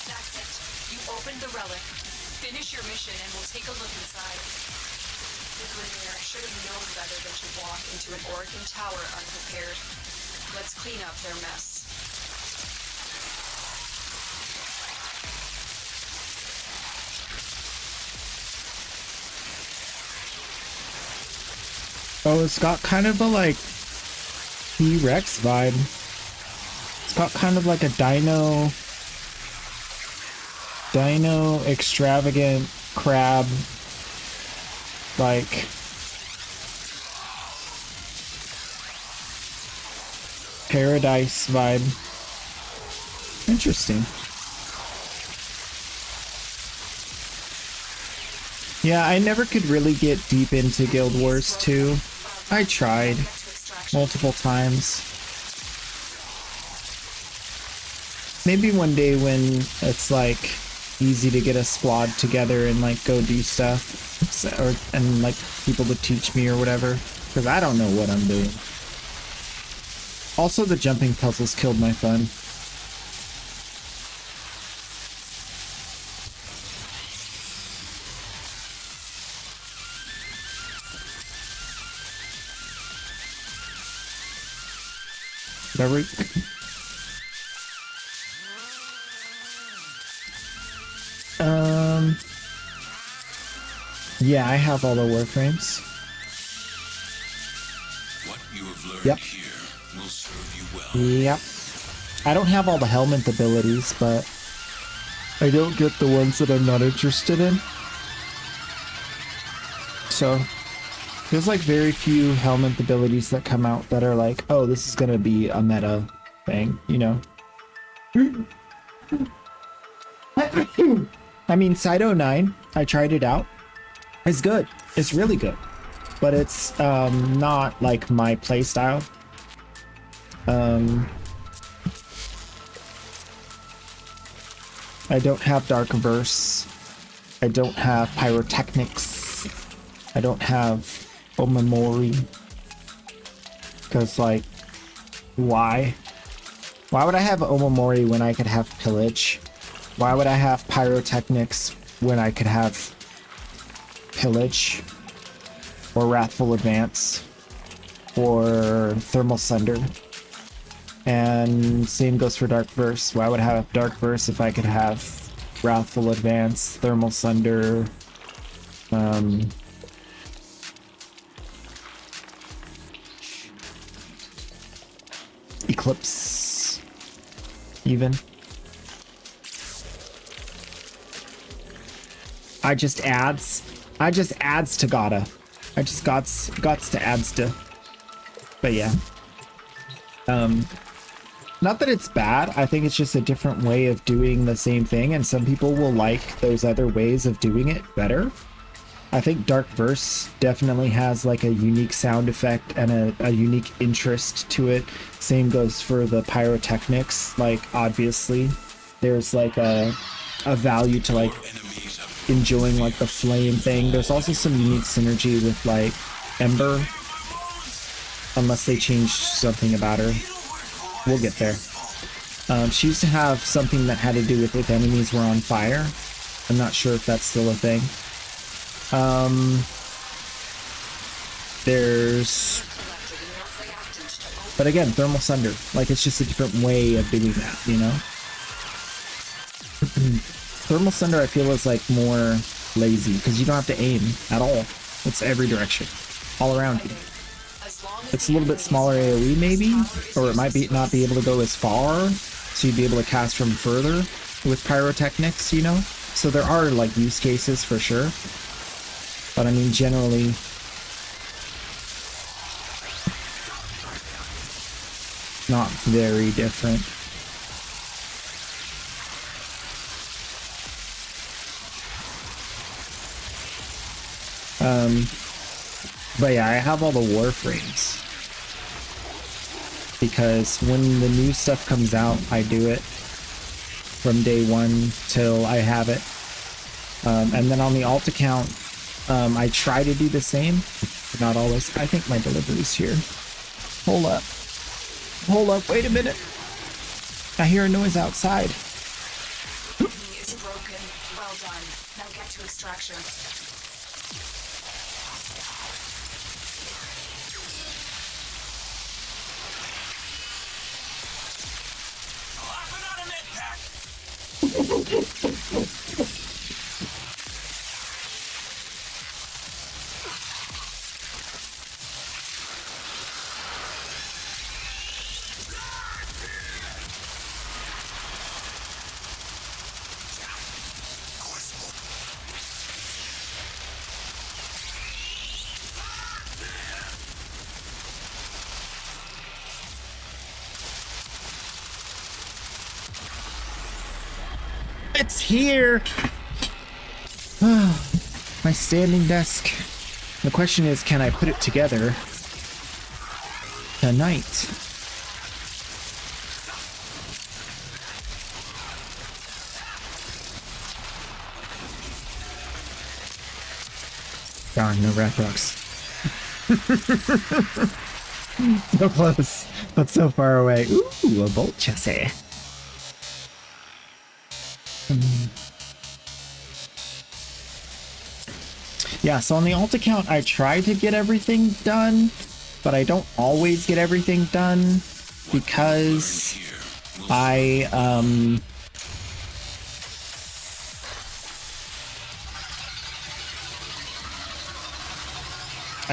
That's it. You opened the relic. Finish your mission and we'll take a look inside. The Grenier should have known better than to walk into an Oregon tower unprepared. Let's clean up their mess. Oh, it's got kind of a like T-Rex vibe. It's got kind of like a dino Dino extravagant crab, like paradise vibe. Interesting. Yeah, I never could really get deep into Guild Wars 2. I tried multiple times. Maybe one day when it's like easy to get a squad together and like go do stuff, and like people to teach me or whatever, because I don't know what I'm doing. Also, the jumping puzzles killed my fun. Whatever. Yeah, I have all the warframes. What you have learned Yep. here will serve you well. Yep. I don't have all the helmet abilities, but I don't get the ones that I'm not interested in. So there's like very few helmet abilities that come out that are like, oh, this is gonna be a meta thing, you know? I mean, Side 09, I tried it out. It's good. It's really good. But it's not like my playstyle. I don't have Dark Verse. I don't have Pyrotechnics. I don't have Omamori. Because, like, why? Why would I have Omamori when I could have Pillage? Why would I have Pyrotechnics when I could have Pillage? Or Wrathful Advance? Or Thermal Sunder? And same goes for Dark Verse. Why would I have Dark Verse if I could have Wrathful Advance, Thermal Sunder, Eclipse, even. I just adds to Gata. I just gots to adds to. But yeah. Not that it's bad, I think it's just a different way of doing the same thing, and some people will like those other ways of doing it better. I think Dark Verse definitely has like a unique sound effect and a unique interest to it. Same goes for the Pyrotechnics. Like, obviously, there's like a value to like enjoying like the flame thing. There's also some unique synergy with like Ember, unless they changed something about her. We'll get there. She used to have something that had to do with if enemies were on fire. I'm not sure if that's still a thing. But again, Thermal Sunder. Like, it's just a different way of doing that, you know? Thermal Sunder, I feel, is like more lazy, because you don't have to aim at all. It's every direction. All around you. It's a little bit smaller AoE maybe, or it might not be able to go as far, so you'd be able to cast from further with Pyrotechnics, you know? So there are like use cases for sure, but I mean generally not very different. But yeah, I have all the Warframes. Because when the new stuff comes out, I do it from day one till I have it. And then on the alt account, I try to do the same, but not always. I think my delivery's here. Hold up. Hold up, wait a minute. I hear a noise outside. It's broken. Well done. Now get to extraction. It's here! My standing desk. The question is, can I put it together tonight? Darn, no rat rocks. So close, but so far away. Ooh, a bolt chassis. Yeah, so on the alt account, I try to get everything done, but I don't always get everything done because I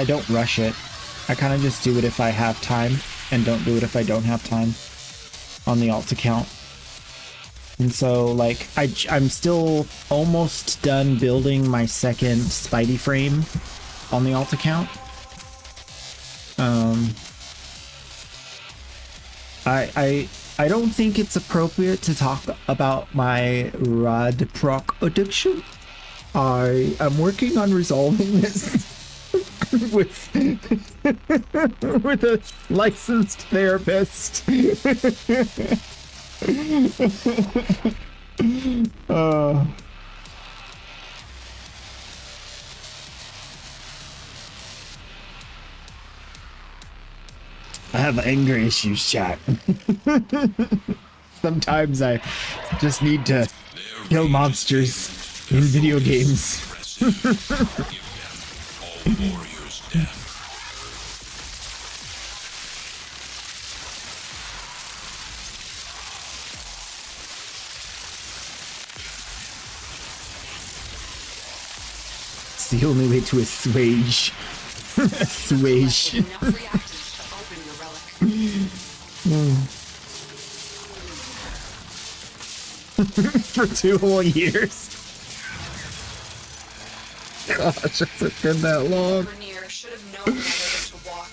don't rush it. I kind of just do it if I have time and don't do it if I don't have time on the alt account. And so, like, I'm still almost done building my second Spidey frame on the alt account. I don't think it's appropriate to talk about my rod proc addiction. I am working on resolving this with a licensed therapist. I have anger issues, chat. Sometimes I just need to kill monsters in video games. It's the only way to assuage. Assuage. For 2 whole years. Gosh, has it been that long?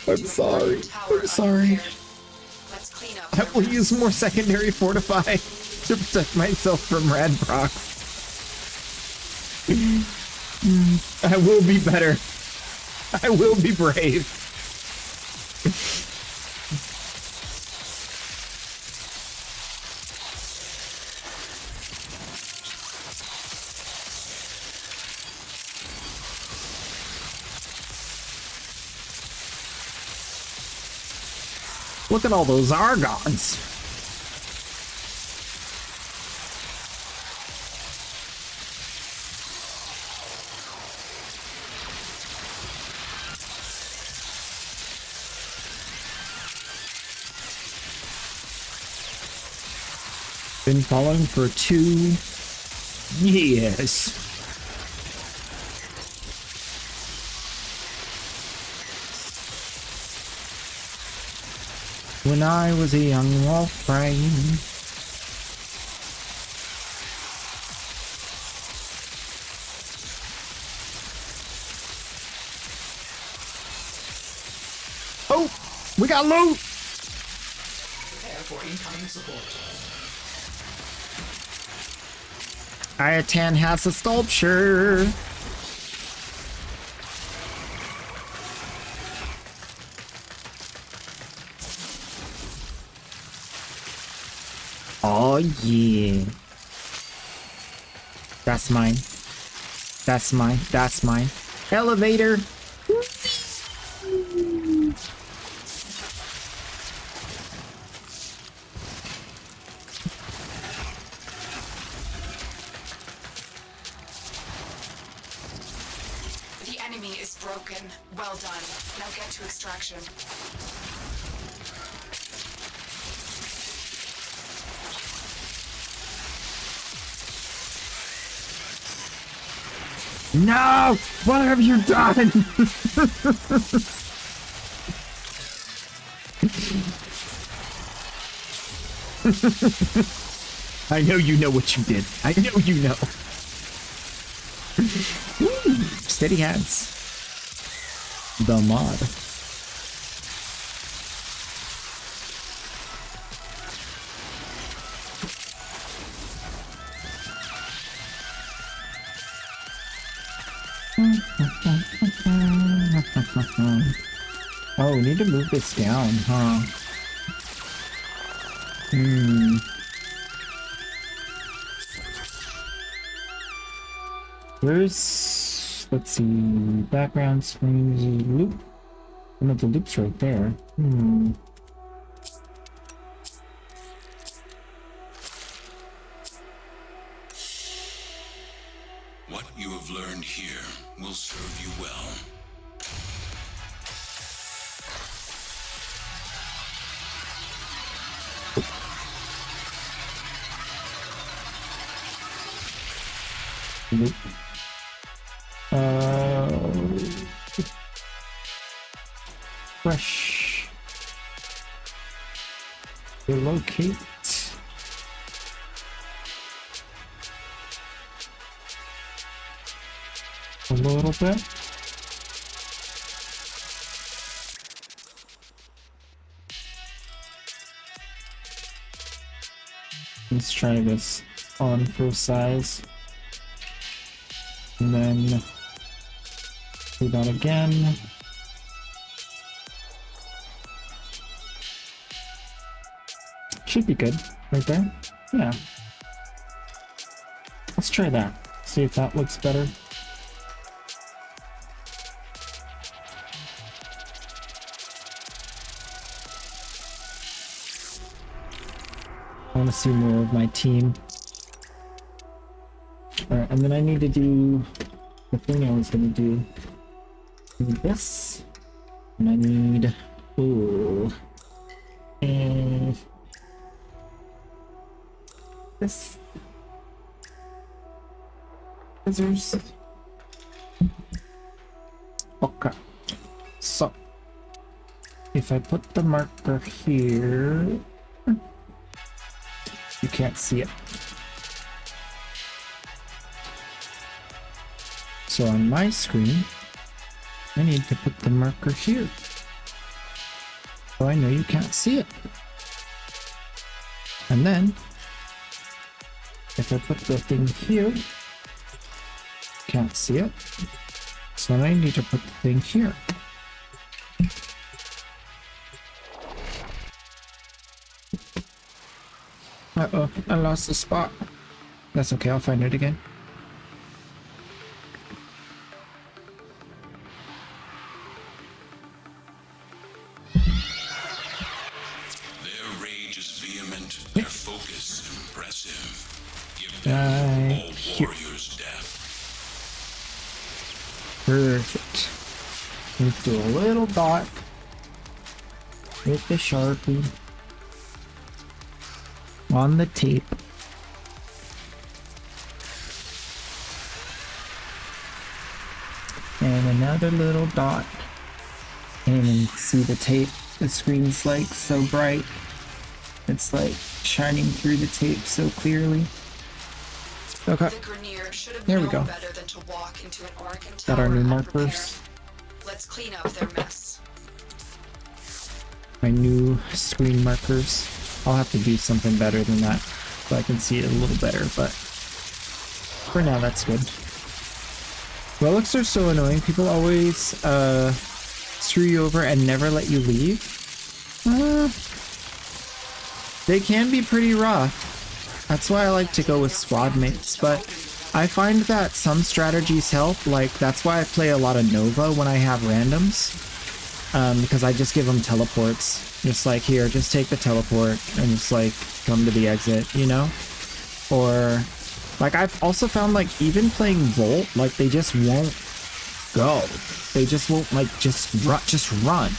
I'm sorry. I'm sorry. I will use more secondary fortify to protect myself from rad procs. I will be better. I will be brave. Look at all those Argons. Been following for 2 years. When I was a young Wolfram. Oh, we got loot. Prepare for incoming support. Ayatan has a sculpture. Oh yeah. That's mine. That's mine. That's mine. Elevator. The enemy is broken. Well done. Now get to extraction. No! What have you done? I know you know what you did. I know you know. Ooh, steady hands. The mod. Oh, we need to move this down, huh? Where's... let's see... background screen loop? One of the loops right there. What you have learned here will serve you well. Loop. Fresh. Relocate. A little bit. Let's try this on for size. And then do that again. Should be good right there. Yeah. Let's try that. See if that looks better. I want to see more of my team. Alright, and then I need to do the thing I was going to do. Need this. And I need... ooh. And... this. Scissors. Okay. So. If I put the marker here... you can't see it. So on my screen, I need to put the marker here. So I know you can't see it. And then, if I put the thing here, can't see it. So I need to put the thing here. Uh-oh, I lost the spot. That's okay, I'll find it again. Their rage is vehement, their focus impressive. Give them all warriors death. Perfect. Let's do a little dot with the Sharpie on the tape. And another little dot. And see the tape, the screen's like so bright. It's like shining through the tape so clearly. Okay. There we go. Got our new markers. Let's clean up their mess. My new screen markers. I'll have to do something better than that so I can see it a little better, but for now that's good. Relics are so annoying. People always screw you over and never let you leave. They can be pretty rough. That's why I like to go with squad mates, but I find that some strategies help. Like, that's why I play a lot of Nova when I have randoms, because I just give them teleports. Just like, here, just take the teleport and just like come to the exit, you know? Or like, I've also found like even playing Volt, like they just won't go. They just won't like just run.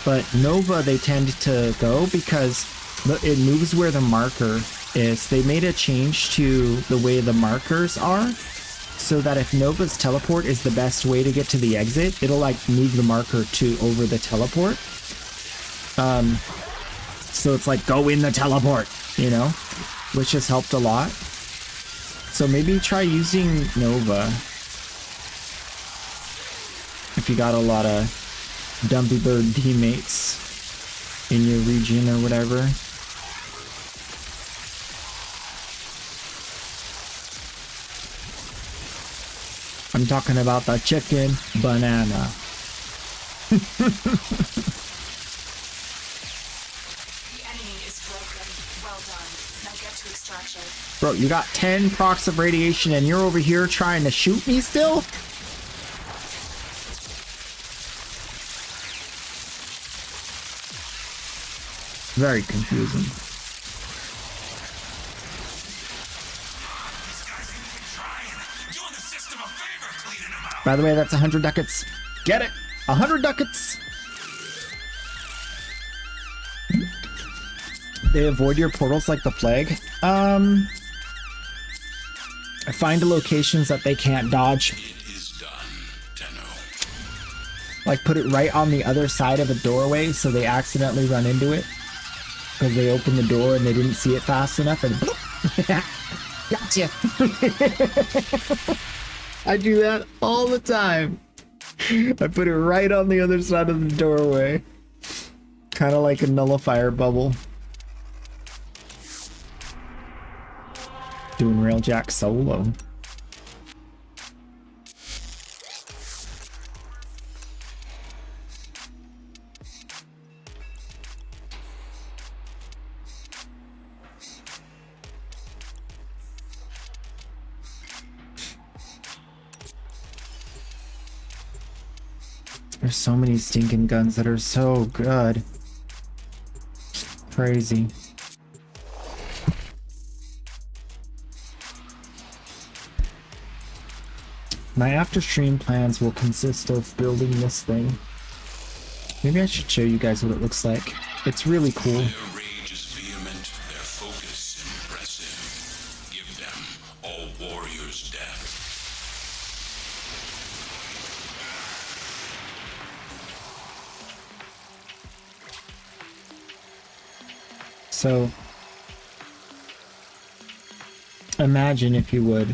But Nova, they tend to go because it moves where the marker is. They made a change to the way the markers are, so that if Nova's teleport is the best way to get to the exit, it'll like move the marker to over the teleport. So it's like, go in the teleport, you know, which has helped a lot. So maybe try using Nova if you got a lot of Dumpy Bird teammates in your region or whatever. I'm talking about the chicken banana. enemy is broken. Well done. Now get to extraction. Bro, you got 10 procs of radiation and you're over here trying to shoot me still? Very confusing. By the way, that's 100 ducats. Get it? 100 ducats! They avoid your portals like the plague. Find locations that they can't dodge. It is done, Tenno. Like put it right on the other side of a doorway so they accidentally run into it. Because they opened the door and they didn't see it fast enough and gotcha. I do that all the time. I put it right on the other side of the doorway. Kind of like a nullifier bubble. Doing Railjack solo. There's so many stinking guns that are so good. Crazy. My after stream plans will consist of building this thing. Maybe I should show you guys what it looks like. It's really cool. Their rage is vehement, their focus impressive. Give them all warriors' death. So, imagine, if you would,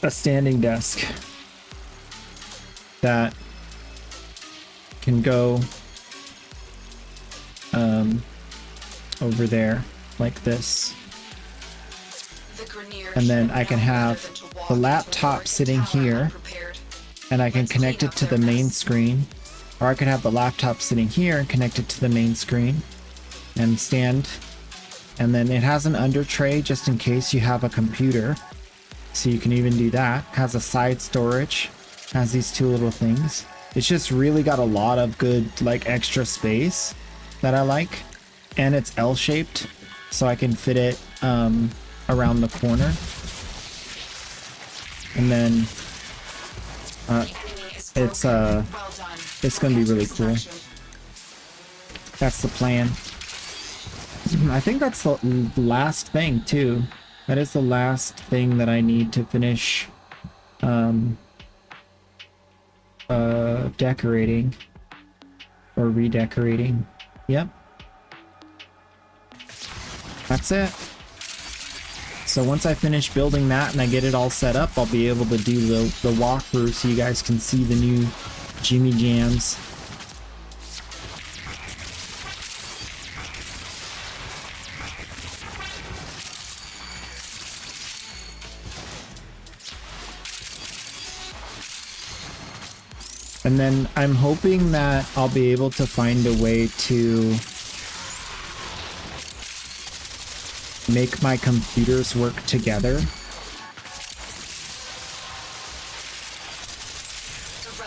a standing desk that can go over there like this, and then I can have the laptop sitting here and I can connect it to the main screen, or I could have the laptop sitting here and connect it to the main screen and stand, and then it has an under tray just in case you have a computer. So you can even do that. Has a side storage, has these two little things. It's just really got a lot of good like extra space that I like, and it's L-shaped so I can fit it around the corner, and then it's gonna be really cool. That's the plan. I think that's the last thing too. That is the last thing that I need to finish decorating or redecorating. Yep. That's it. So once I finish building that and I get it all set up, I'll be able to do the walkthrough so you guys can see the new Jimmy Jams. And then I'm hoping that I'll be able to find a way to make my computers work together.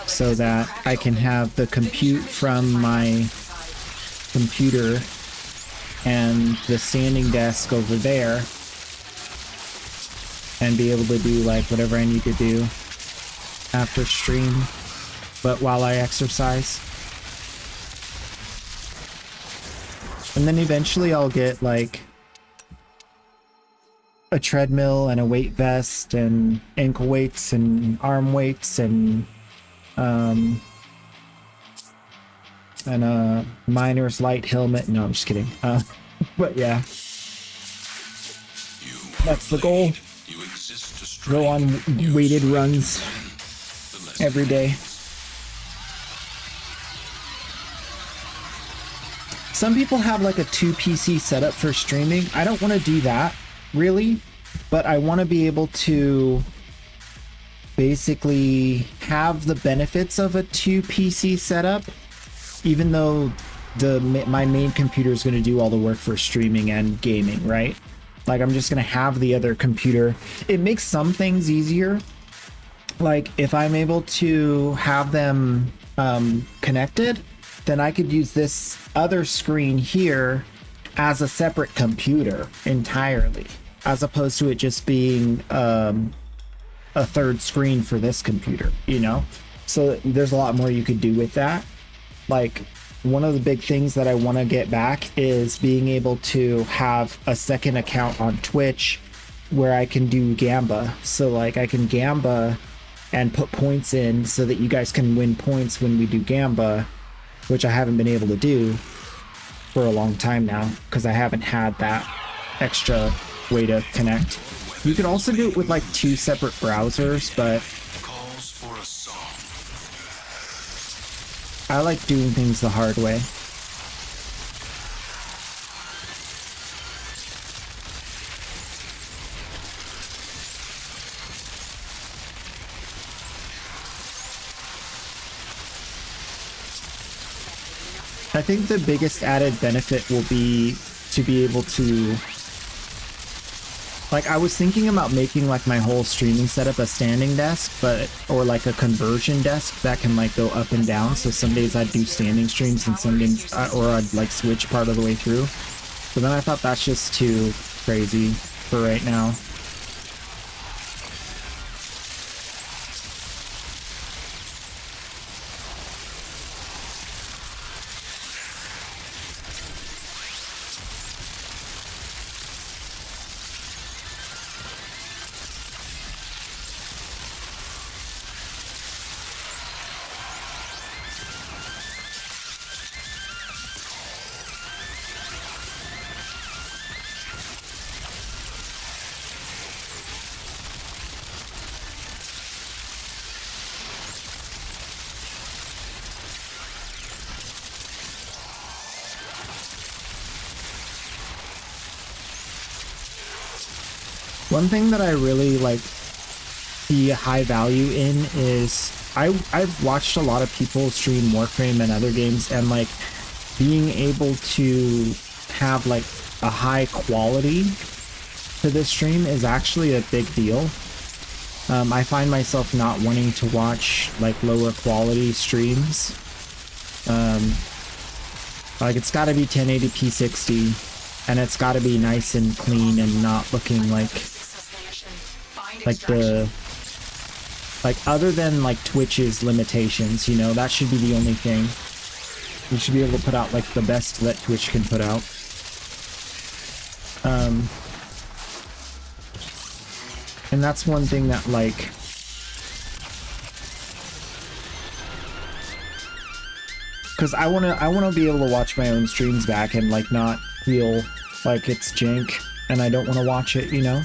So that I can have the compute from my computer and the standing desk over there and be able to do like whatever I need to do after stream, but while I exercise. And then eventually I'll get like a treadmill and a weight vest and ankle weights and arm weights and a miner's light helmet. No, I'm just kidding. But yeah, that's the goal. Go on weighted runs every day. Some people have like a 2 PC setup for streaming. I don't want to do that really, but I want to be able to basically have the benefits of a 2 PC setup, even though my main computer is going to do all the work for streaming and gaming, right? Like, I'm just going to have the other computer. It makes some things easier. Like, if I'm able to have them connected, then I could use this other screen here as a separate computer entirely, as opposed to it just being a third screen for this computer, you know? So there's a lot more you could do with that. Like, one of the big things that I want to get back is being able to have a second account on Twitch where I can do Gamba. So like I can Gamba and put points in so that you guys can win points when we do Gamba, which I haven't been able to do for a long time now because I haven't had that extra way to connect. You could also do it with like 2 separate browsers, but I like doing things the hard way. I think the biggest added benefit will be to be able to, like, I was thinking about making like my whole streaming setup a standing desk, or like a conversion desk that can like go up and down. So some days I'd do standing streams and some days, or I'd like switch part of the way through. But then I thought that's just too crazy for right now. One thing that I really like see high value in is I've watched a lot of people stream Warframe and other games, and like being able to have like a high quality to this stream is actually a big deal. I find myself not wanting to watch like lower quality streams. Like it's got to be 1080p 60, and it's got to be nice and clean and not looking like other than like Twitch's limitations, you know, that should be the only thing. We should be able to put out like the best that Twitch can put out. And that's one thing that like because I wanna be able to watch my own streams back and like not feel like it's jank and I don't want to watch it, you know?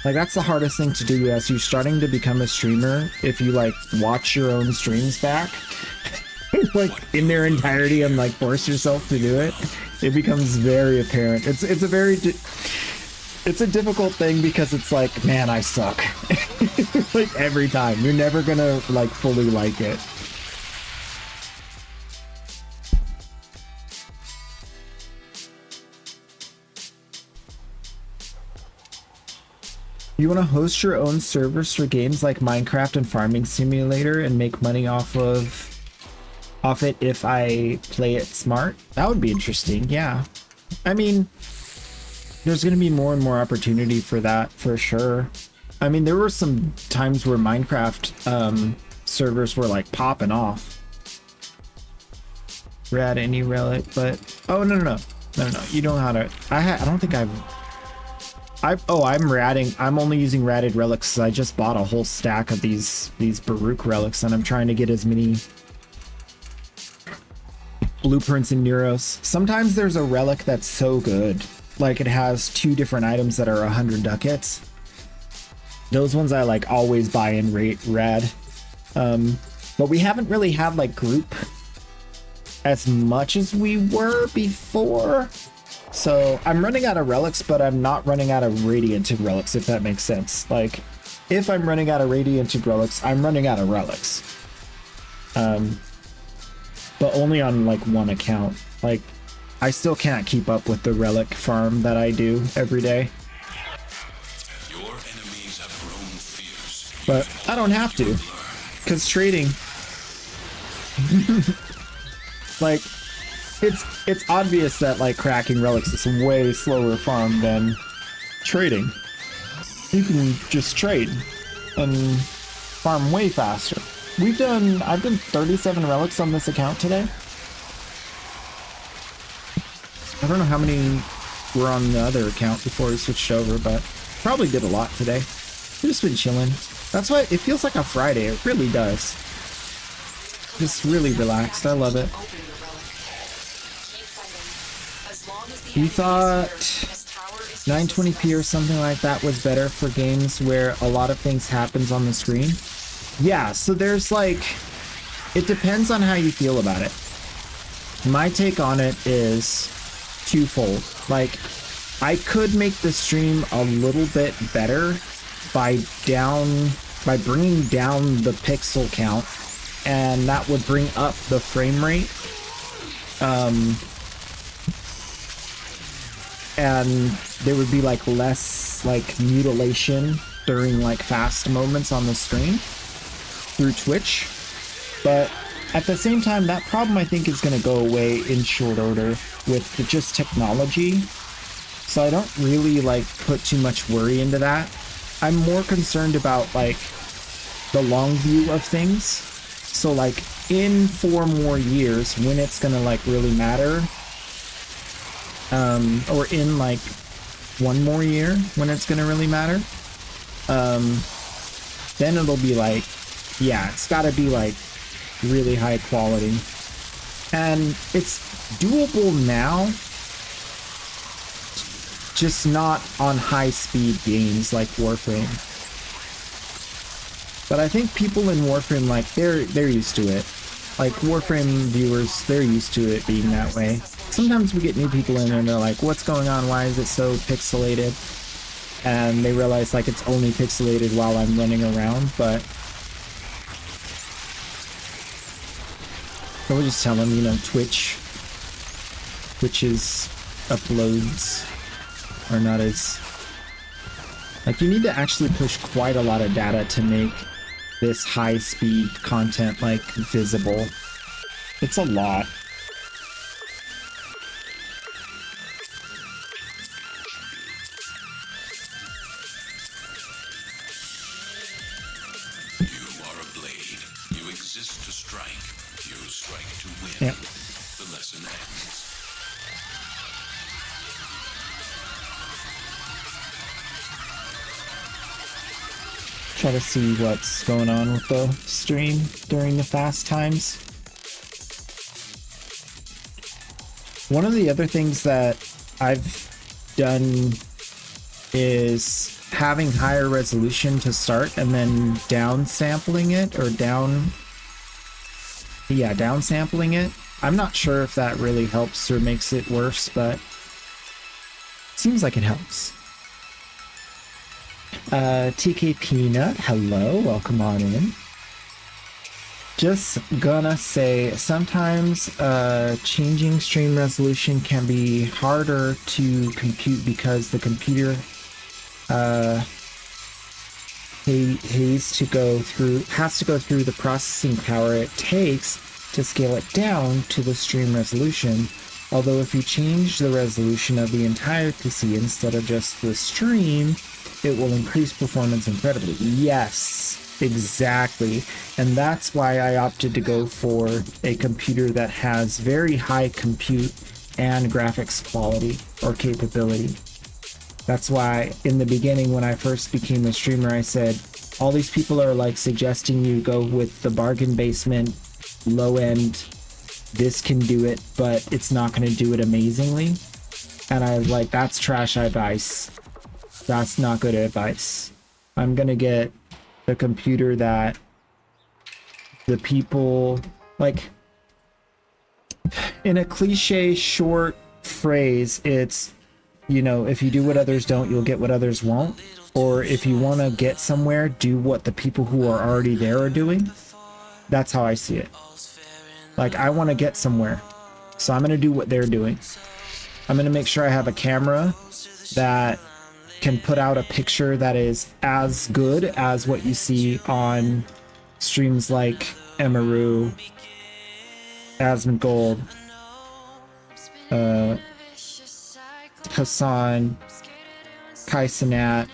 Like that's the hardest thing to do as you're starting to become a streamer. If you like watch your own streams back like in their entirety and like force yourself to do it, it becomes very apparent. It's a difficult thing because it's like, man, I suck. Like every time. You're never gonna like fully like it. You want to host your own servers for games like Minecraft and Farming Simulator and make money off it if I play it smart? That would be interesting, yeah. I mean, there's going to be more and more opportunity for that, for sure. I mean, there were some times where Minecraft servers were like popping off. Rad any relic, but... Oh, no. You know how to... I don't think I'm ratting. I'm only using ratted relics. I just bought a whole stack of these Baruch relics, and I'm trying to get as many blueprints and Neuros. Sometimes there's a relic that's so good, like it has 2 different items that are 100 ducats. Those ones I like always buy in rad. But we haven't really had like group as much as we were before. So I'm running out of relics, but I'm not running out of radianted relics, if that makes sense. Like, if I'm running out of radianted relics, I'm running out of relics. But only on like one account. Like, I still can't keep up with the relic farm that I do every day. Your enemies have grown fierce. But I don't have to, because trading, like, it's obvious that like cracking relics is a way slower farm than trading. You can just trade and farm way faster. I've done 37 relics on this account today. I don't know how many were on the other account before we switched over, but probably did a lot today. We've just been chilling. That's why it feels like a Friday. It really does. Just really relaxed. I love it. You thought 920p or something like that was better for games where a lot of things happens on the screen? Yeah, so there's like, it depends on how you feel about it. My take on it is twofold. Like, I could make the stream a little bit better by bringing down the pixel count, and that would bring up the frame rate. And there would be like less like mutilation during like fast moments on the stream through Twitch. But at the same time, that problem I think is going to go away in short order with just technology. So I don't really like put too much worry into that. I'm more concerned about like the long view of things. So like in 4 more years, when it's going to like really matter, or in like 1 more year when it's going to really matter, then it'll be like, yeah, it's got to be like really high quality. And it's doable now, just not on high speed games like Warframe. But I think people in Warframe, like, they're used to it. Like, Warframe viewers, they're used to it being that way. Sometimes we get new people in and they're like, what's going on? Why is it so pixelated? And they realize, like, it's only pixelated while I'm running around, but so we'll just tell them, you know, Twitch's uploads are not as, like, you need to actually push quite a lot of data to make this high-speed content, like, visible. It's a lot. You are a blade. You exist to strike. You strike to win. Yep. The lesson ends. Try to see what's going on with the stream during the fast times. One of the other things that I've done is having higher resolution to start and then downsampling it, or downsampling it. I'm not sure if that really helps or makes it worse, but it seems like it helps. TK Peanut, hello, welcome on in. Just gonna say, sometimes changing stream resolution can be harder to compute because the computer has to go through the processing power it takes to scale it down to the stream resolution. Although if you change the resolution of the entire PC instead of just the stream, it will increase performance incredibly. Yes, exactly. And that's why I opted to go for a computer that has very high compute and graphics quality or capability. That's why in the beginning, when I first became a streamer, I said, all these people are like suggesting you go with the bargain basement, low end, this can do it, but it's not going to do it amazingly. And I was like, that's trash advice. That's not good advice. I'm going to get the computer that the people, like, in a cliche short phrase, it's you know, if you do what others don't, you'll get what others won't. Or if you want to get somewhere, do what the people who are already there are doing. That's how I see it. Like, I want to get somewhere, so I'm going to do what they're doing. I'm going to make sure I have a camera that can put out a picture that is as good as what you see on streams like Emaru, Asmongold, Hassan, Kai Cenat.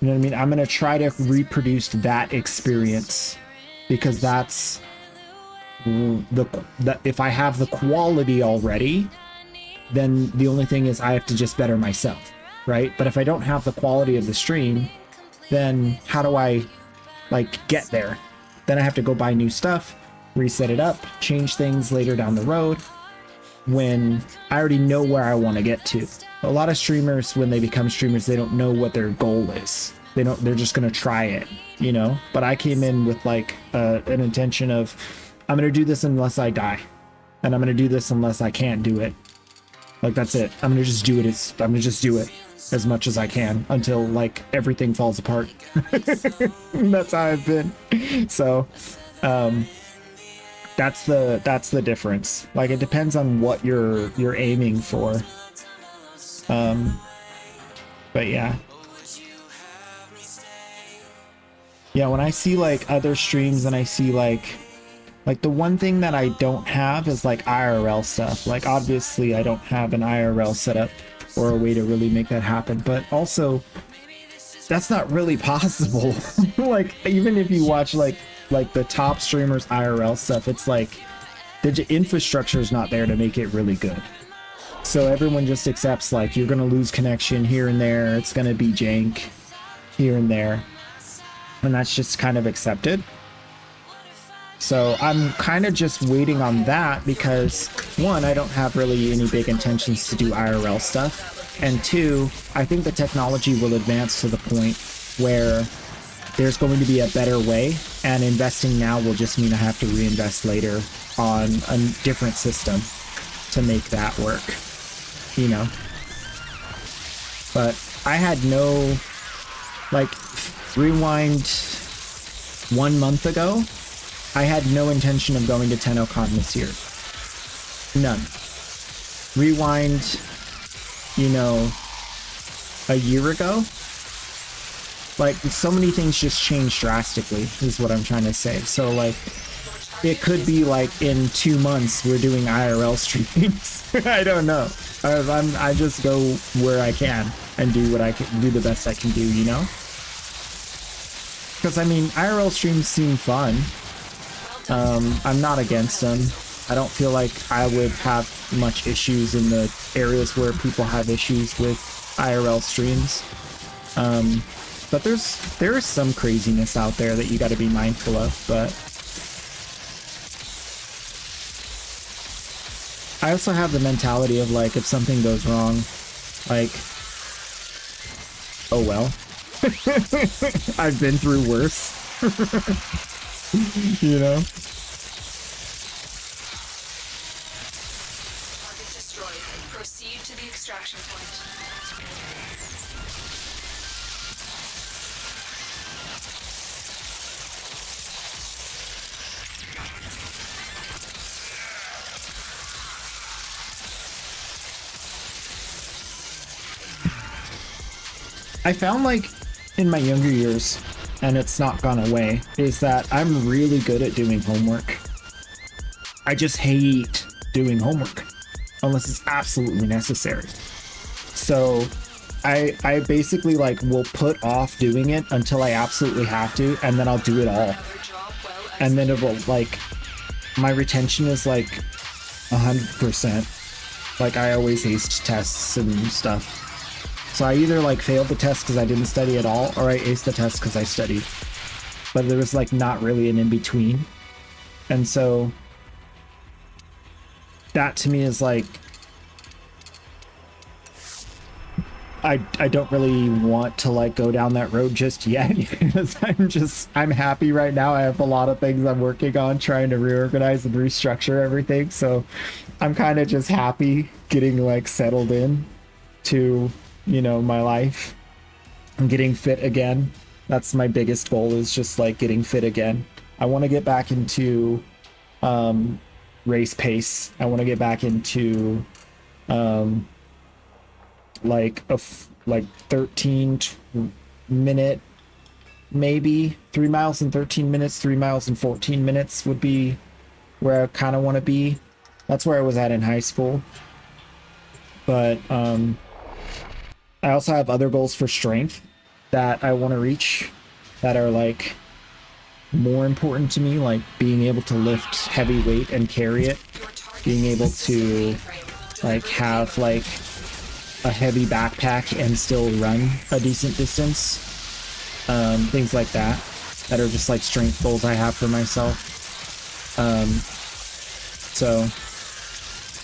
You know what I mean? I'm going to try to reproduce that experience, because that's if I have the quality already, then the only thing is I have to just better myself, right? But if I don't have the quality of the stream, then how do I like get there? Then I have to go buy new stuff, reset it up, change things later down the road when I already know where I want to get to. A lot of streamers, when they become streamers, they don't know what their goal is. They're just going to try it, you know? But I came in with like an intention of, I'm going to do this unless I die. And I'm going to do this unless I can't do it. Like, that's it. I'm going to just do it. I'm going to just do it as much as I can until like everything falls apart. That's how I've been. So, that's the difference. Like, it depends on what you're aiming for. But yeah. Yeah, when I see like other streams and I see like the one thing that I don't have is like IRL stuff. Like, obviously I don't have an IRL setup or a way to really make that happen, but also that's not really possible. Like, even if you watch like the top streamers IRL stuff, it's like the infrastructure is not there to make it really good. So everyone just accepts like you're gonna lose connection here and there, it's gonna be jank here and there, and that's just kind of accepted. So I'm kind of just waiting on that because, one, I don't have really any big intentions to do IRL stuff, and two, I think the technology will advance to the point where there's going to be a better way, and investing now will just mean I have to reinvest later on a different system to make that work, you know? But I had no, like, rewind 1 month ago, I had no intention of going to TennoCon this year. None. Rewind, you know, a year ago, like, so many things just changed drastically, is what I'm trying to say. So, like, it could be like in 2 months we're doing IRL streams. I don't know. I just go where I can and do what I can, do the best I can do, you know? Because, I mean, IRL streams seem fun. I'm not against them. I don't feel like I would have much issues in the areas where people have issues with IRL streams. But there is some craziness out there that you got to be mindful of, but I also have the mentality of like, if something goes wrong, like, oh well. I've been through worse. You know? Target destroyed. Proceed to the extraction point. I found, like, in my younger years, and it's not gone away, is that I'm really good at doing homework. I just hate doing homework unless it's absolutely necessary. So I basically like will put off doing it until I absolutely have to, and then I'll do it all. And then it will, like, my retention is like 100%. Like, I always aced tests and stuff. So I either like failed the test because I didn't study at all, or I aced the test because I studied. But there was like not really an in-between. And so that to me is like, I don't really want to like go down that road just yet, because I'm happy right now. I have a lot of things I'm working on, trying to reorganize and restructure everything. So I'm kind of just happy getting like settled in. to, you know, my life. I'm getting fit again. That's my biggest goal, is just like getting fit again. I want to get back into race pace. I want to get back into like 13 minute, maybe 3 miles in 13 minutes, 3 miles in 14 minutes would be where I kind of want to be. That's where I was at in high school. But I also have other goals for strength that I want to reach that are like more important to me, like being able to lift heavy weight and carry it, being able to like have like a heavy backpack and still run a decent distance, things like that are just like strength goals I have for myself. So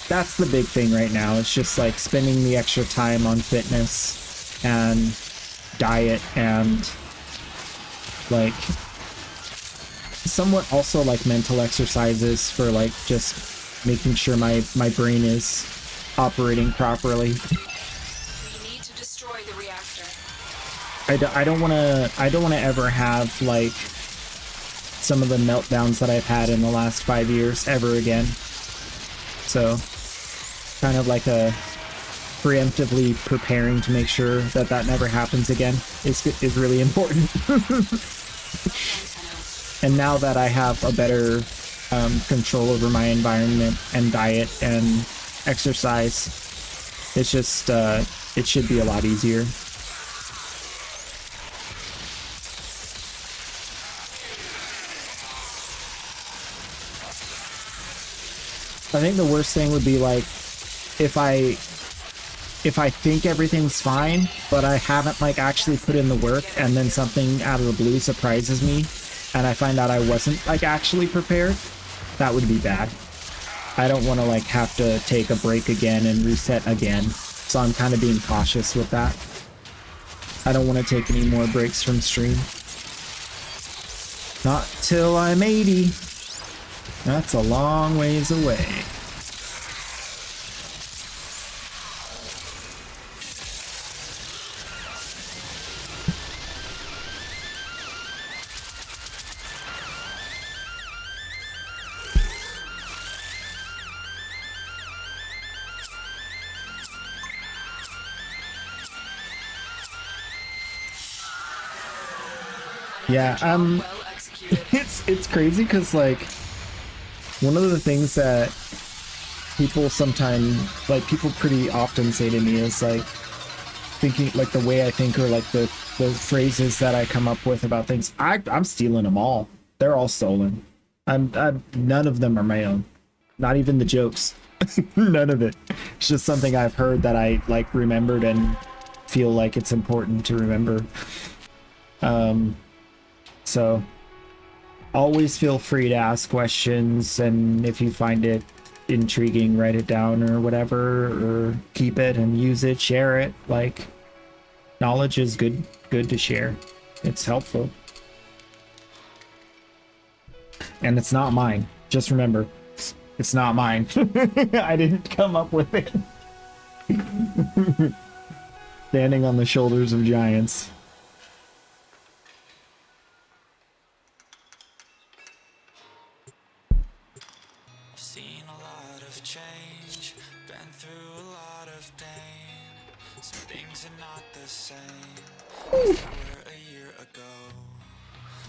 that's the big thing right now. It's just like spending the extra time on fitness and diet and like somewhat also like mental exercises for like just making sure my brain is operating properly. We need to destroy the reactor. I don't want to ever have like some of the meltdowns that I've had in the last 5 years ever again. So kind of like a preemptively preparing to make sure that that never happens again is really important. And now that I have a better control over my environment and diet and exercise, it's just it should be a lot easier. I think the worst thing would be like if I think everything's fine, but I haven't like actually put in the work, and then something out of the blue surprises me and I find out I wasn't like actually prepared. That would be bad. I don't want to like have to take a break again and reset again. So I'm kind of being cautious with that. I don't want to take any more breaks from stream. Not till I'm 80. That's a long ways away. Yeah, it's crazy because like one of the things that people sometimes, like people pretty often say to me is like thinking like the way I think, or like the phrases that I come up with about things. I'm stealing them all. They're all stolen. I'm none of them are my own. Not even the jokes. None of it. It's just something I've heard that I like remembered and feel like it's important to remember. So always feel free to ask questions, and if you find it intriguing, write it down or whatever, or keep it and use it, share it. Like, knowledge is good to share. It's helpful. And it's not mine. Just remember, it's not mine. I didn't come up with it. Standing on the shoulders of giants.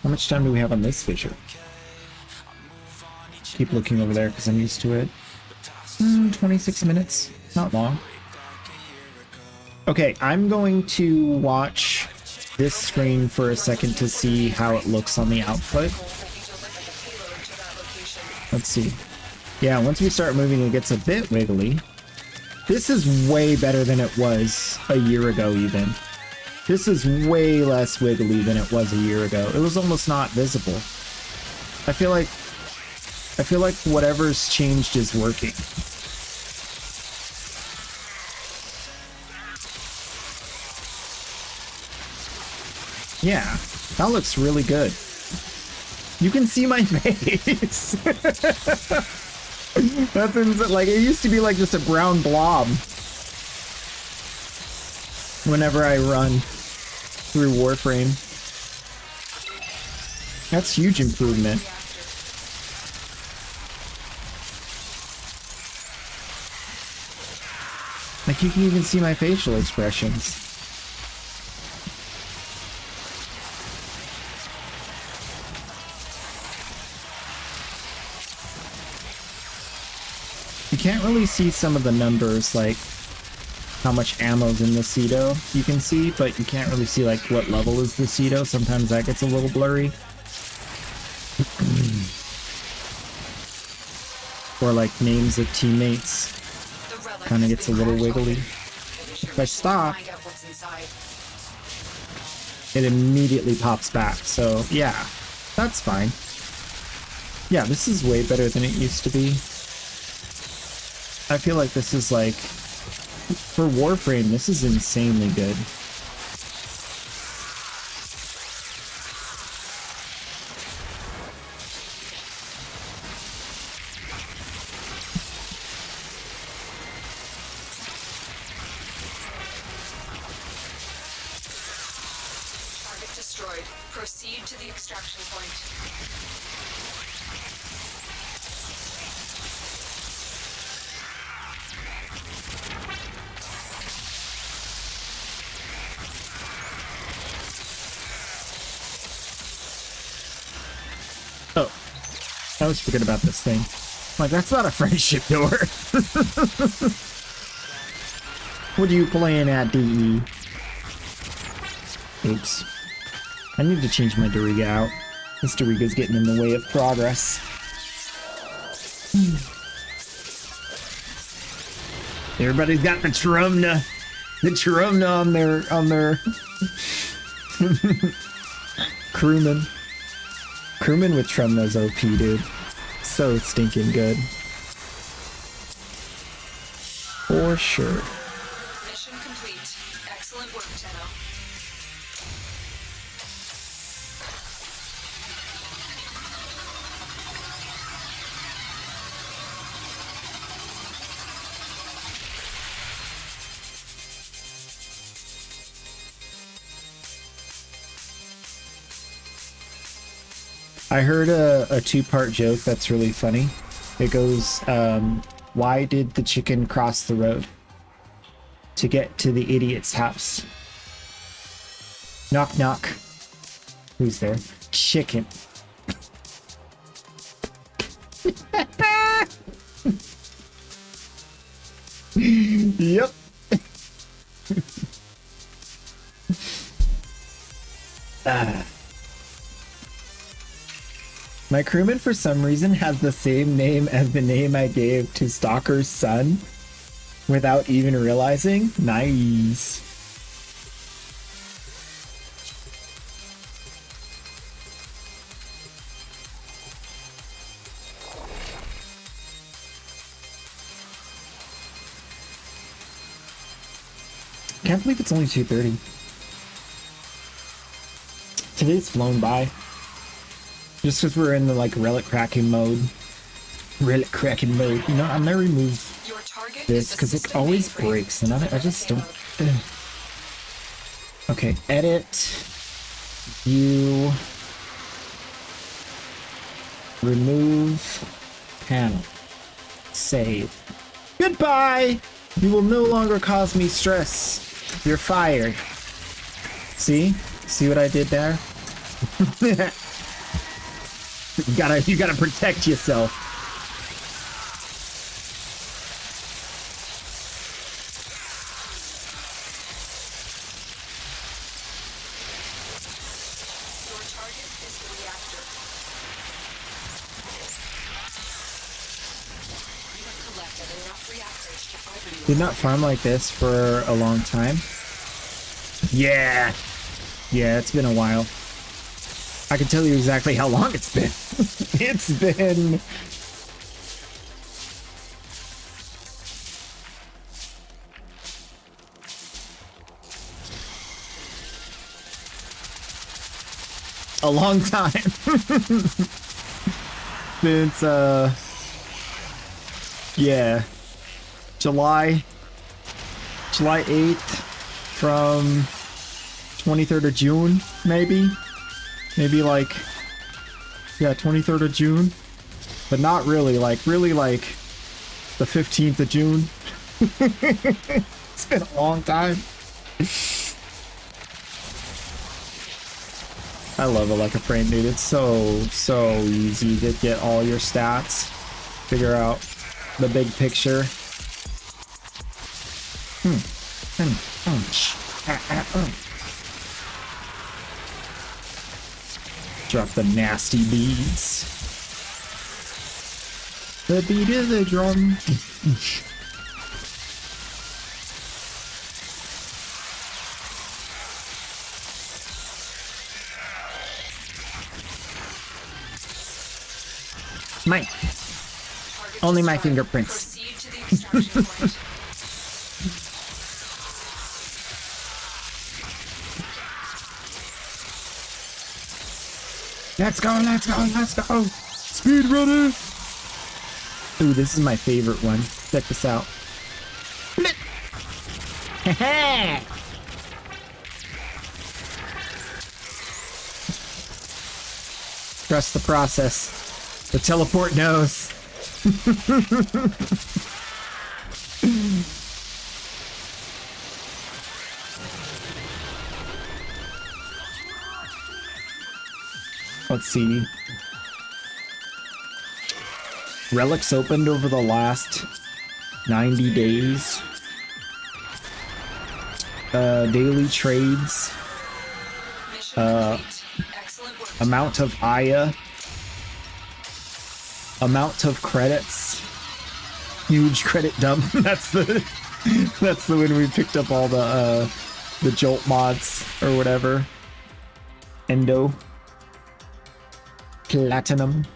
How much time do we have on this fissure? Keep looking over there because I'm used to it. 26 minutes. Not long. Okay, I'm going to watch this screen for a second to see how it looks on the output. Let's see. Yeah, once we start moving, it gets a bit wiggly. This is way better than it was a year ago, even. This is way less wiggly than it was a year ago. It was almost not visible. I feel like whatever's changed is working. Yeah, that looks really good. You can see my face. That's insane. Like, it used to be like just a brown blob. whenever I run through Warframe. That's huge improvement. Like, you can even see my facial expressions. You can't really see some of the numbers, like how much ammo's in the Cedo, you can see, but you can't really see like what level is the Cedo. Sometimes that gets a little blurry. Or like names of teammates. Kind of gets a little wiggly. If I stop, it immediately pops back. So yeah, that's fine. Yeah, this is way better than it used to be. I feel like this is like, for Warframe, this is insanely good. Target destroyed. Proceed to the extraction point. Oh, I always forget about this thing. Like, that's not a friendship door. What are you playing at, DE? Oops. I need to change my Doriga out. This Doriga's getting in the way of progress. Everybody's got the Trumna. The Trumna on their crewman. Crewman with Trumna's OP, dude. So stinking good. For sure. Mission complete. Excellent work, Tenno. I heard a two-part joke that's really funny. It goes, why did the chicken cross the road? To get to the idiot's house. Knock, knock. Who's there? Chicken. Yep. My crewman, for some reason, has the same name as the name I gave to Stalker's son without even realizing. Nice. Can't believe it's only 2:30. Today's flown by. Just because we're in the like relic cracking mode. Relic cracking mode. You know, I'm gonna remove this because it always breaks and I just don't. Okay, edit. View. Remove panel. Save. Goodbye! You will no longer cause me stress. You're fired. See? See what I did there? You gotta protect yourself. Your target is the reactor. You have collected enough reactors to open. Did not farm like this for a long time. Yeah. Yeah, it's been a while. I can tell you exactly how long it's been. It's been... a long time. Since, yeah. July 8th, from 23rd of June, maybe? Maybe like, yeah, 23rd of June. But not really, like the 15th of June. It's been a long time. I love Electro Frame, dude. It's so easy to get all your stats. Figure out the big picture. Drop the nasty beads. The beat of the drum. Mine. Only my fingerprints. Proceed to the extraction point. Let's go, let's go, let's go! Speed runner! Ooh, this is my favorite one. Check this out. Trust the process. The teleport knows. Let's see. Relics opened over the last 90 days. Daily trades. Amount of Aya. Amount of credits. Huge credit dump. That's the when we picked up all the Jolt mods or whatever. Endo. Platinum.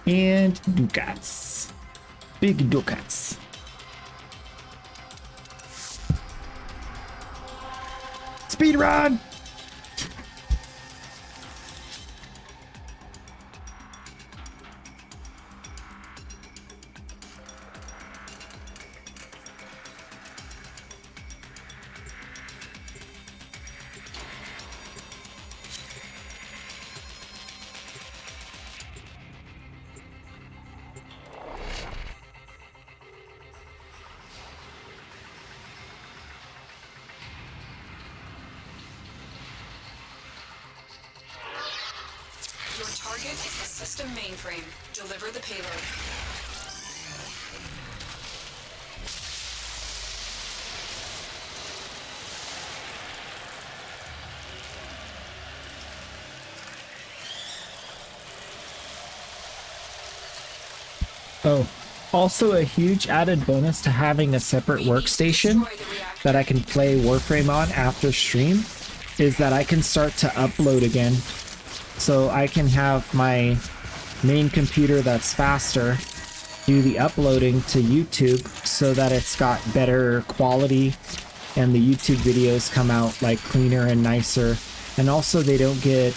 And ducats. Big ducats. Speed run! Your target is the system mainframe. Deliver the payload. Oh, also a huge added bonus to having a separate workstation that I can play Warframe on after stream is that I can start to upload again. So I can have my main computer that's faster do the uploading to YouTube so that it's got better quality and the YouTube videos come out like cleaner and nicer. And also they don't get,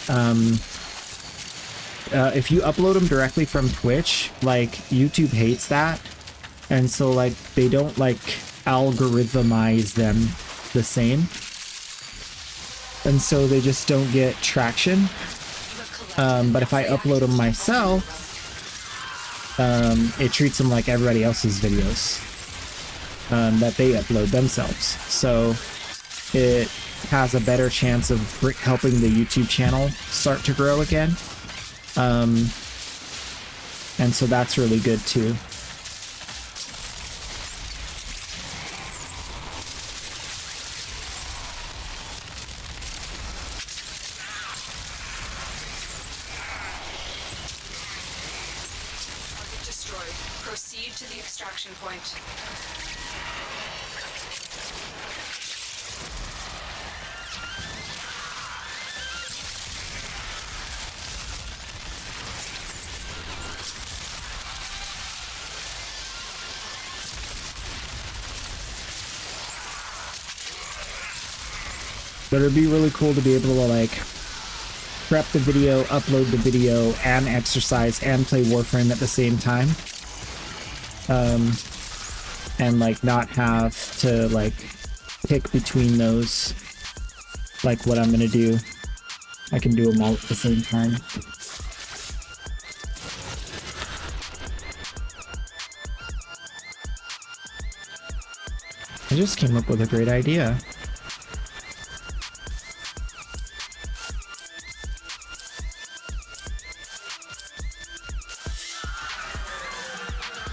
if you upload them directly from Twitch, like YouTube hates that. And so like they don't like algorithmize them the same. And so they just don't get traction. But if I upload them myself, it treats them like everybody else's videos that they upload themselves. So it has a better chance of helping the YouTube channel start to grow again. And so that's really good too. Proceed to the extraction point. But it'd be really cool to be able to like prep the video, upload the video, and exercise and play Warframe at the same time. And like not have to like pick between those, like what I'm gonna do. I can do them all at the same time. I just came up with a great idea.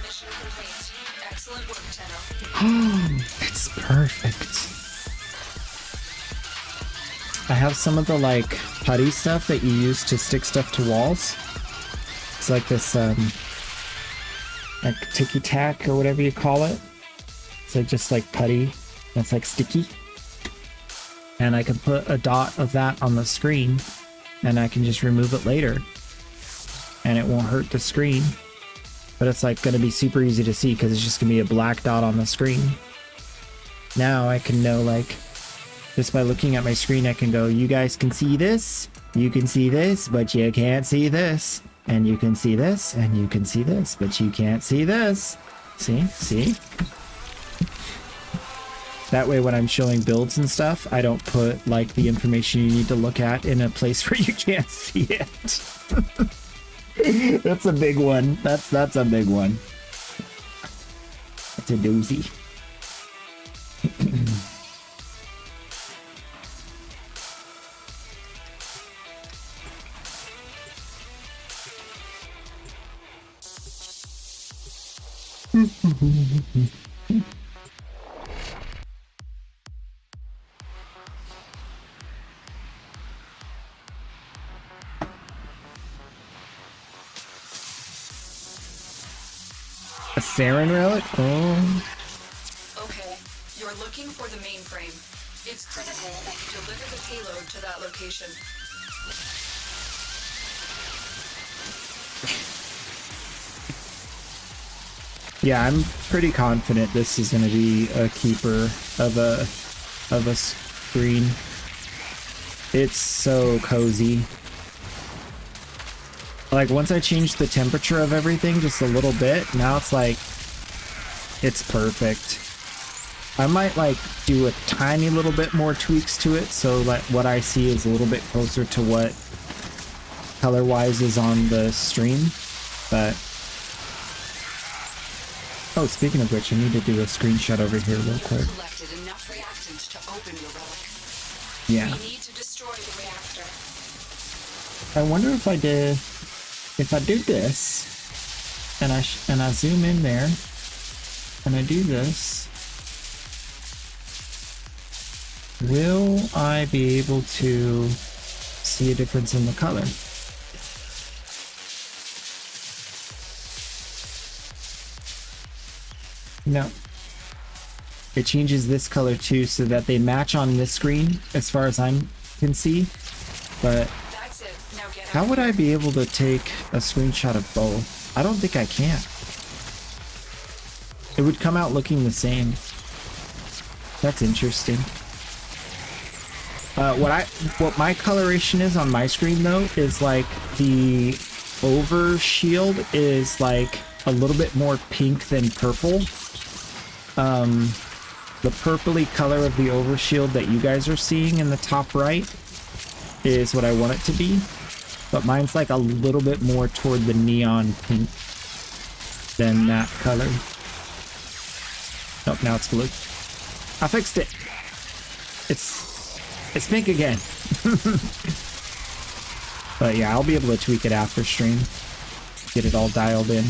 Mission complete. Excellent work, Tenno. It's perfect. I have some of the like putty stuff that you use to stick stuff to walls. It's like this like ticky tack or whatever you call it. It's like just like putty that's like sticky. And I can put a dot of that on the screen and I can just remove it later. And it won't hurt the screen. But it's like gonna be super easy to see because it's just gonna be a black dot on the screen. Now I can know, like, just by looking at my screen, I can go, you guys can see this, you can see this, but you can't see this. And you can see this, and you can see this, but you can't see this. See? See? That way when I'm showing builds and stuff, I don't put, like, the information you need to look at in a place where you can't see it. That's a big one. That's a big one. That's a doozy. A Saren relic? Oh. Okay, you're looking for the mainframe. It's critical that you deliver the payload to that location. Yeah, I'm pretty confident this is going to be a keeper of a screen. It's so cozy. Like, once I changed the temperature of everything just a little bit, now it's like, it's perfect. I might, like, do a tiny little bit more tweaks to it so that what I see is a little bit closer to what color-wise is on the stream, but... Oh, speaking of which, I need to do a screenshot over here real quick. Collected enough reactant to open your relic. Yeah. We need to destroy the reactor. I wonder if I do this, and I zoom in there, and I do this, will I be able to see a difference in the color? No. It changes this color too so that they match on this screen as far as I can see, but That's it. Now get how would I be able to take a screenshot of both? I don't think I can. It would come out looking the same. That's interesting. What my coloration is on my screen though is like the over shield is like a little bit more pink than purple. The purpley color of the overshield that you guys are seeing in the top right is what I want it to be, but mine's like a little bit more toward the neon pink than that color. Oh, now it's blue. I fixed it. It's pink again. But yeah, I'll be able to tweak it after stream. Get it all dialed in.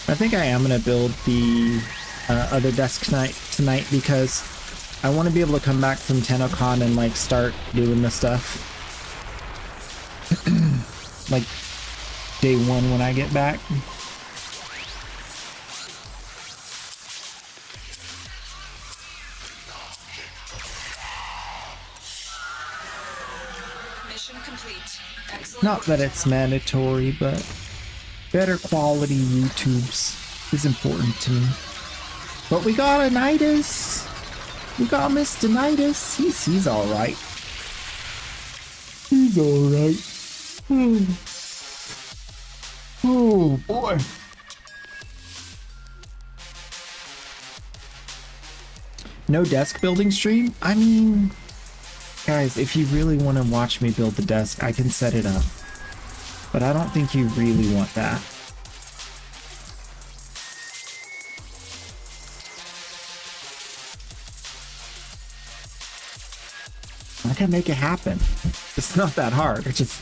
I think I am going to build the other desk tonight because I want to be able to come back from TennoCon and like start doing the stuff. Like day one when I get back. Mission complete. Excellent. Not that it's mandatory, but better quality YouTubes is important to me. But we got a Nidus. We got Mr. Nidus. He's all right. He's all right. Oh boy. No desk building stream? I mean, guys, if you really want to watch me build the desk, I can set it up. But I don't think you really want that. I can make it happen. It's not that hard. It's just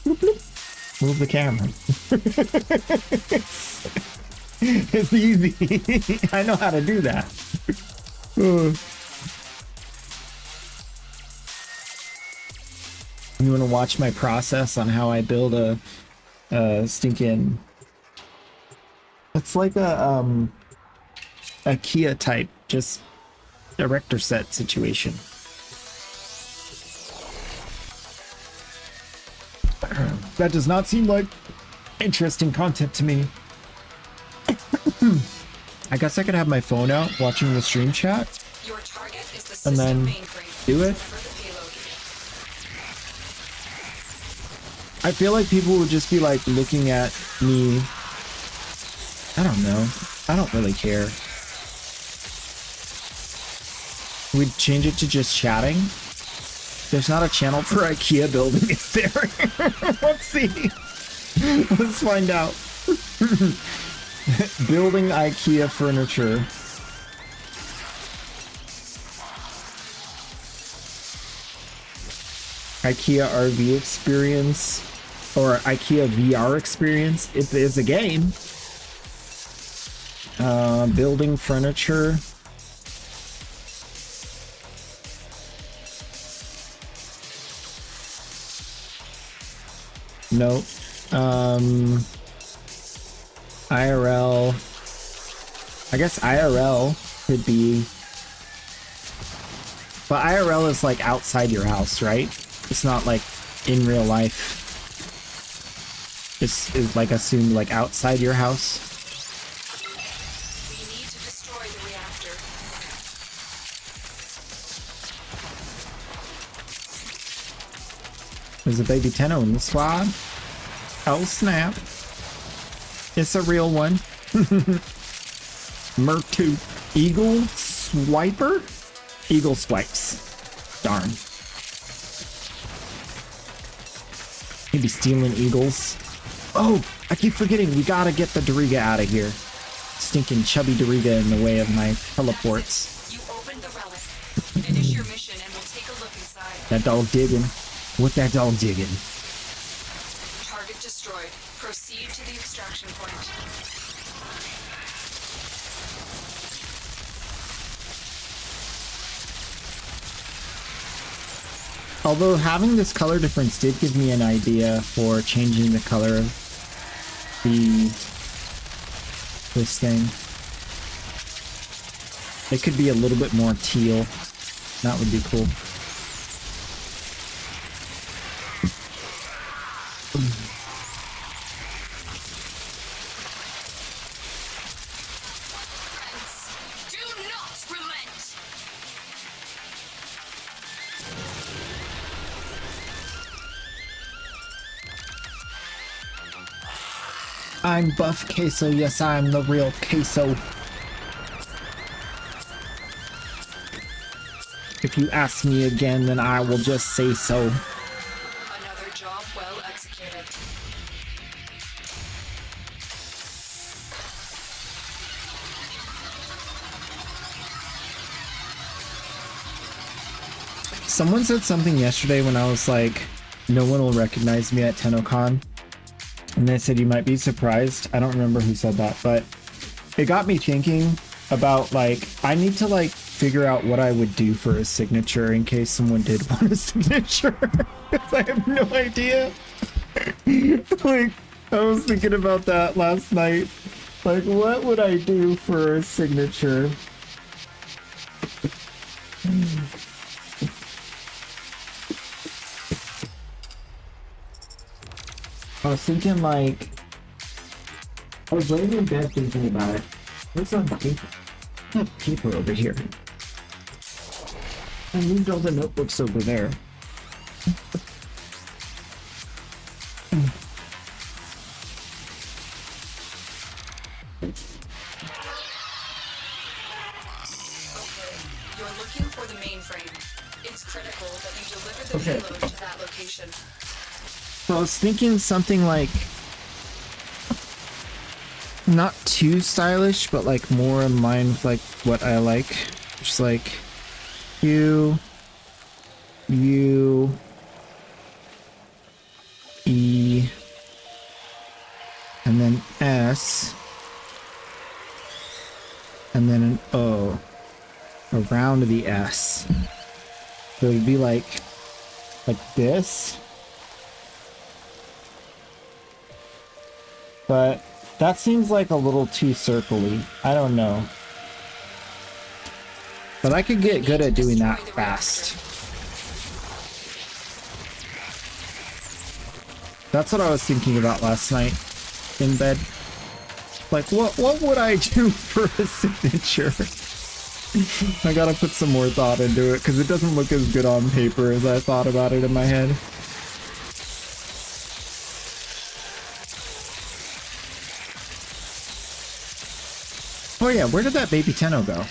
bloop, bloop, move the camera. It's easy. I know how to do that. You want to watch my process on how I build a stinking... It's like a IKEA type, just erector set situation. That does not seem like interesting content to me. I guess I could have my phone out watching the stream chat Your target is the and system then mainframe. do it. For the payload. I feel like people would just be like looking at me. I don't know. I don't really care. We'd change it to just chatting. There's not a channel for IKEA building, is there? Let's see. Let's find out. Building IKEA furniture. IKEA RV experience or IKEA VR experience. It is a game. Building furniture. Nope. IRL. I guess IRL could be. But IRL is like outside your house, right? It's not like in real life. It's like assumed like outside your house. We need to destroy the reactor. There's a baby Tenno in the squad. Oh snap. It's a real one. Merc 2. Eagle Swiper? Eagle Swipes. Darn. Maybe stealing eagles. Oh, I keep forgetting. We gotta get the Doriga out of here. Stinking chubby Doriga in the way of my teleports. You opened the relic. Finish your mission and we'll take a look inside. That dog digging. What that dog digging? Target destroyed. Proceed to the extraction point. Although having this color difference did give me an idea for changing the color of this thing. It could be a little bit more teal. That would be cool. Do not relent! I'm Buff Queso, yes, I'm the real Queso. If you ask me again, then I will just say so. Another job well executed. Someone said something yesterday when I was like, no one will recognize me at TennoCon. And they said you might be surprised. I don't remember who said that, but it got me thinking about like, I need to like figure out what I would do for a signature in case someone did want a signature. I have no idea. Like, I was thinking about that last night. Like, what would I do for a signature? I was thinking like, I was laying in bed thinking about it. What's on paper? I have paper over here. I moved all the notebooks over there. You're looking for the mainframe. It's critical that you deliver the Okay. payload to that location. So I was thinking something like not too stylish, but like more in line with like what I like. Just like U E and then S and then an O around the S. So it'd be like this. But that seems like a little too circly. I don't know. But I could get good at doing that fast. That's what I was thinking about last night in bed. Like, what would I do for a signature? I gotta put some more thought into it because it doesn't look as good on paper as I thought about it in my head. Oh yeah, where did that baby Tenno go?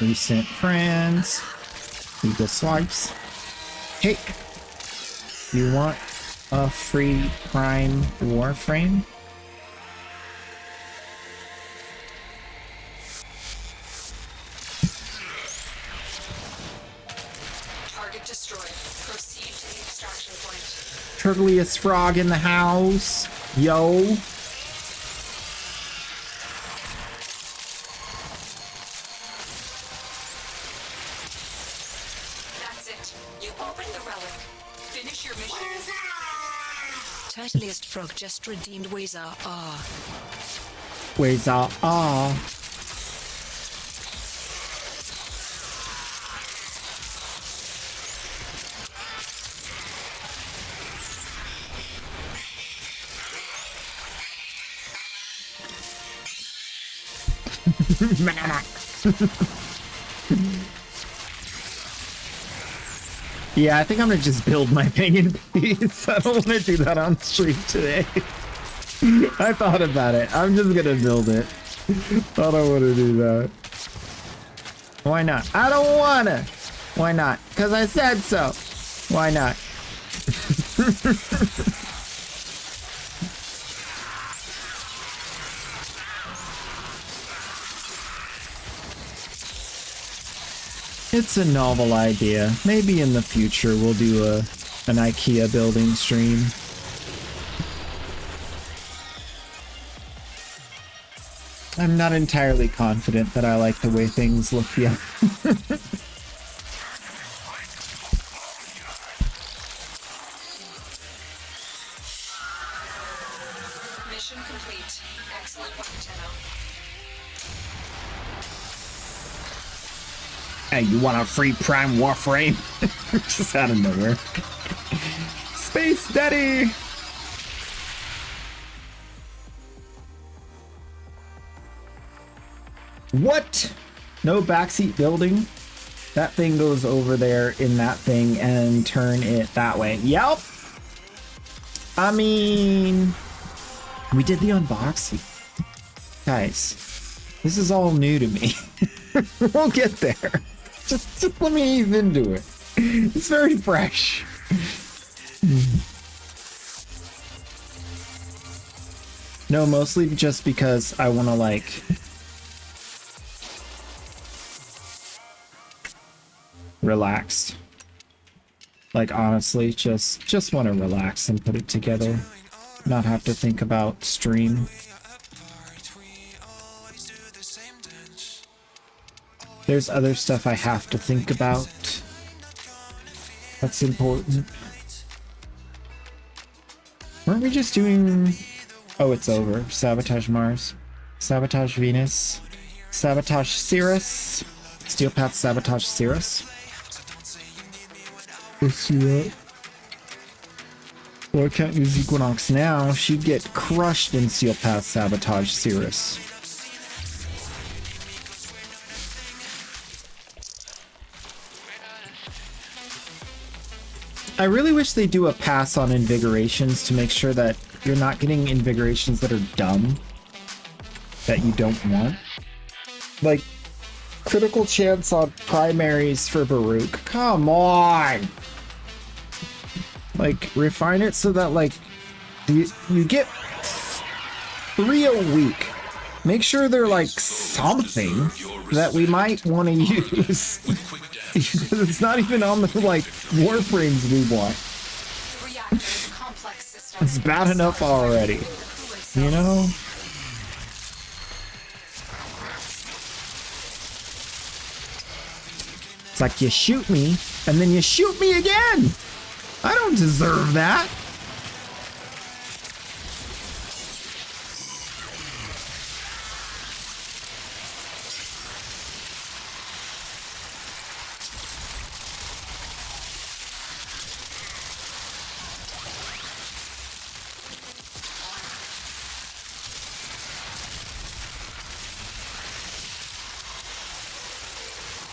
Recent friends. Legal swipes. Hey! You want a free Prime Warframe? Target destroyed. Proceed to the extraction point. Turtliest frog in the house. Yo. That's it. You opened the relic. Finish your mission. Turtliest frog just redeemed Wazar R. Wazar R. Yeah, I think I'm gonna just build my thing in peace. I don't want to do that on stream today. I thought about it. I'm just gonna build it. I don't want to do that. Why not? I don't wanna. Why not? Because I said so. Why not? It's a novel idea. Maybe in the future we'll do an IKEA building stream. I'm not entirely confident that I like the way things look yet. Mission complete. Excellent work, Tenno. Hey, you want a free Prime Warframe? Just out of nowhere. Space Daddy! What? No backseat building? That thing goes over there in that thing and turn it that way. Yep. I mean, we did the unboxing. Guys, this is all new to me. We'll get there. Just let me ease into it. It's very fresh. No, mostly just because I want to like relax. Like honestly, just want to relax and put it together. Not have to think about stream. There's other stuff I have to think about. That's important. Weren't we just doing... Oh, it's over. Sabotage Mars. Sabotage Venus. Sabotage Cirrus. Steel Path Sabotage Cirrus. Let's see that. Well, I can't use Equinox now. She'd get crushed in Steel Path Sabotage Cirrus. I really wish they do a pass on invigorations to make sure that you're not getting invigorations that are dumb, that you don't want. Like, critical chance on primaries for Baruch. Come on! Like, refine it so that, like, you get 3 a week. Make sure they're, like, something that we might want to use. Because it's not even on the, like, warframes we want. It's bad enough already. You know? It's like you shoot me, and then you shoot me again! I don't deserve that!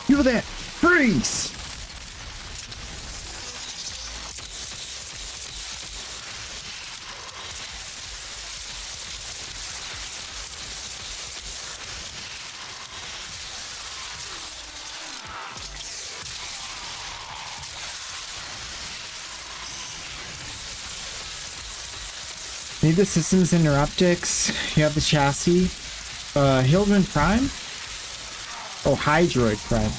You there! Freeze! Need the systems and neuroptics. You have the chassis. Hildman Prime? Oh, Hydroid Prime.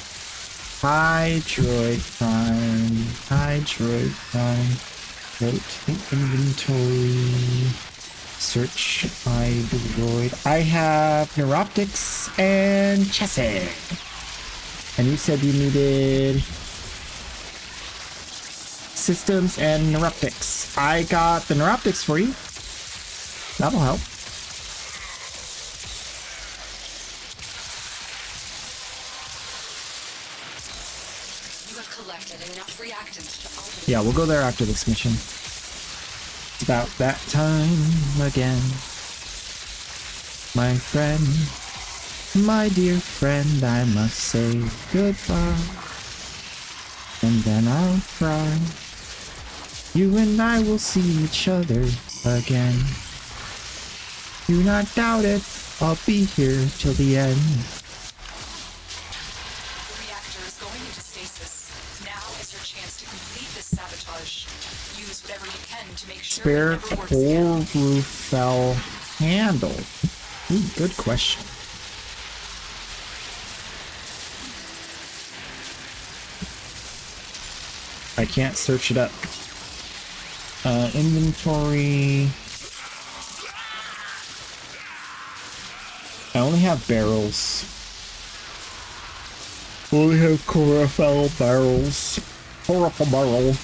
Hydroid Prime. Hydroid Prime. Rotate inventory. Search Hydroid. I have neuroptics and chassis. And you said you needed systems and neuroptics. I got the neuroptics for you. That'll help. You have collected enough reactants to open. Yeah, we'll go there after this mission. It's about that time again. My friend, my dear friend, I must say goodbye. And then I'll cry. You and I will see each other again. Do not doubt it, I'll be here till the end. The reactor is going into stasis. Now is your chance to complete this sabotage. Use whatever you can to make sure Spare it never works again. chlorophyll handle. Ooh, good question. I can't search it up. Inventory. I only have barrels. Only have chlorophyll barrels. Chlorophyll barrel.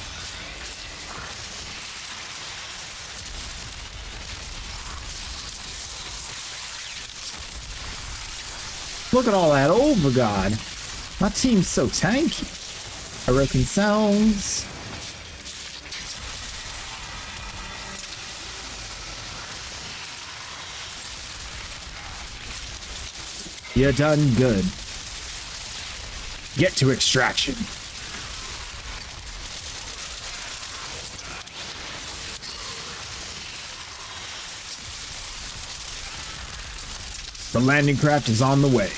Look at all that overgod. My team's so tanky. I reckon sounds. You done good. Get to extraction. The landing craft is on the way.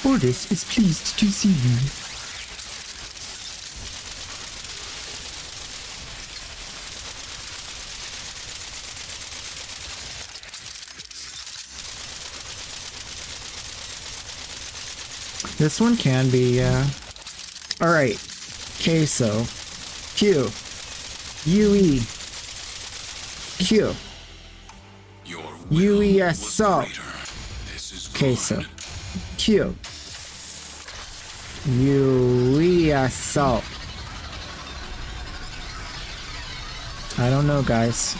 Ordis is pleased to see you. This one can be, Alright. Queso. Q. UE. Q. UESO. Queso. Q. UESO. I don't know, guys.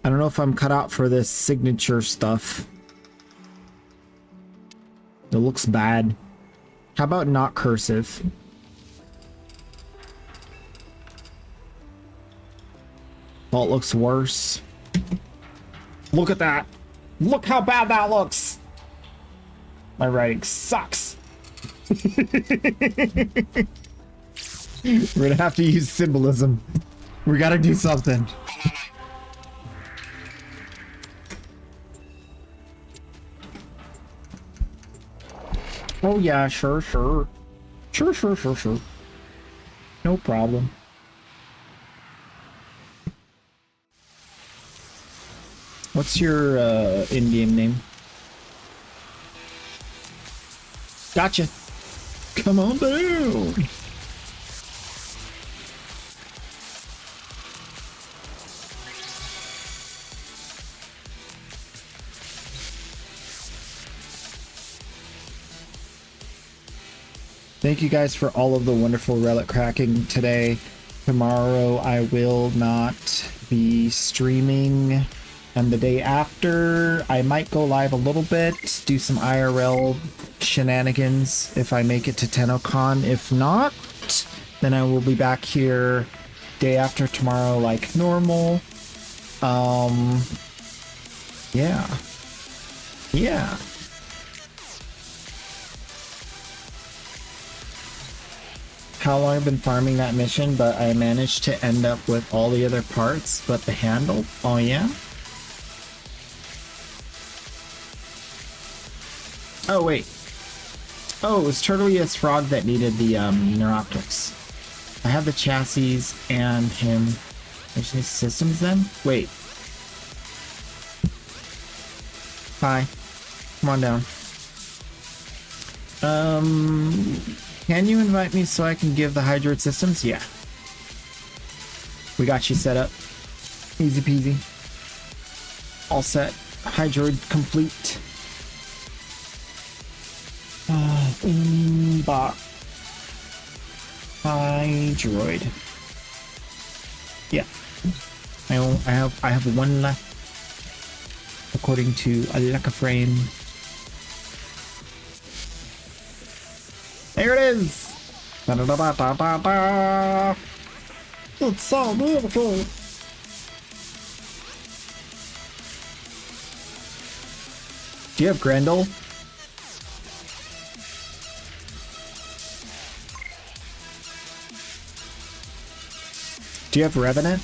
I don't know if I'm cut out for this signature stuff. It looks bad. How about not cursive? Font looks worse. Look at that. Look how bad that looks. My writing sucks. We're gonna have to use symbolism. We gotta do something. Oh yeah, sure. Sure. No problem. What's your in-game name? Gotcha. Come on down. Thank you guys for all of the wonderful relic cracking today. Tomorrow I will not be streaming. And the day after, I might go live a little bit, do some IRL shenanigans if I make it to TennoCon. If not, then I will be back here day after tomorrow like normal. Yeah. How long I've been farming that mission, but I managed to end up with all the other parts, but the handle, oh yeah? Oh, wait. Oh, it was Turtleius Frog that needed the Neuroptics. I have the chassis and him. There's his systems then? Wait. Hi. Come on down. Can you invite me so I can give the Hydroid systems? Yeah. We got you set up. Easy peasy. All set. Hydroid complete. Bot. Hydroid. Yeah. I have one left. According to Alaka Frame. There it is! Da -da -da -da -da -da -da. It's so beautiful! Do you have Grendel? Do you have Revenant?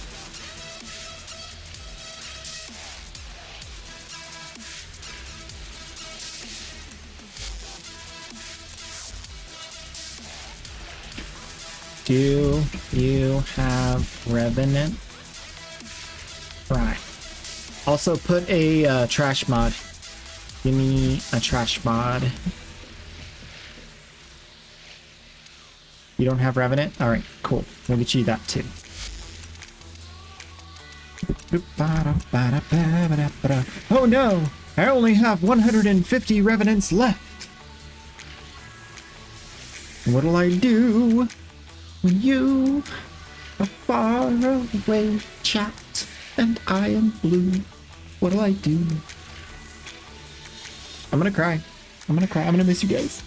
Do you have Revenant? Right. Also put a trash mod. Give me a trash mod. You don't have Revenant? Alright, cool. We'll get you that too. Oh no! I only have 150 Revenants left! What'll I do when you are far away, chat, and I am blue? What'll I do? I'm gonna cry. I'm gonna miss you guys.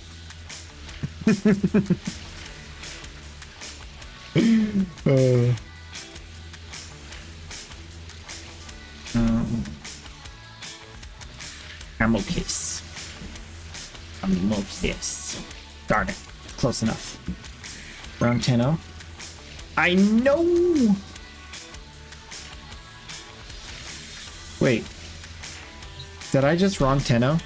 Ammo case. Ammo case. Darn it. Close enough. Round Tenno. I know! Wait. Did I just wrong Tenno?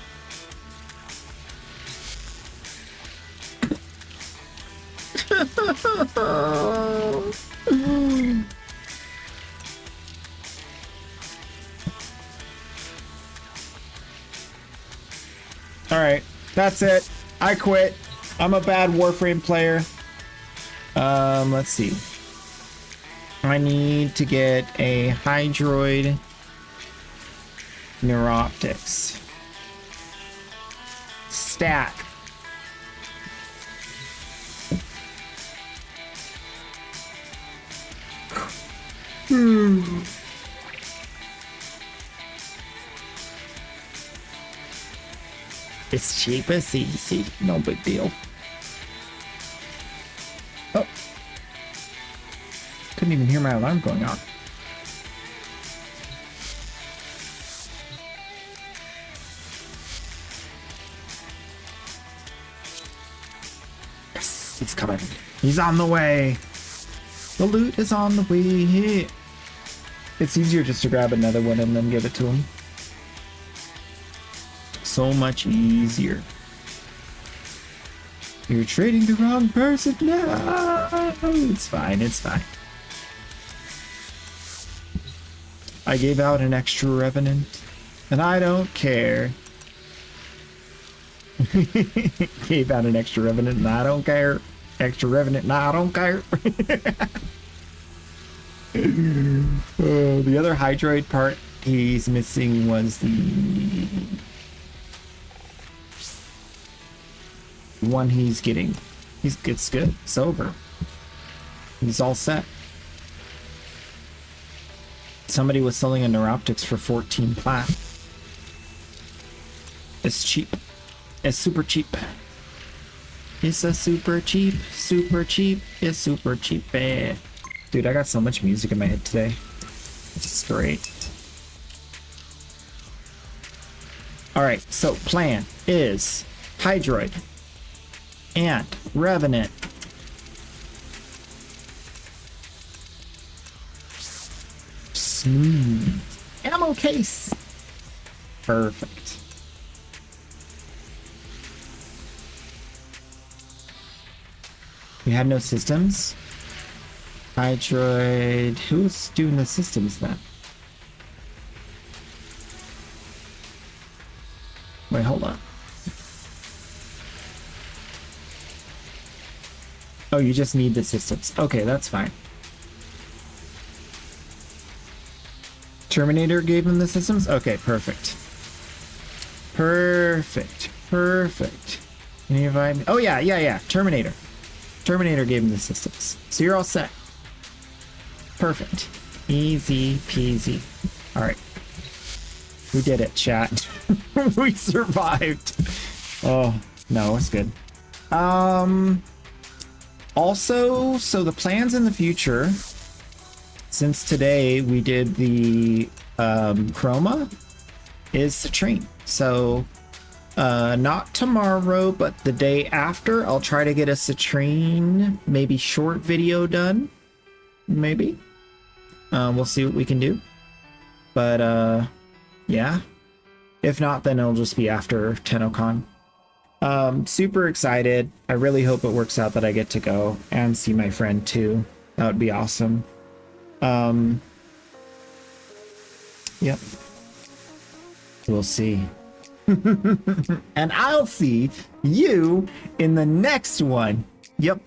Alright, that's it. I quit. I'm a bad Warframe player. Let's see. I need to get a Hydroid Neuroptics. Stat. It's cheap as easy. No big deal. Oh. Couldn't even hear my alarm going off. It's coming. He's on the way. The loot is on the way. It's easier just to grab another one and then give it to him. So much easier. You're trading the wrong person. No, it's fine. It's fine. I gave out an extra revenant, and I don't care. Gave out an extra revenant, and I don't care. Extra revenant, and I don't care. The other Hydroid part he's missing was the one he's getting. It's good. It's over. He's all set. Somebody was selling a Neuroptics for 14 plat. It's cheap. It's super cheap. It's a super cheap. It's super cheap. Dude, I got so much music in my head today. This is great. Alright, so plan is Hydroid and Revenant. Smooth. Ammo case. Perfect. We had no systems. Hydroid. Who's doing the systems then? Wait, hold on. Oh, you just need the systems. Okay, that's fine. Terminator gave him the systems? Okay, perfect. Perfect. Can you invite me? Oh, yeah. Terminator gave him the systems. So you're all set. Perfect. Easy peasy. All right. We did it, chat. We survived. Oh, no, it's good. Also, so the plans in the future, since today we did the chroma, is to train. So not tomorrow, but the day after, I'll try to get a Citrine, maybe short video done. Maybe. We'll see what we can do. But yeah. If not, then it'll just be after TennoCon. Super excited. I really hope it works out that I get to go and see my friend too. That would be awesome. Yep. We'll see. And I'll see you in the next one. Yep.